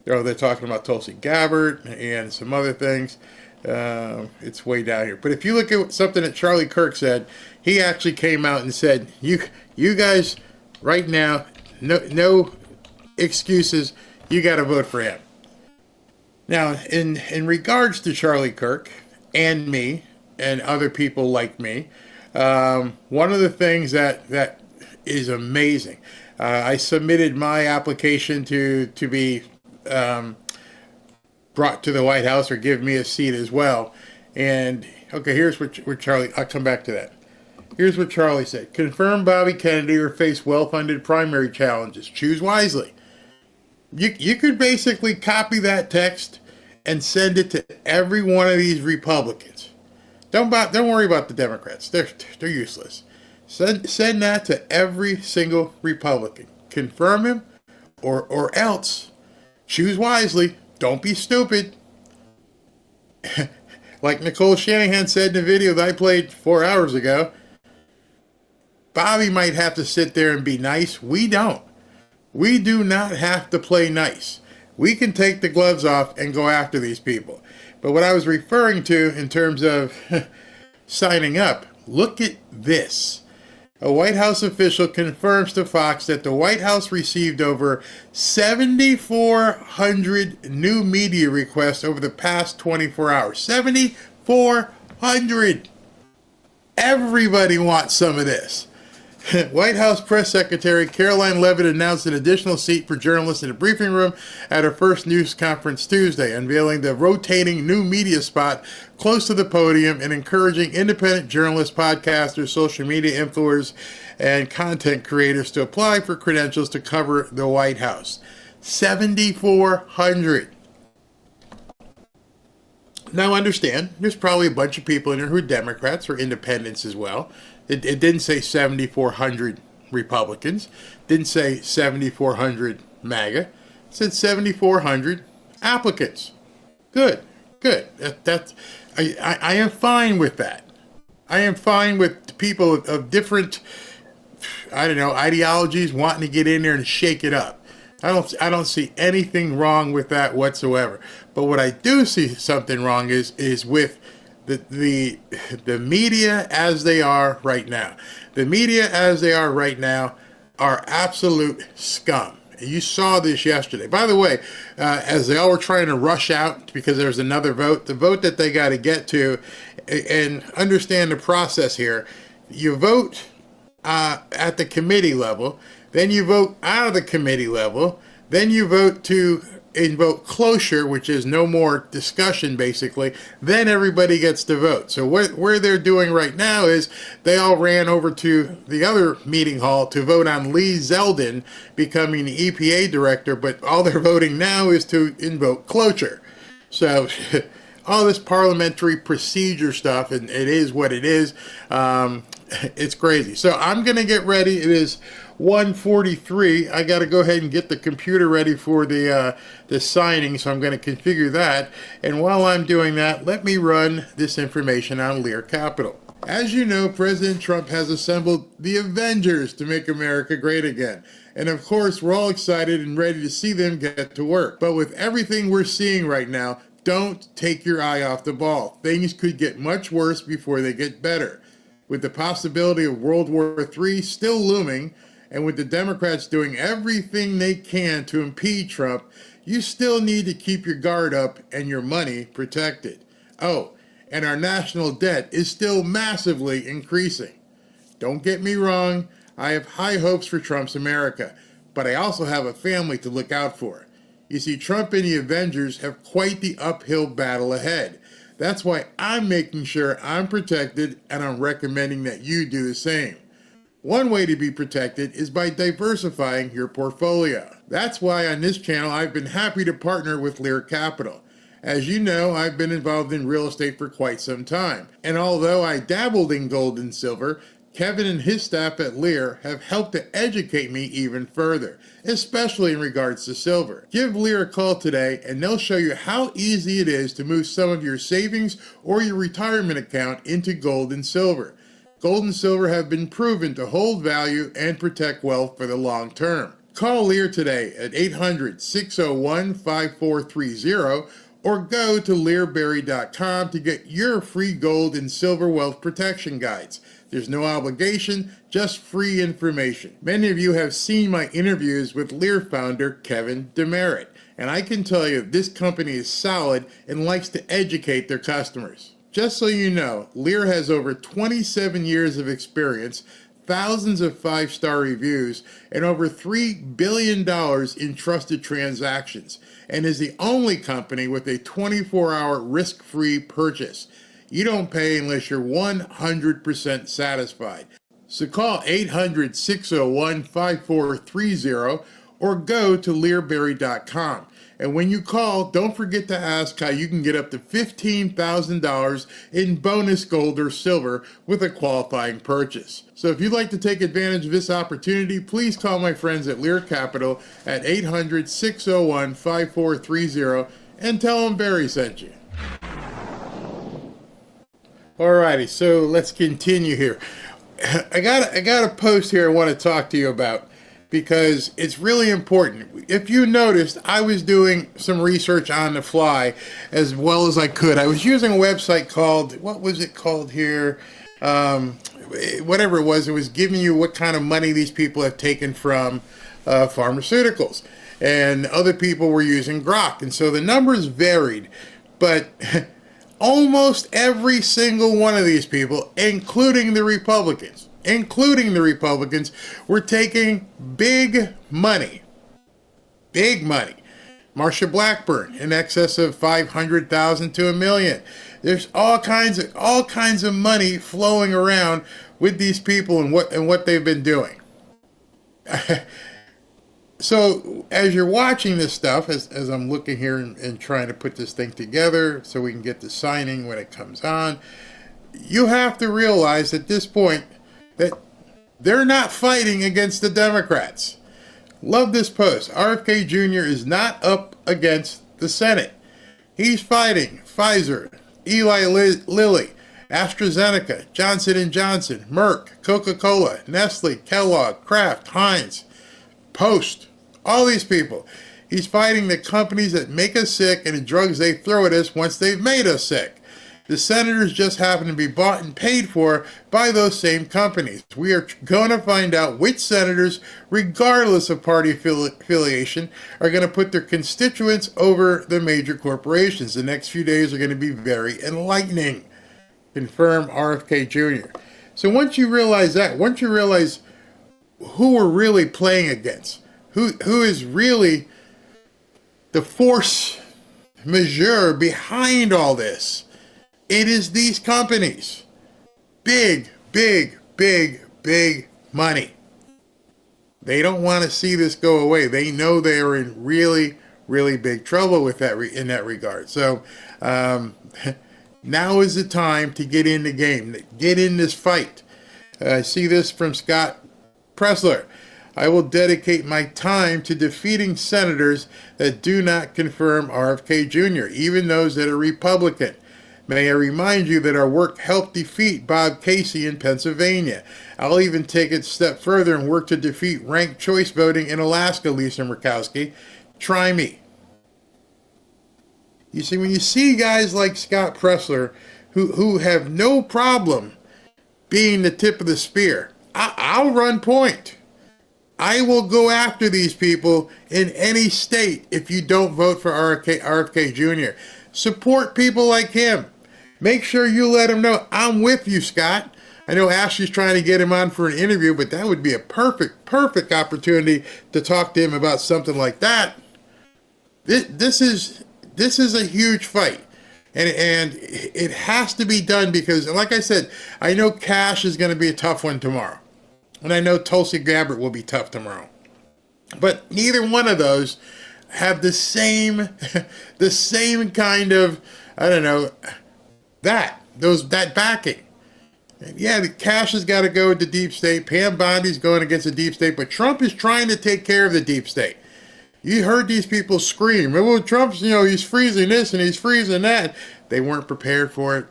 They're talking about Tulsi Gabbard and some other things. It's way down here. But if you look at something that Charlie Kirk said, he actually came out and said, you guys right now, no excuses. You got to vote for him. Now, in regards to Charlie Kirk and me and other people like me, one of the things that is amazing, I submitted my application to be brought to the White House or give me a seat as well. And okay, here's what Charlie, I'll come back to that. Here's what Charlie said. Confirm Bobby Kennedy or face well-funded primary challenges. Choose wisely. You could basically copy that text and send it to every one of these Republicans. Don't worry about the Democrats. They're useless. Send that to every single Republican. Confirm him or else. Choose wisely. Don't be stupid. Like Nicole Shanahan said in the video that I played 4 hours ago, Bobby might have to sit there and be nice. We don't. We do not have to play nice. We can take the gloves off and go after these people. But what I was referring to in terms of signing up, look at this. A White House official confirms to Fox that the White House received over 7,400 new media requests over the past 24 hours. 7,400! Everybody wants some of this. White House Press Secretary Caroline Leavitt announced an additional seat for journalists in a briefing room at her first news conference Tuesday, unveiling the rotating new media spot close to the podium and encouraging independent journalists, podcasters, social media influencers, and content creators to apply for credentials to cover the White House. 7,400. Now understand, there's probably a bunch of people in there who are Democrats or independents as well. It didn't say 7,400 Republicans. Didn't say 7,400 MAGA. It said 7,400 applicants. Good. I am fine with that. I am fine with people of different, ideologies wanting to get in there and shake it up. I don't see anything wrong with that whatsoever. But what I do see something wrong is with the media as they are right now. The media as they are right now are absolute scum. You saw this yesterday. By the way, as they all were trying to rush out because there's another vote, the vote that they got to get to, and understand the process here, you vote at the committee level, then you vote out of the committee level, then you vote to invoke cloture, which is no more discussion basically, then everybody gets to vote. So where they're doing right now is they all ran over to the other meeting hall to vote on Lee Zeldin becoming the EPA director, but all they're voting now is to invoke cloture. So all this parliamentary procedure stuff, and it is what it is, it's crazy. So I'm going to get ready. It is 1:43. I got to go ahead and get the computer ready for the signing, so I'm going to configure that. And while I'm doing that, let me run this information on Lear Capital. As you know, President Trump has assembled the Avengers to make America great again. And of course, we're all excited and ready to see them get to work. But with everything we're seeing right now, don't take your eye off the ball. Things could get much worse before they get better. With the possibility of World War III still looming, and with the Democrats doing everything they can to impede Trump, you still need to keep your guard up and your money protected. Oh, and our national debt is still massively increasing. Don't get me wrong, I have high hopes for Trump's America, but I also have a family to look out for. You see, Trump and the Avengers have quite the uphill battle ahead. That's why I'm making sure I'm protected, and I'm recommending that you do the same. One way to be protected is by diversifying your portfolio. That's why on this channel I've been happy to partner with Lear Capital. As you know, I've been involved in real estate for quite some time, and although I dabbled in gold and silver, Kevin and his staff at Lear have helped to educate me even further, especially in regards to silver. Give Lear a call today and they'll show you how easy it is to move some of your savings or your retirement account into gold and silver. Gold and silver have been proven to hold value and protect wealth for the long term. Call Lear today at 800-601-5430 or go to learberry.com to get your free gold and silver wealth protection guides. There's no obligation, just free information. Many of you have seen my interviews with Lear founder Kevin Demerit, and I can tell you this company is solid and likes to educate their customers. Just so you know, Lear has over 27 years of experience, thousands of 5-star reviews, and over $3 billion in trusted transactions, and is the only company with a 24-hour risk-free purchase. You don't pay unless you're 100% satisfied. So call 800-601-5430 or go to learberry.com. And when you call, don't forget to ask how you can get up to $15,000 in bonus gold or silver with a qualifying purchase. So if you'd like to take advantage of this opportunity, please call my friends at Lear Capital at 800-601-5430 and tell them Barry sent you. Alrighty, so let's continue here. I got a post here I want to talk to you about because it's really important. If you noticed, I was doing some research on the fly as well as I could. I was using a website called, what was it called here? Whatever it was giving you what kind of money these people have taken from pharmaceuticals. And other people were using Grok. And so the numbers varied, but almost every single one of these people, including the Republicans, were taking big money. Big money. Marsha Blackburn, in excess of $500,000 to $1 million. There's all kinds of money flowing around with these people and what they've been doing. So as you're watching this stuff, as I'm looking here and trying to put this thing together so we can get the signing when it comes on, you have to realize at this point that they're not fighting against the Democrats. Love this post. RFK Jr. is not up against the Senate. He's fighting Pfizer, Eli Lilly, AstraZeneca, Johnson & Johnson, Merck, Coca-Cola, Nestle, Kellogg, Kraft, Heinz, Post, all these people. He's fighting the companies that make us sick and the drugs they throw at us once they've made us sick. The senators just happen to be bought and paid for by those same companies. We are going to find out which senators, regardless of party affiliation, are going to put their constituents over the major corporations. The next few days are going to be very enlightening. Confirm RFK Jr. So once you realize that, once you realize who we're really playing against, who is really the force majeure behind all this, it is these companies. Big, big, big, big money. They don't want to see this go away. They know they are in really, really big trouble with that in that regard. So now is the time to get in the game, get in this fight. I see this from Scott Pressler. I will dedicate my time to defeating senators that do not confirm RFK Jr., even those that are Republican. May I remind you that our work helped defeat Bob Casey in Pennsylvania. I'll even take it a step further and work to defeat ranked choice voting in Alaska, Lisa Murkowski. Try me. You see, when you see guys like Scott Pressler who have no problem being the tip of the spear, I'll run point. I will go after these people in any state if you don't vote for RFK Jr. Support people like him. make sure you let him know I'm with you, Scott. I know Ashley's trying to get him on for an interview, but that would be a perfect opportunity to talk to him about something like that. This is a huge fight. And it has to be done because, like I said, I know Cash is going to be a tough one tomorrow. And I know Tulsi Gabbard will be tough tomorrow. But neither one of those have the same kind of, I don't know, that backing. Yeah, the Cash has got to go with the deep state. Pam Bondi's going against the deep state, but Trump is trying to take care of the deep state. You heard these people scream, well, Trump's, he's freezing this and he's freezing that. They weren't prepared for it.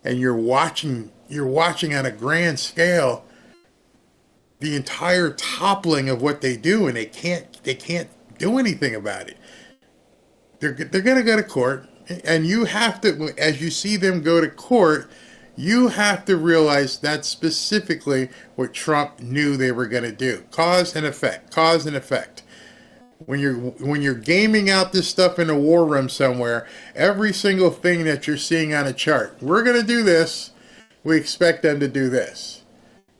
And you're watching on a grand scale the entire toppling of what they do, and they can't do anything about it. They're going to go to court, and you have to, as you see them go to court, you have to realize that's specifically what Trump knew they were going to do. Cause and effect. When you're gaming out this stuff in a war room somewhere, every single thing that you're seeing on a chart, we're going to do this, we expect them to do this.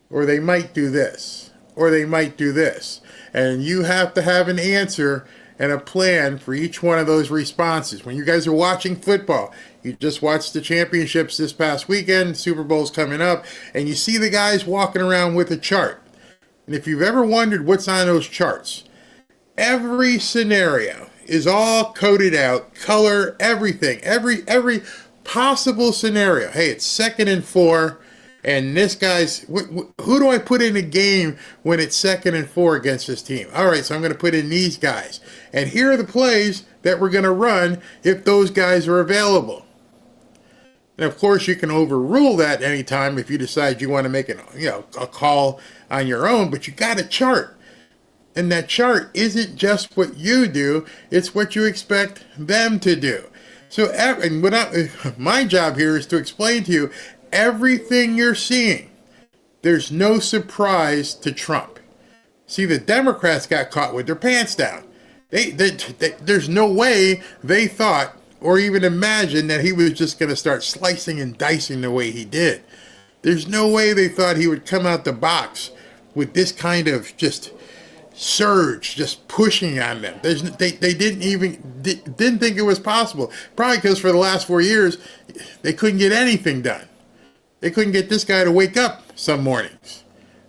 Or they might do this. Or they might do this. And you have to have an answer and a plan for each one of those responses. When you guys are watching football, you just watched the championships this past weekend, Super Bowl's coming up, and you see the guys walking around with a chart. And if you've ever wondered what's on those charts, every scenario is all coded out, color, everything, every possible scenario. Hey, it's 2nd and 4, and this guy's, who do I put in a game when it's 2nd and 4 against this team? All right, so I'm going to put in these guys. And here are the plays that we're going to run if those guys are available. And of course, you can overrule that anytime if you decide you want to make a call on your own, but you got a chart. And that chart isn't just what you do, it's what you expect them to do. So my job here is to explain to you everything you're seeing. There's no surprise to Trump. See, the Democrats got caught with their pants down. There's no way they thought or even imagined that he was just going to start slicing and dicing the way he did. There's no way they thought he would come out the box with this kind of just surge, just pushing on them. They didn't think it was possible. Probably because for the last 4 years, they couldn't get anything done. They couldn't get this guy to wake up some mornings.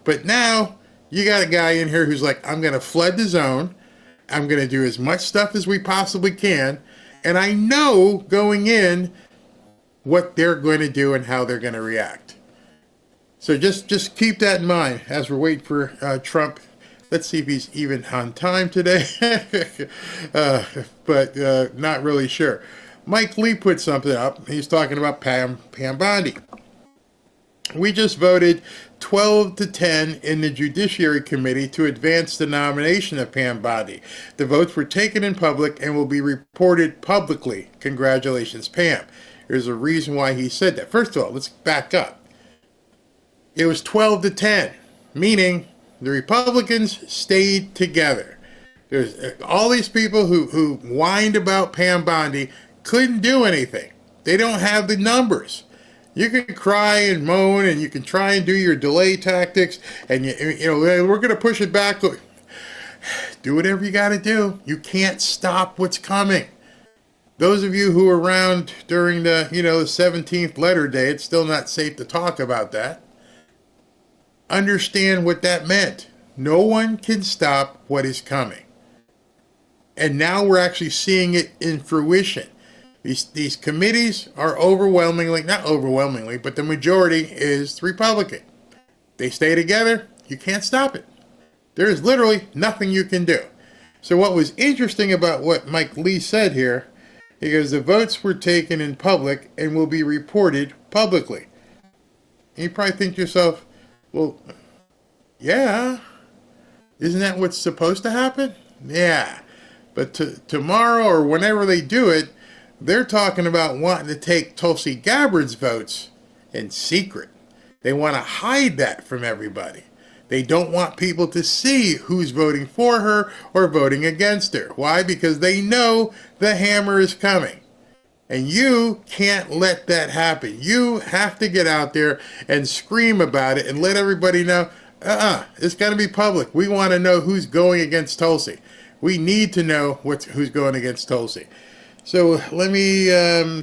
But now, you got a guy in here who's like, I'm going to flood the zone. I'm going to do as much stuff as we possibly can. And I know going in what they're going to do and how they're going to react. So just keep that in mind as we're waiting for Trump. Let's see if he's even on time today. But not really sure. Mike Lee put something up. He's talking about Pam Bondi. We just voted 12-10 in the Judiciary Committee to advance the nomination of Pam Bondi. The votes were taken in public and will be reported publicly. Congratulations, Pam. There's a reason why he said that. First of all, let's back up. It was 12-10, meaning the Republicans stayed together. There's all these people who whined about Pam Bondi couldn't do anything. They don't have the numbers. You can cry and moan, and you can try and do your delay tactics, and we're going to push it back. Do whatever you got to do. You can't stop what's coming. Those of you who were around during the 17th letter day, it's still not safe to talk about that. Understand what that meant. No one can stop what is coming. And now we're actually seeing it in fruition. These committees are overwhelmingly, not overwhelmingly, but the majority is Republican. They stay together, you can't stop it. There is literally nothing you can do. So what was interesting about what Mike Lee said here, because the votes were taken in public and will be reported publicly. And you probably think to yourself, well, yeah, isn't that what's supposed to happen? Yeah, but tomorrow or whenever they do it, they're talking about wanting to take Tulsi Gabbard's votes in secret. They want to hide that from everybody. They don't want people to see who's voting for her or voting against her. Why? Because they know the hammer is coming. And you can't let that happen. You have to get out there and scream about it and let everybody know, it's got to be public. We want to know who's going against Tulsi. We need to know who's going against Tulsi. So let me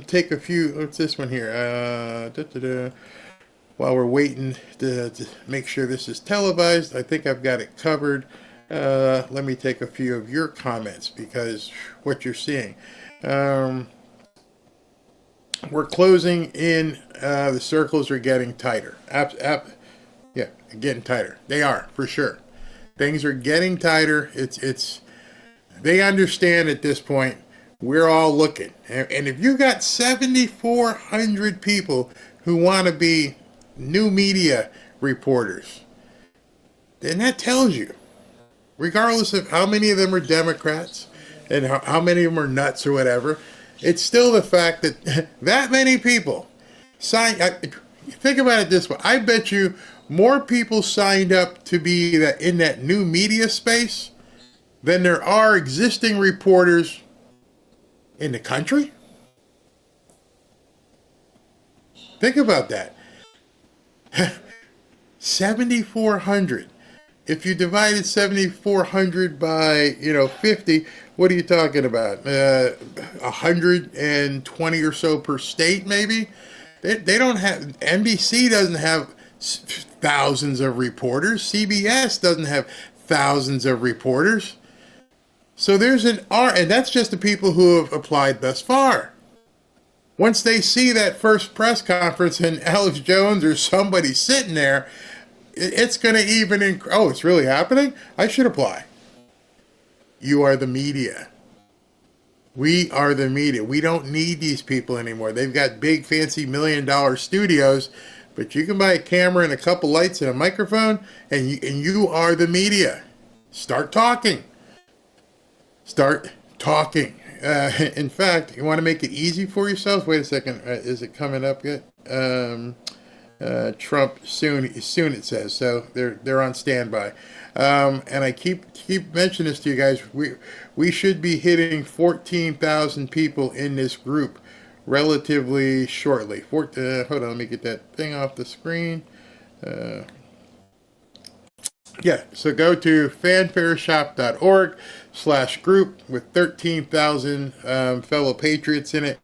take a few. What's this one here? While we're waiting to make sure this is televised, I think I've got it covered. Let me take a few of your comments because what you're seeing. We're closing in. The circles are getting tighter. Yeah, getting tighter. They are, for sure. Things are getting tighter. They understand at this point. We're all looking. And if you got 7,400 people who want to be new media reporters, then that tells you, regardless of how many of them are Democrats and how many of them are nuts or whatever, it's still the fact that that many people signed. Think about it this way. I bet you more people signed up to be in that new media space than there are existing reporters in the country. Think about that. 7,400. If you divided 7,400 by 50, what are you talking about? 120 or so per state, maybe. They don't have. NBC doesn't have thousands of reporters. CBS doesn't have thousands of reporters. So there's and that's just the people who have applied thus far. Once they see that first press conference and Alex Jones or somebody sitting there, it's going to even, it's really happening? I should apply. You are the media. We are the media. We don't need these people anymore. They've got big, fancy $1 million studios, but you can buy a camera and a couple lights and a microphone, and you are the media. Start talking. Start talking. In fact, you want to make it easy for yourselves? Wait a second. Is it coming up yet? Trump soon it says. So they're on standby. And I keep mentioning this to you guys. We should be hitting 14,000 people in this group relatively shortly. Hold on, let me get that thing off the screen. Yeah, so go to fanfareshop.org/group with 13,000 fellow patriots in it.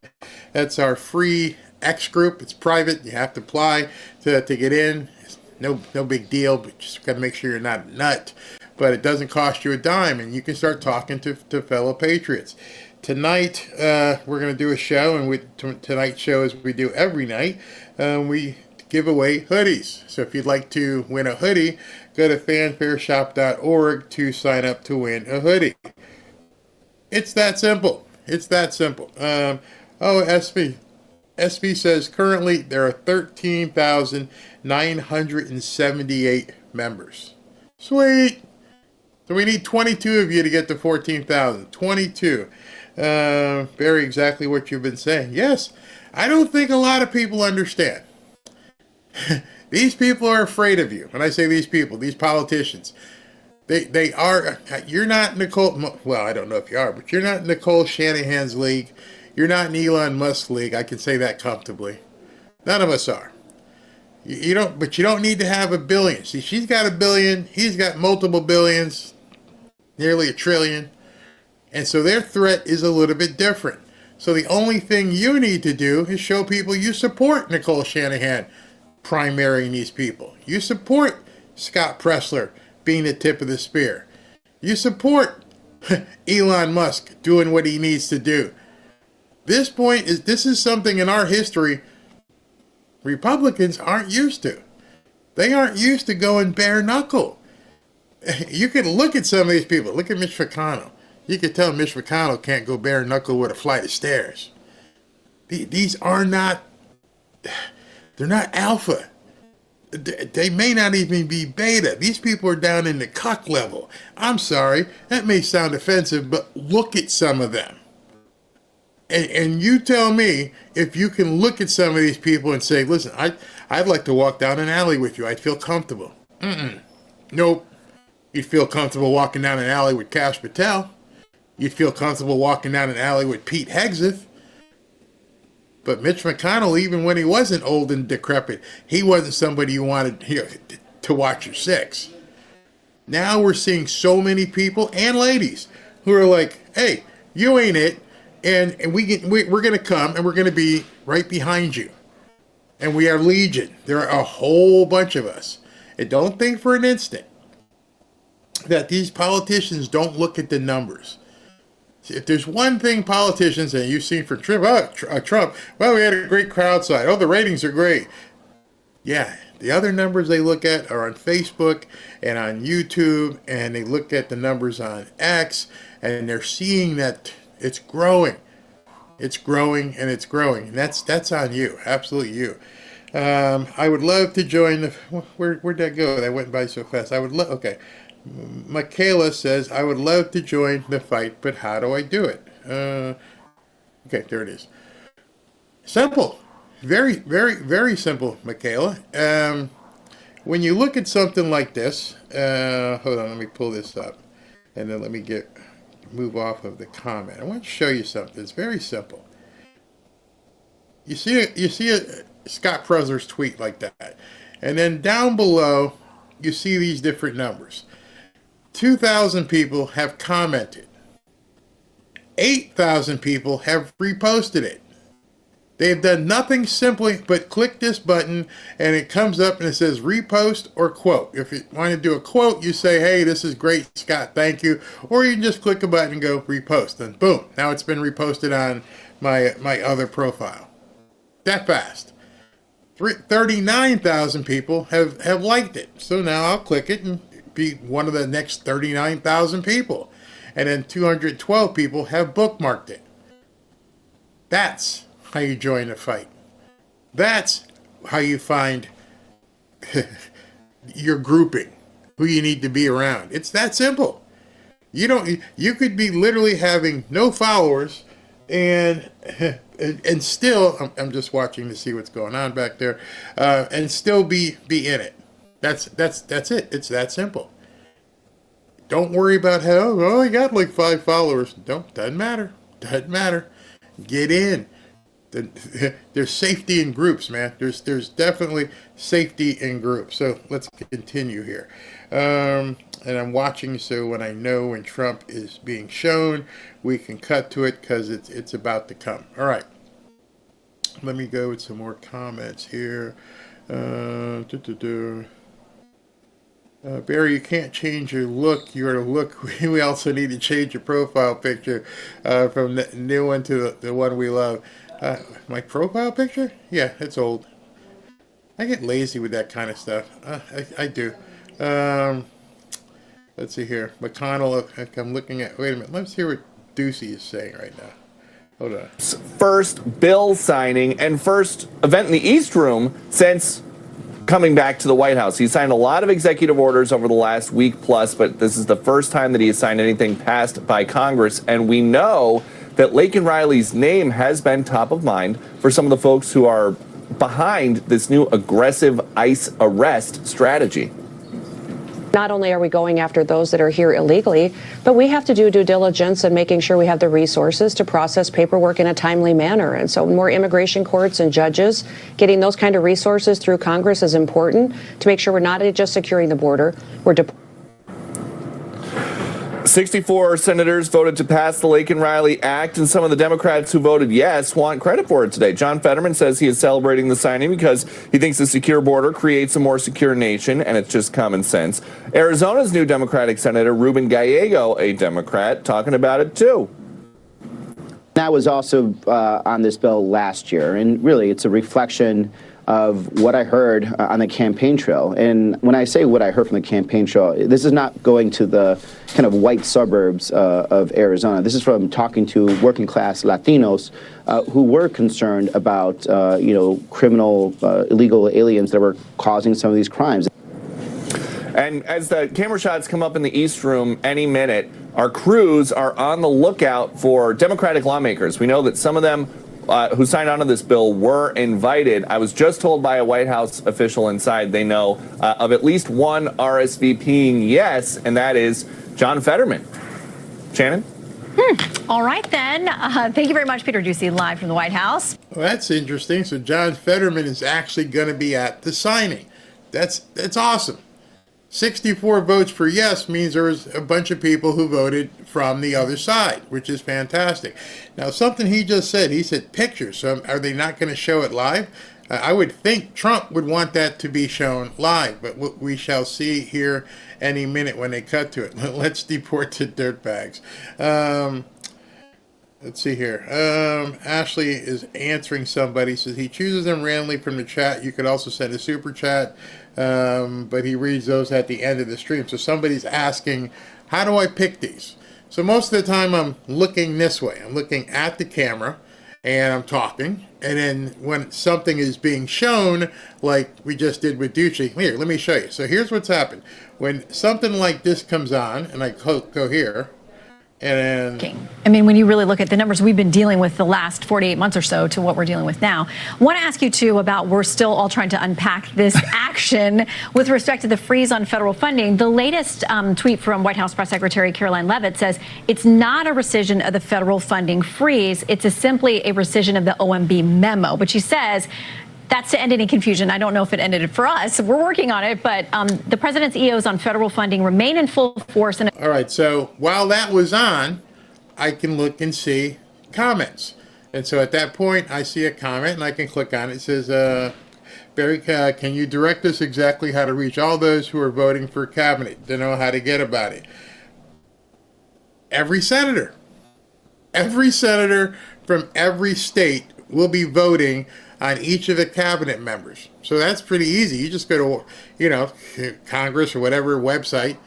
That's our free X group. It's private. You have to apply to get in. It's no big deal, but just got to make sure you're not a nut. But it doesn't cost you a dime, and you can start talking to fellow patriots. Tonight, we're going to do a show, and tonight's show, as we do every night, we give away hoodies. So if you'd like to win a hoodie, go to fanfareshop.org to sign up to win a hoodie. It's that simple. It's that simple. SV says currently there are 13,978 members. Sweet. So we need 22 of you to get to 14,000. 22. Very exactly what you've been saying. Yes, I don't think a lot of people understand. These people are afraid of you. When I say these people, these politicians, they are. You're not Nicole. Well, I don't know if you are, but you're not Nicole Shanahan's league. You're not in Elon Musk's league. I can say that comfortably. None of us are. You don't. But you don't need to have $1 billion. See, she's got $1 billion. He's got multiple billions, nearly $1 trillion, and so their threat is a little bit different. So the only thing you need to do is show people you support Nicole Shanahan primarying these people. You support Scott Pressler being the tip of the spear. You support Elon Musk doing what he needs to do. This is something in our history Republicans aren't used to. They aren't used to going bare knuckle. You can look at some of these people. Look at Mitch McConnell. You can tell Mitch McConnell can't go bare knuckle with a flight of stairs. These are not... They're not alpha. They may not even be beta. These people are down in the cuck level. I'm sorry, that may sound offensive, but look at some of them. And you tell me if you can look at some of these people and say, listen, I'd like to walk down an alley with you. I'd feel comfortable. Nope. You'd feel comfortable walking down an alley with Kash Patel. You'd feel comfortable walking down an alley with Pete Hegseth. But Mitch McConnell, even when he wasn't old and decrepit, he wasn't somebody you wanted to watch your six. Now we're seeing so many people and ladies who are like, hey, you ain't it, and we're going to come and we're going to be right behind you. And we are legion. There are a whole bunch of us. And don't think for an instant that these politicians don't look at the numbers. If there's one thing politicians, and you've seen from Trump, well, we had a great crowd side. Oh, the ratings are great. Yeah, the other numbers they look at are on Facebook and on YouTube, and they look at the numbers on X, and they're seeing that it's growing. It's growing, and it's growing. And that's on you, absolutely you. I would love to join the... Where'd that go? That went by so fast. I would love... Okay. Michaela says, I would love to join the fight, but how do I do it? Okay, there it is. Simple. Very, very, very simple, Michaela. When you look at something like this, hold on, let me pull this up. And then let me move off of the comment. I want to show you something. It's very simple. You see a Scott Presler's tweet like that. And then down below, you see these different numbers. 2,000 people have commented. 8,000 people have reposted it. They've done nothing simply but click this button and it comes up and it says repost or quote. If you want to do a quote, you say, hey, this is great, Scott, thank you. Or you can just click a button and go repost. And boom, now it's been reposted on my other profile. That fast. 39,000 people have liked it. So now I'll click it and be one of the next 39,000 people. And then 212 people have bookmarked it. That's how you join the fight. That's how you find your grouping, who you need to be around. It's that simple. You could be literally having no followers and still, I'm just watching to see what's going on back there, and still be in it. That's it. It's that simple. Don't worry about how, I got like 5 followers. Doesn't matter. Doesn't matter. Get in. There's safety in groups, man. There's definitely safety in groups. So let's continue here. And I'm watching, so when I know when Trump is being shown, we can cut to it because it's about to come. All right. Let me go with some more comments here. Barry, you can't change your look. Your look. We also need to change your profile picture from the new one to the one we love. My profile picture? Yeah, it's old. I get lazy with that kind of stuff. I do. Let's see here. McConnell, I'm looking at... Wait a minute. Let's hear what Ducey is saying right now. Hold on. First bill signing and first event in the East Room since coming back to the White House. He signed a lot of executive orders over the last week plus, but this is the first time that he has signed anything passed by Congress. And we know that Laken Riley's name has been top of mind for some of the folks who are behind this new aggressive ICE arrest strategy. Not only are we going after those that are here illegally, but we have to do due diligence and making sure we have the resources to process paperwork in a timely manner. And so more immigration courts and judges, getting those kind of resources through Congress is important to make sure we're not just securing the border, we're 64 senators voted to pass the Laken Riley Act, and some of the Democrats who voted yes want credit for it today. John Fetterman says he is celebrating the signing because he thinks a secure border creates a more secure nation, and it's just common sense. Arizona's new Democratic Senator Ruben Gallego, a Democrat, talking about it too. That was also on this bill last year, and really it's a reflection of what I heard on the campaign trail. And when I say what I heard from the campaign trail, this is not going to the kind of white suburbs of Arizona. This is from talking to working class Latinos who were concerned about, criminal, illegal aliens that were causing some of these crimes. And as the camera shots come up in the East Room any minute, our crews are on the lookout for Democratic lawmakers. We know that some of them who signed on to this bill were invited. I was just told by a White House official inside they know of at least one RSVPing yes, and that is John Fetterman. Shannon? All right, then. Thank you very much, Peter Ducey, live from the White House. Well, that's interesting. So John Fetterman is actually going to be at the signing. That's awesome. 64 votes for yes means there was a bunch of people who voted from the other side, which is fantastic. Now, something he just said, he said pictures. So are they not going to show it live? I would think Trump would want that to be shown live, but we shall see here any minute when they cut to it. Let's deport the dirtbags. Let's see here. Ashley is answering somebody. Says he chooses them randomly from the chat. You could also send a super chat, but he reads those at the end of the stream. So somebody's asking, how do I pick these? So most of the time I'm looking this way. I'm looking at the camera and I'm talking. And then when something is being shown, like we just did with Ducey, here, let me show you. So here's what's happened. When something like this comes on, and I go here, and I mean, when you really look at the numbers we've been dealing with the last 48 months or so to what we're dealing with now, I want to ask you, too, about we're still all trying to unpack this action with respect to the freeze on federal funding. The latest tweet from White House Press Secretary Caroline Leavitt says it's not a rescission of the federal funding freeze. It's simply a rescission of the OMB memo. But she says that's to end any confusion. I don't know if it ended it for us. We're working on it, but the president's EOs on federal funding remain in full force. All right, so while that was on, I can look and see comments. And so at that point, I see a comment, and I can click on it. It says, Barry, can you direct us exactly how to reach all those who are voting for cabinet to know how to get about it? Every senator from every state will be voting on each of the cabinet members. So that's pretty easy. You just go to, Congress or whatever website,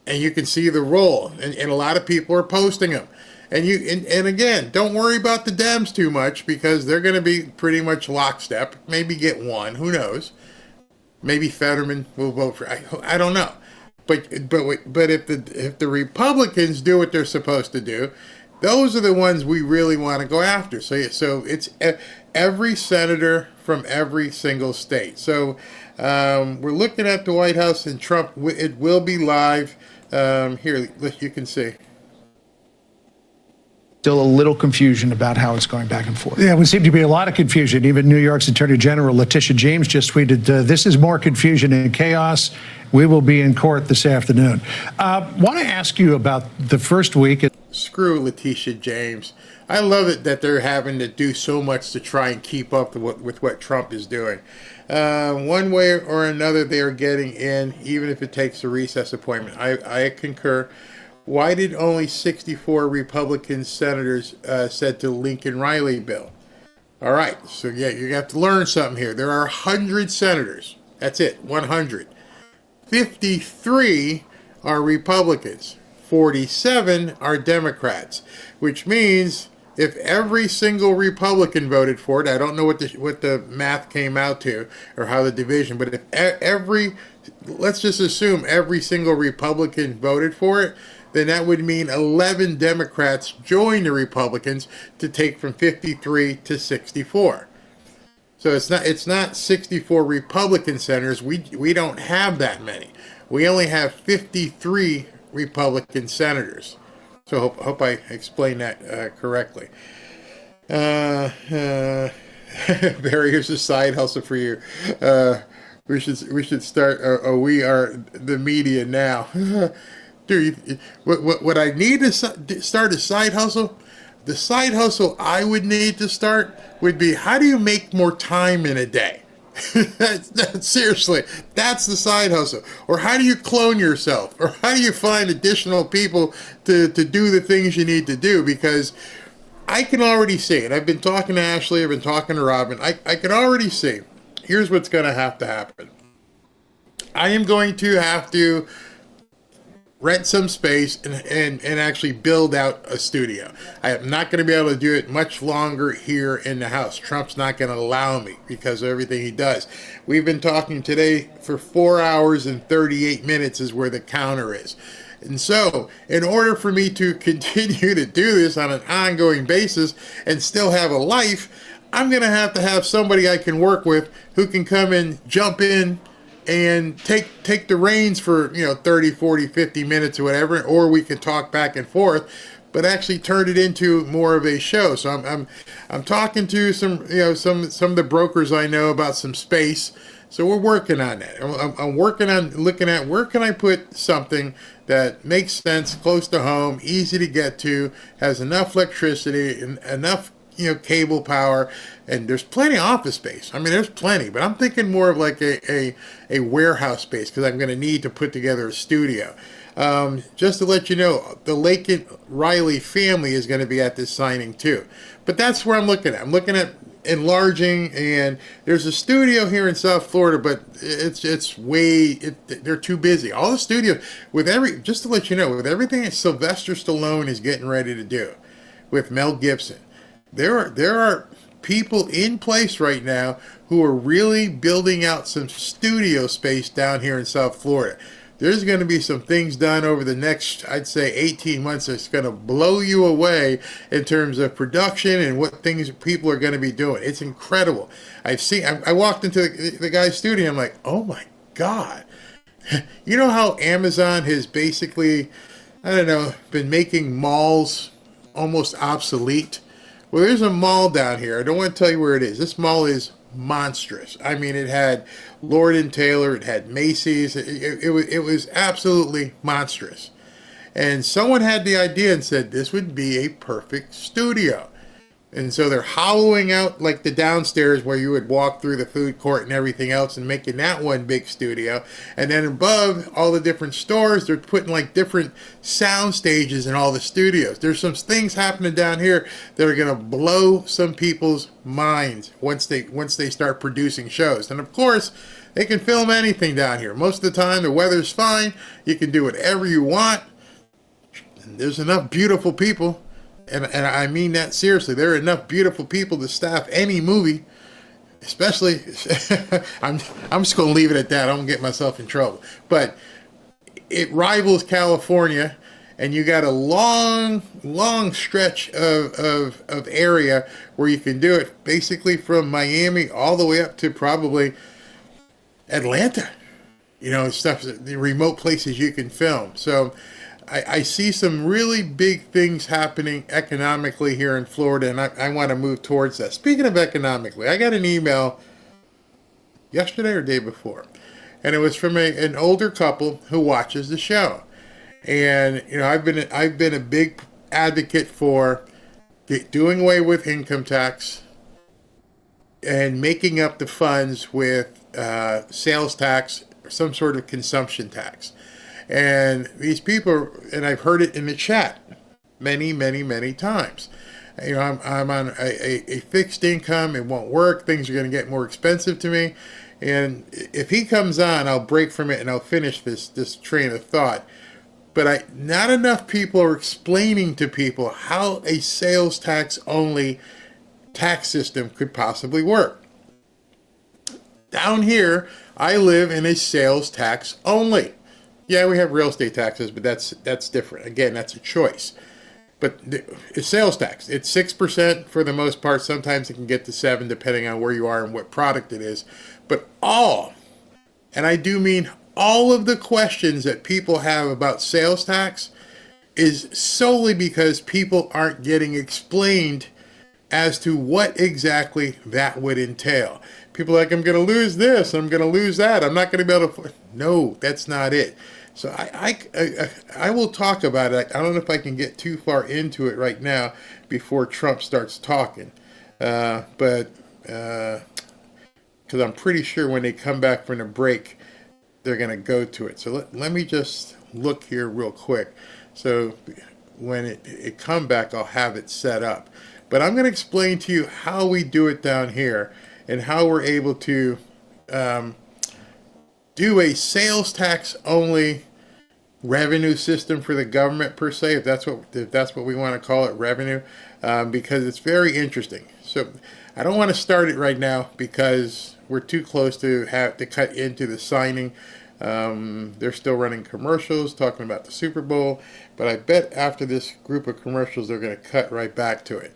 and you can see the roll. And a lot of people are posting them. And again, don't worry about the Dems too much because they're going to be pretty much lockstep. Maybe get one. Who knows? Maybe Fetterman will vote for. I don't know. But if the Republicans do what they're supposed to do, those are the ones we really want to go after. So it's every senator from every single state. So we're looking at the White House and Trump. It will be live. Here, you can see. Still a little confusion about how it's going back and forth. Yeah, it would seem to be a lot of confusion. Even New York's Attorney General Letitia James just tweeted, this is more confusion and chaos. We will be in court this afternoon. Want to ask you about the first week. Screw Letitia James. I love it that they're having to do so much to try and keep up with what Trump is doing. One way or another, they are getting in, even if it takes a recess appointment. I concur. Why did only 64 Republican senators said to Lincoln Riley bill? All right, so yeah, you have to learn something here. There are 100 senators. That's it, 100. 53 are Republicans. 47 are Democrats, which means if every single Republican voted for it, I don't know what the math came out to or how the division, but if let's just assume every single Republican voted for it, then that would mean 11 Democrats joined the Republicans to take from 53 to 64. So it's not 64 Republican senators. We don't have that many. We only have 53 Republican senators. So hope I explained that correctly. Barry, here's a side hustle for you. We should start. We are the media now. Dude, what I need to start a side hustle? The side hustle I would need to start would be, how do you make more time in a day? Seriously, that's the side hustle. Or how do you clone yourself? Or how do you find additional people to do the things you need to do? Because I can already see, and I've been talking to Ashley, I've been talking to Robin, I can already see, here's what's going to happen. I am going to have to rent some space and actually build out a studio. I am not going to be able to do it much longer here in the house. Trump's not going to allow me because of everything he does. We've been talking today for 4 hours and 38 minutes is where the counter is. And so, in order for me to continue to do this on an ongoing basis and still have a life, I'm going to have somebody I can work with who can come and jump in and take the reins for 30, 40, 50 minutes or whatever, or we can talk back and forth. but actually turn it into more of a show. So I'm talking to some of the brokers I know about some space. So we're working on that. I'm working on looking at where can I put something that makes sense, close to home, easy to get to, has enough electricity and enough cable power, and there's plenty of office space. I mean, there's plenty, but I'm thinking more of like a warehouse space because I'm going to need to put together a studio. Just to let you know, the Lake and Riley family is going to be at this signing too. But that's where I'm looking at. I'm looking at enlarging, and there's a studio here in South Florida, but they're too busy. All the studios, just to let you know, with everything that Sylvester Stallone is getting ready to do with Mel Gibson, there are people in place right now who are really building out some studio space down here in South Florida. There's going to be some things done over the next, I'd say, 18 months that's going to blow you away in terms of production and what things people are going to be doing. It's incredible. I walked into the guy's studio, I'm like, oh my God. You know how Amazon has basically, been making malls almost obsolete? Well, there's a mall down here. I don't want to tell you where it is. This mall is monstrous. I mean, it had Lord & Taylor, it had Macy's. It was absolutely monstrous. And someone had the idea and said this would be a perfect studio. And so they're hollowing out like the downstairs where you would walk through the food court and everything else and making that one big studio. And then above all the different stores, they're putting like different sound stages in all the studios. There's some things happening down here that are going to blow some people's minds once they start producing shows. And of course, they can film anything down here. Most of the time, the weather's fine. You can do whatever you want. And there's enough beautiful people. And I mean that seriously. There are enough beautiful people to staff any movie, especially, I'm just going to leave it at that. I don't get myself in trouble. But it rivals California, and you got a long stretch of area where you can do it, basically from Miami all the way up to probably Atlanta. Stuff, the remote places you can film. So I see some really big things happening economically here in Florida, and I want to move towards that. Speaking of economically, I got an email yesterday or day before, and it was from an older couple who watches the show. And I've been a big advocate for doing away with income tax and making up the funds with sales tax or some sort of consumption tax. And these people, and I've heard it in the chat many times. I'm on a fixed income. It won't work. Things are going to get more expensive to me. And if he comes on, I'll break from it and I'll finish this train of thought. But not enough people are explaining to people how a sales tax only tax system could possibly work. Down here, I live in a sales tax only. Yeah, we have real estate taxes, but that's different. Again, that's a choice. But it's sales tax. It's 6% for the most part. Sometimes it can get to 7% depending on where you are and what product it is. But and I do mean all of the questions that people have about sales tax is solely because people aren't getting explained as to what exactly that would entail. People are like, I'm going to lose this, I'm going to lose that, I'm not going to be able to. No, that's not it. So I will talk about it. I don't know if I can get too far into it right now before Trump starts talking. But because I'm pretty sure when they come back from the break, they're going to go to it. So let me just look here real quick. So when it come back, I'll have it set up. But I'm going to explain to you how we do it down here and how we're able to do a sales tax only revenue system for the government per se, if that's what we want to call it, revenue, because it's very interesting. So I don't want to start it right now because we're too close to have to cut into the signing. They're still running commercials talking about the Super Bowl, but I bet after this group of commercials they're going to cut right back to it.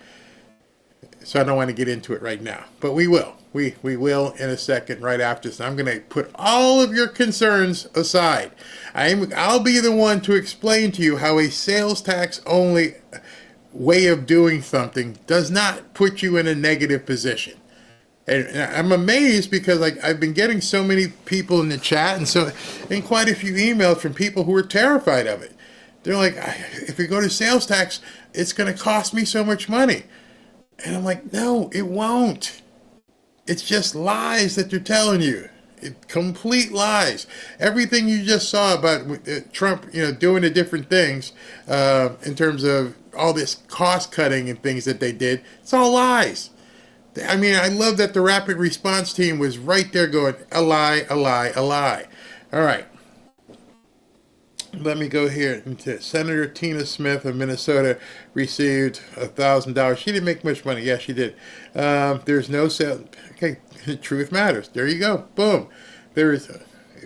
So I don't want to get into it right now, but we will. We will in a second right after this. I'm going to put all of your concerns aside. I'll be the one to explain to you how a sales tax only way of doing something does not put you in a negative position. And I'm amazed because I've been getting so many people in the chat and quite a few emails from people who are terrified of it. They're like, if we go to sales tax, it's going to cost me so much money. And I'm like, no, it won't. It's just lies that they're telling you. Complete lies. Everything you just saw about Trump, doing the different things in terms of all this cost cutting and things that they did, it's all lies. I mean, I love that the rapid response team was right there going, a lie, a lie, a lie. All right. Let me go here. Senator Tina Smith of Minnesota received $1,000. She didn't make much money. Yes, she did. There's no sale. Okay, truth matters. There you go. Boom. There is,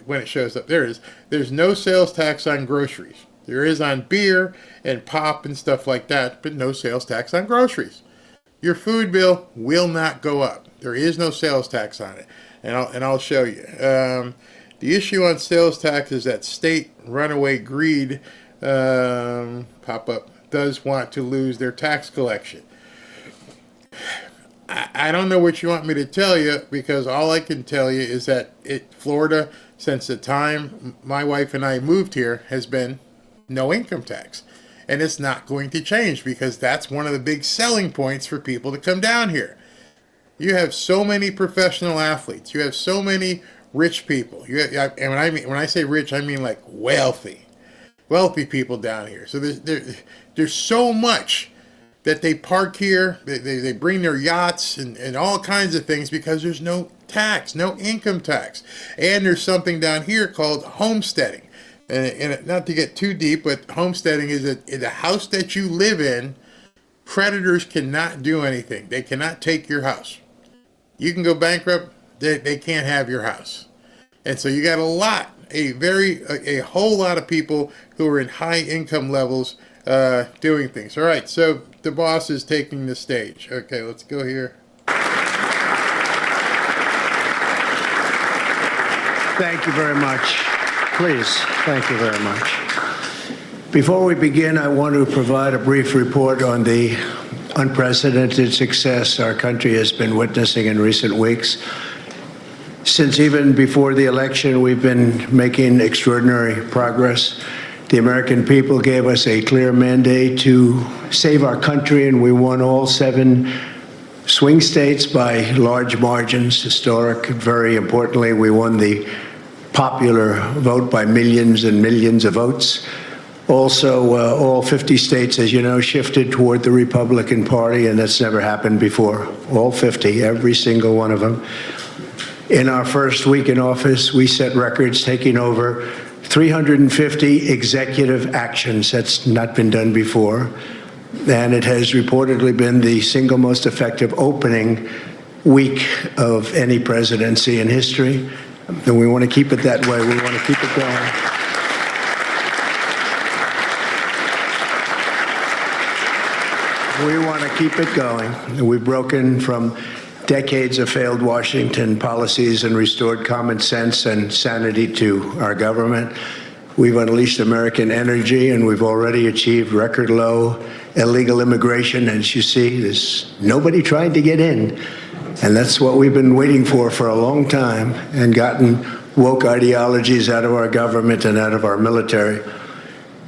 when it shows up, there is. There's no sales tax on groceries. There is on beer and pop and stuff like that, but no sales tax on groceries. Your food bill will not go up. There is no sales tax on it, and I'll show you. The issue on sales tax is that state runaway greed pop-up does want to lose their tax collection. I don't know what you want me to tell you, because all I can tell you is that Florida, since the time my wife and I moved here, has been no income tax. And it's not going to change, because that's one of the big selling points for people to come down here. You have so many professional athletes. You have so many rich people. And when I say rich, I mean like wealthy people down here. So there's so much that they park here. They bring their yachts and all kinds of things because there's no tax, no income tax. And there's something down here called homesteading. And not to get too deep, but homesteading is a house that you live in. Creditors cannot do anything. They cannot take your house. You can go bankrupt. They can't have your house. And so you got a whole lot of people who are in high income levels doing things. All right, so the boss is taking the stage. Okay, let's go here. Thank you very much. Please, thank you very much. Before we begin, I want to provide a brief report on the unprecedented success our country has been witnessing in recent weeks. Since even before the election, we've been making extraordinary progress. The American people gave us a clear mandate to save our country, and we won all 7 swing states by large margins, historic. Very importantly, we won the popular vote by millions and millions of votes. Also, all 50 states, as you know, shifted toward the Republican Party, and that's never happened before. All 50, every single one of them. In our first week in office, we set records, taking over 350 executive actions. That's not been done before. And it has reportedly been the single most effective opening week of any presidency in history. And we want to keep it that way. We want to keep it going. We want to keep it going. We've broken from decades of failed Washington policies and restored common sense and sanity to our government. We've unleashed American energy, and we've already achieved record low illegal immigration. As you see, there's nobody trying to get in. And that's what we've been waiting for a long time, and gotten woke ideologies out of our government and out of our military.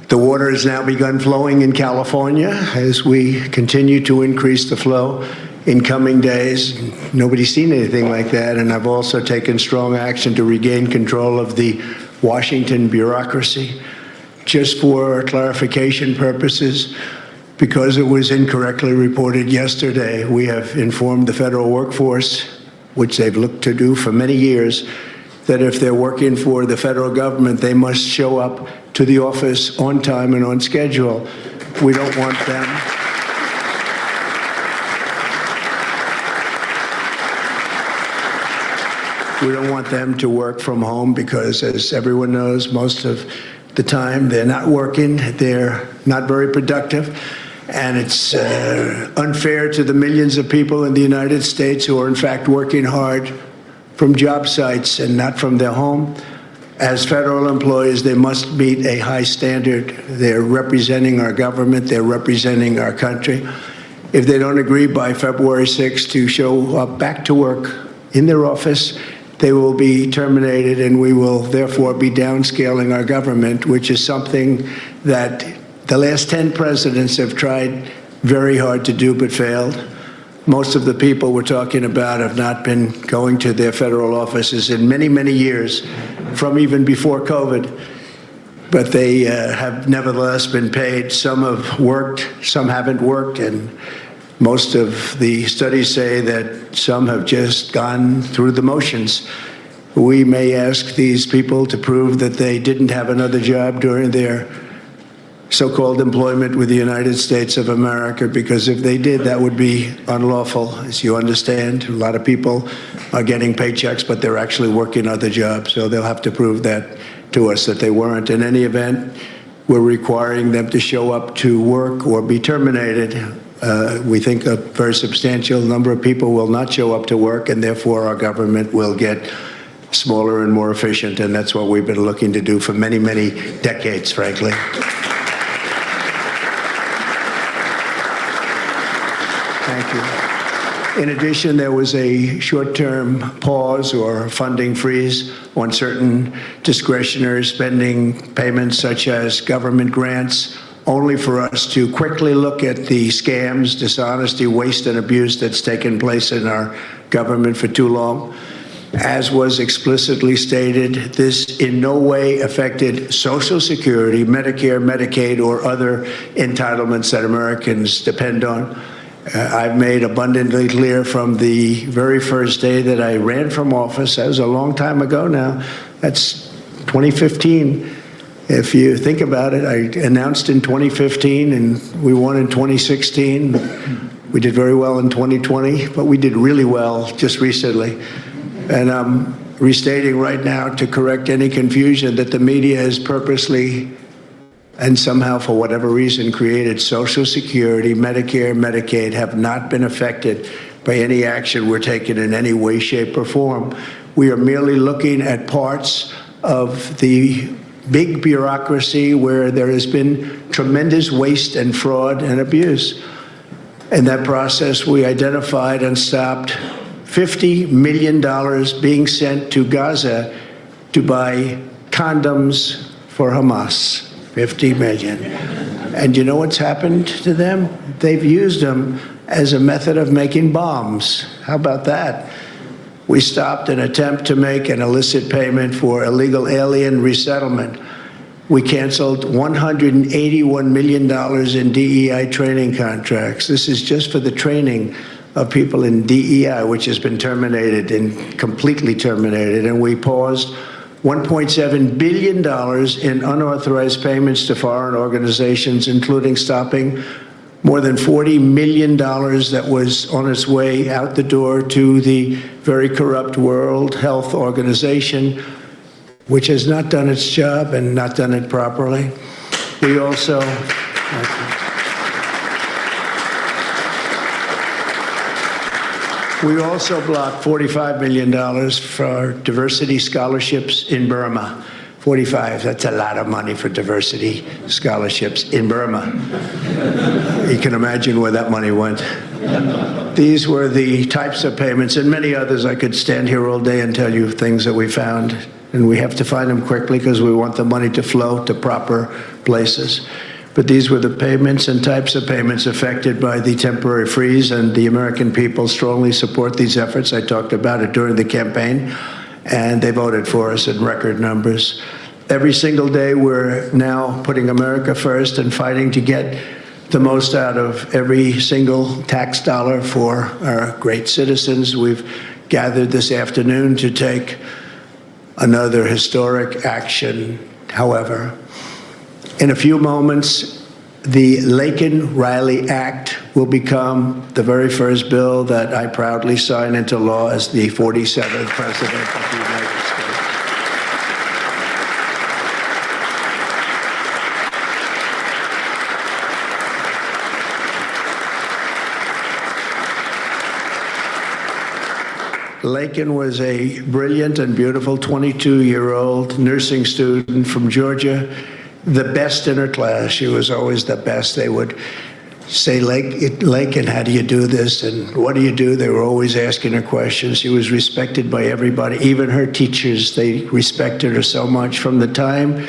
The water has now begun flowing in California as we continue to increase the flow in coming days. Nobody's seen anything like that. And I've also taken strong action to regain control of the Washington bureaucracy. Just for clarification purposes, because it was incorrectly reported yesterday, we have informed the federal workforce, which they've looked to do for many years, that if they're working for the federal government, they must show up to the office on time and on schedule. We don't want them. We don't want them to work from home because, as everyone knows, most of the time they're not working, they're not very productive. And it's unfair to the millions of people in the United States who are in fact working hard from job sites and not from their home. As federal employees, they must meet a high standard. They're representing our government, they're representing our country. If they don't agree by February 6th to show up back to work in their office, they will be terminated, and we will therefore be downscaling our government, which is something that the last 10 presidents have tried very hard to do but failed. Most of the people we're talking about have not been going to their federal offices in many, many years, from even before COVID. But they have nevertheless been paid. Some have worked, some haven't worked, and most of the studies say that some have just gone through the motions. We may ask these people to prove that they didn't have another job during their so-called employment with the United States of America, because if they did, that would be unlawful. As you understand, a lot of people are getting paychecks, but they're actually working other jobs, so they'll have to prove that to us that they weren't. In any event, we're requiring them to show up to work or be terminated. We think a very substantial number of people will not show up to work, and therefore our government will get smaller and more efficient, and that's what we've been looking to do for many, many decades, frankly. Thank you. In addition, there was a short-term pause or funding freeze on certain discretionary spending payments, such as government grants, only for us to quickly look at the scams, dishonesty, waste, and abuse that's taken place in our government for too long. As was explicitly stated, this in no way affected Social Security, Medicare, Medicaid, or other entitlements that Americans depend on. I've made abundantly clear from the very first day that I ran from office, that was a long time ago now, that's 2015. If you think about it, I announced in 2015 and we won in 2016. We did very well in 2020, but we did really well just recently. And I'm restating right now to correct any confusion that the media has purposely and somehow, for whatever reason, created Social Security, Medicare, Medicaid have not been affected by any action we're taking in any way, shape, or form. We are merely looking at parts of the big bureaucracy where there has been tremendous waste and fraud and abuse. In that process, we identified and stopped $50 million being sent to Gaza to buy condoms for Hamas. 50 million. And you know what's happened to them? They've used them as a method of making bombs. How about that? We stopped an attempt to make an illicit payment for illegal alien resettlement. We canceled $181 million in DEI training contracts. This is just for the training of people in DEI, which has been terminated and completely terminated. And we paused $1.7 billion in unauthorized payments to foreign organizations, including stopping more than $40 million that was on its way out the door to the very corrupt World Health Organization, which has not done its job and not done it properly. We also blocked $45 million for diversity scholarships in Burma. 45, that's a lot of money for diversity scholarships in Burma. You can imagine where that money went. These were the types of payments and many others. I could stand here all day and tell you things that we found, and we have to find them quickly because we want the money to flow to proper places. But these were the payments and types of payments affected by the temporary freeze, and the American people strongly support these efforts. I talked about it during the campaign, and they voted for us in record numbers. Every single day, we're now putting America first and fighting to get the most out of every single tax dollar for our great citizens. We've gathered this afternoon to take another historic action, however. In a few moments, the Laken-Riley Act will become the very first bill that I proudly sign into law as the 47th President of the United States. Lakin was a brilliant and beautiful 22-year-old nursing student from Georgia, the best in her class. She was always the best. They would say, Lakin, how do you do this? And what do you do? They were always asking her questions. She was respected by everybody, even her teachers. They respected her so much. From the time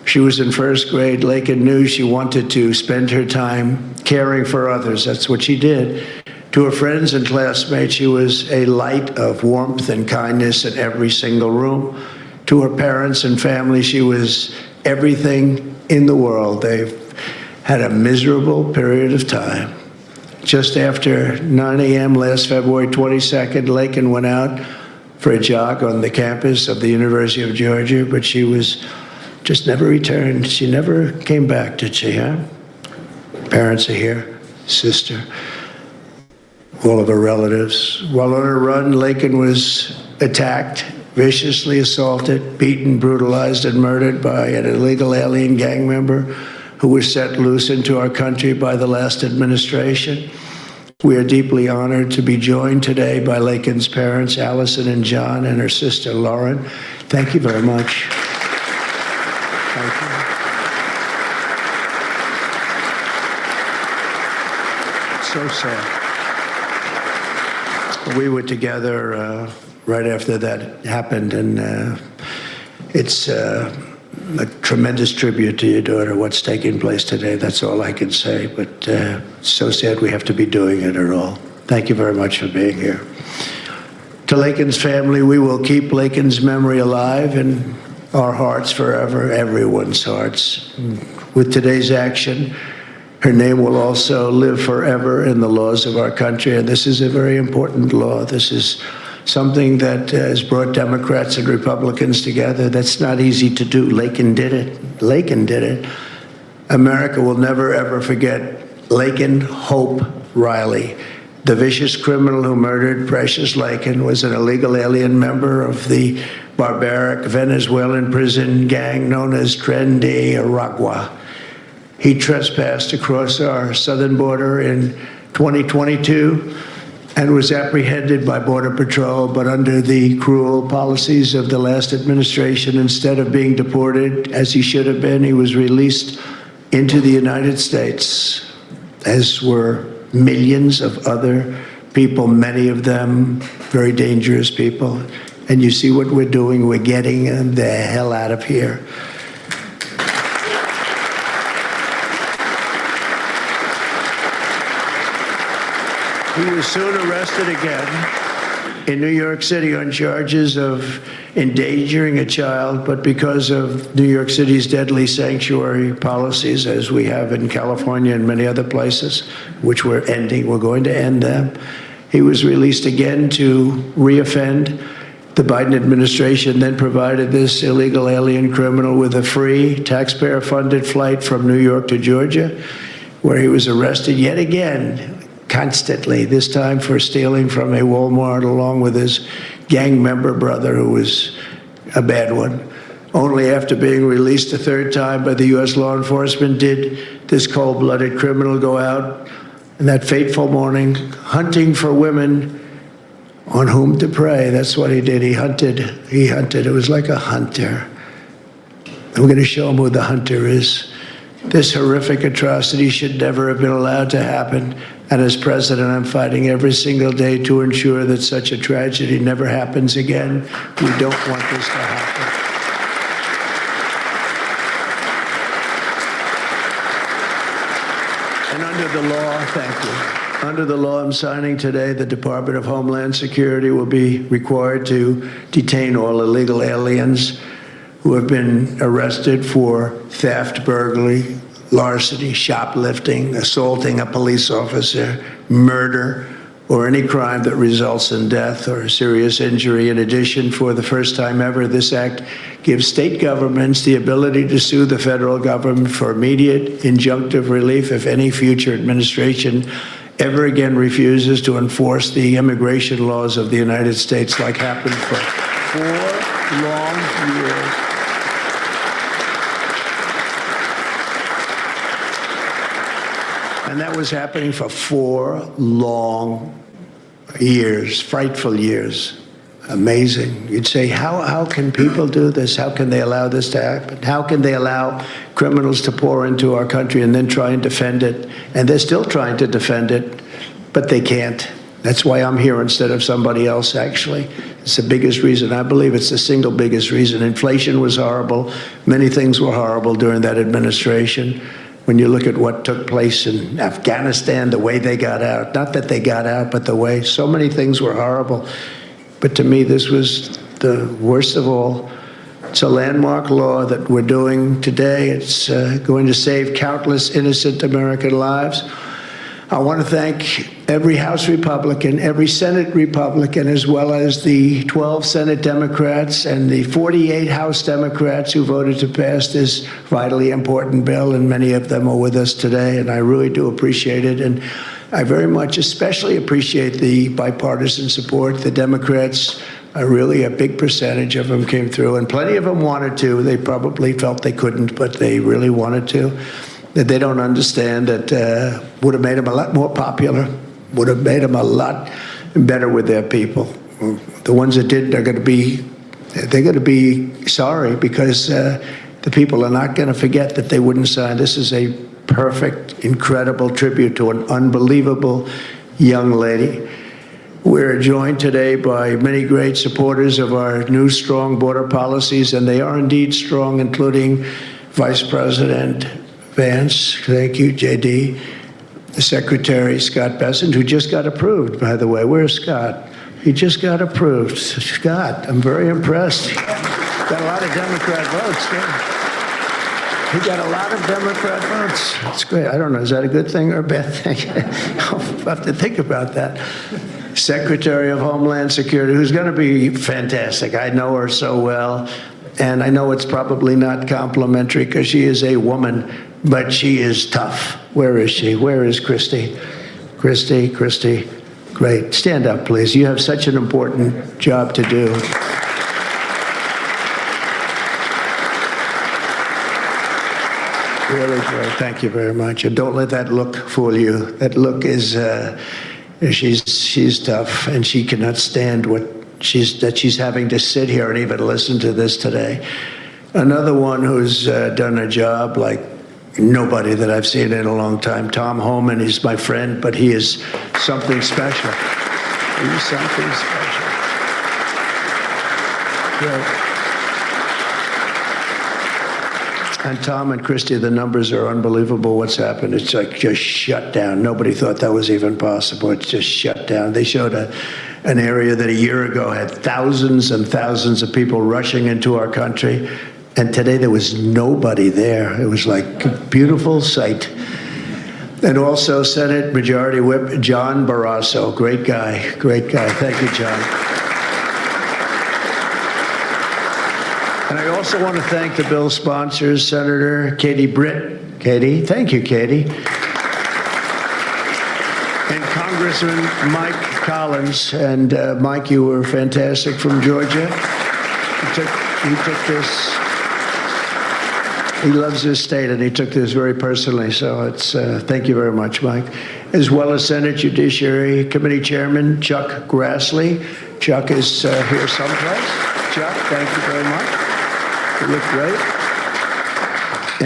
she was in first grade, Lakin knew she wanted to spend her time caring for others. That's what she did. To her friends and classmates, she was a light of warmth and kindness in every single room. To her parents and family, she was everything in the world. They've had a miserable period of time. Just after 9 a.m. last February 22nd, Lakin went out for a jog on the campus of the University of Georgia, but she was just never returned. She never came back, did she, huh? Parents are here, sister, all of her relatives. While on her run, Lakin was attacked, viciously assaulted, beaten, brutalized, and murdered by an illegal alien gang member who was set loose into our country by the last administration. We are deeply honored to be joined today by Lakin's parents, Allison and John, and her sister, Lauren. Thank you very much. Thank you. So sad. We were together right after that happened, and it's a tremendous tribute to your daughter, what's taking place today. That's all I can say, but it's so sad we have to be doing it at all. Thank you very much for being here. To Lakin's family, we will keep Lakin's memory alive in our hearts forever, everyone's hearts. With today's action, her name will also live forever in the laws of our country, and this is a very important law. This is something that has brought Democrats and Republicans together. That's not easy to do. Lakin did it. Lakin did it. America will never, ever forget Lakin Hope Riley. The vicious criminal who murdered Precious Lakin was an illegal alien member of the barbaric Venezuelan prison gang known as Tren de Aragua. He trespassed across our southern border in 2022 and was apprehended by Border Patrol, but under the cruel policies of the last administration, instead of being deported, as he should have been, he was released into the United States, as were millions of other people, many of them very dangerous people. And you see what we're doing, we're getting them the hell out of here. He was soon arrested again in New York City on charges of endangering a child, but because of New York City's deadly sanctuary policies, as we have in California and many other places, which we're going to end them, he was released again to reoffend. The Biden administration then provided this illegal alien criminal with a free, taxpayer-funded flight from New York to Georgia, where he was arrested yet again, constantly, this time for stealing from a Walmart along with his gang member brother, who was a bad one. Only after being released a third time by the U.S. law enforcement did this cold-blooded criminal go out in that fateful morning hunting for women on whom to prey. That's what he did. He hunted. It was like a hunter. And we're going to show him who the hunter is. This horrific atrocity should never have been allowed to happen. And as president, I'm fighting every single day to ensure that such a tragedy never happens again. We don't want this to happen. And under the law, thank you. Under the law I'm signing today, the Department of Homeland Security will be required to detain all illegal aliens who have been arrested for theft, burglary, larceny, shoplifting, assaulting a police officer, murder, or any crime that results in death or serious injury. In addition, for the first time ever, this act gives state governments the ability to sue the federal government for immediate injunctive relief if any future administration ever again refuses to enforce the immigration laws of the United States, like happened for 4 long years. And that was happening for 4 long years, frightful years. Amazing. You'd say, how can people do this? How can they allow this to happen? How can they allow criminals to pour into our country and then try and defend it? And they're still trying to defend it, but they can't. That's why I'm here instead of somebody else, actually. It's the biggest reason. I believe it's the single biggest reason. Inflation was horrible. Many things were horrible during that administration. When you look at what took place in Afghanistan, the way they got out, not that they got out, but the way so many things were horrible. But to me, this was the worst of all. It's a landmark law that we're doing today. It's going to save countless innocent American lives. I want to thank every House Republican, every Senate Republican, as well as the 12 Senate Democrats and the 48 House Democrats who voted to pass this vitally important bill, and many of them are with us today, and I really do appreciate it. And I very much especially appreciate the bipartisan support. The Democrats, really a big percentage of them came through, and plenty of them wanted to. They probably felt they couldn't, but they really wanted to. That they don't understand that would have made them a lot more popular, would have made them a lot better with their people. The ones that didn't are going to be sorry, because the people are not going to forget that they wouldn't sign. This is a perfect, incredible tribute to an unbelievable young lady. We're joined today by many great supporters of our new strong border policies, and they are indeed strong, including Vice President Vance, thank you, JD, the Secretary Scott Bessent, who just got approved, by the way. Where's Scott? He just got approved. Scott, I'm very impressed. Got a lot of Democrat votes. Yeah. He got a lot of Democrat votes. That's great. I don't know, is that a good thing or a bad thing? I'll have to think about that. Secretary of Homeland Security, who's going to be fantastic. I know her so well, and I know it's probably not complimentary because she is a woman, but she is tough. Where is she? Where is Christy? Christy, great. Stand up, please. You have such an important job to do. Really great. Thank you very much. And don't let that look fool you. That look is, she's tough, and she cannot stand that she's having to sit here and even listen to this today. Another one who's done a job like nobody that I've seen in a long time, Tom Homan. He's my friend, but he is something special. He's something special. Yeah. And Tom and Christy, the numbers are unbelievable. What's happened? It's like just shut down. Nobody thought that was even possible. It's just shut down. They showed an area that a year ago had thousands and thousands of people rushing into our country. And today there was nobody there. It was like a beautiful sight. And also Senate Majority Whip John Barrasso. Great guy. Thank you, John. And I also want to thank the bill sponsors, Senator Katie Britt. Katie, thank you, Katie. And Congressman Mike Collins. And Mike, you were fantastic from Georgia. He took this. He loves his state, and he took this very personally. So it's thank you very much, Mike. As well as Senate Judiciary Committee Chairman Chuck Grassley. Chuck is here someplace. Chuck, thank you very much. You look great.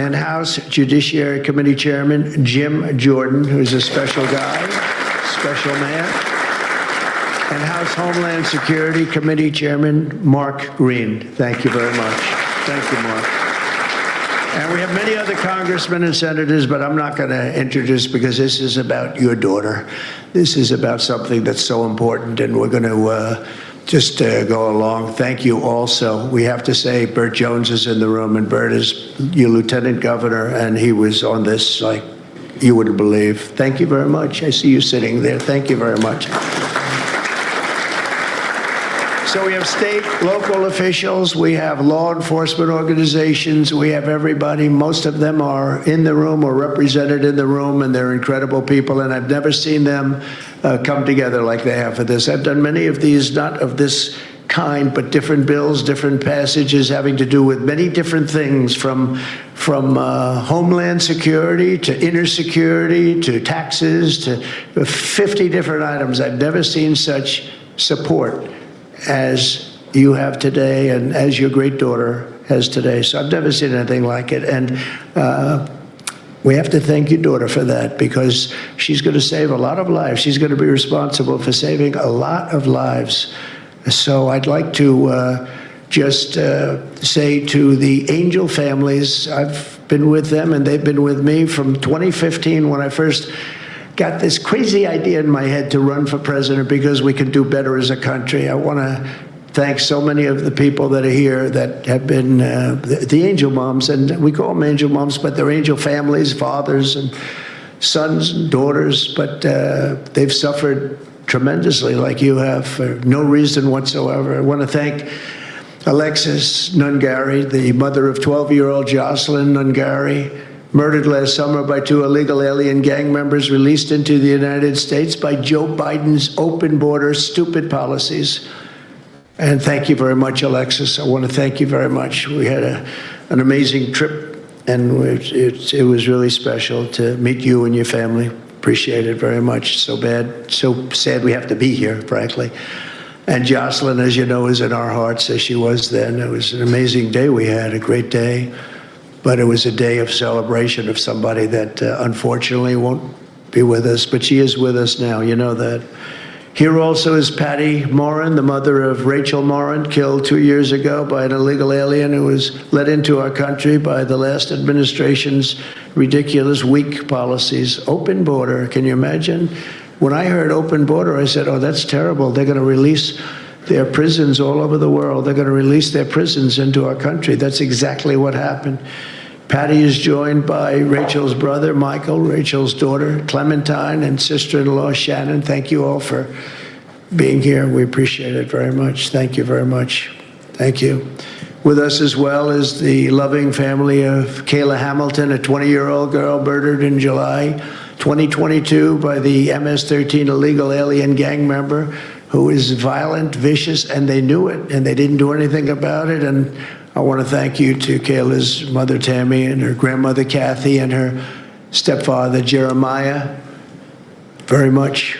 And House Judiciary Committee Chairman Jim Jordan, who's a special guy, special man. And House Homeland Security Committee Chairman Mark Green. Thank you very much. Thank you, Mark. And we have many other congressmen and senators, but I'm not going to introduce because this is about your daughter. This is about something that's so important, and we're going to just go along. Thank you also. We have to say Burt Jones is in the room, and Burt is your lieutenant governor, and he was on this like you wouldn't believe. Thank you very much. I see you sitting there. Thank you very much. So we have state, local officials, we have law enforcement organizations, we have everybody. Most of them are in the room or represented in the room, and they're incredible people, and I've never seen them come together like they have for this. I've done many of these, not of this kind, but different bills, different passages having to do with many different things, from from Homeland Security to inner security to taxes to 50 different items. I've never seen such support as you have today and as your great daughter has today. So I've never seen anything like it. And we have to thank your daughter for that, because she's going to save a lot of lives. She's going to be responsible for saving a lot of lives. So I'd like to just say to the angel families, I've been with them and they've been with me from 2015 when I first got this crazy idea in my head to run for president because we can do better as a country. I want to thank so many of the people that are here that have been the angel moms, and we call them angel moms, but they're angel families, fathers and sons and daughters, but they've suffered tremendously like you have for no reason whatsoever. I want to thank Alexis Nungari, the mother of 12-year-old Jocelyn Nungari, murdered last summer by 2 illegal alien gang members released into the United States by Joe Biden's open border stupid policies. And thank you very much, Alexis. I want to thank you very much. We had an amazing trip, and it was really special to meet you and your family. Appreciate it very much. So sad we have to be here, frankly. And Jocelyn, as you know, is in our hearts as she was then. It was an amazing day we had, a great day. But it was a day of celebration of somebody that unfortunately won't be with us. But she is with us now, you know that. Here also is Patty Morin, the mother of Rachel Morin, killed 2 years ago by an illegal alien who was let into our country by the last administration's ridiculous, weak policies. Open border, can you imagine? When I heard open border, I said, oh, that's terrible. They're going to release their prisons all over the world. They're going to release their prisons into our country. That's exactly what happened. Patty is joined by Rachel's brother, Michael, Rachel's daughter, Clementine, and sister-in-law, Shannon. Thank you all for being here. We appreciate it very much. Thank you very much. Thank you. With us as well is the loving family of Kayla Hamilton, a 20-year-old girl murdered in July 2022 by the MS-13 illegal alien gang member who is violent, vicious, and they knew it, and they didn't do anything about it. And I want to thank you to Kayla's mother, Tammy, and her grandmother, Kathy, and her stepfather, Jeremiah, very much.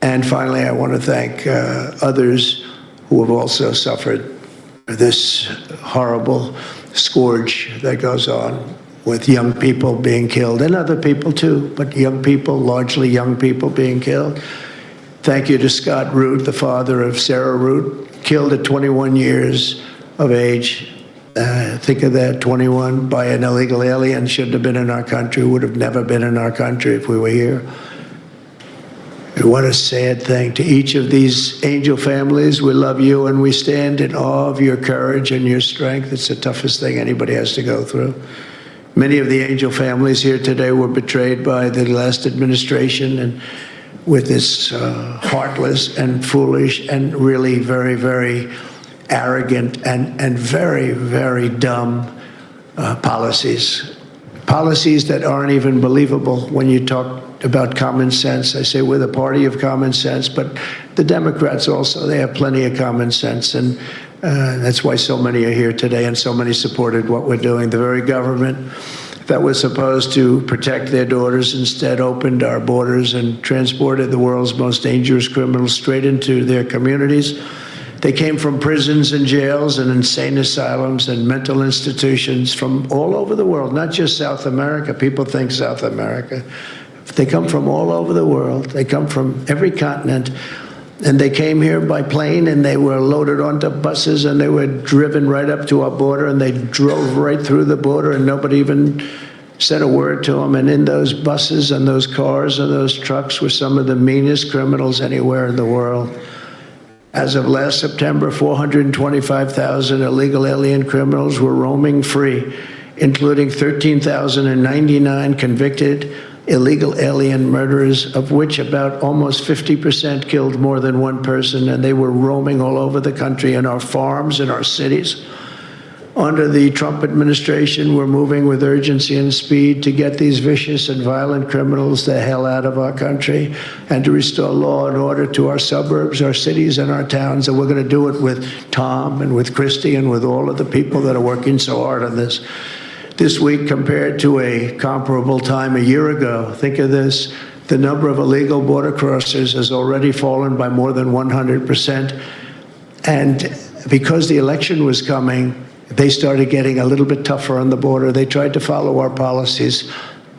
And finally, I want to thank others who have also suffered this horrible scourge that goes on with young people being killed, and other people too, but young people, largely young people being killed. Thank you to Scott Root, the father of Sarah Root, killed at 21 years of age. Think of that, 21 by an illegal alien, shouldn't have been in our country, would have never been in our country if we were here. And what a sad thing. To each of these angel families, we love you and we stand in awe of your courage and your strength. It's the toughest thing anybody has to go through. Many of the angel families here today were betrayed by the last administration and with this heartless and foolish and really very, very arrogant and very, very dumb policies. Policies that aren't even believable when you talk about common sense. I say we're the party of common sense, but the Democrats also, they have plenty of common sense. And that's why so many are here today and so many supported what we're doing. The very government that was supposed to protect their daughters instead opened our borders and transported the world's most dangerous criminals straight into their communities. They came from prisons and jails and insane asylums and mental institutions from all over the world, not just South America. People think South America. They come from all over the world. They come from every continent. And they came here by plane, and they were loaded onto buses, and they were driven right up to our border, and they drove right through the border, and nobody even said a word to them. And in those buses and those cars and those trucks were some of the meanest criminals anywhere in the world. As of last September, 425,000 illegal alien criminals were roaming free, including 13,099 convicted illegal alien murderers, of which about almost 50% killed more than one person, and they were roaming all over the country in our farms, in our cities. Under the Trump administration, we're moving with urgency and speed to get these vicious and violent criminals the hell out of our country and to restore law and order to our suburbs, our cities, and our towns. And we're going to do it with Tom and with Christy and with all of the people that are working so hard on this. this week compared to a comparable time a year ago. Think of this. The number of illegal border crossers has already fallen by more than 100%. And because the election was coming, they started getting a little bit tougher on the border. They tried to follow our policies,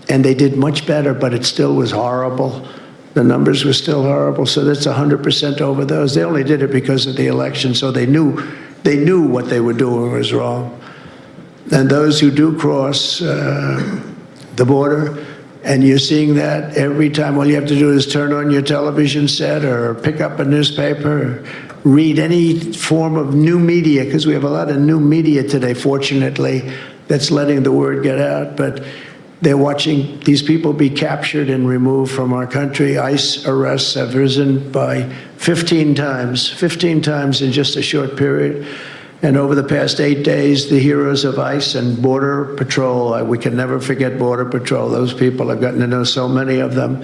and they did much better, but it still was horrible. The numbers were still horrible, so that's 100% over those. They only did it because of the election, so they knew what they were doing was wrong. And those who do cross the border, and you're seeing that every time, all you have to do is turn on your television set or pick up a newspaper, or read any form of new media, because we have a lot of new media today, fortunately, that's letting the word get out. But they're watching these people be captured and removed from our country. ICE arrests have risen by 15 times in just a short period. And over the past 8 days, the heroes of ICE and Border Patrol, we can never forget Border Patrol. Those people, I've gotten to know so many of them.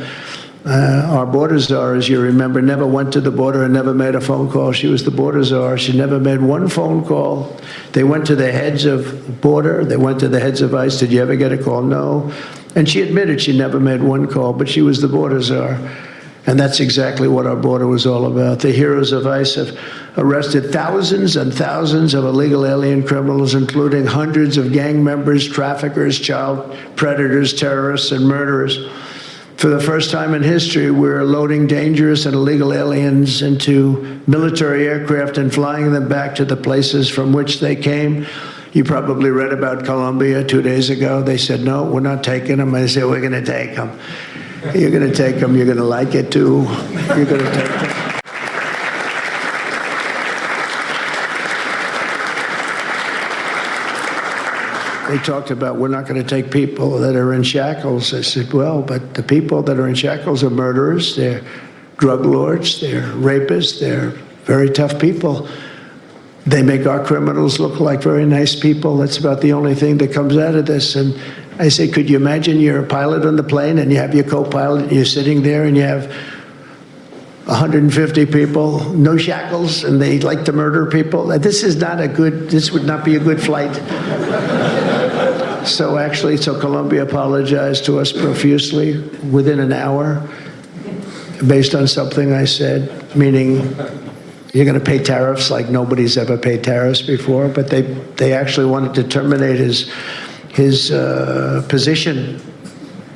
Our border czar, as you remember, never went to the border and never made a phone call. She was the border czar. She never made one phone call. They went to the heads of border. They went to the heads of ICE. Did you ever get a call? No. And she admitted she never made one call, but she was the border czar. And that's exactly what our border was all about. The heroes of ICE have arrested thousands and thousands of illegal alien criminals, including hundreds of gang members, traffickers, child predators, terrorists, and murderers. For the first time in history, we're loading dangerous and illegal aliens into military aircraft and flying them back to the places from which they came. You probably read about Colombia 2 days ago. They said, no, we're not taking them. I said, we're going to take them. You're going to take them. You're going to like it, too. You're going to take them. They talked about, we're not going to take people that are in shackles. I said, well, but the people that are in shackles are murderers, they're drug lords, they're rapists, they're very tough people. They make our criminals look like very nice people. That's about the only thing that comes out of this. And I say, could you imagine you're a pilot on the plane and you have your co-pilot and you're sitting there and you have 150 people, no shackles, and they like to murder people? This would not be a good flight. So Colombia apologized to us profusely within an hour based on something I said, meaning you're going to pay tariffs like nobody's ever paid tariffs before, but they actually wanted to terminate his position.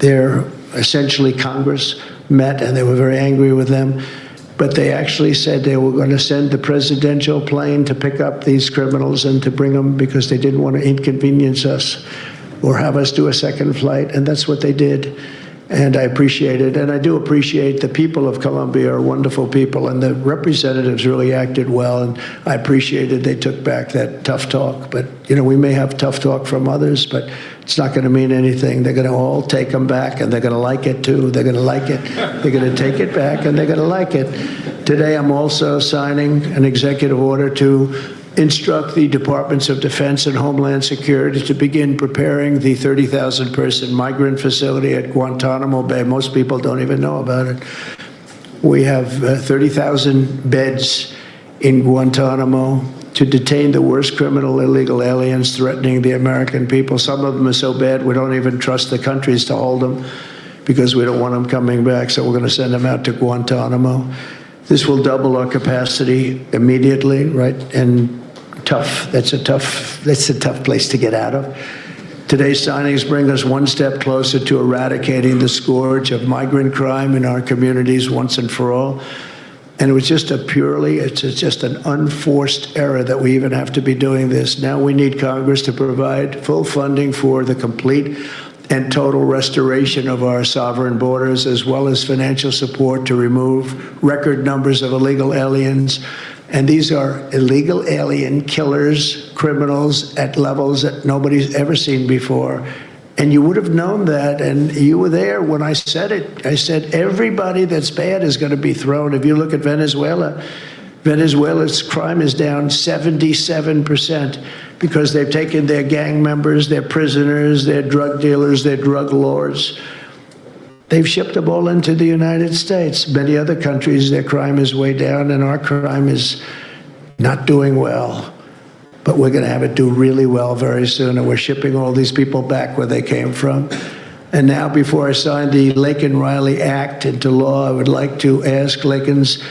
They're essentially Congress met and they were very angry with them, but they actually said they were going to send the presidential plane to pick up these criminals and to bring them because they didn't want to inconvenience us or have us do a second flight, and that's what they did. And I appreciate it, and I do appreciate the people of Colombia are wonderful people, and the representatives really acted well, and I appreciated they took back that tough talk. But, we may have tough talk from others, but it's not going to mean anything. They're going to all take them back, and they're going to like it, too. They're going to like it. They're going to take it back, and they're going to like it. Today, I'm also signing an executive order to instruct the Departments of Defense and Homeland Security to begin preparing the 30,000-person migrant facility at Guantanamo Bay. Most people don't even know about it. We have 30,000 beds in Guantanamo to detain the worst criminal illegal aliens threatening the American people. Some of them are so bad we don't even trust the countries to hold them because we don't want them coming back, so we're going to send them out to Guantanamo. This will double our capacity immediately, right? And that's a tough place to get out of. Today's signings bring us one step closer to eradicating the scourge of migrant crime in our communities once and for all. And it was just it's just an unforced error that we even have to be doing this. Now we need Congress to provide full funding for the complete and total restoration of our sovereign borders, as well as financial support to remove record numbers of illegal aliens. And these are illegal alien killers, criminals at levels that nobody's ever seen before. And you would have known that, and you were there when I said it. I said everybody that's bad is going to be thrown. If you look at Venezuela, Venezuela's crime is down 77% because they've taken their gang members, their prisoners, their drug dealers, their drug lords. They've shipped them all into the United States. Many other countries, their crime is way down, and our crime is not doing well. but we're going to have it do really well very soon, and we're shipping all these people back where they came from. And now, before I sign the Laken-Riley Act into law, I would like to ask Laken's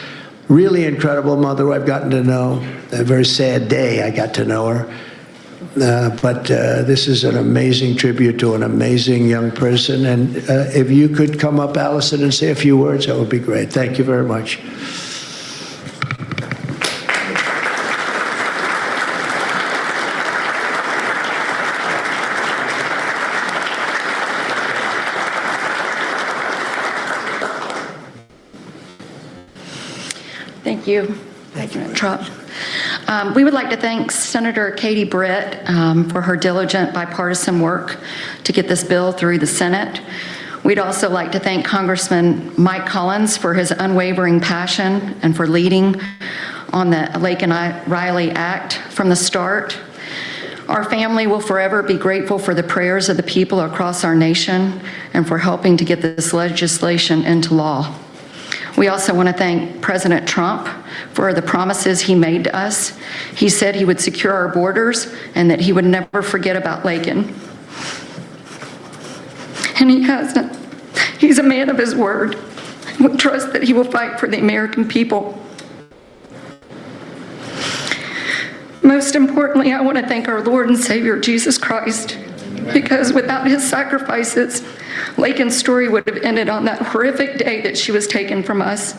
really incredible mother, who I've gotten to know. A very sad day I got to know her. But this is an amazing tribute to an amazing young person. And if you could come up, Allison, and say a few words, that would be great. Thank you very much. Thank you, President Trump. We would like to thank Senator Katie Britt for her diligent bipartisan work to get this bill through the Senate. We'd also like to thank Congressman Mike Collins for his unwavering passion and for leading on the Laken-Riley Act from the start. Our family will forever be grateful for the prayers of the people across our nation and for helping to get this legislation into law. We also want to thank President Trump for the promises he made to us. He said he would secure our borders and that he would never forget about Laken. And he hasn't. He's a man of his word. We trust that he will fight for the American people. Most importantly, I want to thank our Lord and Savior, Jesus Christ, because without his sacrifices, Laken's story would have ended on that horrific day that she was taken from us.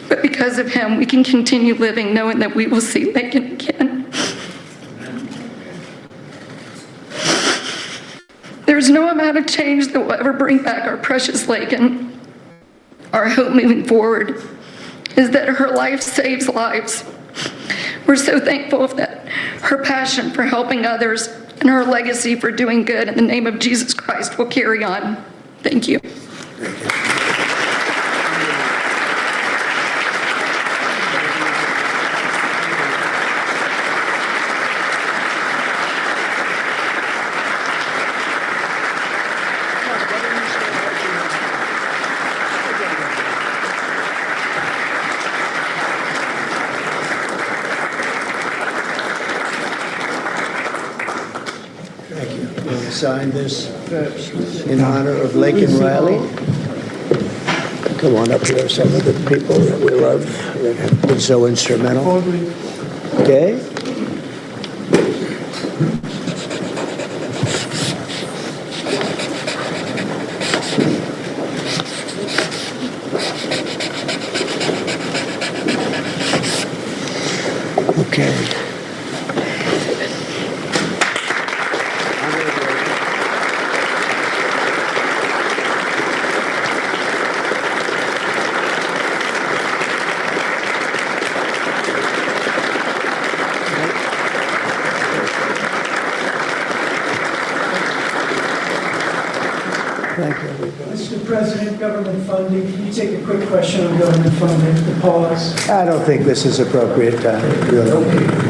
But because of him, we can continue living knowing that we will see Laken again. There's no amount of change that will ever bring back our precious Laken. Our hope moving forward is that her life saves lives. We're so thankful that her passion for helping others and her legacy for doing good in the name of Jesus Christ will carry on. Thank you. Sign this in honor of Laken-Riley. Come on up here, some of the people that we love that have been so instrumental. Okay? Okay. Mr. President, government funding. Can you take a quick question on government funding? The pause. I don't think this is appropriate time, really.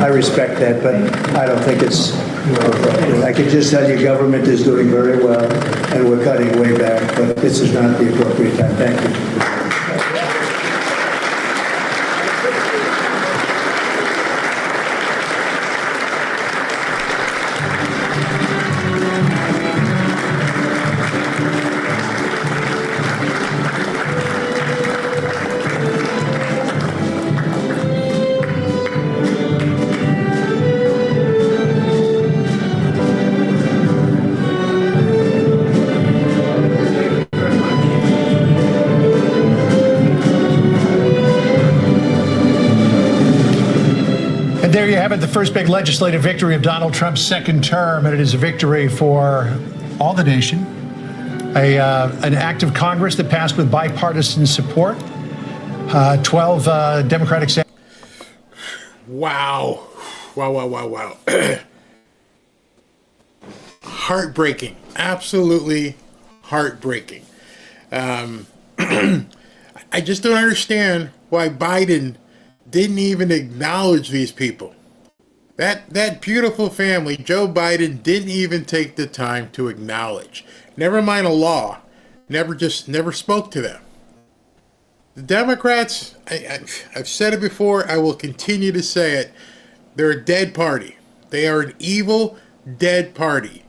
I respect that, but I don't think it's appropriate. I can just tell you government is doing very well, and we're cutting way back, but this is not the appropriate time. Thank you. There you have it, the first big legislative victory of Donald Trump's second term, and it is a victory for all the nation. An act of Congress that passed with bipartisan support. 12 Democratic senators. Wow. Wow. Heartbreaking. Absolutely heartbreaking. I just don't understand why Biden didn't even acknowledge these people. That beautiful family, Joe Biden didn't even take the time to acknowledge. Never mind a law. Never spoke to them. The Democrats, I've said it before, I will continue to say it. They're a dead party. They are an evil, dead party.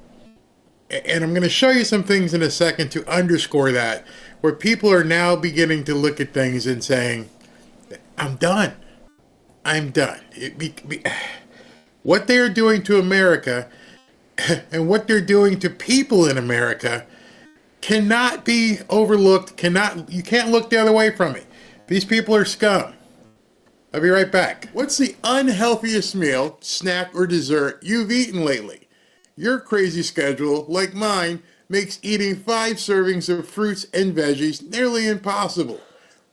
And I'm going to show you some things in a second to underscore that, where people are now beginning to look at things and saying, I'm done. I'm done. What they're doing to America and what they're doing to people in America cannot be overlooked. You can't look the other way from it. These people are scum. I'll be right back. What's the unhealthiest meal, snack, or dessert you've eaten lately? Your crazy schedule, like mine, makes eating 5 servings of fruits and veggies nearly impossible.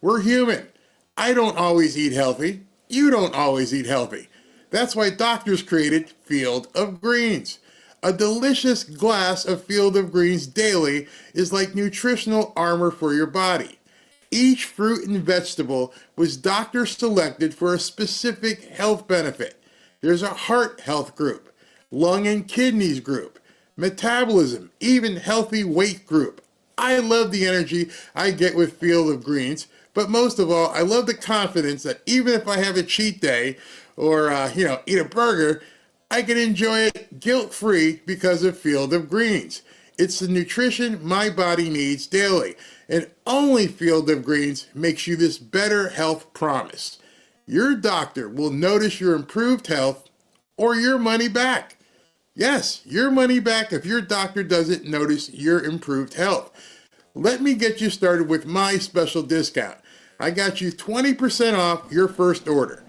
We're human. I don't always eat healthy. You don't always eat healthy. That's why doctors created Field of Greens. A delicious glass of Field of Greens daily is like nutritional armor for your body. Each fruit and vegetable was doctor selected for a specific health benefit. There's a heart health group, lung and kidneys group, metabolism, even healthy weight group. I love the energy I get with Field of Greens, but most of all, I love the confidence that even if I have a cheat day or, eat a burger, I can enjoy it guilt-free because of Field of Greens. It's the nutrition my body needs daily, and only Field of Greens makes you this better health promise. Your doctor will notice your improved health or your money back. Yes, your money back if your doctor doesn't notice your improved health. Let me get you started with my special discount. I got you 20% off your first order.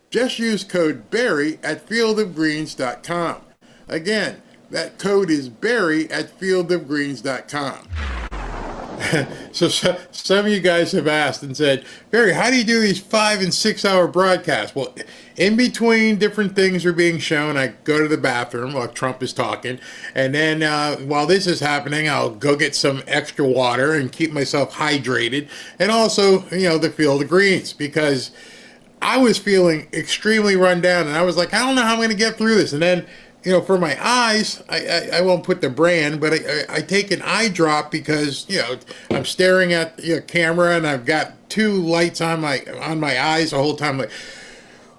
Just use code BARRY at fieldofgreens.com. Again, that code is BARRY at fieldofgreens.com. So some of you guys have asked and said, Barry, how do you do these 5 and 6 hour broadcasts? Well, in between different things are being shown, I go to the bathroom while Trump is talking. And then while this is happening, I'll go get some extra water and keep myself hydrated. And also, the Field of Greens, because I was feeling extremely run down. And I was like, I don't know how I'm going to get through this. And then, for my eyes, I won't put the brand, but I take an eye drop because, I'm staring at the camera and I've got 2 lights on my eyes the whole time. Like,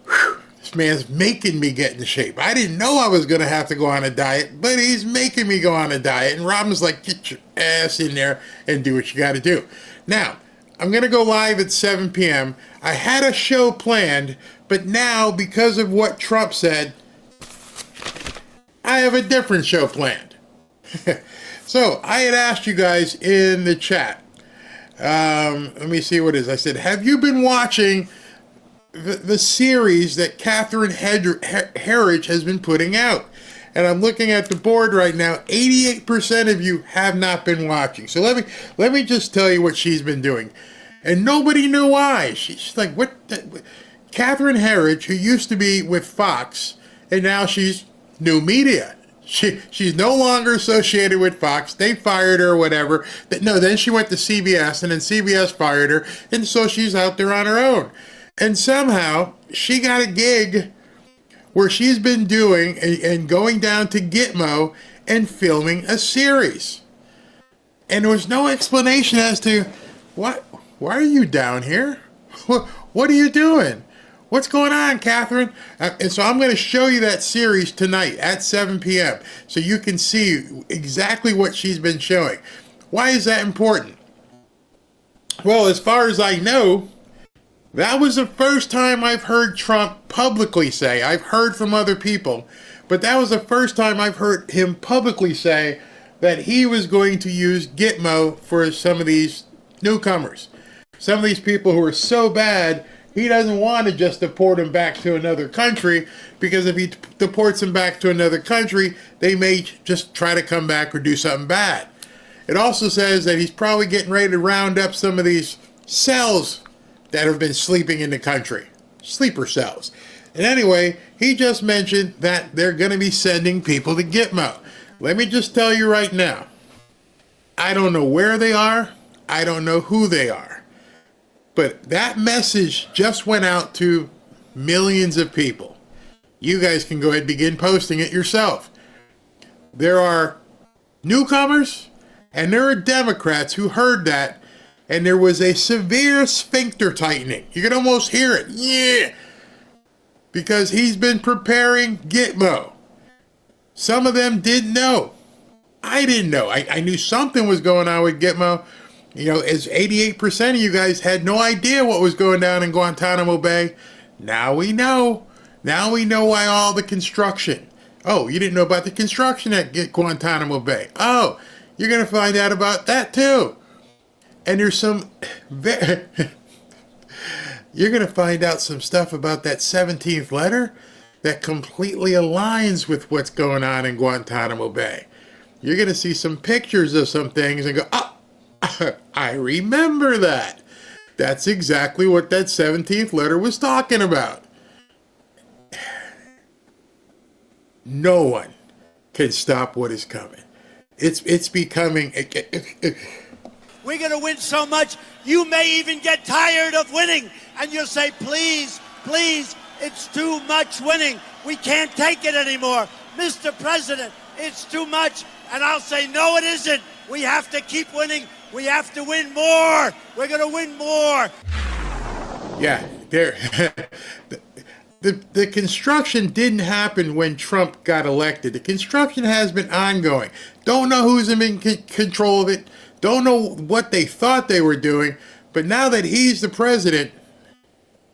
whew, this man's making me get in shape. I didn't know I was going to have to go on a diet, but he's making me go on a diet. And Robin's like, get your ass in there and do what you got to do. Now, I'm going to go live at 7 p.m. I had a show planned, but now, because of what Trump said, I have a different show planned. So I had asked you guys in the chat, let me see what it is. I said, have you been watching the series that Catherine Herridge has been putting out? And I'm looking at the board right now. 88% of you have not been watching. So let me just tell you what she's been doing. And nobody knew why. She's like, what? Catherine Herridge, who used to be with Fox, and now she's New Media. She's no longer associated with Fox. They fired her or whatever. No, then she went to CBS, and then CBS fired her, and so she's out there on her own. And somehow she got a gig where she's been doing and going down to Gitmo and filming a series. And there was no explanation as to why are you down here? What are you doing? What's going on, Catherine? And so I'm going to show you that series tonight at 7 p.m. so you can see exactly what she's been showing. Why is that important? Well, as far as I know, that was the first time I've heard Trump publicly say, I've heard from other people, but that was the first time I've heard him publicly say that he was going to use Gitmo for some of these newcomers. Some of these people who are so bad, he doesn't want to just deport them back to another country, because if he deports them back to another country, they may just try to come back or do something bad. It also says that he's probably getting ready to round up some of these cells that have been sleeping in the country. Sleeper cells. And anyway, he just mentioned that they're going to be sending people to Gitmo. Let me just tell you right now, I don't know where they are. I don't know who they are. But that message just went out to millions of people. You guys can go ahead and begin posting it yourself. There are newcomers and there are Democrats who heard that, and there was a severe sphincter tightening. You can almost hear it. Yeah. because he's been preparing Gitmo. Some of them didn't know. I didn't know. I knew something was going on with Gitmo. You know, as 88% of you guys had no idea what was going down in Guantanamo Bay. Now we know. Now we know why all the construction. Oh, you didn't know about the construction at Guantanamo Bay. Oh, you're going to find out about that too. And there's some... You're going to find out some stuff about that 17th letter that completely aligns with what's going on in Guantanamo Bay. You're going to see some pictures of some things and go, oh, I remember that. That's exactly what that 17th letter was talking about. No one can stop what is coming. It's becoming... We're going to win so much, you may even get tired of winning. And you'll say, please, please, it's too much winning. We can't take it anymore. Mr. President, it's too much. And I'll say, no, it isn't. We have to keep winning. We have to win more. We're going to win more. Yeah, the construction didn't happen when Trump got elected. The construction has been ongoing. Don't know who's in control of it. Don't know what they thought they were doing. But now that he's the president,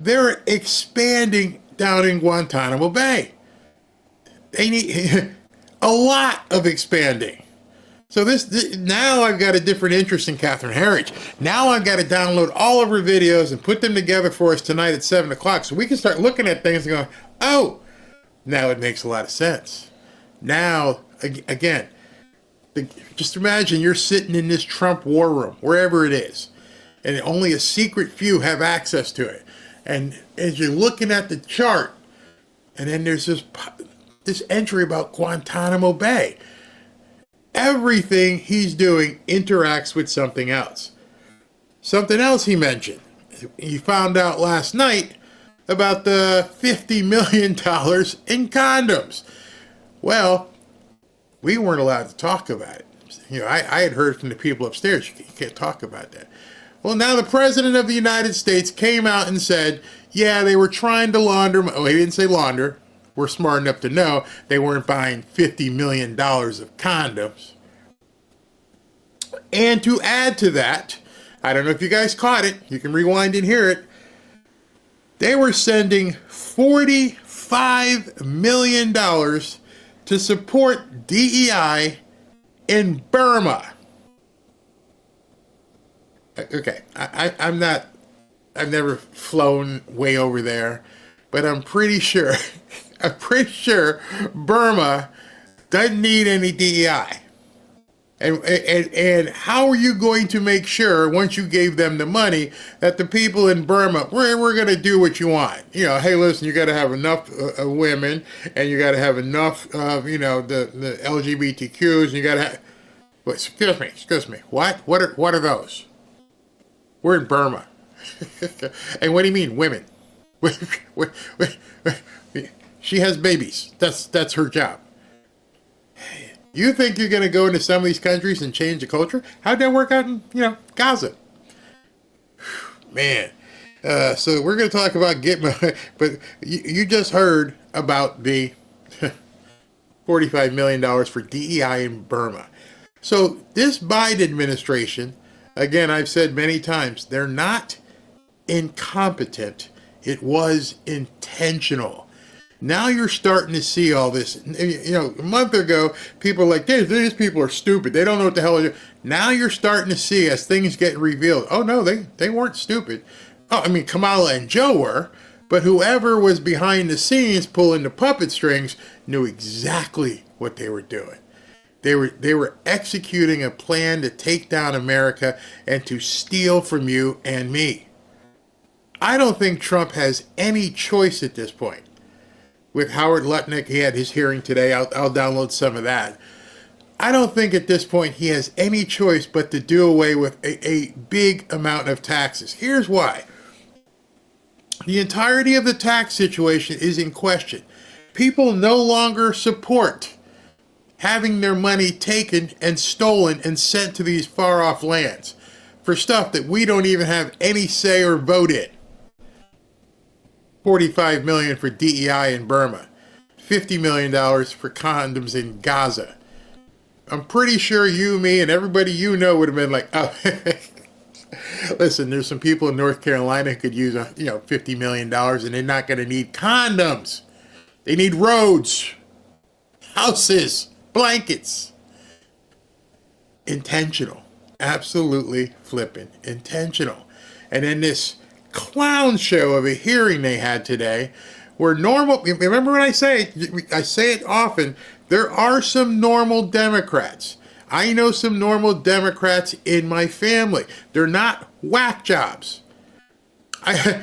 they're expanding down in Guantanamo Bay. They need a lot of expanding. So this now I've got a different interest in Catherine Herridge. Now I've got to download all of her videos and put them together for us tonight at 7 o'clock so we can start looking at things and go, oh, now it makes a lot of sense. Now, again, just imagine you're sitting in this Trump war room, wherever it is, and only a secret few have access to it. And as you're looking at the chart, and then there's this entry about Guantanamo Bay. Everything he's doing interacts with something else. Something else he mentioned. He found out last night about the $50 million in condoms. Well, we weren't allowed to talk about it. You know, I had heard from the people upstairs, you can't talk about that. Well, now the President of the United States came out and said, yeah, they were trying to launder. Oh, he didn't say launder. We're smart enough to know they weren't buying $50 million of condoms. And to add to that, I don't know if you guys caught it. You can rewind and hear it. They were sending $45 million to support DEI in Burma. Okay, I've never flown way over there, but I'm pretty sure Burma doesn't need any DEI. And how are you going to make sure, once you gave them the money, that the people in Burma, we're going to do what you want? You know, hey, listen, you got to have enough women, and you got to have enough of, the LGBTQs, and you got to have... Wait, excuse me. What? What are those? We're in Burma. And what do you mean, women? She has babies. That's her job. You think you're going to go into some of these countries and change the culture? How'd that work out in, Gaza? Man. So we're going to talk about Gitmo, but you just heard about the $45 million for DEI in Burma. So this Biden administration, again, I've said many times, they're not incompetent. It was intentional. Now you're starting to see all this. A month ago, people were like, these people are stupid. They don't know what the hell they're doing. Now you're starting to see, as things get revealed, oh, no, they weren't stupid. Oh, I mean, Kamala and Joe were, but whoever was behind the scenes pulling the puppet strings knew exactly what they were doing. They were executing a plan to take down America and to steal from you and me. I don't think Trump has any choice at this point. With Howard Lutnick, he had his hearing today. I'll download some of that. I don't think at this point he has any choice but to do away with a big amount of taxes. Here's why. The entirety of the tax situation is in question. People no longer support having their money taken and stolen and sent to these far-off lands for stuff that we don't even have any say or vote in. $45 million for DEI in Burma, $50 million for condoms in Gaza. I'm pretty sure you, me, and everybody you know would have been like, oh, listen, there's some people in North Carolina who could use, $50 million, and they're not going to need condoms. They need roads, houses, blankets. Intentional. Absolutely flipping intentional. And then this clown show of a hearing they had today, where normal, remember what I say it often, there are some normal Democrats. I know some normal Democrats in my family. They're not whack jobs. I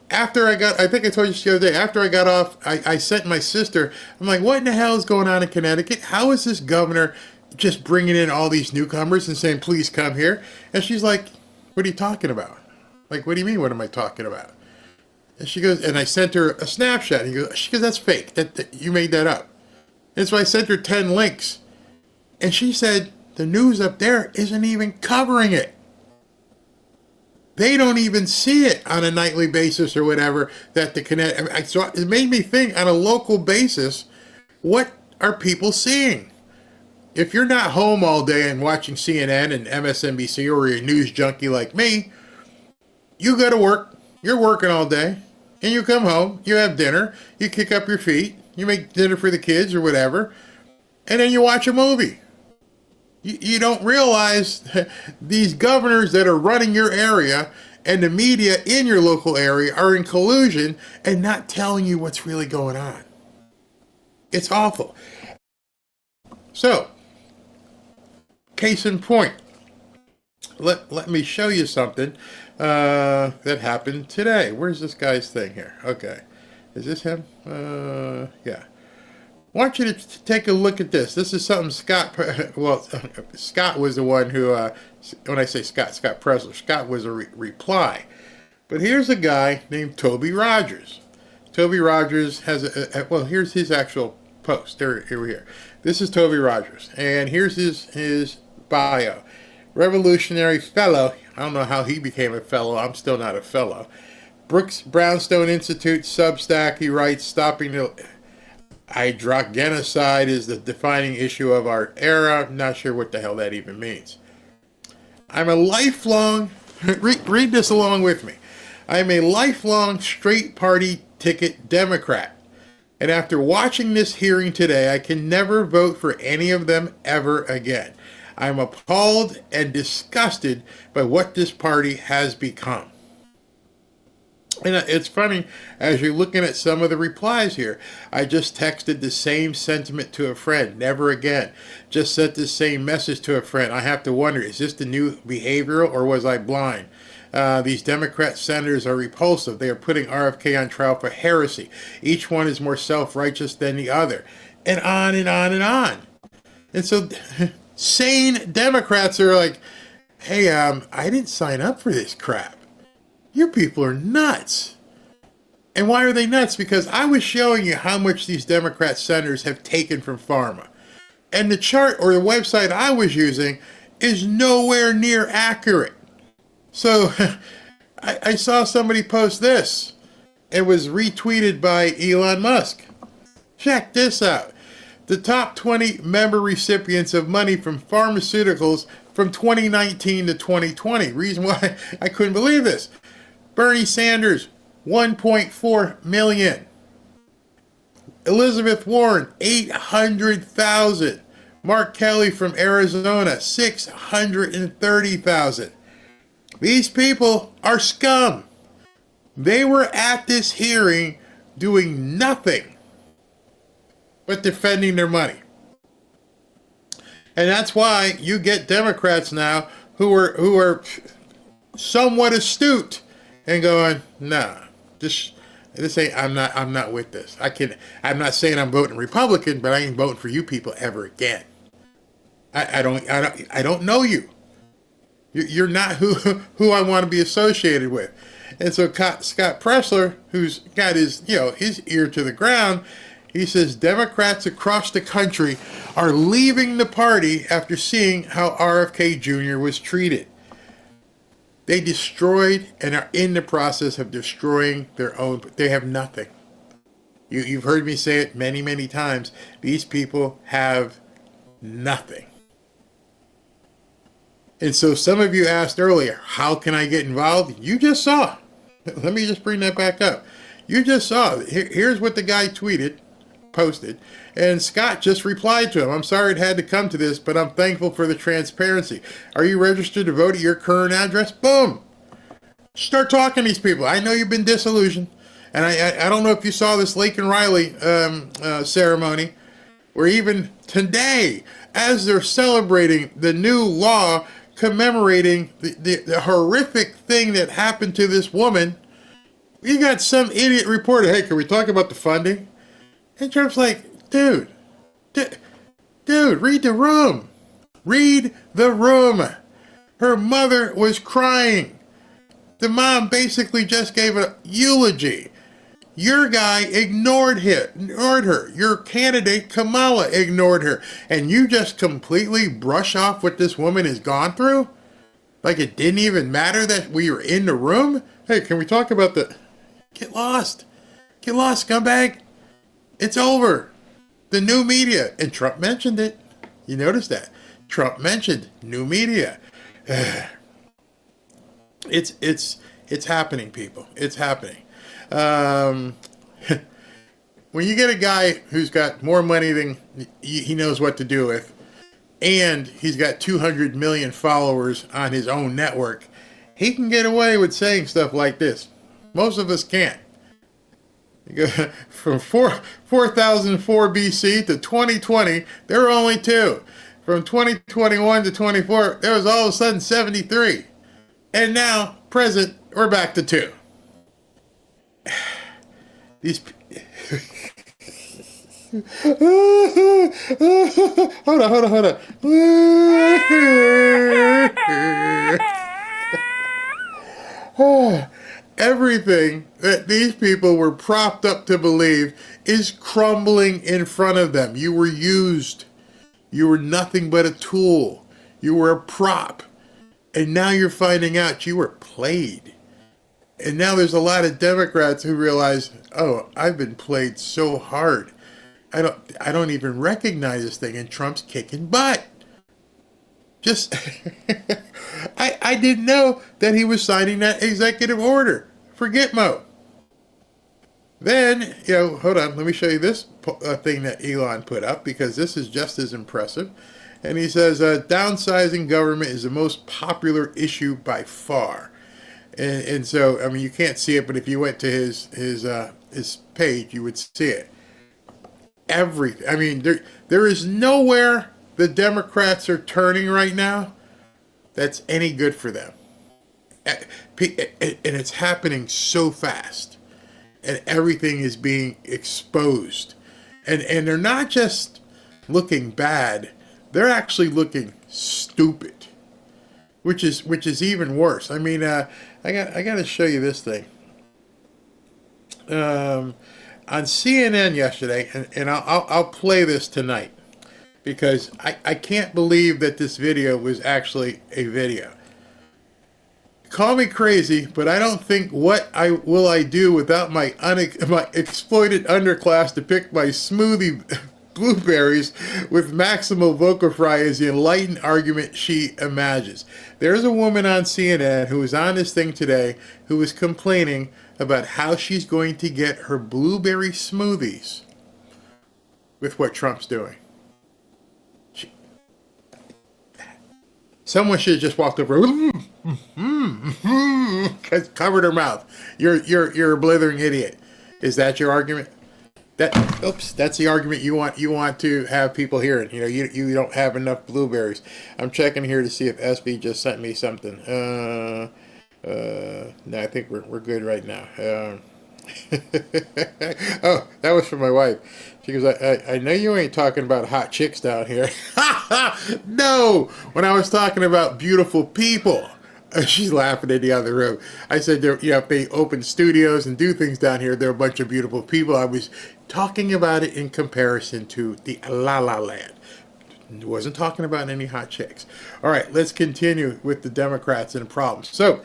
think I told you the other day, after I got off, I sent my sister, I'm like, what in the hell is going on in Connecticut? How is this governor just bringing in all these newcomers and saying, please come here? And she's like, what are you talking about? Like, what do you mean, what am I talking about? And she goes, and I sent her a snapshot. And she goes, that's fake. That you made that up. And so I sent her 10 links. And she said, the news up there isn't even covering it. They don't even see it on a nightly basis or whatever. So it made me think, on a local basis, what are people seeing? If you're not home all day and watching CNN and MSNBC, or you're a news junkie like me, you go to work, you're working all day, and you come home, you have dinner, you kick up your feet, you make dinner for the kids or whatever, and then you watch a movie. You don't realize these governors that are running your area and the media in your local area are in collusion and not telling you what's really going on. It's awful. So, case in point, let me show you something that happened today. Where's this guy's thing here? Okay. Is this him? Yeah. I want you to take a look at this. This is something Scott was the one who, when I say Scott Presler, Scott was a reply. But here's a guy named Toby Rogers. Toby Rogers has here's his actual post. Here we're here. This is Toby Rogers. And here's his bio. Revolutionary fellow. I don't know how he became a fellow. I'm still not a fellow. Brooks Brownstone Institute, Substack, he writes, stopping the genocide is the defining issue of our era. I'm not sure what the hell that even means. I'm a lifelong, read this along with me. I'm a lifelong straight party ticket Democrat. And after watching this hearing today, I can never vote for any of them ever again. I'm appalled and disgusted by what this party has become. And it's funny, as you're looking at some of the replies here, I just texted the same sentiment to a friend, never again. Just sent the same message to a friend. I have to wonder, is this the new behavioral or was I blind? These Democrat senators are repulsive. They are putting RFK on trial for heresy. Each one is more self-righteous than the other. And on and on and on. And so sane Democrats are like, hey, I didn't sign up for this crap. You people are nuts. And why are they nuts? Because I was showing you how much these Democrat senators have taken from pharma. And the chart or the website I was using is nowhere near accurate. So I saw somebody post this. It was retweeted by Elon Musk. Check this out. The top 20 member recipients of money from pharmaceuticals from 2019 to 2020. Reason why I couldn't believe this. Bernie Sanders, 1.4 million. Elizabeth Warren, 800,000. Mark Kelly from Arizona, 630,000. These people are scum. They were at this hearing doing nothing but defending their money. And that's why you get Democrats now who are somewhat astute and going, nah, this ain't, I'm not with this. I'm not saying I'm voting Republican, but I ain't voting for you people ever again. I don't know you. You're not who I want to be associated with. And so Scott Presler, who's got his ear to the ground, he says Democrats across the country are leaving the party after seeing how RFK Jr. was treated. They destroyed and are in the process of destroying their own. They have nothing. You've heard me say it many, many times. These people have nothing. And so some of you asked earlier, how can I get involved? You just saw. Let me just bring that back up. You just saw. Here's what the guy posted, and Scott just replied to him. I'm sorry it had to come to this, but I'm thankful for the transparency. Are you registered to vote at your current address? Boom. Start talking to these people. I know you've been disillusioned. And I don't know if you saw this Laken Riley ceremony, where even today, as they're celebrating the new law commemorating the horrific thing that happened to this woman, you got some idiot reporter, hey, can we talk about the funding? And Trump's like, dude, read the room. Read the room. Her mother was crying. The mom basically just gave a eulogy. Your guy ignored her. Your candidate, Kamala, ignored her. And you just completely brush off what this woman has gone through? Like it didn't even matter that we were in the room? Hey, can we talk about the... Get lost. Get lost, scumbag. It's over. The new media. And Trump mentioned it. You noticed that. Trump mentioned new media. It's happening, people. It's happening. When you get a guy who's got more money than he knows what to do with, and he's got 200 million followers on his own network, he can get away with saying stuff like this. Most of us can't. You go from 4004 BC to 2020, there were only 2. From 2021 to 24, there was all of a sudden 73. And now, present, we're back to 2. These hold on. Everything that these people were propped up to believe is crumbling in front of them. You were used. You were nothing but a tool. You were a prop. And now you're finding out you were played. And now there's a lot of Democrats who realize, oh, I've been played so hard. I don't even recognize this thing, and Trump's kicking butt. Just, I didn't know that he was signing that executive order for Gitmo. Then, hold on, let me show you this thing that Elon put up, because this is just as impressive. And he says, downsizing government is the most popular issue by far. And so, I mean, you can't see it, but if you went to his page, you would see it. Everything. I mean, there is nowhere the Democrats are turning right now that's any good for them. And it's happening so fast. And everything is being exposed. And they're not just looking bad, they're actually looking stupid. Which is even worse. I mean, I got to show you this thing. On CNN yesterday, and I'll play this tonight, because I can't believe that this video was actually a video. Call me crazy, but I don't think what will I do without my exploited underclass to pick my smoothie blueberries with maximal vocal fry is the enlightened argument she imagines. There's a woman on CNN who was on this thing today who was complaining about how she's going to get her blueberry smoothies with what Trump's doing. Someone should have just walked over, covered her mouth. You're a blithering idiot. Is that your argument? That's the argument you want to have people hearing. You don't have enough blueberries. I'm checking here to see if SB just sent me something. No, I think we're good right now. Oh, that was from my wife. She goes, I know you ain't talking about hot chicks down here. No, when I was talking about beautiful people. She's laughing in the other room. I said, if they open studios and do things down here, there are a bunch of beautiful people. I was talking about it in comparison to the La La Land. Wasn't talking about any hot chicks. All right, let's continue with the Democrats and the problems. So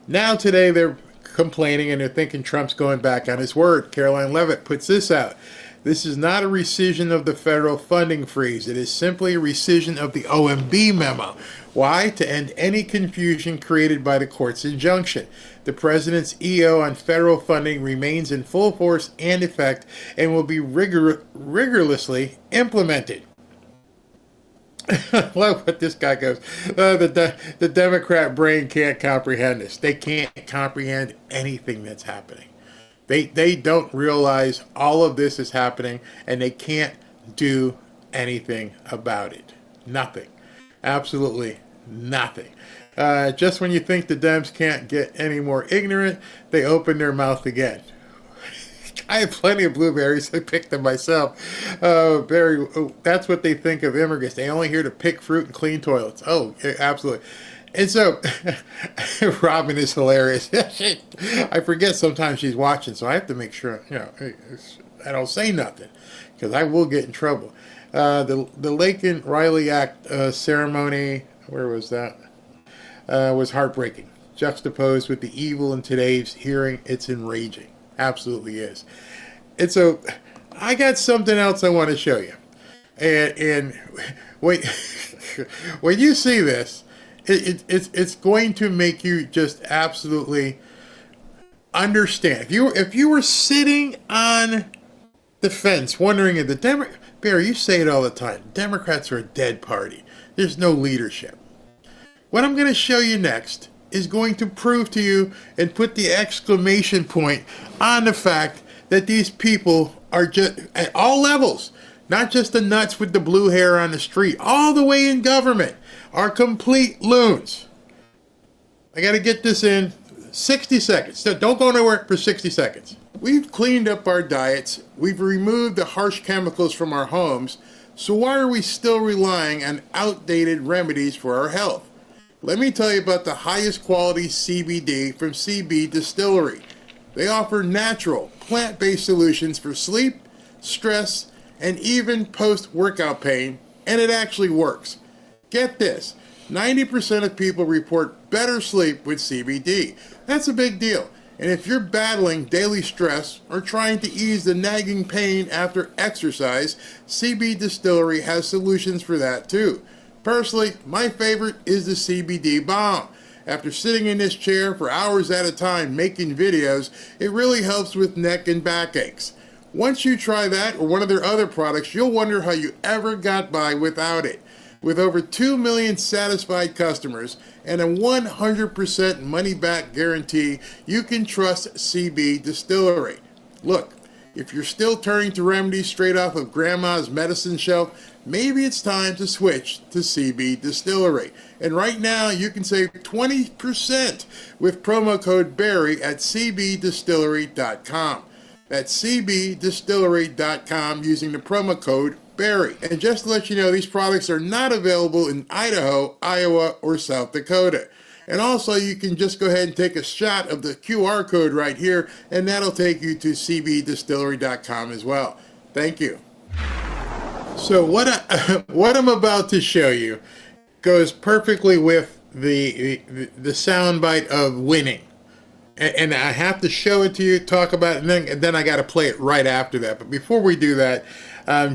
now today they're complaining and they're thinking Trump's going back on his word. Caroline Leavitt puts this out. This is not a rescission of the federal funding freeze. It is simply a rescission of the OMB memo. Why? To end any confusion created by the court's injunction. The president's EO on federal funding remains in full force and effect and will be rigorously implemented. I love what this guy goes. The Democrat brain can't comprehend this. They can't comprehend anything that's happening. They don't realize all of this is happening, and they can't do anything about it. Nothing. Absolutely nothing. Just when you think the Dems can't get any more ignorant, they open their mouth again. I have plenty of blueberries. I picked them myself. That's what they think of immigrants. They only here to pick fruit and clean toilets. Oh, absolutely. And so, Robin is hilarious. I forget sometimes she's watching, so I have to make sure, I don't say nothing, because I will get in trouble. The Laken Riley Act ceremony, where was that? Was heartbreaking. Juxtaposed with the evil in today's hearing, it's enraging. Absolutely is. And so, I got something else I want to show you. And when you see this, it's going to make you just absolutely understand. If you were sitting on the fence wondering if the Barry, you say it all the time, Democrats are a dead party. There's no leadership. What I'm going to show you next is going to prove to you and put the exclamation point on the fact that these people are just at all levels, not just the nuts with the blue hair on the street, all the way in government, are complete loons. I got to get this in 60 seconds. So don't go nowhere for 60 seconds. We've cleaned up our diets. We've removed the harsh chemicals from our homes. So why are we still relying on outdated remedies for our health? Let me tell you about the highest quality CBD from CB Distillery. They offer natural, plant-based solutions for sleep, stress, and even post-workout pain, and it actually works. Get this, 90% of people report better sleep with CBD. That's a big deal. And if you're battling daily stress or trying to ease the nagging pain after exercise, CB Distillery has solutions for that too. Personally, my favorite is the CBD Bomb. After sitting in this chair for hours at a time making videos, it really helps with neck and back aches. Once you try that or one of their other products, you'll wonder how you ever got by without it. With over 2 million satisfied customers and a 100% money-back guarantee, you can trust CB Distillery. Look, if you're still turning to remedies straight off of Grandma's medicine shelf, maybe it's time to switch to CB Distillery. And right now, you can save 20% with promo code BARRY at cbdistillery.com. That's cbdistillery.com using the promo code Barry. And just to let you know, these products are not available in Idaho, Iowa, or South Dakota. And also, you can just go ahead and take a shot of the QR code right here, and that'll take you to cbdistillery.com as well. Thank you. So what I'm about to show you goes perfectly with the soundbite of winning. And I have to show it to you, talk about it, and then I got to play it right after that. But before we do that,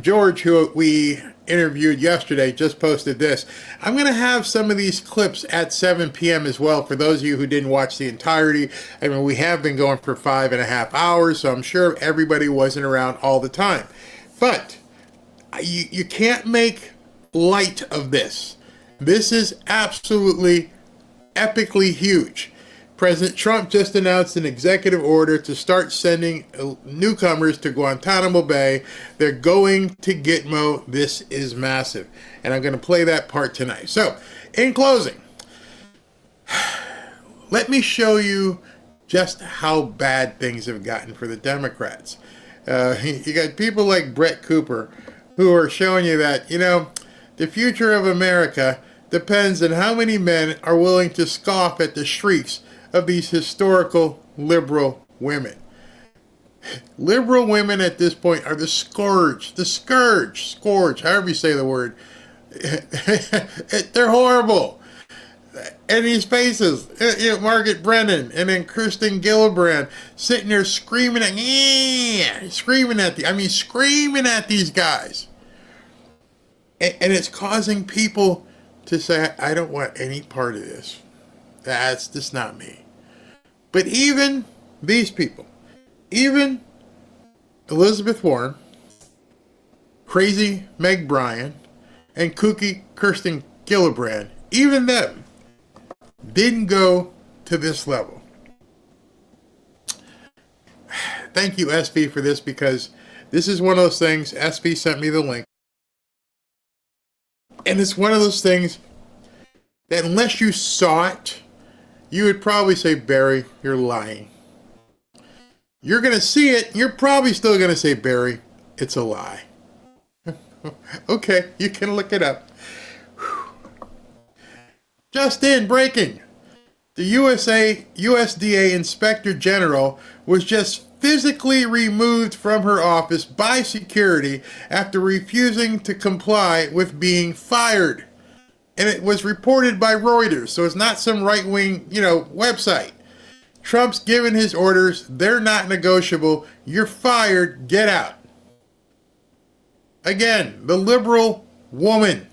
George, who we interviewed yesterday, just posted this. I'm going to have some of these clips at 7 p.m. as well for those of you who didn't watch the entirety. I mean, we have been going for 5.5 hours, so I'm sure everybody wasn't around all the time. But you can't make light of this. This is absolutely epically huge. President Trump just announced an executive order to start sending newcomers to Guantanamo Bay. They're going to Gitmo. This is massive. And I'm going to play that part tonight. So, in closing, let me show you just how bad things have gotten for the Democrats. You got people like Brett Cooper who are showing you that, the future of America depends on how many men are willing to scoff at the shrieks of these historical liberal women. Liberal women at this point are the scourge, however you say the word, They're horrible. And these faces, Margaret Brennan and then Kirsten Gillibrand sitting there screaming at these guys. And it's causing people to say, I don't want any part of this. That's just not me. But even these people, even Elizabeth Warren, crazy Meg Bryan, and kooky Kirsten Gillibrand, even them didn't go to this level. Thank you, SV, for this, because this is one of those things. SV sent me the link. And it's one of those things that unless you saw it, you would probably say, Barry, you're lying. You're going to see it. You're probably still going to say, Barry, it's a lie. Okay, you can look it up. Just in, breaking. The USDA Inspector General was just physically removed from her office by security after refusing to comply with being fired. And it was reported by Reuters, so it's not some right-wing, website. Trump's given his orders. They're not negotiable. You're fired. Get out. Again, the liberal woman.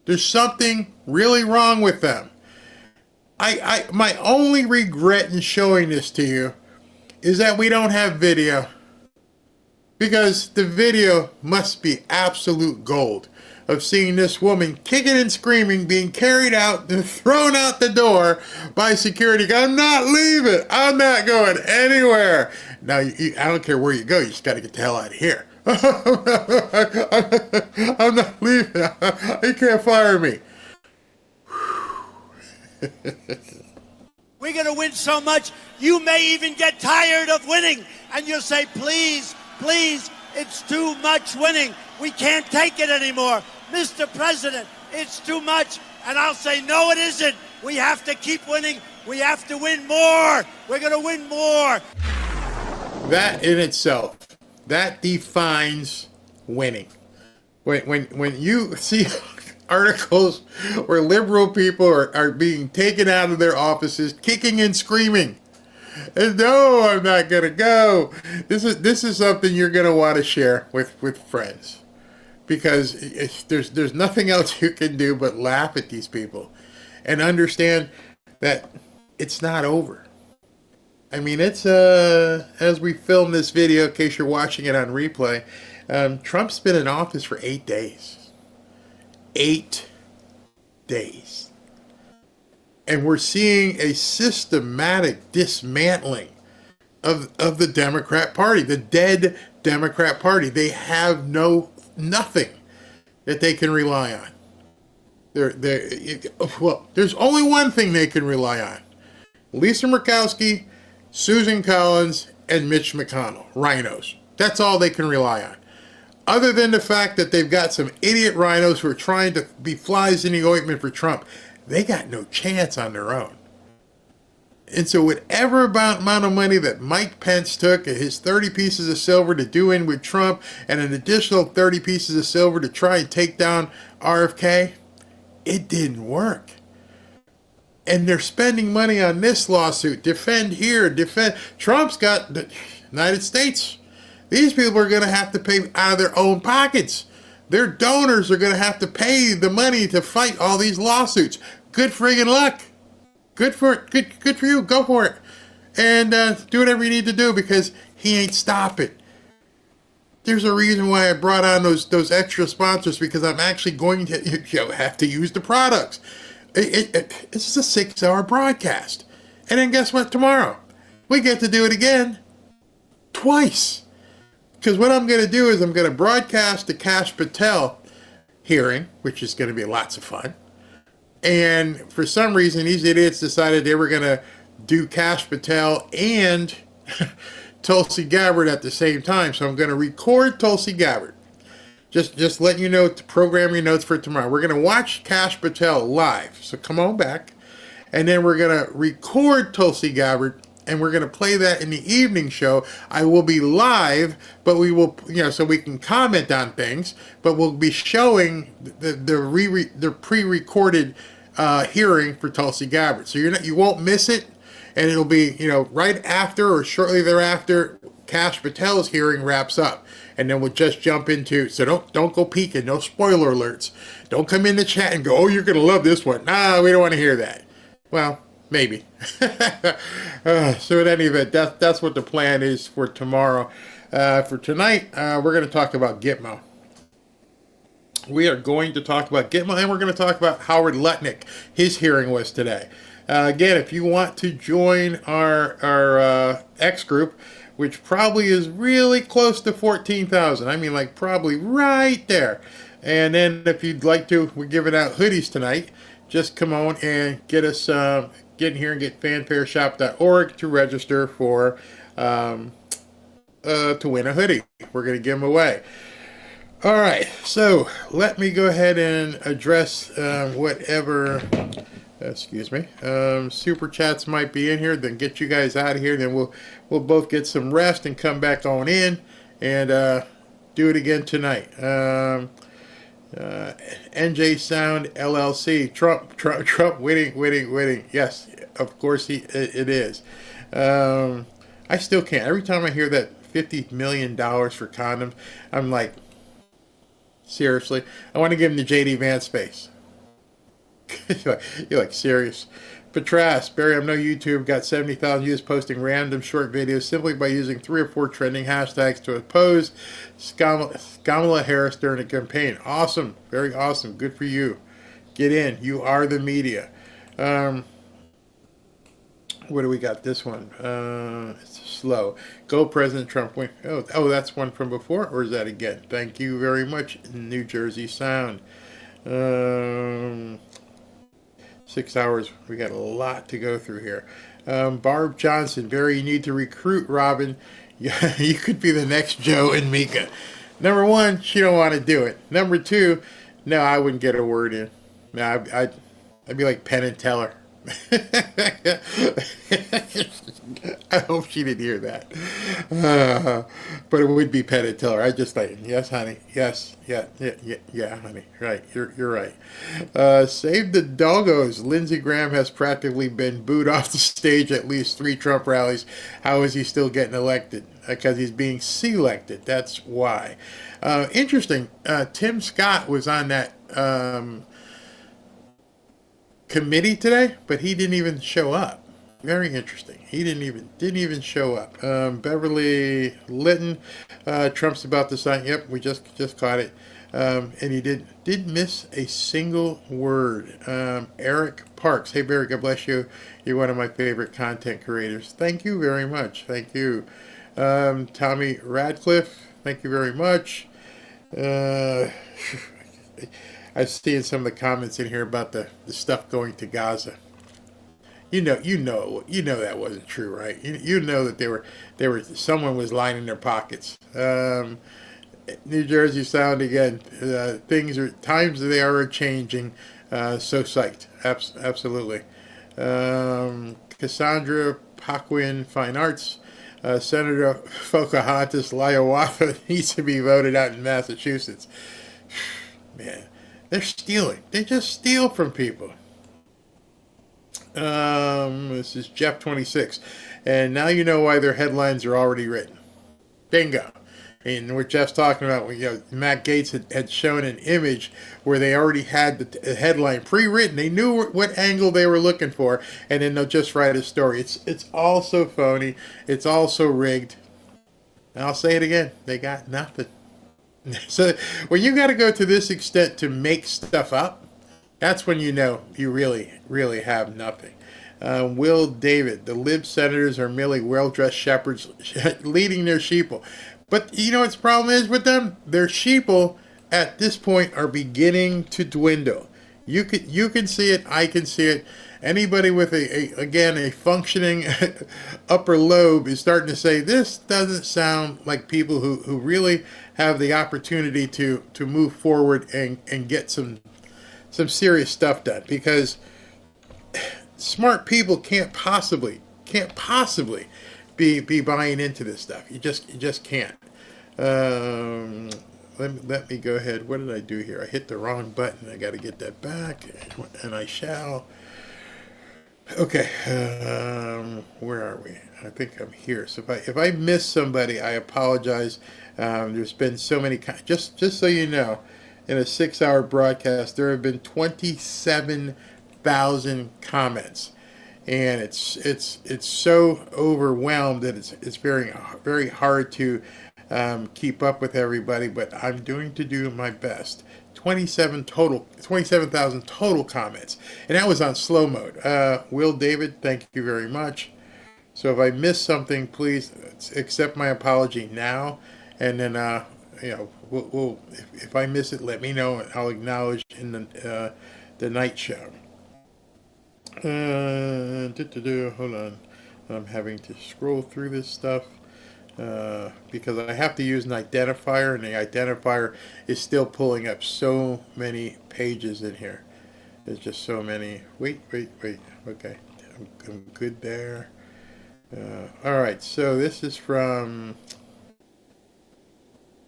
There's something really wrong with them. My only regret in showing this to you is that we don't have video. Because the video must be absolute gold of seeing this woman kicking and screaming, being carried out and thrown out the door by security. I'm not leaving. I'm not going anywhere. Now, I don't care where you go. You just got to get the hell out of here. I'm not leaving. You can't fire me. We're going to win so much, you may even get tired of winning. And you'll say, please, please, it's too much winning. We can't take it anymore. Mr. President, it's too much. And I'll say, no, it isn't. We have to keep winning. We have to win more. We're going to win more. That in itself, that defines winning. When you see articles where liberal people are being taken out of their offices, kicking and screaming, and no, I'm not going to go. This is something you're going to want to share with friends. Because there's nothing else you can do but laugh at these people and understand that it's not over. I mean, it's, as we film this video, in case you're watching it on replay, Trump's been in office for 8 days. 8 days. And we're seeing a systematic dismantling of the Democrat Party, the dead Democrat Party. They have nothing that they can rely on. Well, there's only one thing they can rely on. Lisa Murkowski, Susan Collins, and Mitch McConnell, rhinos. That's all they can rely on. Other than the fact that they've got some idiot rhinos who are trying to be flies in the ointment for Trump, they got no chance on their own. And so whatever amount of money that Mike Pence took, his 30 pieces of silver to do in with Trump, and an additional 30 pieces of silver to try and take down RFK, it didn't work. And they're spending money on this lawsuit. Defend here, defend. Trump's got the United States. These people are going to have to pay out of their own pockets. Their donors are going to have to pay the money to fight all these lawsuits. Good friggin' luck. Good for it. Good for you. Go for it. And do whatever you need to do because he ain't stopping. There's a reason why I brought on those extra sponsors because I'm actually going to have to use the products. This is a 6-hour broadcast. And then guess what? Tomorrow, we get to do it again. Twice. Because what I'm going to do is I'm going to broadcast the Kash Patel hearing, which is going to be lots of fun. And for some reason, these idiots decided they were going to do Kash Patel and Tulsi Gabbard at the same time. So I'm going to record Tulsi Gabbard. Just letting you know to program your notes for tomorrow. We're going to watch Kash Patel live. So come on back. And then we're going to record Tulsi Gabbard and we're going to play that in the evening show. I will be live, but we will, so we can comment on things, but we'll be showing the pre-recorded hearing for Tulsi Gabbard. So you won't miss it, and it'll be, right after or shortly thereafter Kash Patel's hearing wraps up. And then we'll just jump into, so don't go peeking, no spoiler alerts. Don't come in the chat and go, oh, you're going to love this one. Nah, we don't want to hear that. Well, maybe. So in any event, that's what the plan is for tomorrow. For tonight, we're going to talk about Gitmo. We are going to talk about Gitmo, and we're going to talk about Howard Lutnick. His hearing was today. Again, if you want to join our X group, which probably is really close to 14,000. I mean, like probably right there. And then if you'd like to, we're giving out hoodies tonight. Just come on and get us, get in here and get fanfareshop.org to register for, to win a hoodie. We're going to give them away. All right, so let me go ahead and address whatever... excuse me, super chats might be in here, then get you guys out of here, then we'll both get some rest and come back on in and do it again tonight. NJ Sound LLC, Trump winning. Yes, of course it is. I still can't. Every time I hear that $50 million for condoms, I'm like, seriously? I want to give him the J.D. Vance space. You're like serious. Patras, Barry, I'm no YouTube, got 70,000 views posting random short videos simply by using 3 or 4 trending hashtags to oppose Kamala Harris during a campaign. Awesome. Very awesome. Good for you. Get in. You are the media. What do we got? This one. It's slow. Go President Trump. Win. Oh, that's one from before, or is that again? Thank you very much, New Jersey Sound. 6 hours. We got a lot to go through here. Barb Johnson, Barry, you need to recruit Robin. You could be the next Joe and Mika. Number one, she don't want to do it. Number two, no, I wouldn't get a word in. No, I'd be like Penn and Teller. I hope she didn't hear that. But it would be Penn and Teller. I just like, yes, honey. Yes, yeah, honey. Right, you're right. Save the doggos. Lindsey Graham has practically been booed off the stage at least 3 Trump rallies. How is he still getting elected? Because he's being selected. That's why. Interesting. Tim Scott was on that committee today, but he didn't even show up. Very interesting. He didn't even show up. Beverly Litton, Trump's about to sign. Yep, we just caught it. And he did miss a single word. Eric Parks. Hey Barry, God bless you. You're one of my favorite content creators. Thank you very much. Thank you. Tommy Radcliffe. Thank you very much. I've seen some of the comments in here about the stuff going to Gaza. You know that wasn't true, right? You know that someone was lining their pockets. New Jersey Sound again. Times they are changing. So psyched, absolutely. Cassandra Paquin, Fine Arts. Senator Pocahontas Liawatha needs to be voted out in Massachusetts. Man. They're stealing. They just steal from people. This is Jeff 26. And now you know why their headlines are already written. Bingo. And what Jeff's talking about, Matt Gaetz had shown an image where they already had the headline pre-written. They knew what angle they were looking for, and then they'll just write a story. It's all so phony. It's all so rigged. And I'll say it again. They got nothing. So when you got to go to this extent to make stuff up, that's when you know you really, really have nothing. Will David, the Lib senators are merely well-dressed shepherds leading their sheeple. But you know what's the problem is with them? Their sheeple at this point are beginning to dwindle. You can see it. I can see it. Anybody with a functioning upper lobe is starting to say this doesn't sound like people who really have the opportunity to move forward and get some serious stuff done, because smart people can't possibly can't possibly be buying into this stuff. You just can't. Let me go ahead. What did I do here? I hit the wrong button. I got to get that back, and I shall. Okay, where are we? I think I'm here. So if I miss somebody, I apologize. There's been so many. Just so you know, in a 6-hour broadcast, there have been 27,000 comments, and it's so overwhelmed that it's very hard to keep up with everybody. But I'm doing my best. 27,000 total comments, and that was on slow mode. Will David, thank you very much. So if I missed something, please accept my apology now, and then we'll if I miss it, let me know, and I'll acknowledge in the night show. Hold on, I'm having to scroll through this stuff. Because I have to use an identifier, and the identifier is still pulling up so many pages in here. There's just so many. Wait. Okay, I'm good there. All right, so this is from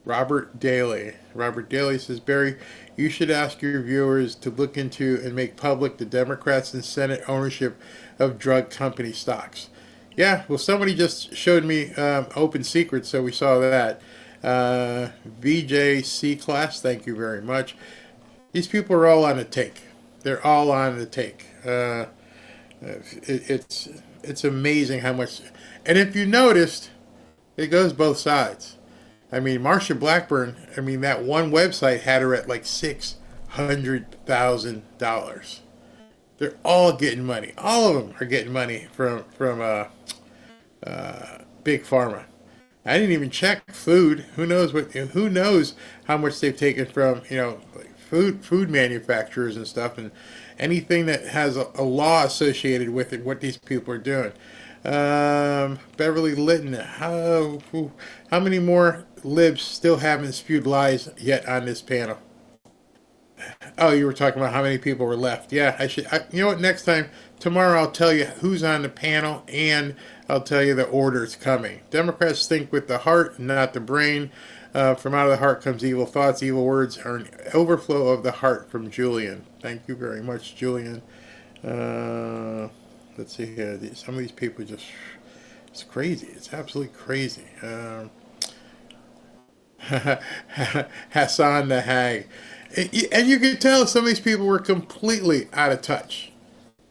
Robert Daly. Robert Daly says, Barry, you should ask your viewers to look into and make public the Democrats and Senate ownership of drug company stocks. Yeah, well, somebody just showed me Open Secrets, so we saw that. VJC class, thank you very much. These people are all on the take. They're all on the take. It's amazing how much. And if you noticed, it goes both sides. I mean, Marsha Blackburn, that one website had her at like $600,000. They're all getting money. All of them are getting money from Big Pharma. I didn't even check food. Who knows how much they've taken from food manufacturers and stuff, and anything that has a law associated with it. What these people are doing. Beverly Litton. How many more libs still haven't spewed lies yet on this panel? Oh, you were talking about how many people were left. Yeah, you know what? Next time, tomorrow, I'll tell you who's on the panel, and I'll tell you the order's coming. Democrats think with the heart, not the brain. From out of the heart comes evil thoughts. Evil words are an overflow of the heart, from Julian. Thank you very much, Julian. Let's see here. Some of these people it's crazy. It's absolutely crazy. Hassan the Hag. And you can tell some of these people were completely out of touch.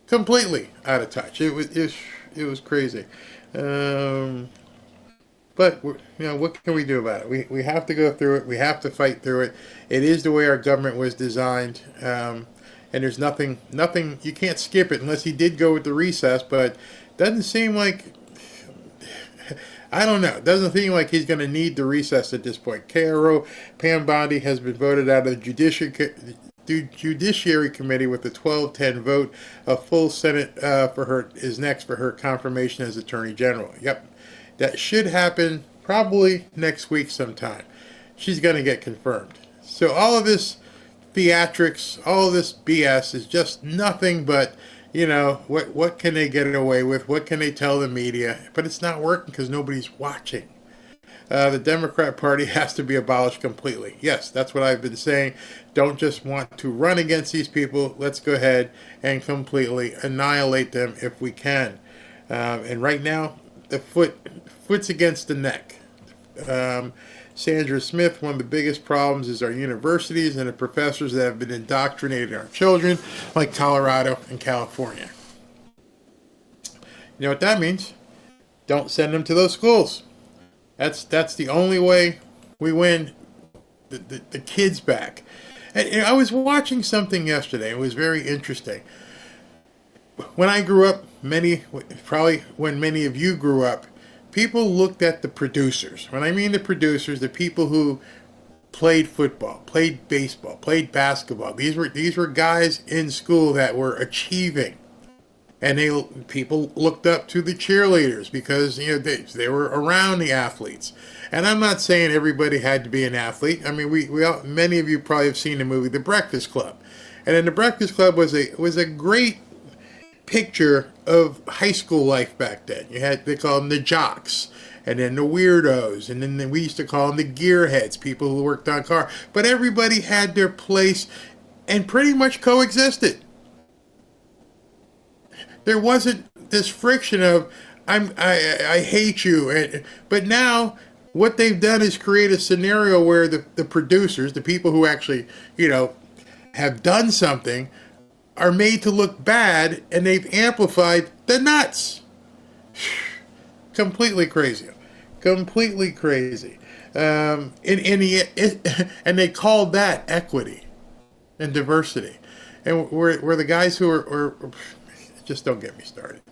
Completely out of touch. It was crazy. But what can we do about it? We have to go through it. We have to fight through it. It is the way our government was designed. And there's nothing. You can't skip it unless he did go with the recess. But it doesn't seem like. I don't know. It doesn't seem like he's going to need the recess at this point. KRO Pam Bondi has been voted out of the Judiciary Committee with a 12-10 vote. A full Senate is next for her confirmation as Attorney General. Yep. That should happen probably next week sometime. She's going to get confirmed. So all of this theatrics, all of this BS is just nothing but, what can they get away with? What can they tell the media? But it's not working because nobody's watching. The Democrat Party has to be abolished completely. Yes, that's what I've been saying. Don't just want to run against these people. Let's go ahead and completely annihilate them if we can. And right now, the foot's against the neck. Sandra Smith, one of the biggest problems is our universities and the professors that have been indoctrinating our children, like Colorado and California. You know what that means? Don't send them to those schools. That's the only way we win the kids back. And I was watching something yesterday. It was very interesting. When I grew up, probably when many of you grew up, people looked at the producers. When I mean the producers, the people who played football, played baseball, played basketball. These were guys in school that were achieving. And people looked up to the cheerleaders because they were around the athletes. And I'm not saying everybody had to be an athlete. I mean, many of you probably have seen the movie The Breakfast Club. And then The Breakfast Club was a great picture of high school life back then. They call them the jocks, and then the weirdos, and then we used to call them the gearheads, people who worked on cars. But everybody had their place and pretty much coexisted. There wasn't this friction of I hate you, but now what they've done is create a scenario where the producers, the people who actually have done something, are made to look bad, and they've amplified the nuts. Completely crazy. Completely crazy. And they called that equity and diversity. And we're the guys who are just don't get me started.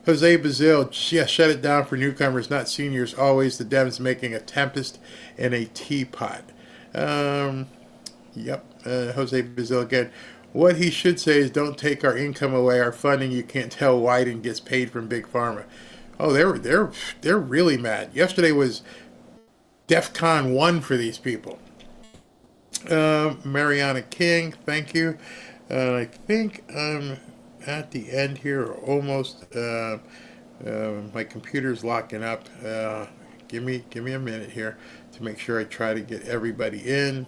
Jose Bazil, yeah, shut it down for newcomers, not seniors. Always the Dems making a tempest in a teapot. Yep, Jose Bazil again. What he should say is, don't take our income away, our funding. You can't tell Wyden gets paid from Big Pharma. Oh, they're really mad. Yesterday was DEFCON 1 for these people. Mariana King, thank you. I think I'm at the end here, or almost. My computer's locking up. Give me a minute here to make sure I try to get everybody in.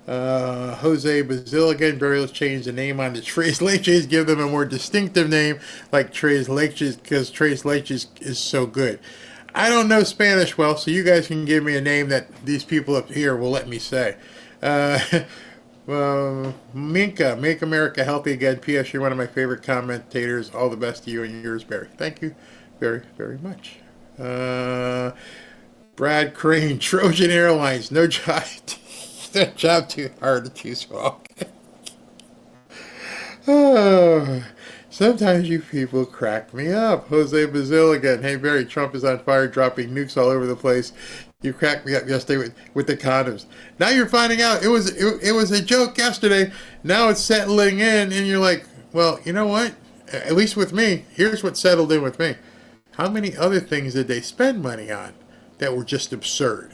Jose Bazil again. Burials changed the name on the Tres Leches, give them a more distinctive name like Tres Leches, because Tres Leches is so good. I don't know Spanish well, so you guys can give me a name that these people up here will let me say. Minka, make America healthy again. P.S. You're one of my favorite commentators. All the best to you and yours, Barry. Thank you very, very much. Brad Crane, Trojan Airlines, no job. That job too hard to choose from. Oh, sometimes you people crack me up. Jose Bazil again. Hey Barry, Trump is on fire, dropping nukes all over the place. You cracked me up yesterday with the condoms. Now you're finding out it was a joke yesterday. Now it's settling in, and you're like, well, you know what? At least with me, here's what settled in with me. How many other things did they spend money on that were just absurd?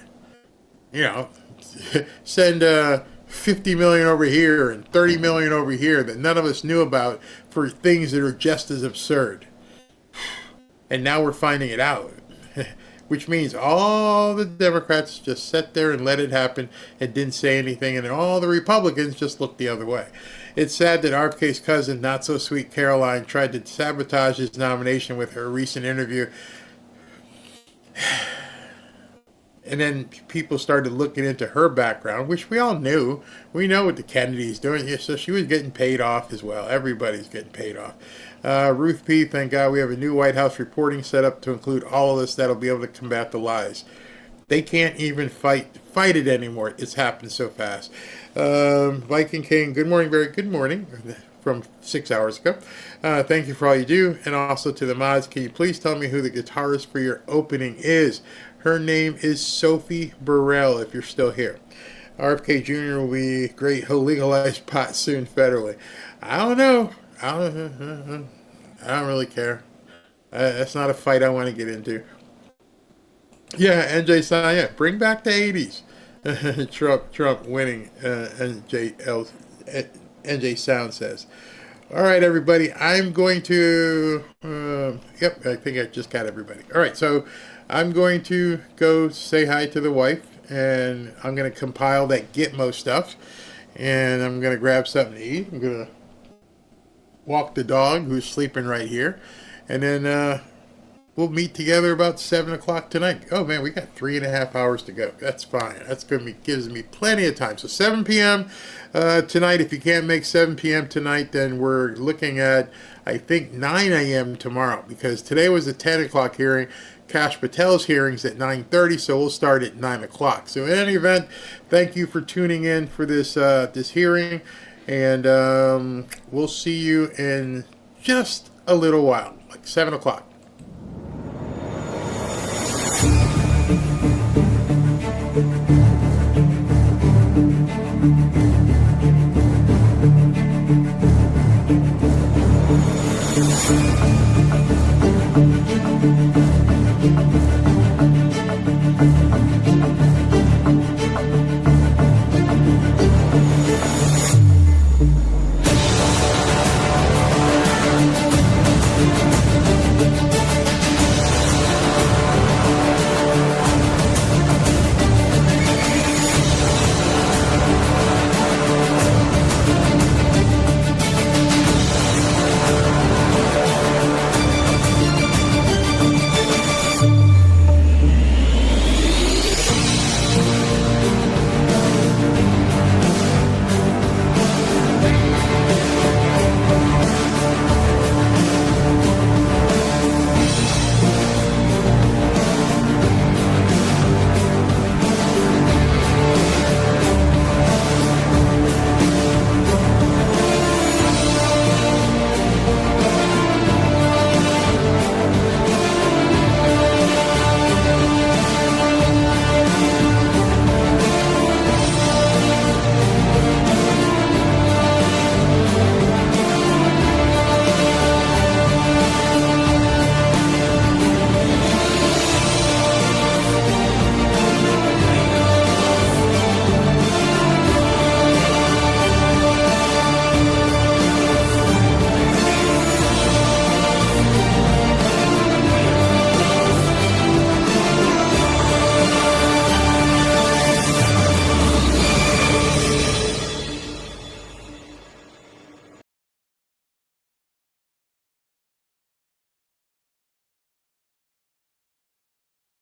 Send 50 million over here and 30 million over here that none of us knew about for things that are just as absurd. And now we're finding it out. Which means all the Democrats just sat there and let it happen and didn't say anything, and then all the Republicans just looked the other way. It's sad that RFK's cousin, not so sweet Caroline, tried to sabotage his nomination with her recent interview. And then people started looking into her background, which we all knew. We know what the Kennedy's doing. Yeah, so she was getting paid off as well. Everybody's getting paid off. Ruth P., thank God we have a new White House reporting set up to include all of us that'll be able to combat the lies. They can't even fight it anymore. It's happened so fast. Viking King, good morning, Barry. Good morning from 6 hours ago. Thank you for all you do. And also to the mods, can you please tell me who the guitarist for your opening is? Her name is Sophie Burrell, if you're still here. RFK Jr. will be great. He'll legalize pot soon federally. I don't know. I don't really care. That's not a fight I want to get into. Yeah, NJ Sound, yeah, bring back the 80s. Trump winning, NJ Sound says. All right, everybody, I'm going to, yep, I think I just got everybody. All right, so I'm going to go say hi to the wife, and I'm going to compile that Gitmo stuff, and I'm going to grab something to eat. I'm going to walk the dog, who's sleeping right here, and then we'll meet together about 7 o'clock tonight. Oh, man, we got 3.5 hours to go. That's fine. That's going to be gives me plenty of time. So 7 p.m. Tonight. If you can't make 7 p.m. tonight, then we're looking at, I think, 9 a.m. tomorrow, because today was a 10 o'clock hearing. Kash Patel's hearing's at 9:30, so we'll start at 9 o'clock. So in any event, thank you for tuning in for this this hearing, and we'll see you in just a little while, like 7 o'clock.